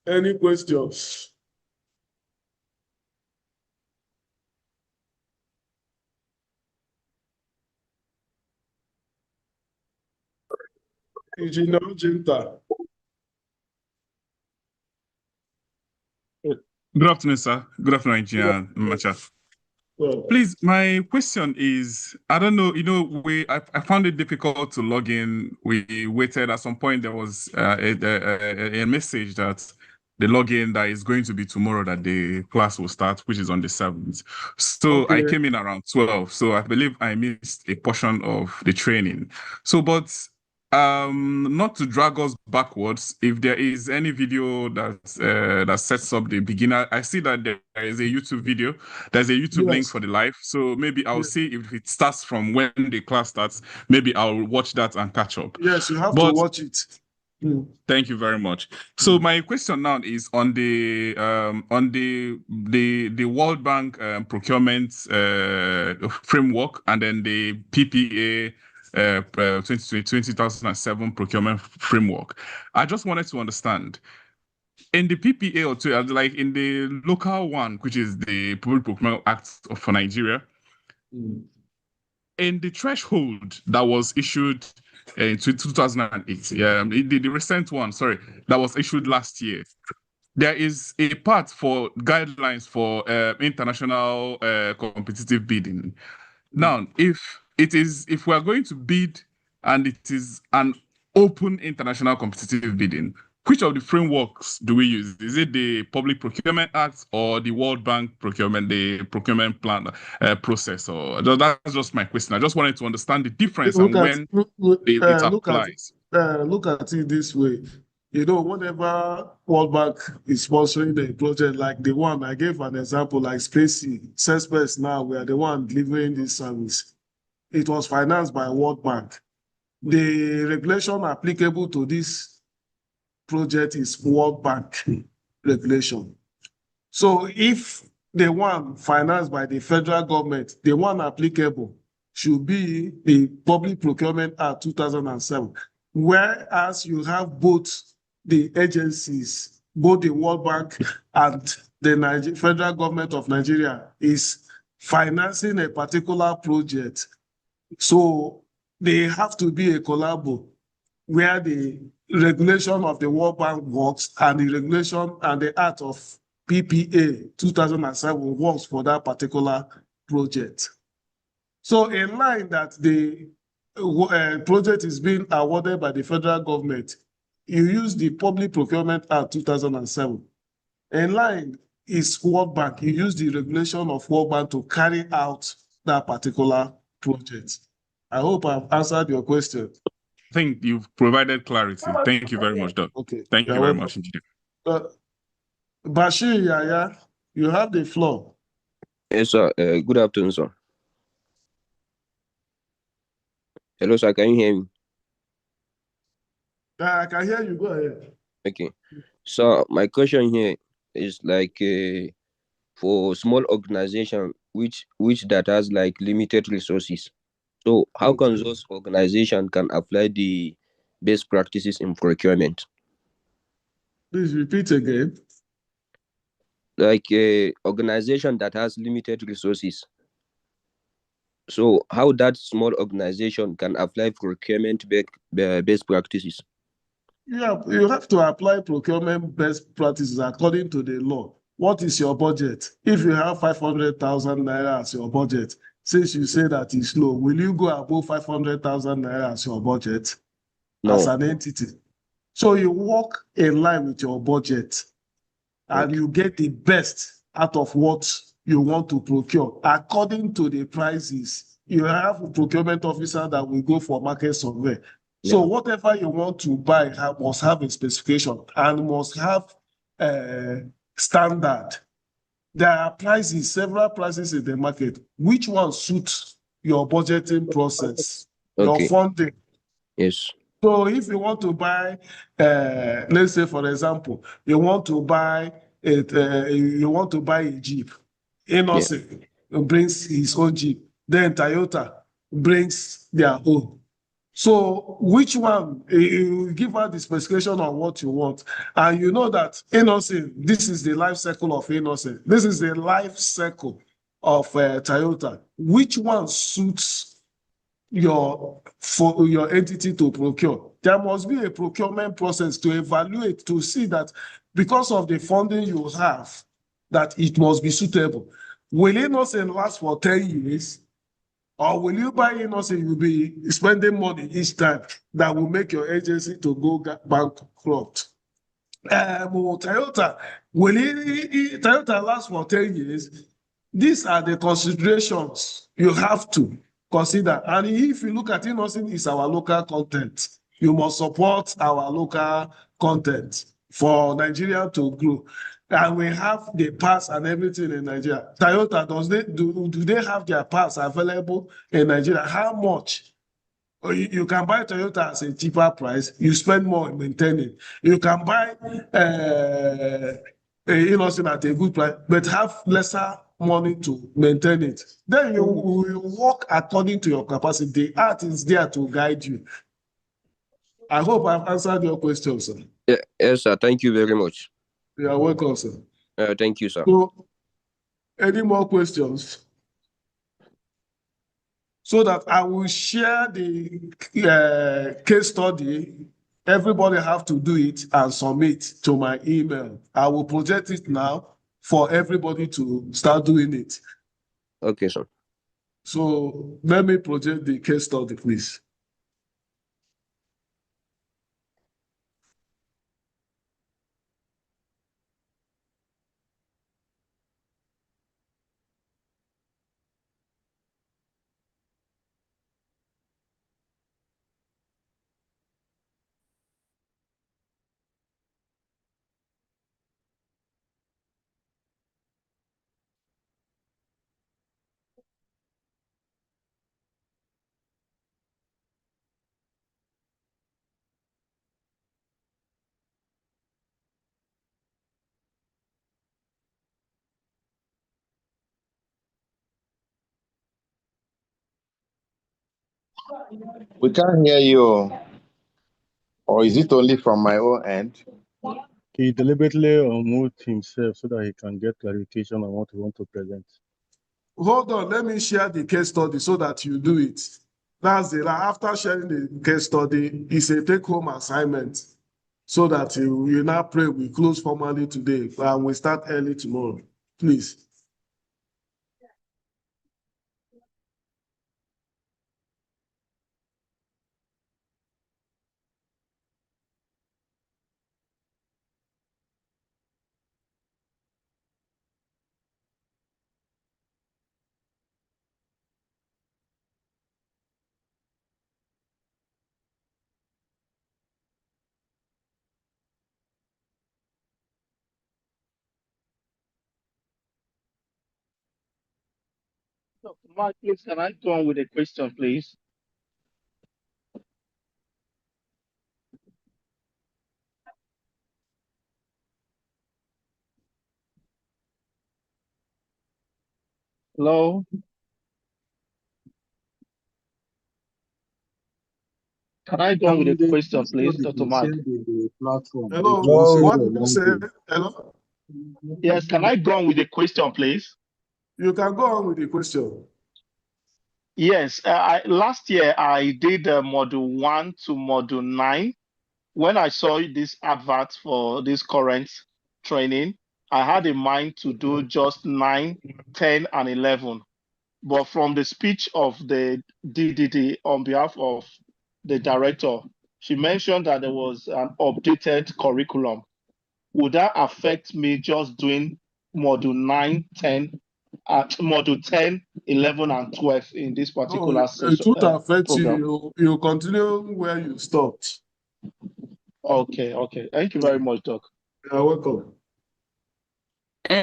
any questions? Engineer Jinta. Good afternoon, sir. Good afternoon, Engineer Macha. Please, my question is, I don't know, I found it difficult to log in. We waited at some point, there was a message that the login that is going to be tomorrow that the class will start, which is on the 7th. So okay. I came in around 12. So I believe I missed a portion of the training. So, but not to drag us backwards, if there is any video that sets up the beginner, I see that there is a YouTube video. There's a YouTube link for the live. So maybe I'll see if it starts from when the class starts. Maybe I'll watch that and catch up. Yes, you have to watch it. Thank you very much. So my question now is on the World Bank procurement framework, and then the PPA 2007 procurement framework. I just wanted to understand, in the PPA or two, like in the local one, which is the Public Procurement Act for Nigeria, in the threshold that was issued in 2008, the recent one, sorry, that was issued last year, there is a part for guidelines for international competitive bidding. Now, if we are going to bid and it is an open international competitive bidding, which of the frameworks do we use? Is it the Public Procurement Act or the World Bank the procurement plan process? Or that's just my question. I just wanted to understand the difference and when it applies. Look at it this way. You know, whenever World Bank is sponsoring the project, like the one I gave an example, like CE-sPESS now, we are the one delivering this service. It was financed by World Bank. The regulation applicable to this project is World Bank regulation. So if the one financed by the federal government, the one applicable should be the Public Procurement Act 2007, whereas you have both the agencies, both the World Bank and the federal government of Nigeria is financing a particular project. So they have to be a collabo where the regulation of the World Bank works and the regulation and the act of PPA 2007 works for that particular project. So in line that the project is being awarded by the federal government, you use the Public Procurement Act 2007. In line is World Bank. You use the regulation of World Bank to carry out that particular project. I hope I've answered your question. I think you've provided clarity. Thank you very much, Doc. Okay. Thank you very much. Bashir Yaya, you have the floor. Yes, sir. Good afternoon, sir. Hello, sir. Can you hear me? I can hear you. Go ahead. Okay. So my question here is like for small organization which that has like limited resources. So how can those organizations can apply the best practices in procurement? Please repeat again. Like a organization that has limited resources. So how that small organization can apply procurement best practices? Yeah, you have to apply procurement best practices according to the law. What is your budget? If you have 500,000 naira as your budget, since you say that it's low, will you go above 500,000 naira as your budget? No. As an entity? So you work in line with your budget and you get the best out of what you want to procure according to the prices. You have a procurement officer that will go for market survey. Yeah. So whatever you want to buy must have a specification and must have a standard. There are prices, several prices in the market. Which one suits your budgeting process, your funding? Yes. So if you want to buy, let's say for example, you want to buy a Jeep. Innocent brings his own Jeep. Then Toyota brings their own. So which one, you give her the specification on what you want. And you know that Innocent, this is the life cycle of Innocent. This is the life cycle of Toyota. Which one suits your entity to procure? There must be a procurement process to evaluate, to see that because of the funding you have, that it must be suitable. Will Innocent last for 10 years? Or will you buy Innocent, you'll be spending money each time that will make your agency to go bankrupt? Toyota, will Toyota last for 10 years? These are the considerations you have to consider. And if you look at Innocent, it's our local content. You must support our local content for Nigeria to grow. And we have the parts and everything in Nigeria. Toyota, do they have their parts available in Nigeria? How much Or you can buy Toyota at a cheaper price, you spend more in maintaining. You can buy Innocent at a good price, but have lesser money to maintain it. Then you will work according to your capacity. The art is there to guide you. I hope I've answered your question, sir. Yes, sir. Thank you very much. You are welcome, sir. Thank you, sir. So, any more questions? So that I will share the case study. Everybody have to do it and submit to my email. I will project it now for everybody to start doing it. Okay, sir. So let me project the case study, please. We can't hear you. Or is it only from my own end? He deliberately unmoved himself so that he can get clarification on what he wants to present. Hold on, let me share the case study so that you do it. That's it. After sharing the case study, it's a take-home assignment so that you now pray we close formally today and we start early tomorrow. Please. Mark, please, can I go on with a question, please? Hello? Can I go on with a question, please, Dr. Mark? Hello, what did you say? Hello? Yes, can I go on with a question, please? You can go on with the question. Yes, last year I did module 1 to module 9. When I saw this advert for this current training, I had in mind to do just 9, 10, and 11. But from the speech of the DDD on behalf of the director, she mentioned that there was an updated curriculum. Would that affect me just doing module 9, 10, module 10, 11, and 12 in this particular It would affect program? you continue where you stopped. Okay. Thank you very much, Doc. You're welcome.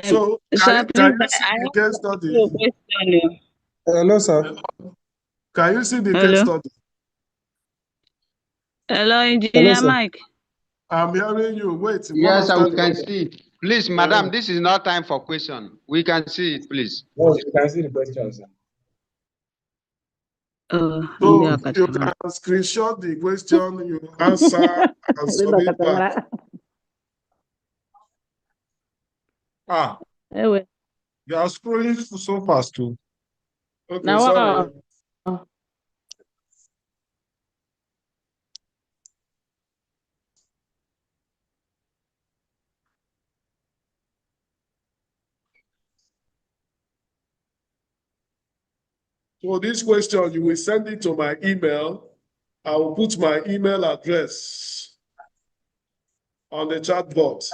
So, can you see the case study? Hello, sir. Can you see the Hello? case study? Hello, Engineer Hello, Mike. I'm hearing you. Wait. Yes, we can see it. Please, madam, this is not time for question. We can see it, please. Yes, we can see the questions. So you can screenshot the question, you answer, and submit back. You are scrolling so fast too. Okay, now, sorry. So this question, you will send it to my email. I will put my email address on the chat box.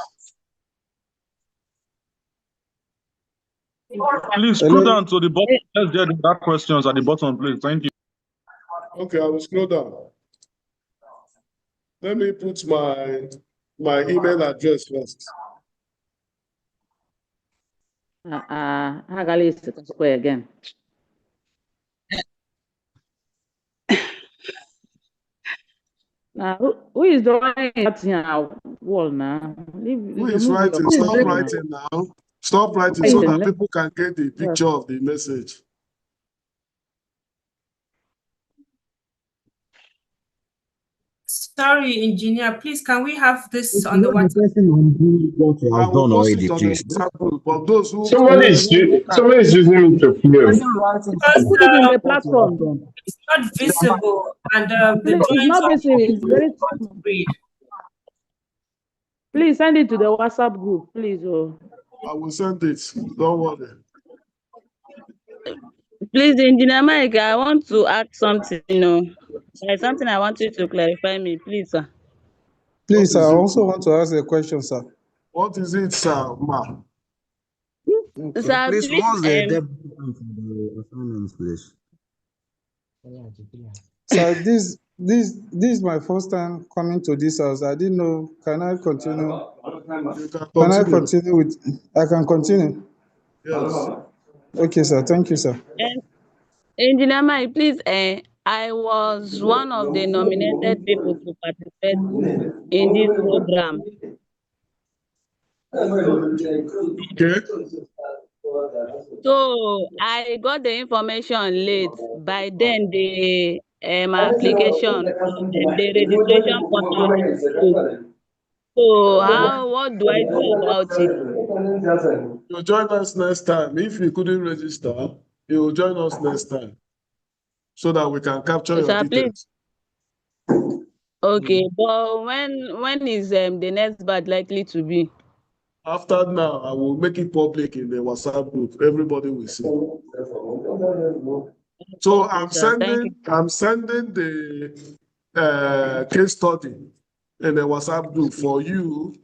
Please scroll down to the bottom. Let's get that questions at the bottom, please. Thank you. Okay, I will scroll down. Let me put my email address first. Square again. Now, who is drawing that wall now? Who is writing? Stop writing now. Stop writing so that people can get the picture of the message. Sorry, engineer, please, can we have this on the The WhatsApp? person undo what he has done already, please. But those who somebody is using it to Because Put it in the platform. it's not visible, and the Please, it's joins not are visible. It's very difficult to read. Please send it to the WhatsApp group, please. Oh. I will send it. Don't worry. Please, Engineer Mike, I want to ask something. There's something I want you to clarify me, please, sir. Please, I also want to ask a question, sir. What is it, sir, ma? Okay. Sir, Please, please, what's the deadline for the assignments, please? Sir, this is my first time coming to this house. I didn't know. Can I continue? Can I continue with? I can continue. Yes. Okay, sir. Thank you, sir. Engineer Mike, please, I was one of the nominated people to participate in this program. Okay. So I got the information late. By then, the application, the registration portal is closed. So what do I do about it? You'll join us next time. If you couldn't register, you will join us next time so that we can capture your Sir, details. please. Okay, but when is the next batch likely to be? After now, I will make it public in the WhatsApp group. Everybody will see. So I'm sending the case study in the WhatsApp group for you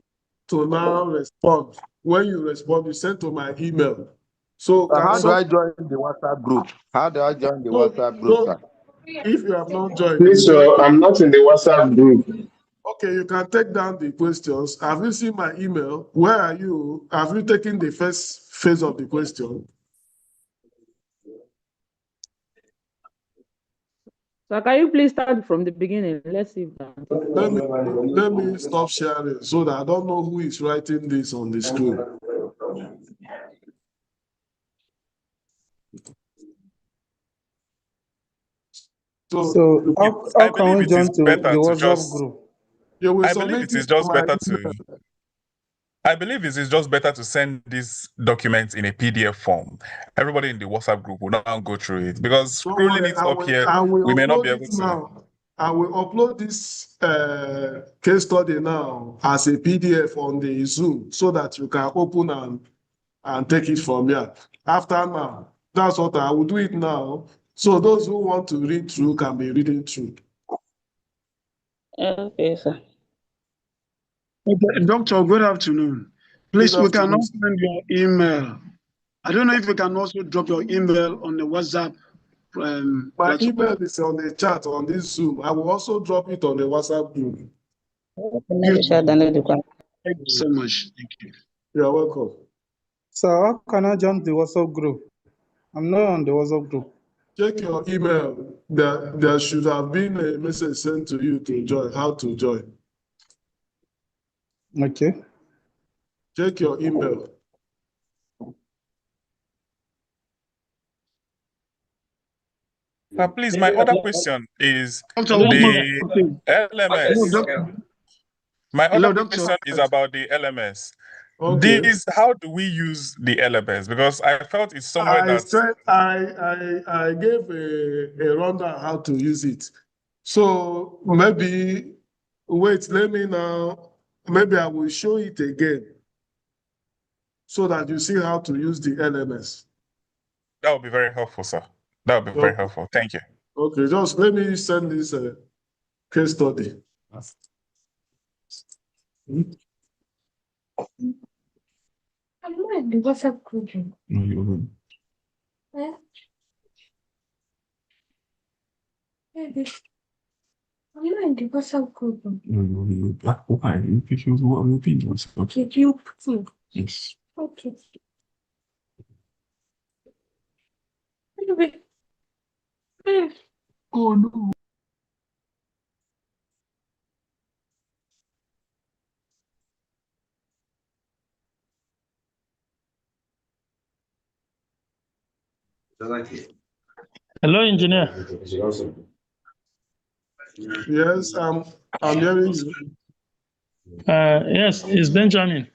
to now respond. When you respond, you send to my email. So How do I join the WhatsApp group? How do I join the WhatsApp group, sir? If you have not joined, Please, sir, I'm not in the WhatsApp group. Okay, you can take down the questions. Have you seen my email? Where are you? Have you taken the first phase of the question? So can you please start from the beginning? Let's see if that. Let me stop sharing so that I don't know who is writing this on the screen. So how can we join to the WhatsApp group? I believe it is just better to. I believe it is just better to send these documents in a PDF form. Everybody in the WhatsApp group will now go through it because scrolling it up here, we may not be able to. Now. I will upload this case study now as a PDF on the Zoom so that you can open and take it from here. After now, that's what I will do it now. So those who want to read through can be reading through. Okay, sir. Okay, Doctor, good afternoon. Please, we cannot send your email. I don't know if you can also drop your email on the WhatsApp. My email is on the chat on this Zoom. I will also drop it on the WhatsApp group. Thank you so much. Thank you. You're welcome. So how can I join the WhatsApp group? I'm not on the WhatsApp group. Check your email. There should have been a message sent to you to join. How to join? Okay. Check your email. Please, my other question is Doctor, the LMS. My other Hello, question is about the LMS. Okay. How do we use the LMS? Because I felt it's somewhere I gave a rundown how to use it. So maybe wait, maybe I will show it again so that you see how to use the LMS. That would be very helpful, sir. That would be very helpful. Thank you. Okay, just let me send this case study. I'm not in the WhatsApp group. No, you're Eh? Maybe. I'm not in the WhatsApp group. why? Because what will be Did you put me? Yes. Okay. Anyway. Oh no. Hello, engineer. Yes, I'm hearing you. Yes, it's Benjamin.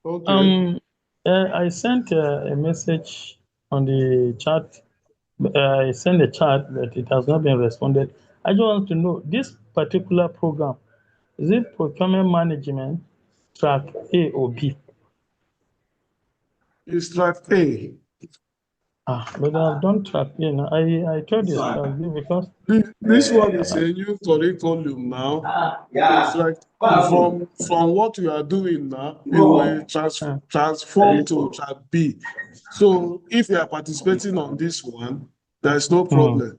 Okay. I sent a message on the chat. I sent a chat, but it has not been responded. I just want to know this particular program, is it procurement management track A or B? It's track A. But I've done track A now. I told you track B because This one is a new curriculum now. It's like from what you are doing now, it will transform to track B. So if you are participating on this one, there's no problem.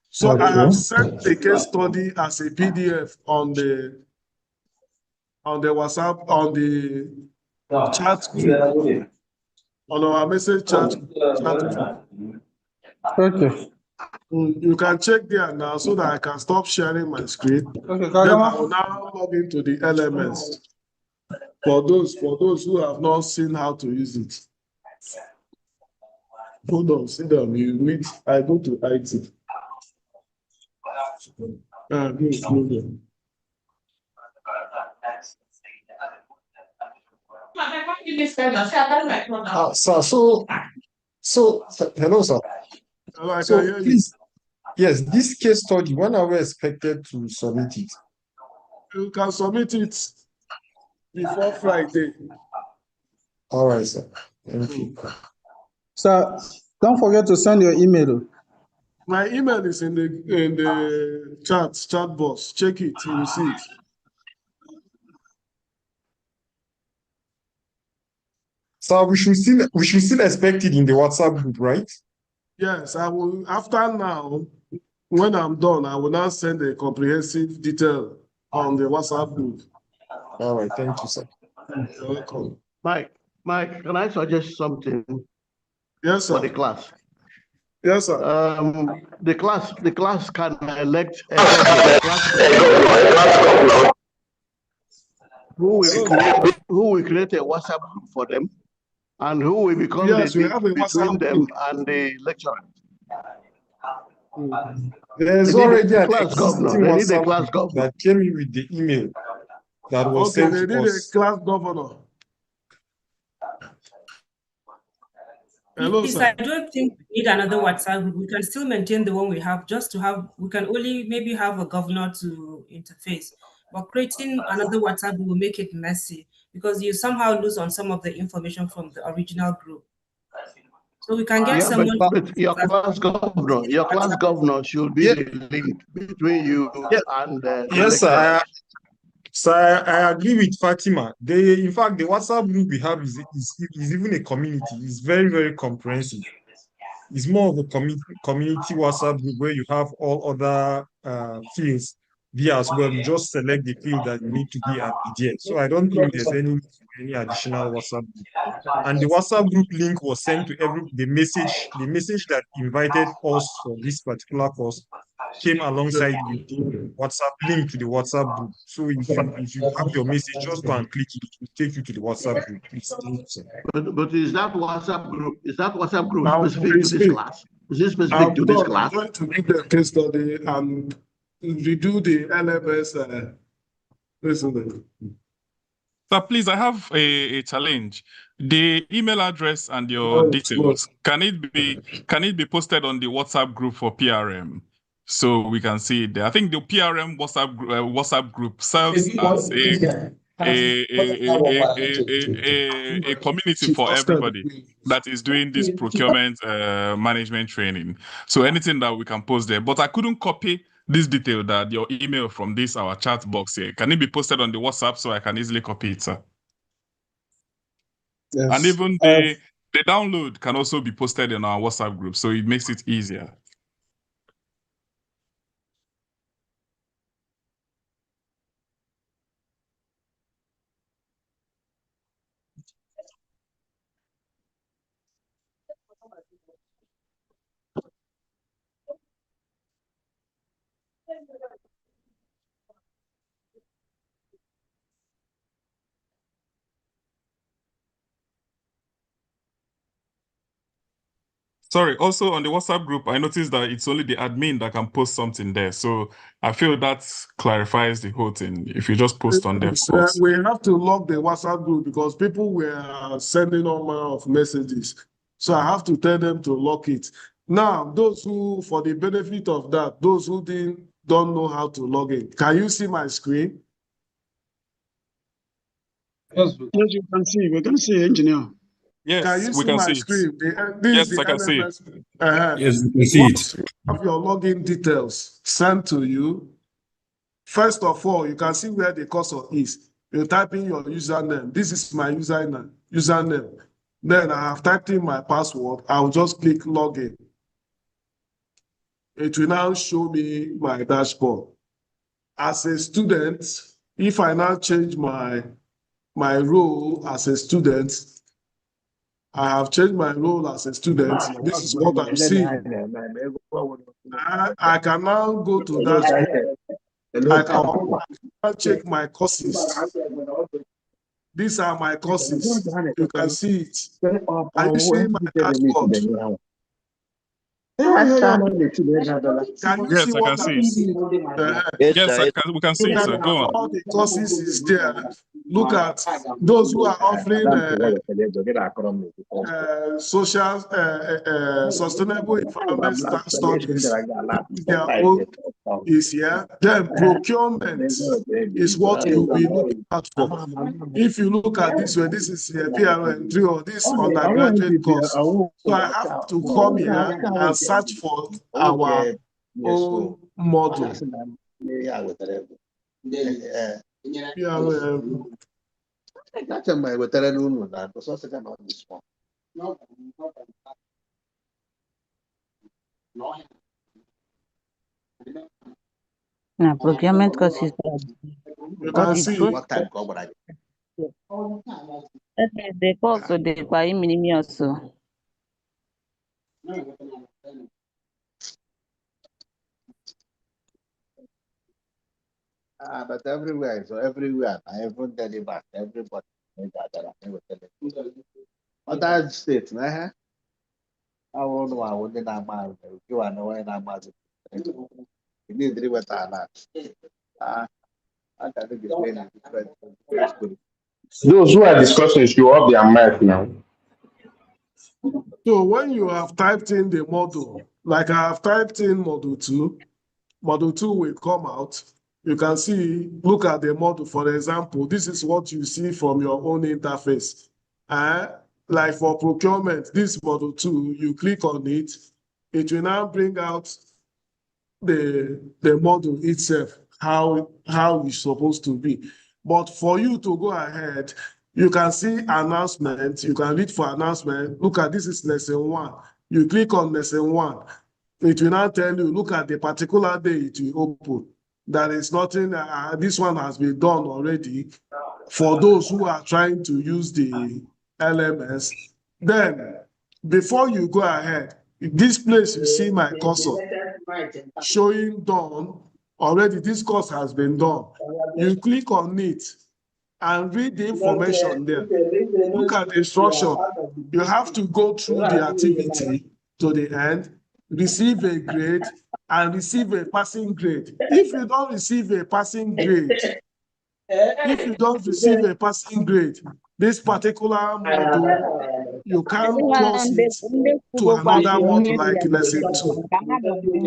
So I have sent the case study as a PDF on the WhatsApp, on the chat group, on our message chat group. Okay. You can check there now so that I can stop sharing my screen. Okay, Then I will now log into the LMS for those who have not seen how to use it. Hold on, sit down. You meet. I go to IT. Sir, hello, sir. Hello, I can So hear you. please, yes, this case study, when are we expected to submit it? You can submit it before Friday. All right, sir. Thank you. Sir, don't forget to send your email. My email is in the chat box. Check it, you will see it. So we should still expect it in the WhatsApp group, right? Yes, I will. After now, when I'm done, I will now send a comprehensive detail on the WhatsApp group. All right, thank you, sir. You're welcome. Mike, can I suggest something? Yes, sir. For the class. Yes, sir. The class can elect a governor. Who will create a WhatsApp group for them, and who will become the link between them and the lecturer. There's already an class existing governor. They need a WhatsApp class group governor. that came in with the email that was sent Okay, they to need us. a class governor. Hello, Please, sir. I don't think we need another WhatsApp group. We can still maintain the one we have, just to have, we can only maybe have a governor to interface. But creating another WhatsApp group will make it messy because you somehow lose on some of the information from the original group. So we can get someone. But your class governor should be the link between you and the Yes, sir. lecturer. Sir, I agree with Fatima. In fact, the WhatsApp group we have is even a community. It's very, very comprehensive. It's more of a community WhatsApp group where you have all other fields there as well. You just select the field that you need to be and be there. So I don't think there's any additional WhatsApp group. And the WhatsApp group link was sent to the message that invited us for this particular course came alongside with the WhatsApp link to the WhatsApp group. So if you have your message, just go and click it. It will take you to the WhatsApp group. Please, thank you, sir. But is that WhatsApp group specific to this class? Is it specific to this class? I'm going to read the case study and redo the LMS. Listen. Sir, please, I have a challenge. The email address and your details, can it be posted on the WhatsApp group for PRM so we can see it there? I think the PRM WhatsApp group serves as a community for everybody that is doing this procurement management training. So anything that we can post there. But I couldn't copy this detail, that your email from our chat box here. Can it be posted on the WhatsApp so I can easily copy it, sir? Yes. And even the download can also be posted in our WhatsApp group, so it makes it easier. Sorry, also on the WhatsApp group, I noticed that it's only the admin that can post something there. So I feel that clarifies the whole thing. If you just post on there first. We have to lock the WhatsApp group because people were sending all manner of messages. So I have to tell them to lock it. Now, those who, for the benefit of that, those who don't know how to log in, can you see my screen? Yes, you can see. We can see, engineer. Yes, can you we see can my see screen? it. This Yes, is the I can see it. LMS. Yes, we can see Once it. you have your login details sent to you, first of all, you can see where the cursor is. You type in your username. This is my username. Then I have typed in my password. I'll just click login. It will now show me my dashboard. As a student, if I now change my role as a student, I have changed my role as a student. This is what I'm seeing. I can now go to dashboard. I can check my courses. These are my courses. You can see it. Are you seeing my dashboard? Can you Yes, see I what can see I'm it. seeing? Yes, we can see it, sir. Go on. All the courses is there. Look at those who are offering social, sustainable environment studies. Their own is here. Then procurement is what you'll be looking out for. If you look at this way, this is PRN3 or this undergraduate course. So I have to come here and search for our own model. Procurement course is You can see. the course so they buy minimum also. But everywhere, so everywhere, I even deliver everybody. Other states, I won't know. I wouldn't have my. You are nowhere in my. You need to with that. Those who are discussing should off their mic now. So when you have typed in the model, like I have typed in model 2 will come out. You can see, look at the model. For example, this is what you see from your own interface. Like for procurement, this model 2, you click on it, it will now bring out the model itself, how it's supposed to be. But for you to go ahead, you can see announcement, you can read for announcement. Look at this is lesson 1. You click on lesson 1. It will now tell you, look at the particular day it will open. There is nothing, this one has been done already for those who are trying to use the LMS. Then, before you go ahead, this place you see my cursor showing done, already this course has been done. You click on it and read the information there. Look at the instruction. You have to go through the activity to the end, receive a grade, and receive a passing grade. If you don't receive a passing grade, this particular module, you can't cross it to another module like lesson 2.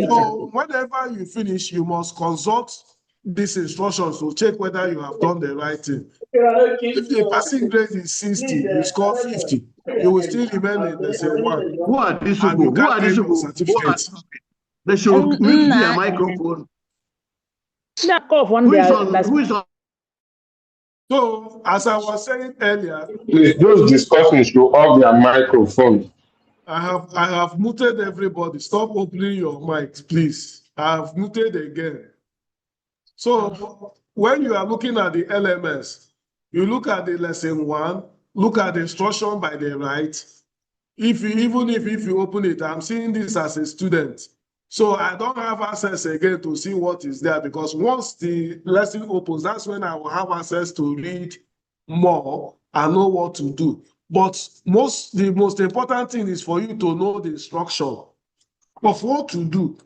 So whenever you finish, you must consult these instructions to check whether you have done the right thing. If the passing grade is 60, you score 50, you will still remain in lesson 1. Who are these and people? you Who can't are these get your people? certificate. They should mute their microphone. Who is on? So, as I was saying earlier, Please, those discussing should off their microphone. I have muted everybody. Stop opening your mics, please. I have muted again. So when you are looking at the LMS, you look at the lesson 1, look at the instruction by the right. Even if you open it, I'm seeing this as a student. So I don't have access again to see what is there, because once the lesson opens, that's when I will have access to read more and know what to do. But the most important thing is for you to know the instruction of what to do.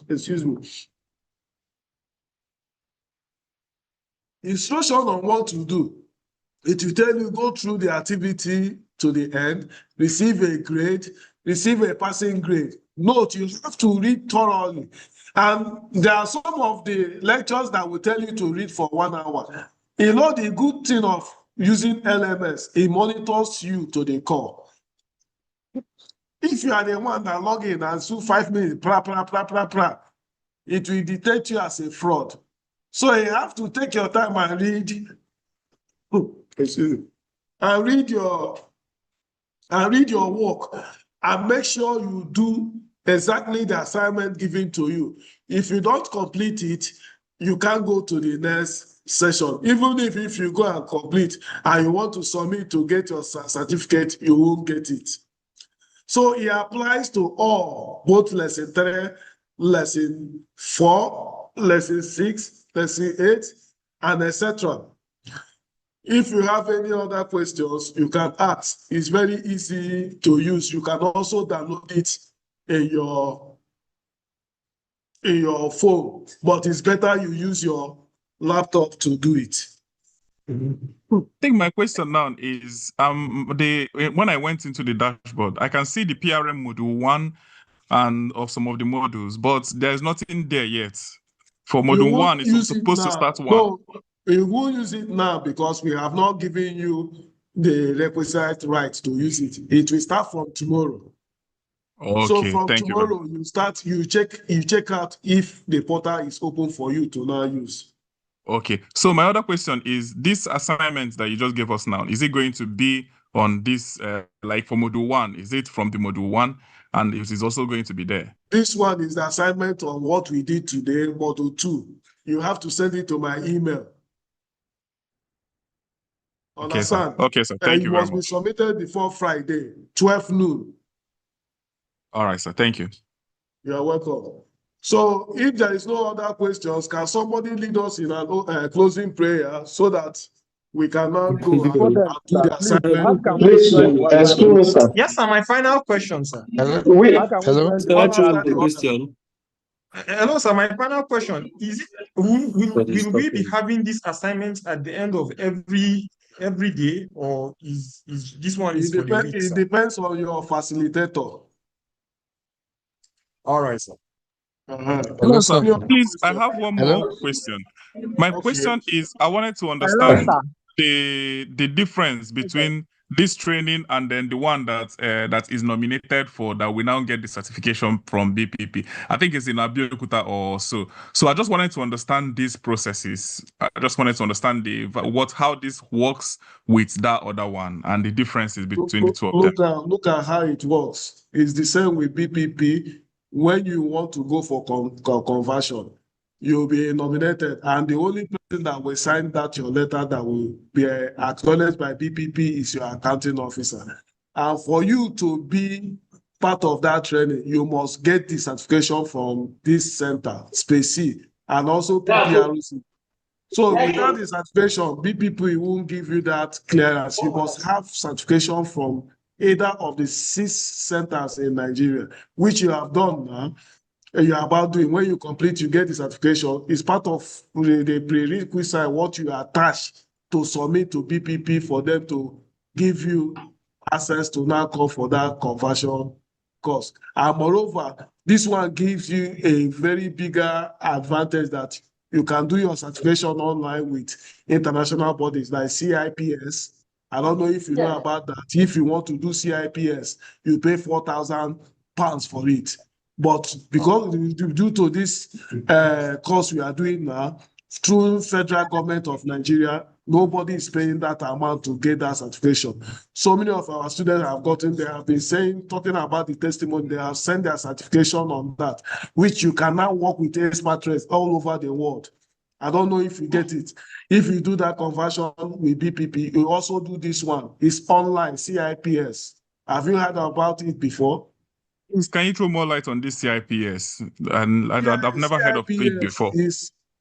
Excuse me. Instruction on what to do. It will tell you go through the activity to the end, receive a grade, receive a passing grade. Note, you have to read thoroughly. And there are some of the lectures that will tell you to read for 1 hour. You know the good thing of using LMS, it monitors you to the core. If you are the one that log in and do 5 minutes, it will detect you as a fraud. So you have to take your time and read. Excuse me. And read your work and make sure you do exactly the assignment given to you. If you don't complete it, you can't go to the next session. Even if you go and complete and you want to submit to get your certificate, you won't get it. So it applies to all, both lesson 3, lesson 4, lesson 6, lesson 8, and etc. If you have any other questions, you can ask. It's very easy to use. You can also download it in your phone, but it's better you use your laptop to do it. I think my question now is when I went into the dashboard, I can see the PRM module 1 and of some of the modules, but there's nothing there yet. For module 1, it's supposed to start 1. No, you won't use it now because we have not given you the requisite right to use it. It will start from tomorrow. Okay, so from thank tomorrow, you check out if the portal is open for you to now use. Okay, so my other question is, this assignment that you just gave us now, is it going to be on this, like for module 1? Is it from the module 1? And it is also going to be there? This one is the assignment on what we did today, module 2. You have to send it to my email. Understand? Okay, sir. Thank you very much. It must be submitted before Friday, 12 noon. All right, sir. Thank you. You're welcome. So if there is no other questions, can somebody lead us in a closing prayer so that we can now go and do the assignment? Please, excuse me, sir. Yes, sir. My final question, sir. Hello? Hello, Hello, sir. My final question is: will we be having this assignment at the end of every day, or is this one is for the week? It depends on your facilitator. All right, sir. Hello, sir. Please, I have one more question. My question is, I wanted to understand the difference between this training and then the one that is nominated for, that we now get the certification from BPP. I think it's in Abeokuta or so. So I just wanted to understand these processes. I just wanted to understand how this works with that other one and the differences between the two of them. Look at how it works. It's the same with BPP. When you want to go for conversion, you'll be nominated, and the only person that will sign your letter that will be acknowledged by BPP is your accounting officer. And for you to be part of that training, you must get the certification from this center, CE-sPESS, and also PPRC. So without the certification, BPP won't give you that clearance. You must have certification from either of the 6 centers in Nigeria, which you have done now, and you are about doing. When you complete, you get the certification. It's part of the prerequisite, what you attach to submit to BPP for them to give you access to now call for that conversion course. And moreover, this one gives you a very bigger advantage that you can do your certification online with international bodies like CE-sPESS. I don't know if you know about that. If you want to do CE-sPESS, you pay £4,000 for it. But because due to this course we are doing now, through federal government of Nigeria, nobody is paying that amount to get that certification. So many of our students have gotten, they have been talking about the testimony, they have sent their certification on that, which you can now work with expatriates all over the world. I don't know if you get it. If you do that conversion with BPP, you also do this one. It's online, CE-sPESS. Have you heard about it before? Can you throw more light on this CE-sPESS? And I've never heard of it before.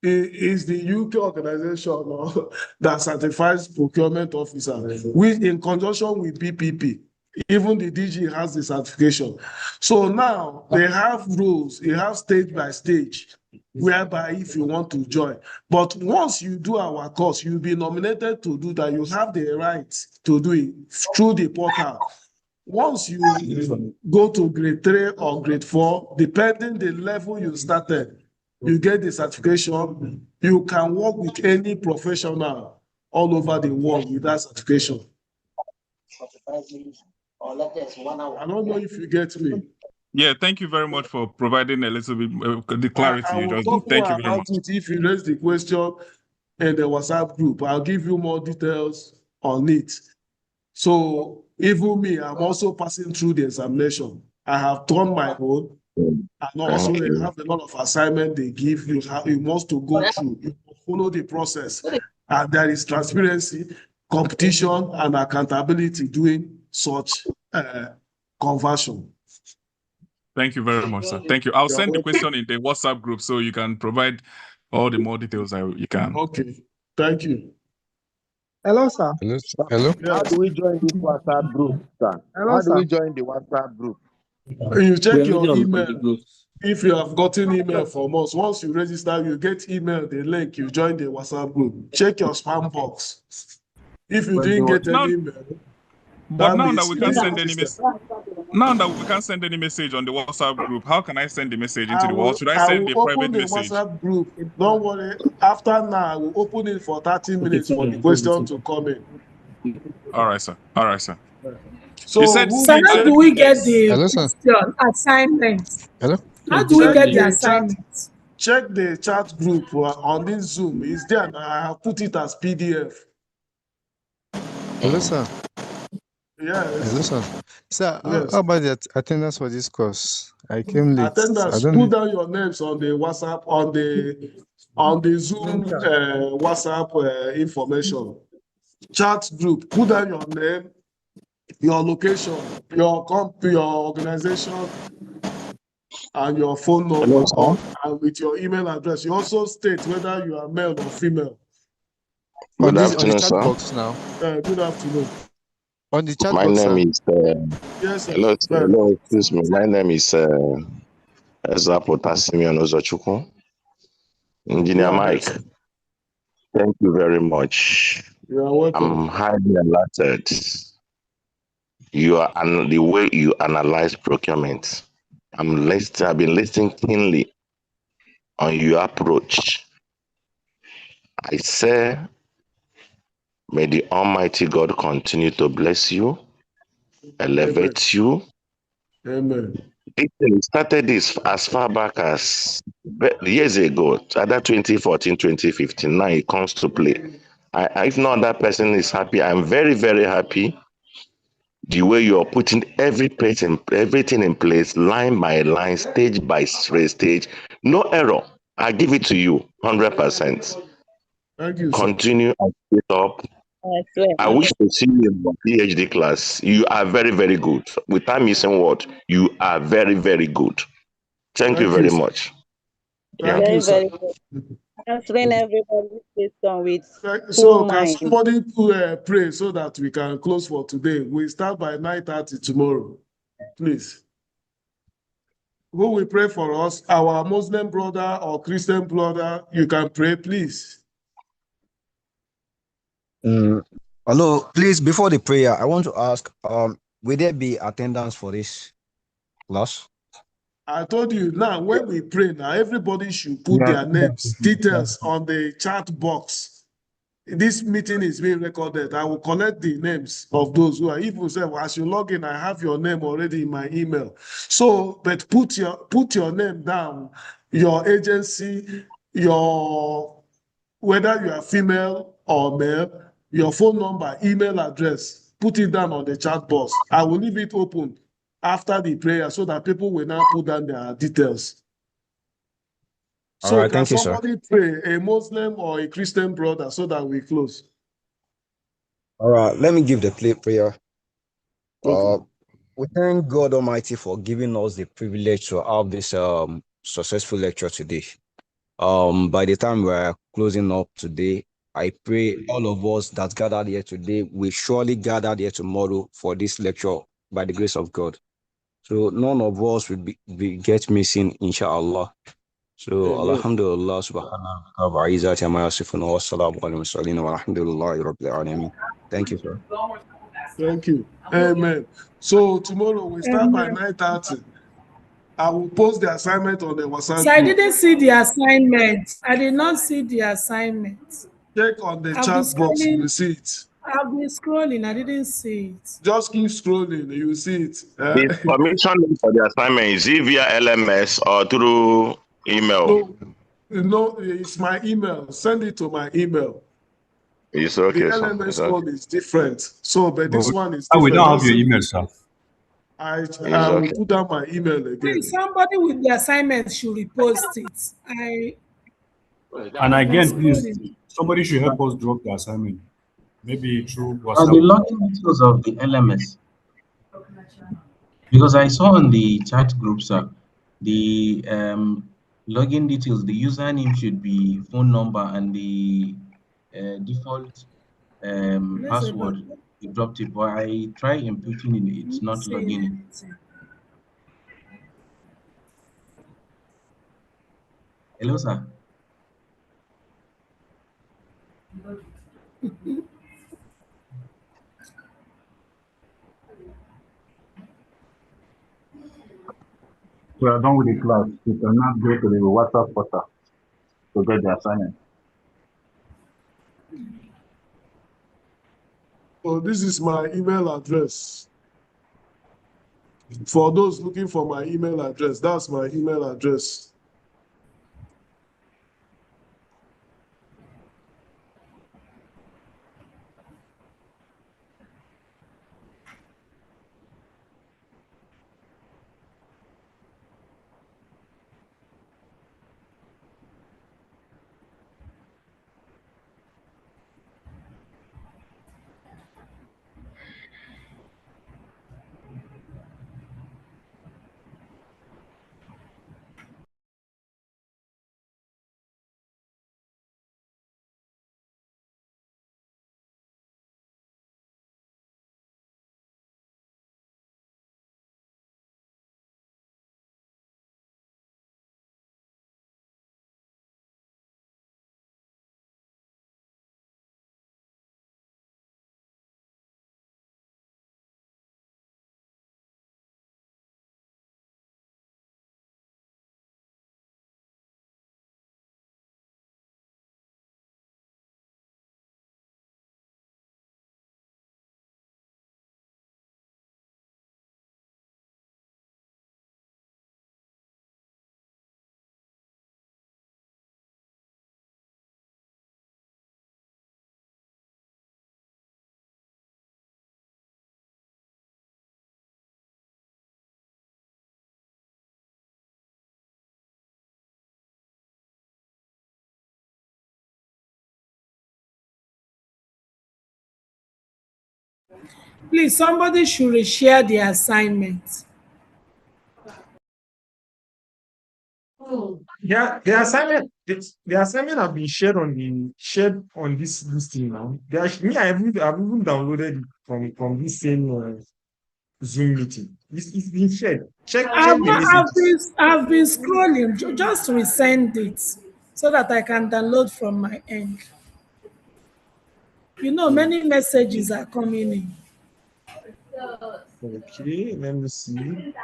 is the UK organization that certifies procurement officers, which in conjunction with BPP, even the DG has the certification. So now they have rules, you have stage by stage, whereby if you want to join. But once you do our course, you'll be nominated to do that. You have the right to do it through the portal. Once you go to grade 3 or grade 4, depending the level you started, you get the certification. You can work with any professional all over the world with that certification. I don't know if you get me. Yeah, thank you very much for providing a little bit the clarity I you will just talk did. Thank more you very about much. it if you raise the question in the WhatsApp group. I'll give you more details on it. So even me, I'm also passing through the examination. I have done my own, and also they have a lot of assignment they give you. You must to go through, you must follow the process, and there is transparency, competition, and accountability doing such conversion. Thank you very much, sir. Thank you. I'll You're send the welcome. question in the WhatsApp group so you can provide all the more details you can. Okay, thank you. Hello, sir. Hello. Yes. How do we join this WhatsApp group, sir? Hello, How do we sir. join the WhatsApp group? You check We are your already on email. the group. If you have gotten email from us, once you register, you get email, the link, you join the WhatsApp group. Check your spam box. If you didn't get Now, any email, but now that means we you can't didn't send any register. now that we can't send any message on the WhatsApp group, how can I send the message into I the wall? will, Should I I send will a open private the message? WhatsApp group. Don't worry. After now, I will open it for 30 minutes for the question to come in. All right, sir. All right, sir. So You said who So will how check? do we get the Hello, sir. question assignment? Hello. How do we Check get the the chat. assignment? Check the chat group on this Zoom. It's there. I have put it as PDF. Hello, sir. Yes. Hello, sir. Sir, Yes. how about the attendance for this course? I came late. I Attendance, don't. put down your names on the WhatsApp, on the Zoom WhatsApp information. Chat group, put down your name, your location, your organization, and your phone number, and with your email address. You also state whether you are male or female. On Good this on the afternoon, chat sir. box now. Good afternoon. On the chat My box, name sir. is Yes, sir. hello, excuse me. My name is Ezapota Simeon Ozochukwu. Engineer Go ahead, Mike, sir. thank you very much. You are welcome. I'm highly alerted. You are the way you analyze procurement. I've been listening keenly on your approach. I say, may the Almighty God continue to bless you, elevate you. Amen. It started this as far back as years ago, either 2014, 2015. Now it comes to play. If not that person is happy, I'm very, very happy. The way you're putting everything in place, line by line, stage by stage, no error. I give it to you, 100%. Thank you, sir. Continue and keep it up. I wish to see you in your PhD class. You are very, very good. Without missing word, you are very, very good. Thank you very sir. much. Thank Very, you, sir. very good. Answering everybody's question with So full can mind. somebody pray so that we can close for today? We start by 9:30 tomorrow, please. Who will pray for us? Our Muslim brother or Christian brother, you can pray, please. Hello, please, before the prayer, I want to ask, will there be attendance for this class? I told you now, when we pray now, everybody should put their names, details on the chat box. This meeting is being recorded. I will collect the names of those who are. If you say, well, as you log in, I have your name already in my email. So, but put your name down, your agency, whether you are female or male, your phone number, email address, put it down on the chat box. I will leave it open after the prayer so that people will now put down their details. All So right, can thank you, sir. somebody pray, a Muslim or a Christian brother, so that we close? All right, let me give the prayer. Okay. We thank God Almighty for giving us the privilege to have this successful lecture today. By the time we're closing up today, I pray all of us that gathered here today will surely gather here tomorrow for this lecture by the grace of God. So none of us will get missing, inshallah. So Amen. alhamdulillah subhanahu wa ta'ala. Thank you, sir. Thank you. Amen. So tomorrow we start by 9:30. I will post the assignment on the WhatsApp So I group. didn't see the assignment. I did not see the assignment. Check on the I've been chat box, you will scrolling. see it. I've been scrolling. I didn't see it. Just keep scrolling, you will see it. The permission for the assignment is it via LMS or through email? No, it's my email. Send it to my email. It's okay, The sir. LMS It's okay. one is different. So, but this one is We different. don't have your email, sir. I okay. will put down my email again. Please, somebody with the assignment should repost it. And again, please, somebody should help us drop the assignment. Maybe through WhatsApp. The login details of the LMS. Because I saw on the chat group, sir, the login details, the username should be phone number and the default password. You dropped it, but I try inputting it, it's not logging in. Hello, sir. We are done with the class. You can now go to the WhatsApp portal to get the assignment. So this is my email address. For those looking for my email address, that's my email address. Please, somebody should reshare the assignment. Yeah, the assignment have been shared on this listing now. I've even downloaded it from this same Zoom meeting. It's been shared. Check the messages. I've been scrolling. Just resend it so that I can download from my end. You know, many messages are coming in. Okay, let me see.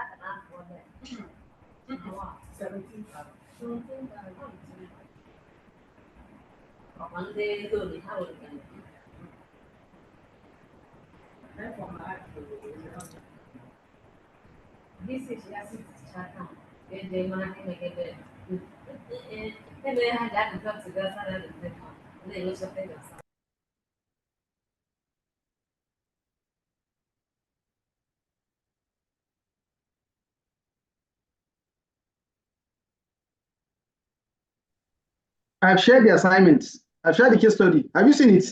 I've shared the assignments. I've shared the case study. Have you seen it?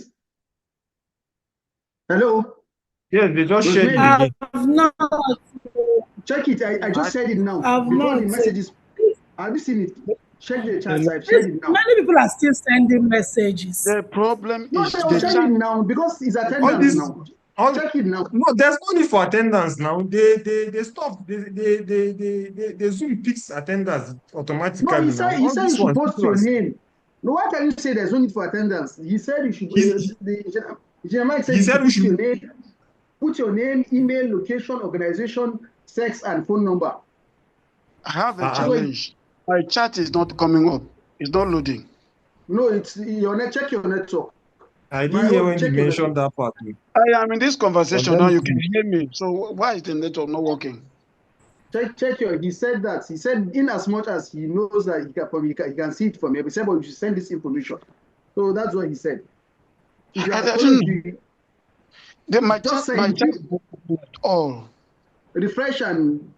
Hello? Yeah, they just shared it again. I've not. Check it. I just said it now. I've Before not. the messages. Have you seen it? Check the chat. I've shared it now. Many people are still sending messages. The problem No, is they will check it now because it's attendance now. Check it now. No, there's no need for attendance now. They stop. They Zoom picks attendance automatically. No, he now. said you should post your name. No, why can you say there's no need for attendance? He said you should. The gentleman said you should put your name. Put your name, email, location, organization, sex, and phone number. I have a challenge. My chat is not coming up. It's not loading. No, it's your net. Check your network. I didn't hear when you mentioned that part. I am in this conversation now. You can hear me. So why is the network not working? Check your. He said that. He said in as much as he knows that he can see it from here. He said, but you should send this information. So that's what he said. If you are my chat all. Refresh and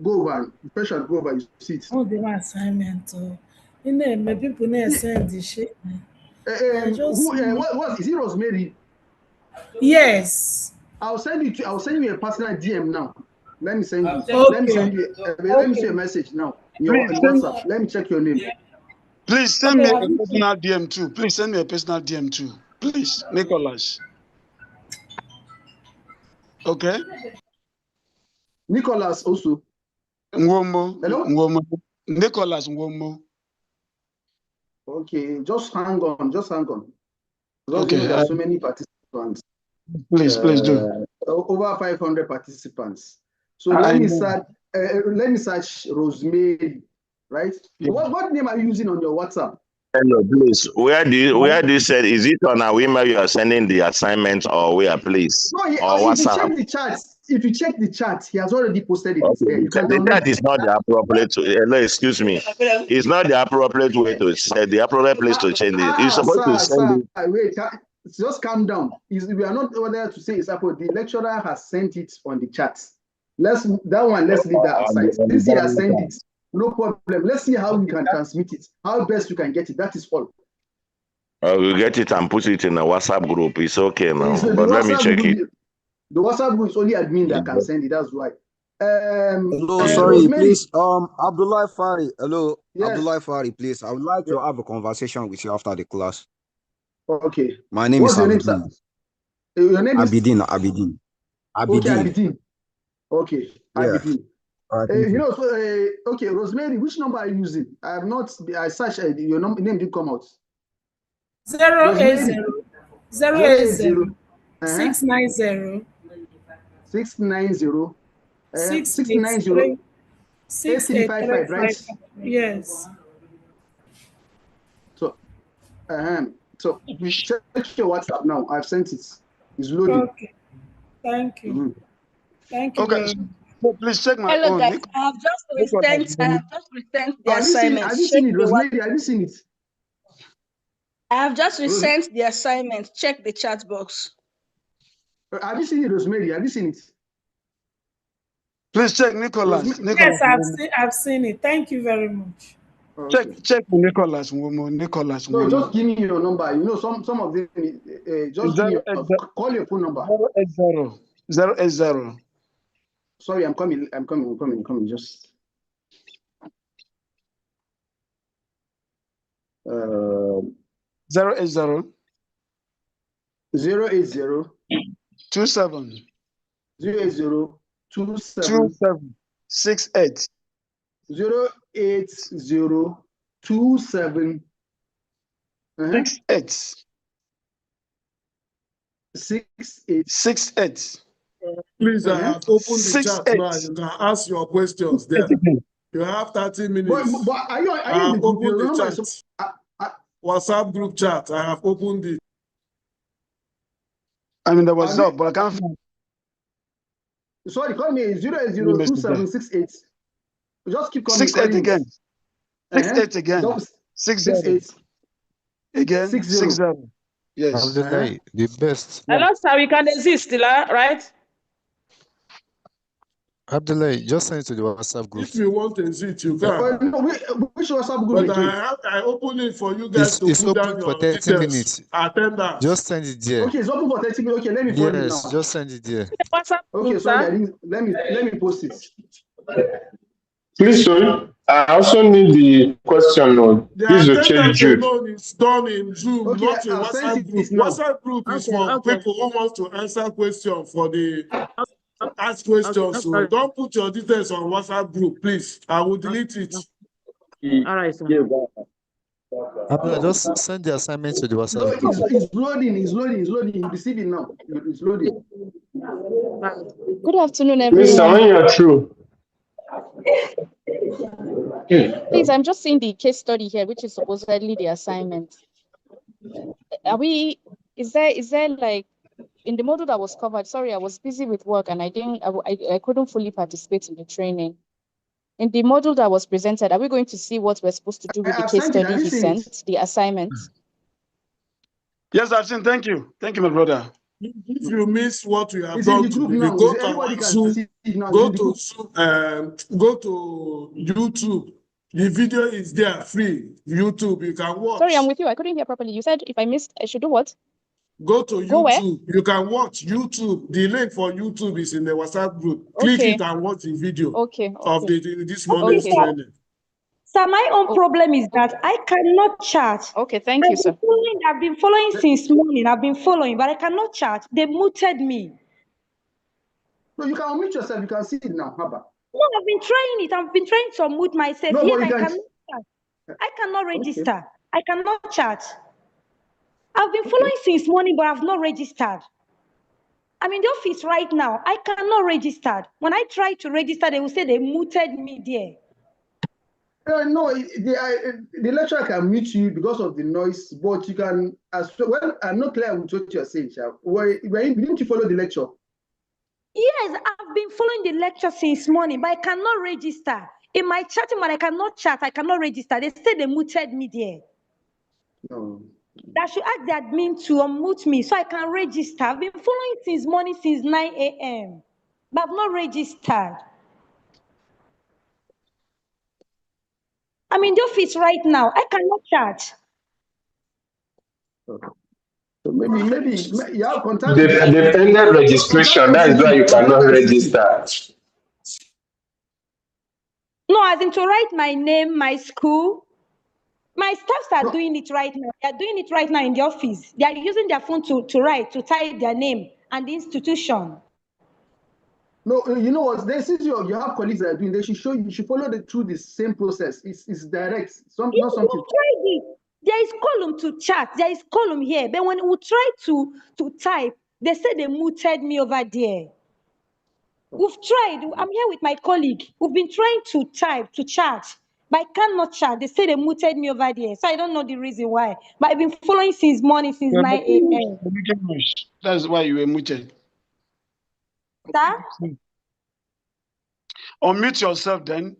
go over. Refresh and go over. You see it. Oh, the assignment. Maybe people need send the shit. What is it, Rosemary? Yes. I'll send you a personal DM now. Let me send you. Okay. Let me send you. Let me send you a message now. Your WhatsApp. Let me check your name. Please send me a personal DM too. Please send me a personal DM too. Please, Nicholas. Okay. Nicholas also. Nwomo. Hello. Nwomo. Nicholas Nwomo. Okay, just hang on. Just hang on. Okay. There are so many participants. Please do. Over 500 participants. So let me start. Let me search Rosemary. Right. Yeah. What name are you using on your WhatsApp? Hello, please. Where do you say, is it on our email you are sending the assignment, or where, please? No, or if you WhatsApp? check the chat, he has already posted it. Okay. You can that is not the appropriate. No, excuse me. It's not the appropriate way to say the appropriate place to change it. You're supposed to send it. Wait, just calm down. We are not there to say it's appropriate. The lecturer has sent it on the chat. Let's leave that aside. Since he has sent it, no problem. Let's see how we can transmit it. How best you can get it. That is all. We'll get it and put it in a WhatsApp group. It's okay now. But let me check it. The WhatsApp group is only admin that can send it. That's why. Hello, sorry, Rosemary. please. Abdullah Fari. Hello, yes. Abdullah Fari, please. I would like to have a conversation with you after the class. Okay. My name is Abidin. Your name is Abidin. Okay, Abidin. Okay, yeah. Abidin. Okay, Rosemary, which number are you using? I have not. I searched your name didn't come out. 080 690 690 8355, right? Yes. So check your WhatsApp now. I've sent it. It's loading. Okay. Thank you. Thank you. Okay. So please check my Hello, own. guys. I have just resent the assignment. Have you seen it, Rosemary? Have you seen it? I have just resent the assignment. Check the chat box. Have you seen it, Rosemary? Have you seen it? Please check Nicholas. Yes, I've seen it. Thank you very much. Okay. Check Nicholas. Nicholas. No, just give me your number. You know, some of them just give me call your phone number. 080. Sorry, I'm coming. Just 080 27 27 68 08027 68. Please, I have opened the chat now. You can ask your questions there. You have 30 minutes. But are you I have opened the chat. WhatsApp group chat. I have opened it. I'm in the WhatsApp, but I can't find. Sorry, call me 0802768. Just keep calling. 68 again. 68 again. 68 again. 60. Yes. The best. Hello, sir. We can exist, right? Abdullah, just send it to the WhatsApp group. If you want to exit, you can. Which WhatsApp group? But I open it for you guys to it's put open down for your 30 minutes. Attendance. Just send it there. Okay, it's open for 30 minutes. Okay, let me post it now. Yes, just send it there. Okay, sorry, let me post it. Please, sorry. I also need the question. The This is attendance Jude. alone is done in Zoom, Okay, not in I've sent WhatsApp it group. now. WhatsApp group is Okay, for okay. people who want to answer questions for the ask questions. So don't put your details on WhatsApp group, please. I will delete it. All right, sir. Abdullah, just send the assignment to the No, WhatsApp group. it's loading. It's loading. It's loading. You receive it now. It's loading. Good afternoon, Please, everyone. when you're through. Please, I'm just seeing the case study here, which is supposedly the assignment. Is there like, in the module that was covered, sorry, I was busy with work and I couldn't fully participate in the training. In the module that was presented, are we going to see what we're supposed to do with the case study he sent, the assignment? Yes, I've seen. Thank you. Thank you, my brother. If you miss what we have It's done in the group today, now. go to Everybody our can Zoom, see it now. go to YouTube. The video is there, free. YouTube, you can watch. Sorry, I'm with you. I couldn't hear properly. You said if I missed, I should do what? Go to Go where? YouTube. You can watch YouTube. The link for YouTube is in the WhatsApp group. Click Okay. it and watch the video Okay. of this morning's Okay. training. Sir, my own problem is that I cannot chat. Okay, thank you, sir. I've been following since morning. I've been following, but I cannot chat. They muted me. No, you can unmute yourself. You can see it now. How about? No, I've been trying it. I've been trying to unmute myself. No, Yet but I you can't. cannot chat. I cannot register. Okay. I cannot chat. I've been following since morning, but I've not registered. I'm in the office right now. I cannot register. When I try to register, they will say they muted me there. No, the lecturer can mute you because of the noise, but you can, as well, I'm not clear with what you're saying, Sha. Didn't you follow the lecture? Yes, I've been following the lecture since morning, but I cannot register. In my chatting, when I cannot chat, I cannot register. They say they muted me there. No. That should ask the admin to unmute me so I can register. I've been following since morning, since 9 a.m., but I've not registered. I'm in the office right now. I cannot chat. Okay. So maybe you have contact. They've ended registration. That is why you cannot register. No, as in to write my name, my school. My staffs are doing it right now. They are doing it right now in the office. They are using their phone to type their name and the institution. No, you know what? Since you have colleagues that are doing, they should show you. You should follow through the same process. It's direct. Not something. Tried it. There is column to chat. There is column here. But when we try to type, they say they muted me over there. We've tried. I'm here with my colleague. We've been trying to type, to chat, but I cannot chat. They say they muted me over there. So I don't know the reason why. But I've been following since morning, since 9 a.m. That's why you were muted. Sir? Unmute yourself then.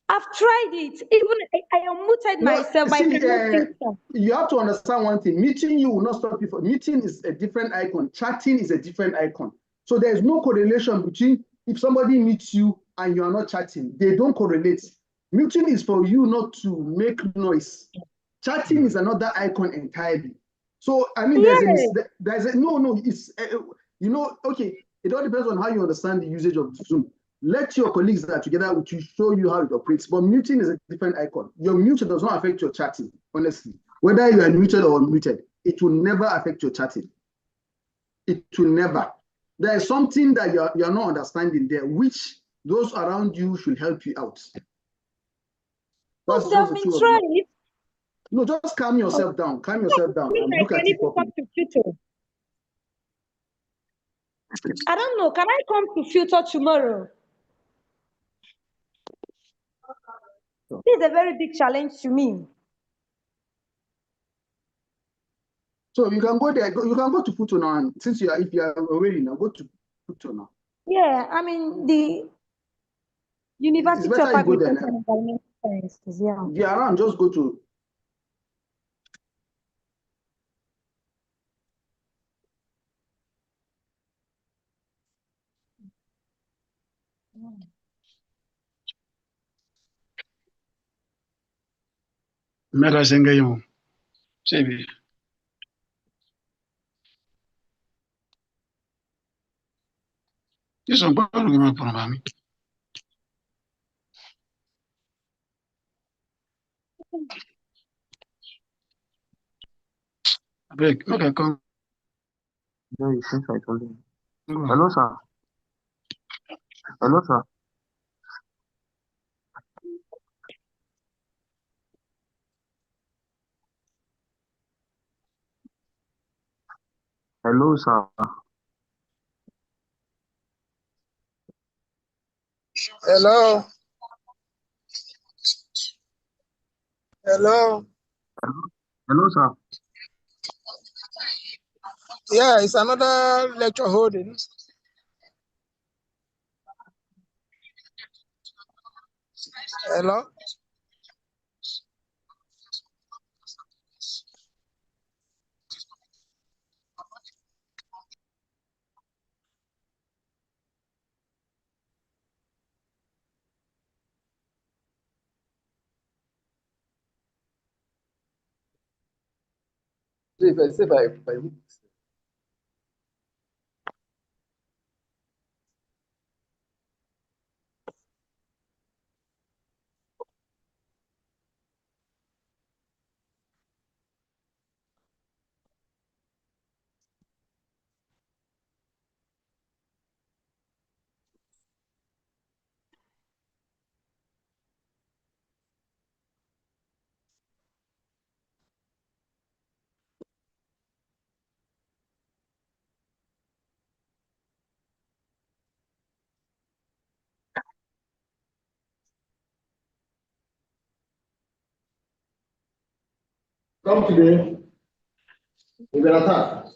I've tried it. Even I unmuted myself. See, I cannot you have to understand one thing. Meeting you will not stop you from meeting is a different icon. Chatting is a different icon. So there's no correlation between if somebody meets you and you are not chatting. They don't correlate. Muting is for you not to make noise. Chatting is another icon entirely. So I mean, there's a no. It's okay. It all depends on how you understand the usage of Zoom. Let your colleagues that are together with you show you how it operates. But muting is a different icon. Your mute does not affect your chatting, honestly. Whether you are muted or unmuted, it will never affect your chatting. It will never. There is something that you're not understanding there, which those around you should help you out. They've been trying. No, just calm yourself down. Calm yourself down and look at it properly. I don't know. Can I come to FUTO tomorrow? This is a very big challenge to me. So you can go there. You can go to FUTO now. And since if you are already now, go to FUTO now. Yeah, I mean the University of Agriculture and Environmental Sciences. Yeah. Yeah, around. Just go to. Mera senga yo. Sebi. This one, Okay, come. No, you think I told him. Hello, sir. Hello, sir. Hello, sir. Hello. Hello. Hello, sir. Yeah, it's another lecture holding. Hello. If I come today, we're gonna attack.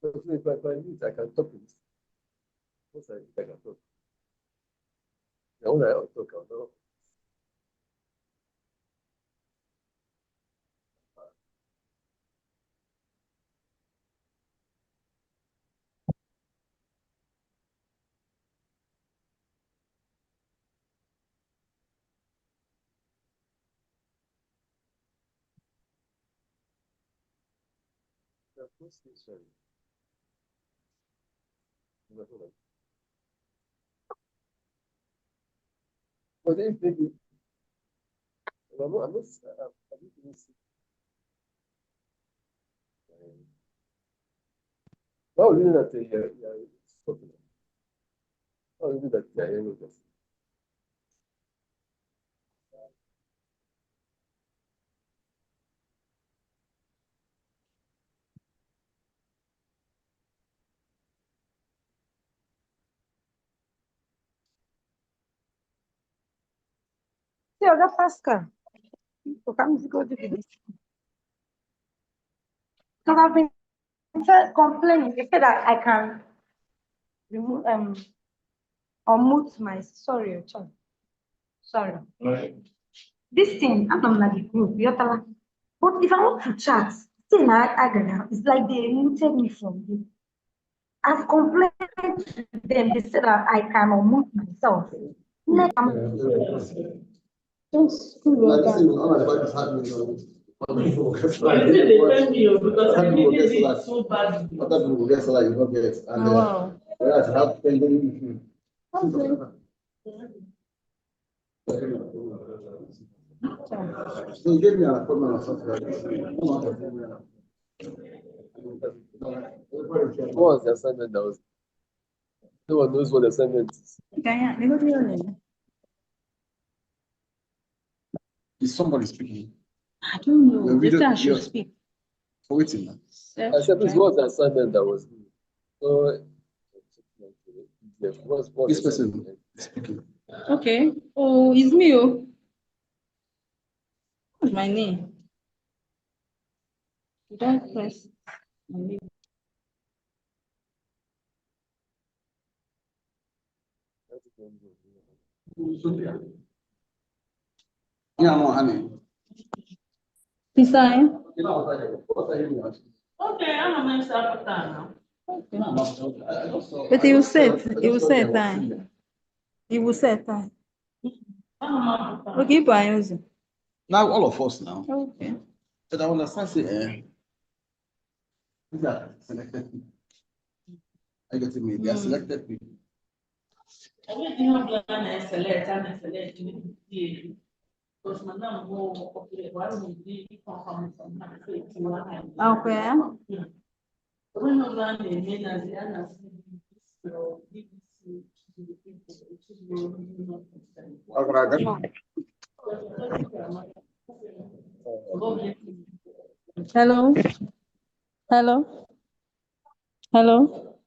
Okay. If I need, I can talk this. Once I can talk. The one I talk, I'll talk. But if maybe, I'm not even sick. Oh, you know that talking. Oh, you know that See, Oga Pascal, you can go to this. Because I've been complaining. They said that I can remove unmute my sorry, child. Sorry. This thing, I'm not the group. But if I want to chat, say now it's like they muted me from this. I've complained to them. They said that I can unmute myself. Don't screw up. They defend me because I didn't it so bad. Other people get salary, you don't get. And Wow. whereas you have pending so you gave me an appointment or something like this. What was the assignment that was? No one knows what the assignment is. Is somebody speaking? I don't know. They say I should speak. Waiting. I said, please, what's the assignment that was? This person is speaking. Okay. Oh, it's me. Oh. What's my name? Did I press my name? Yeah, no, honey. Design. Okay, I'm a start now. But you said time. You will set time. Okay, by using. Now all of us now. Okay. And I understand say these are selected people. I get it, they are selected people. Okay. Hello. Hello. Hello.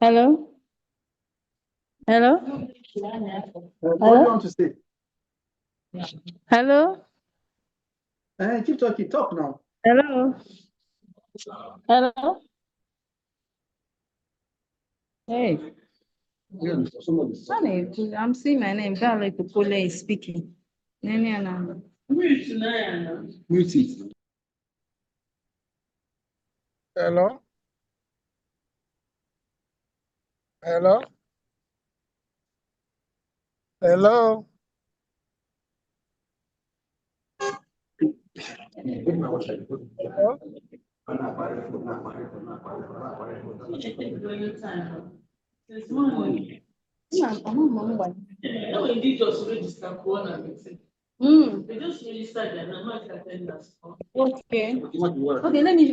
Hello. Hello. What do you want to say? Hello. Keep talking. Talk now. Hello. Hello. Hey. Honey, I'm seeing my name. Gale Kukule is speaking. Mute it. Hello? Hello? Hello? Hello? Okay. Okay, let me.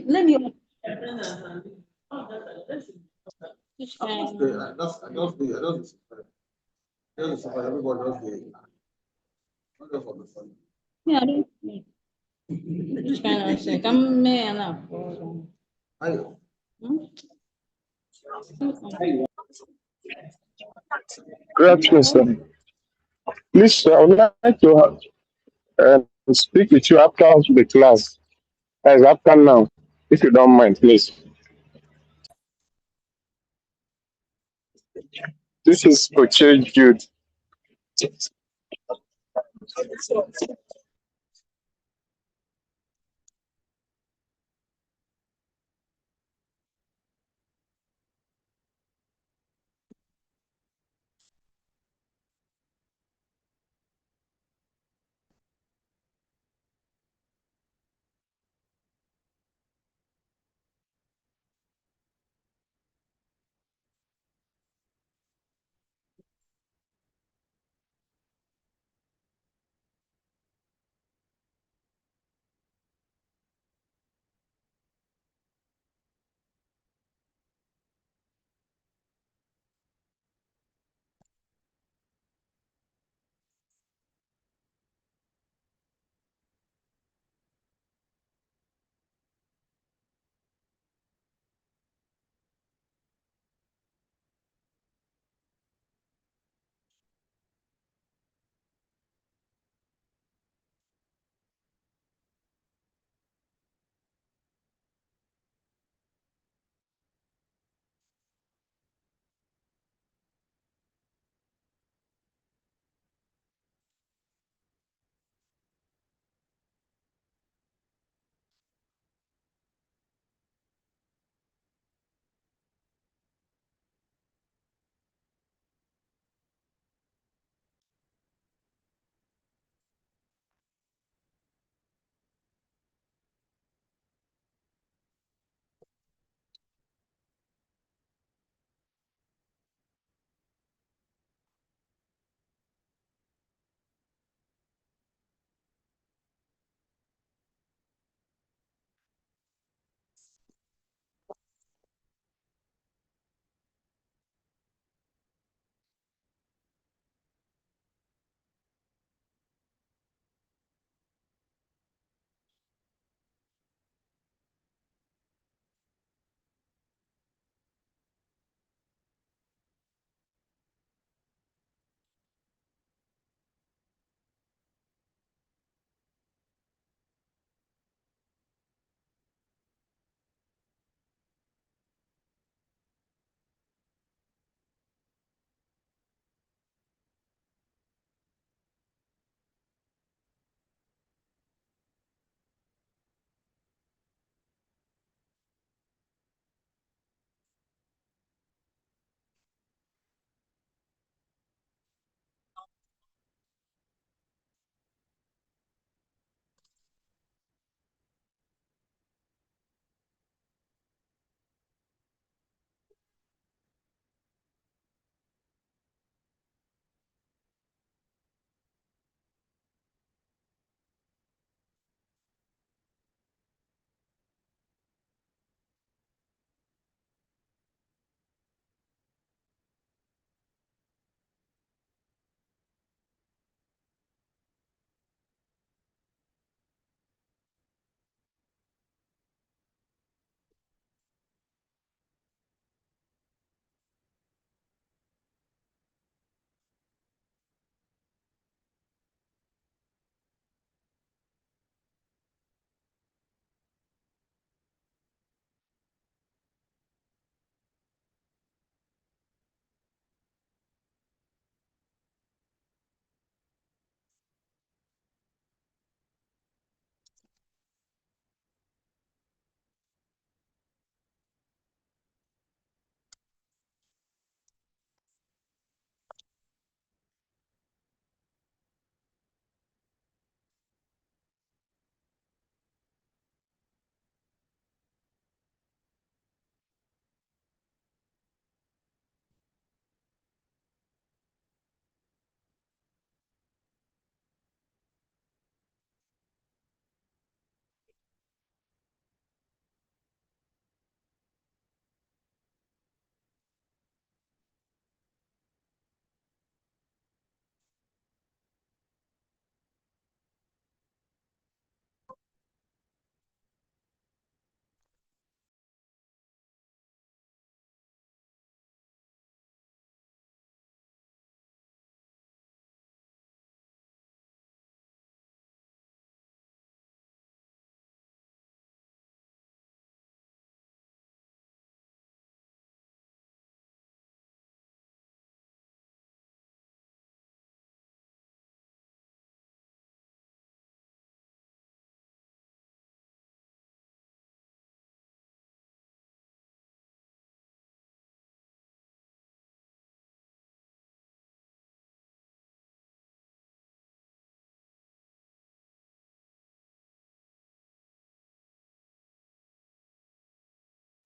Yeah, I don't. Just kind of say, come man up. Good afternoon, sir. Please, sir, I would like to speak with you after the class. As after now, if you don't mind, please. This is Oche Jude.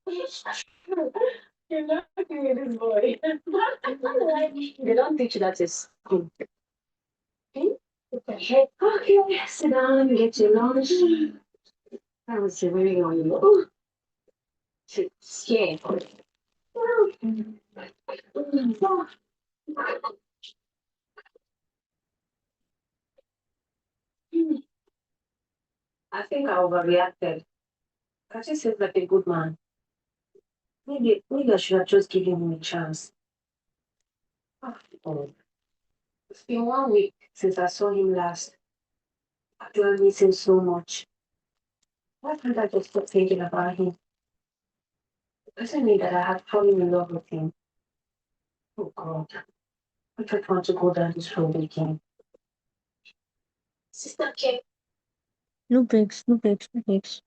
You're laughing at this boy. They don't teach you that in school. Okay? What the heck? Okay, sit down, get your lunch. That was very young. She's scared. I think I overreacted. Kachi seems like a good man. Maybe I should have just given him a chance. Oh, it's been 1 week since I saw him last. I do miss him so much. Why can't I just stop thinking about him? It doesn't mean that I have fallen in love with him. Oh God, I don't want to go down this road again. Sister K. No babes, no babes, no babes.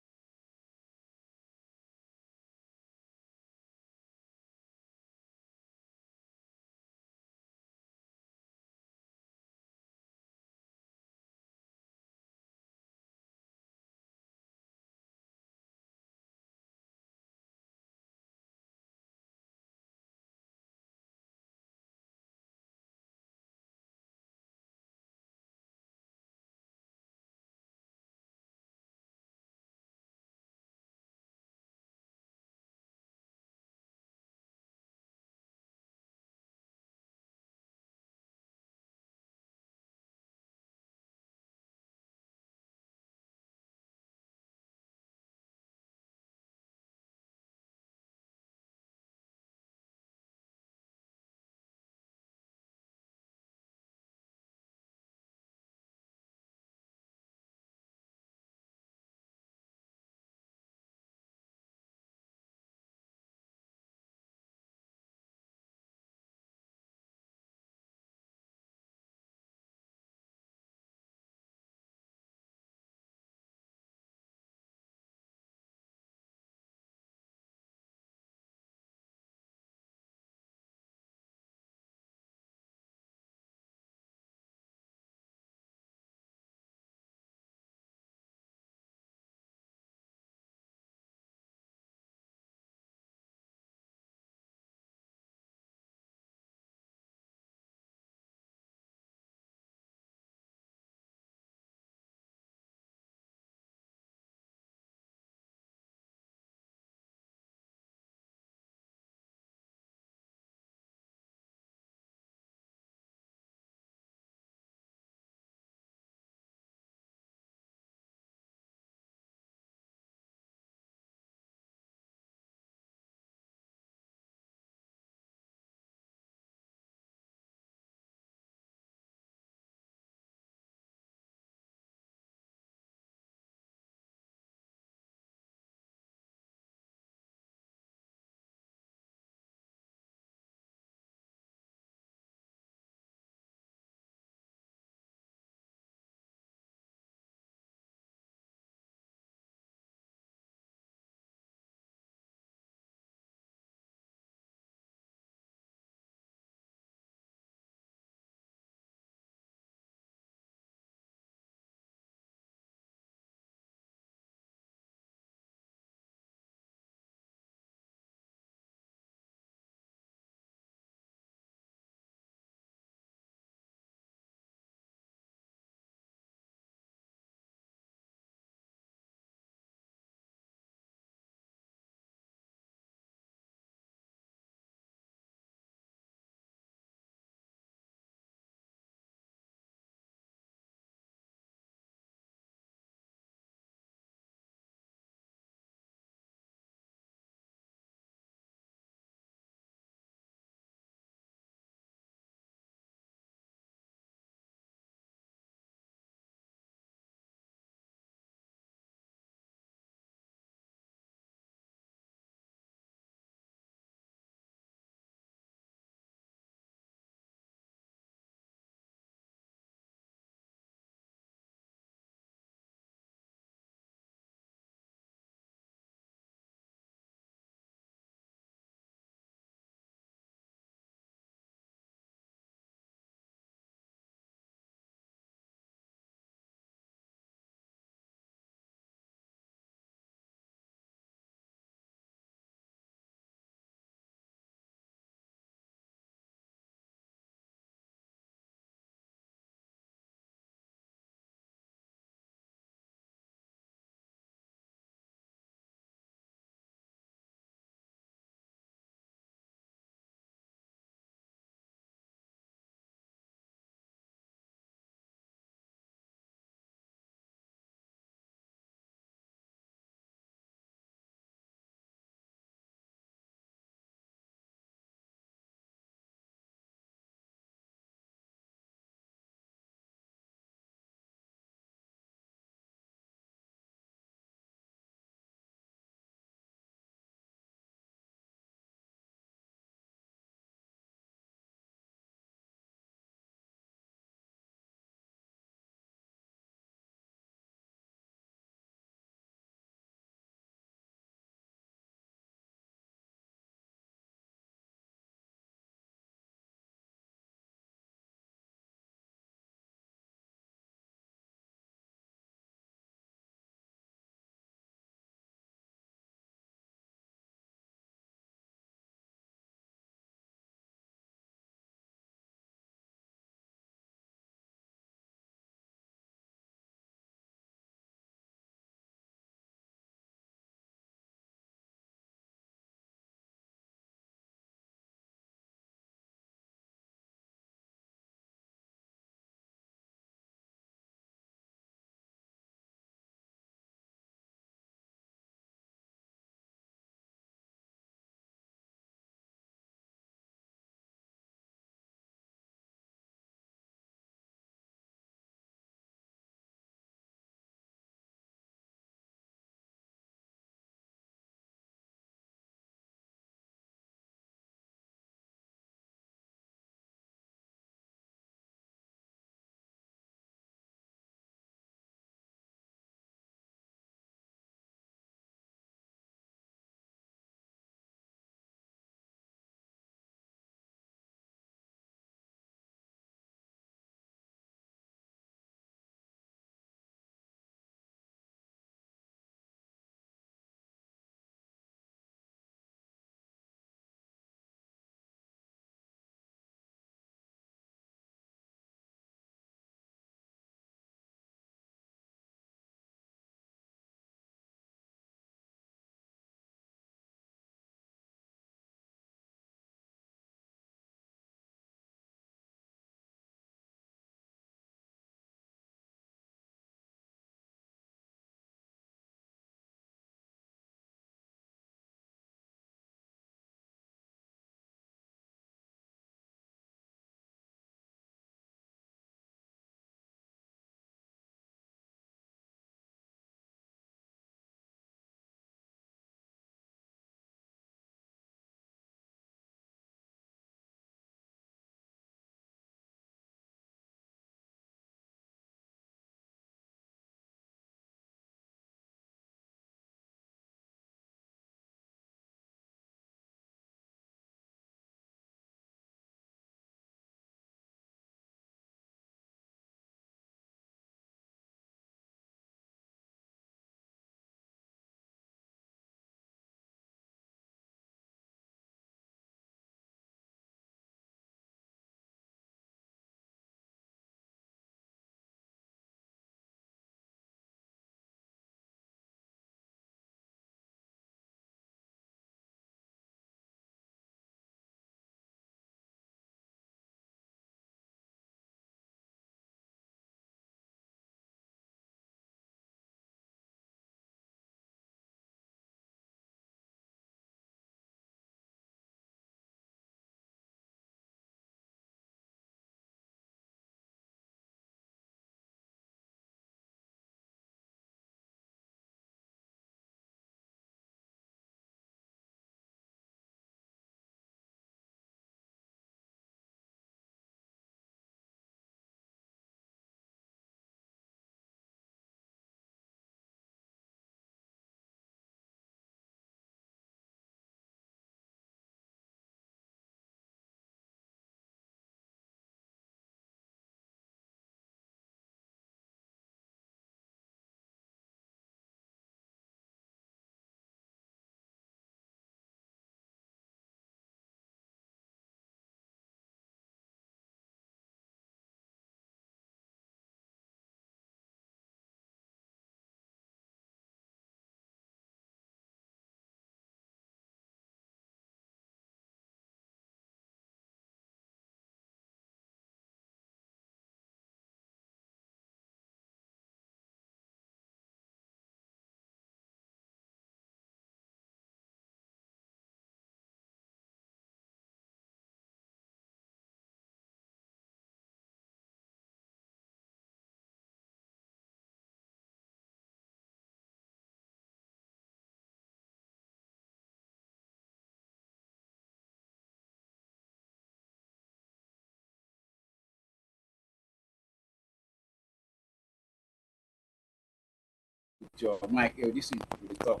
your mic, this is the talk.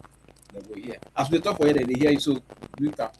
They go hear. As we talk for here, they hear you, so mute up.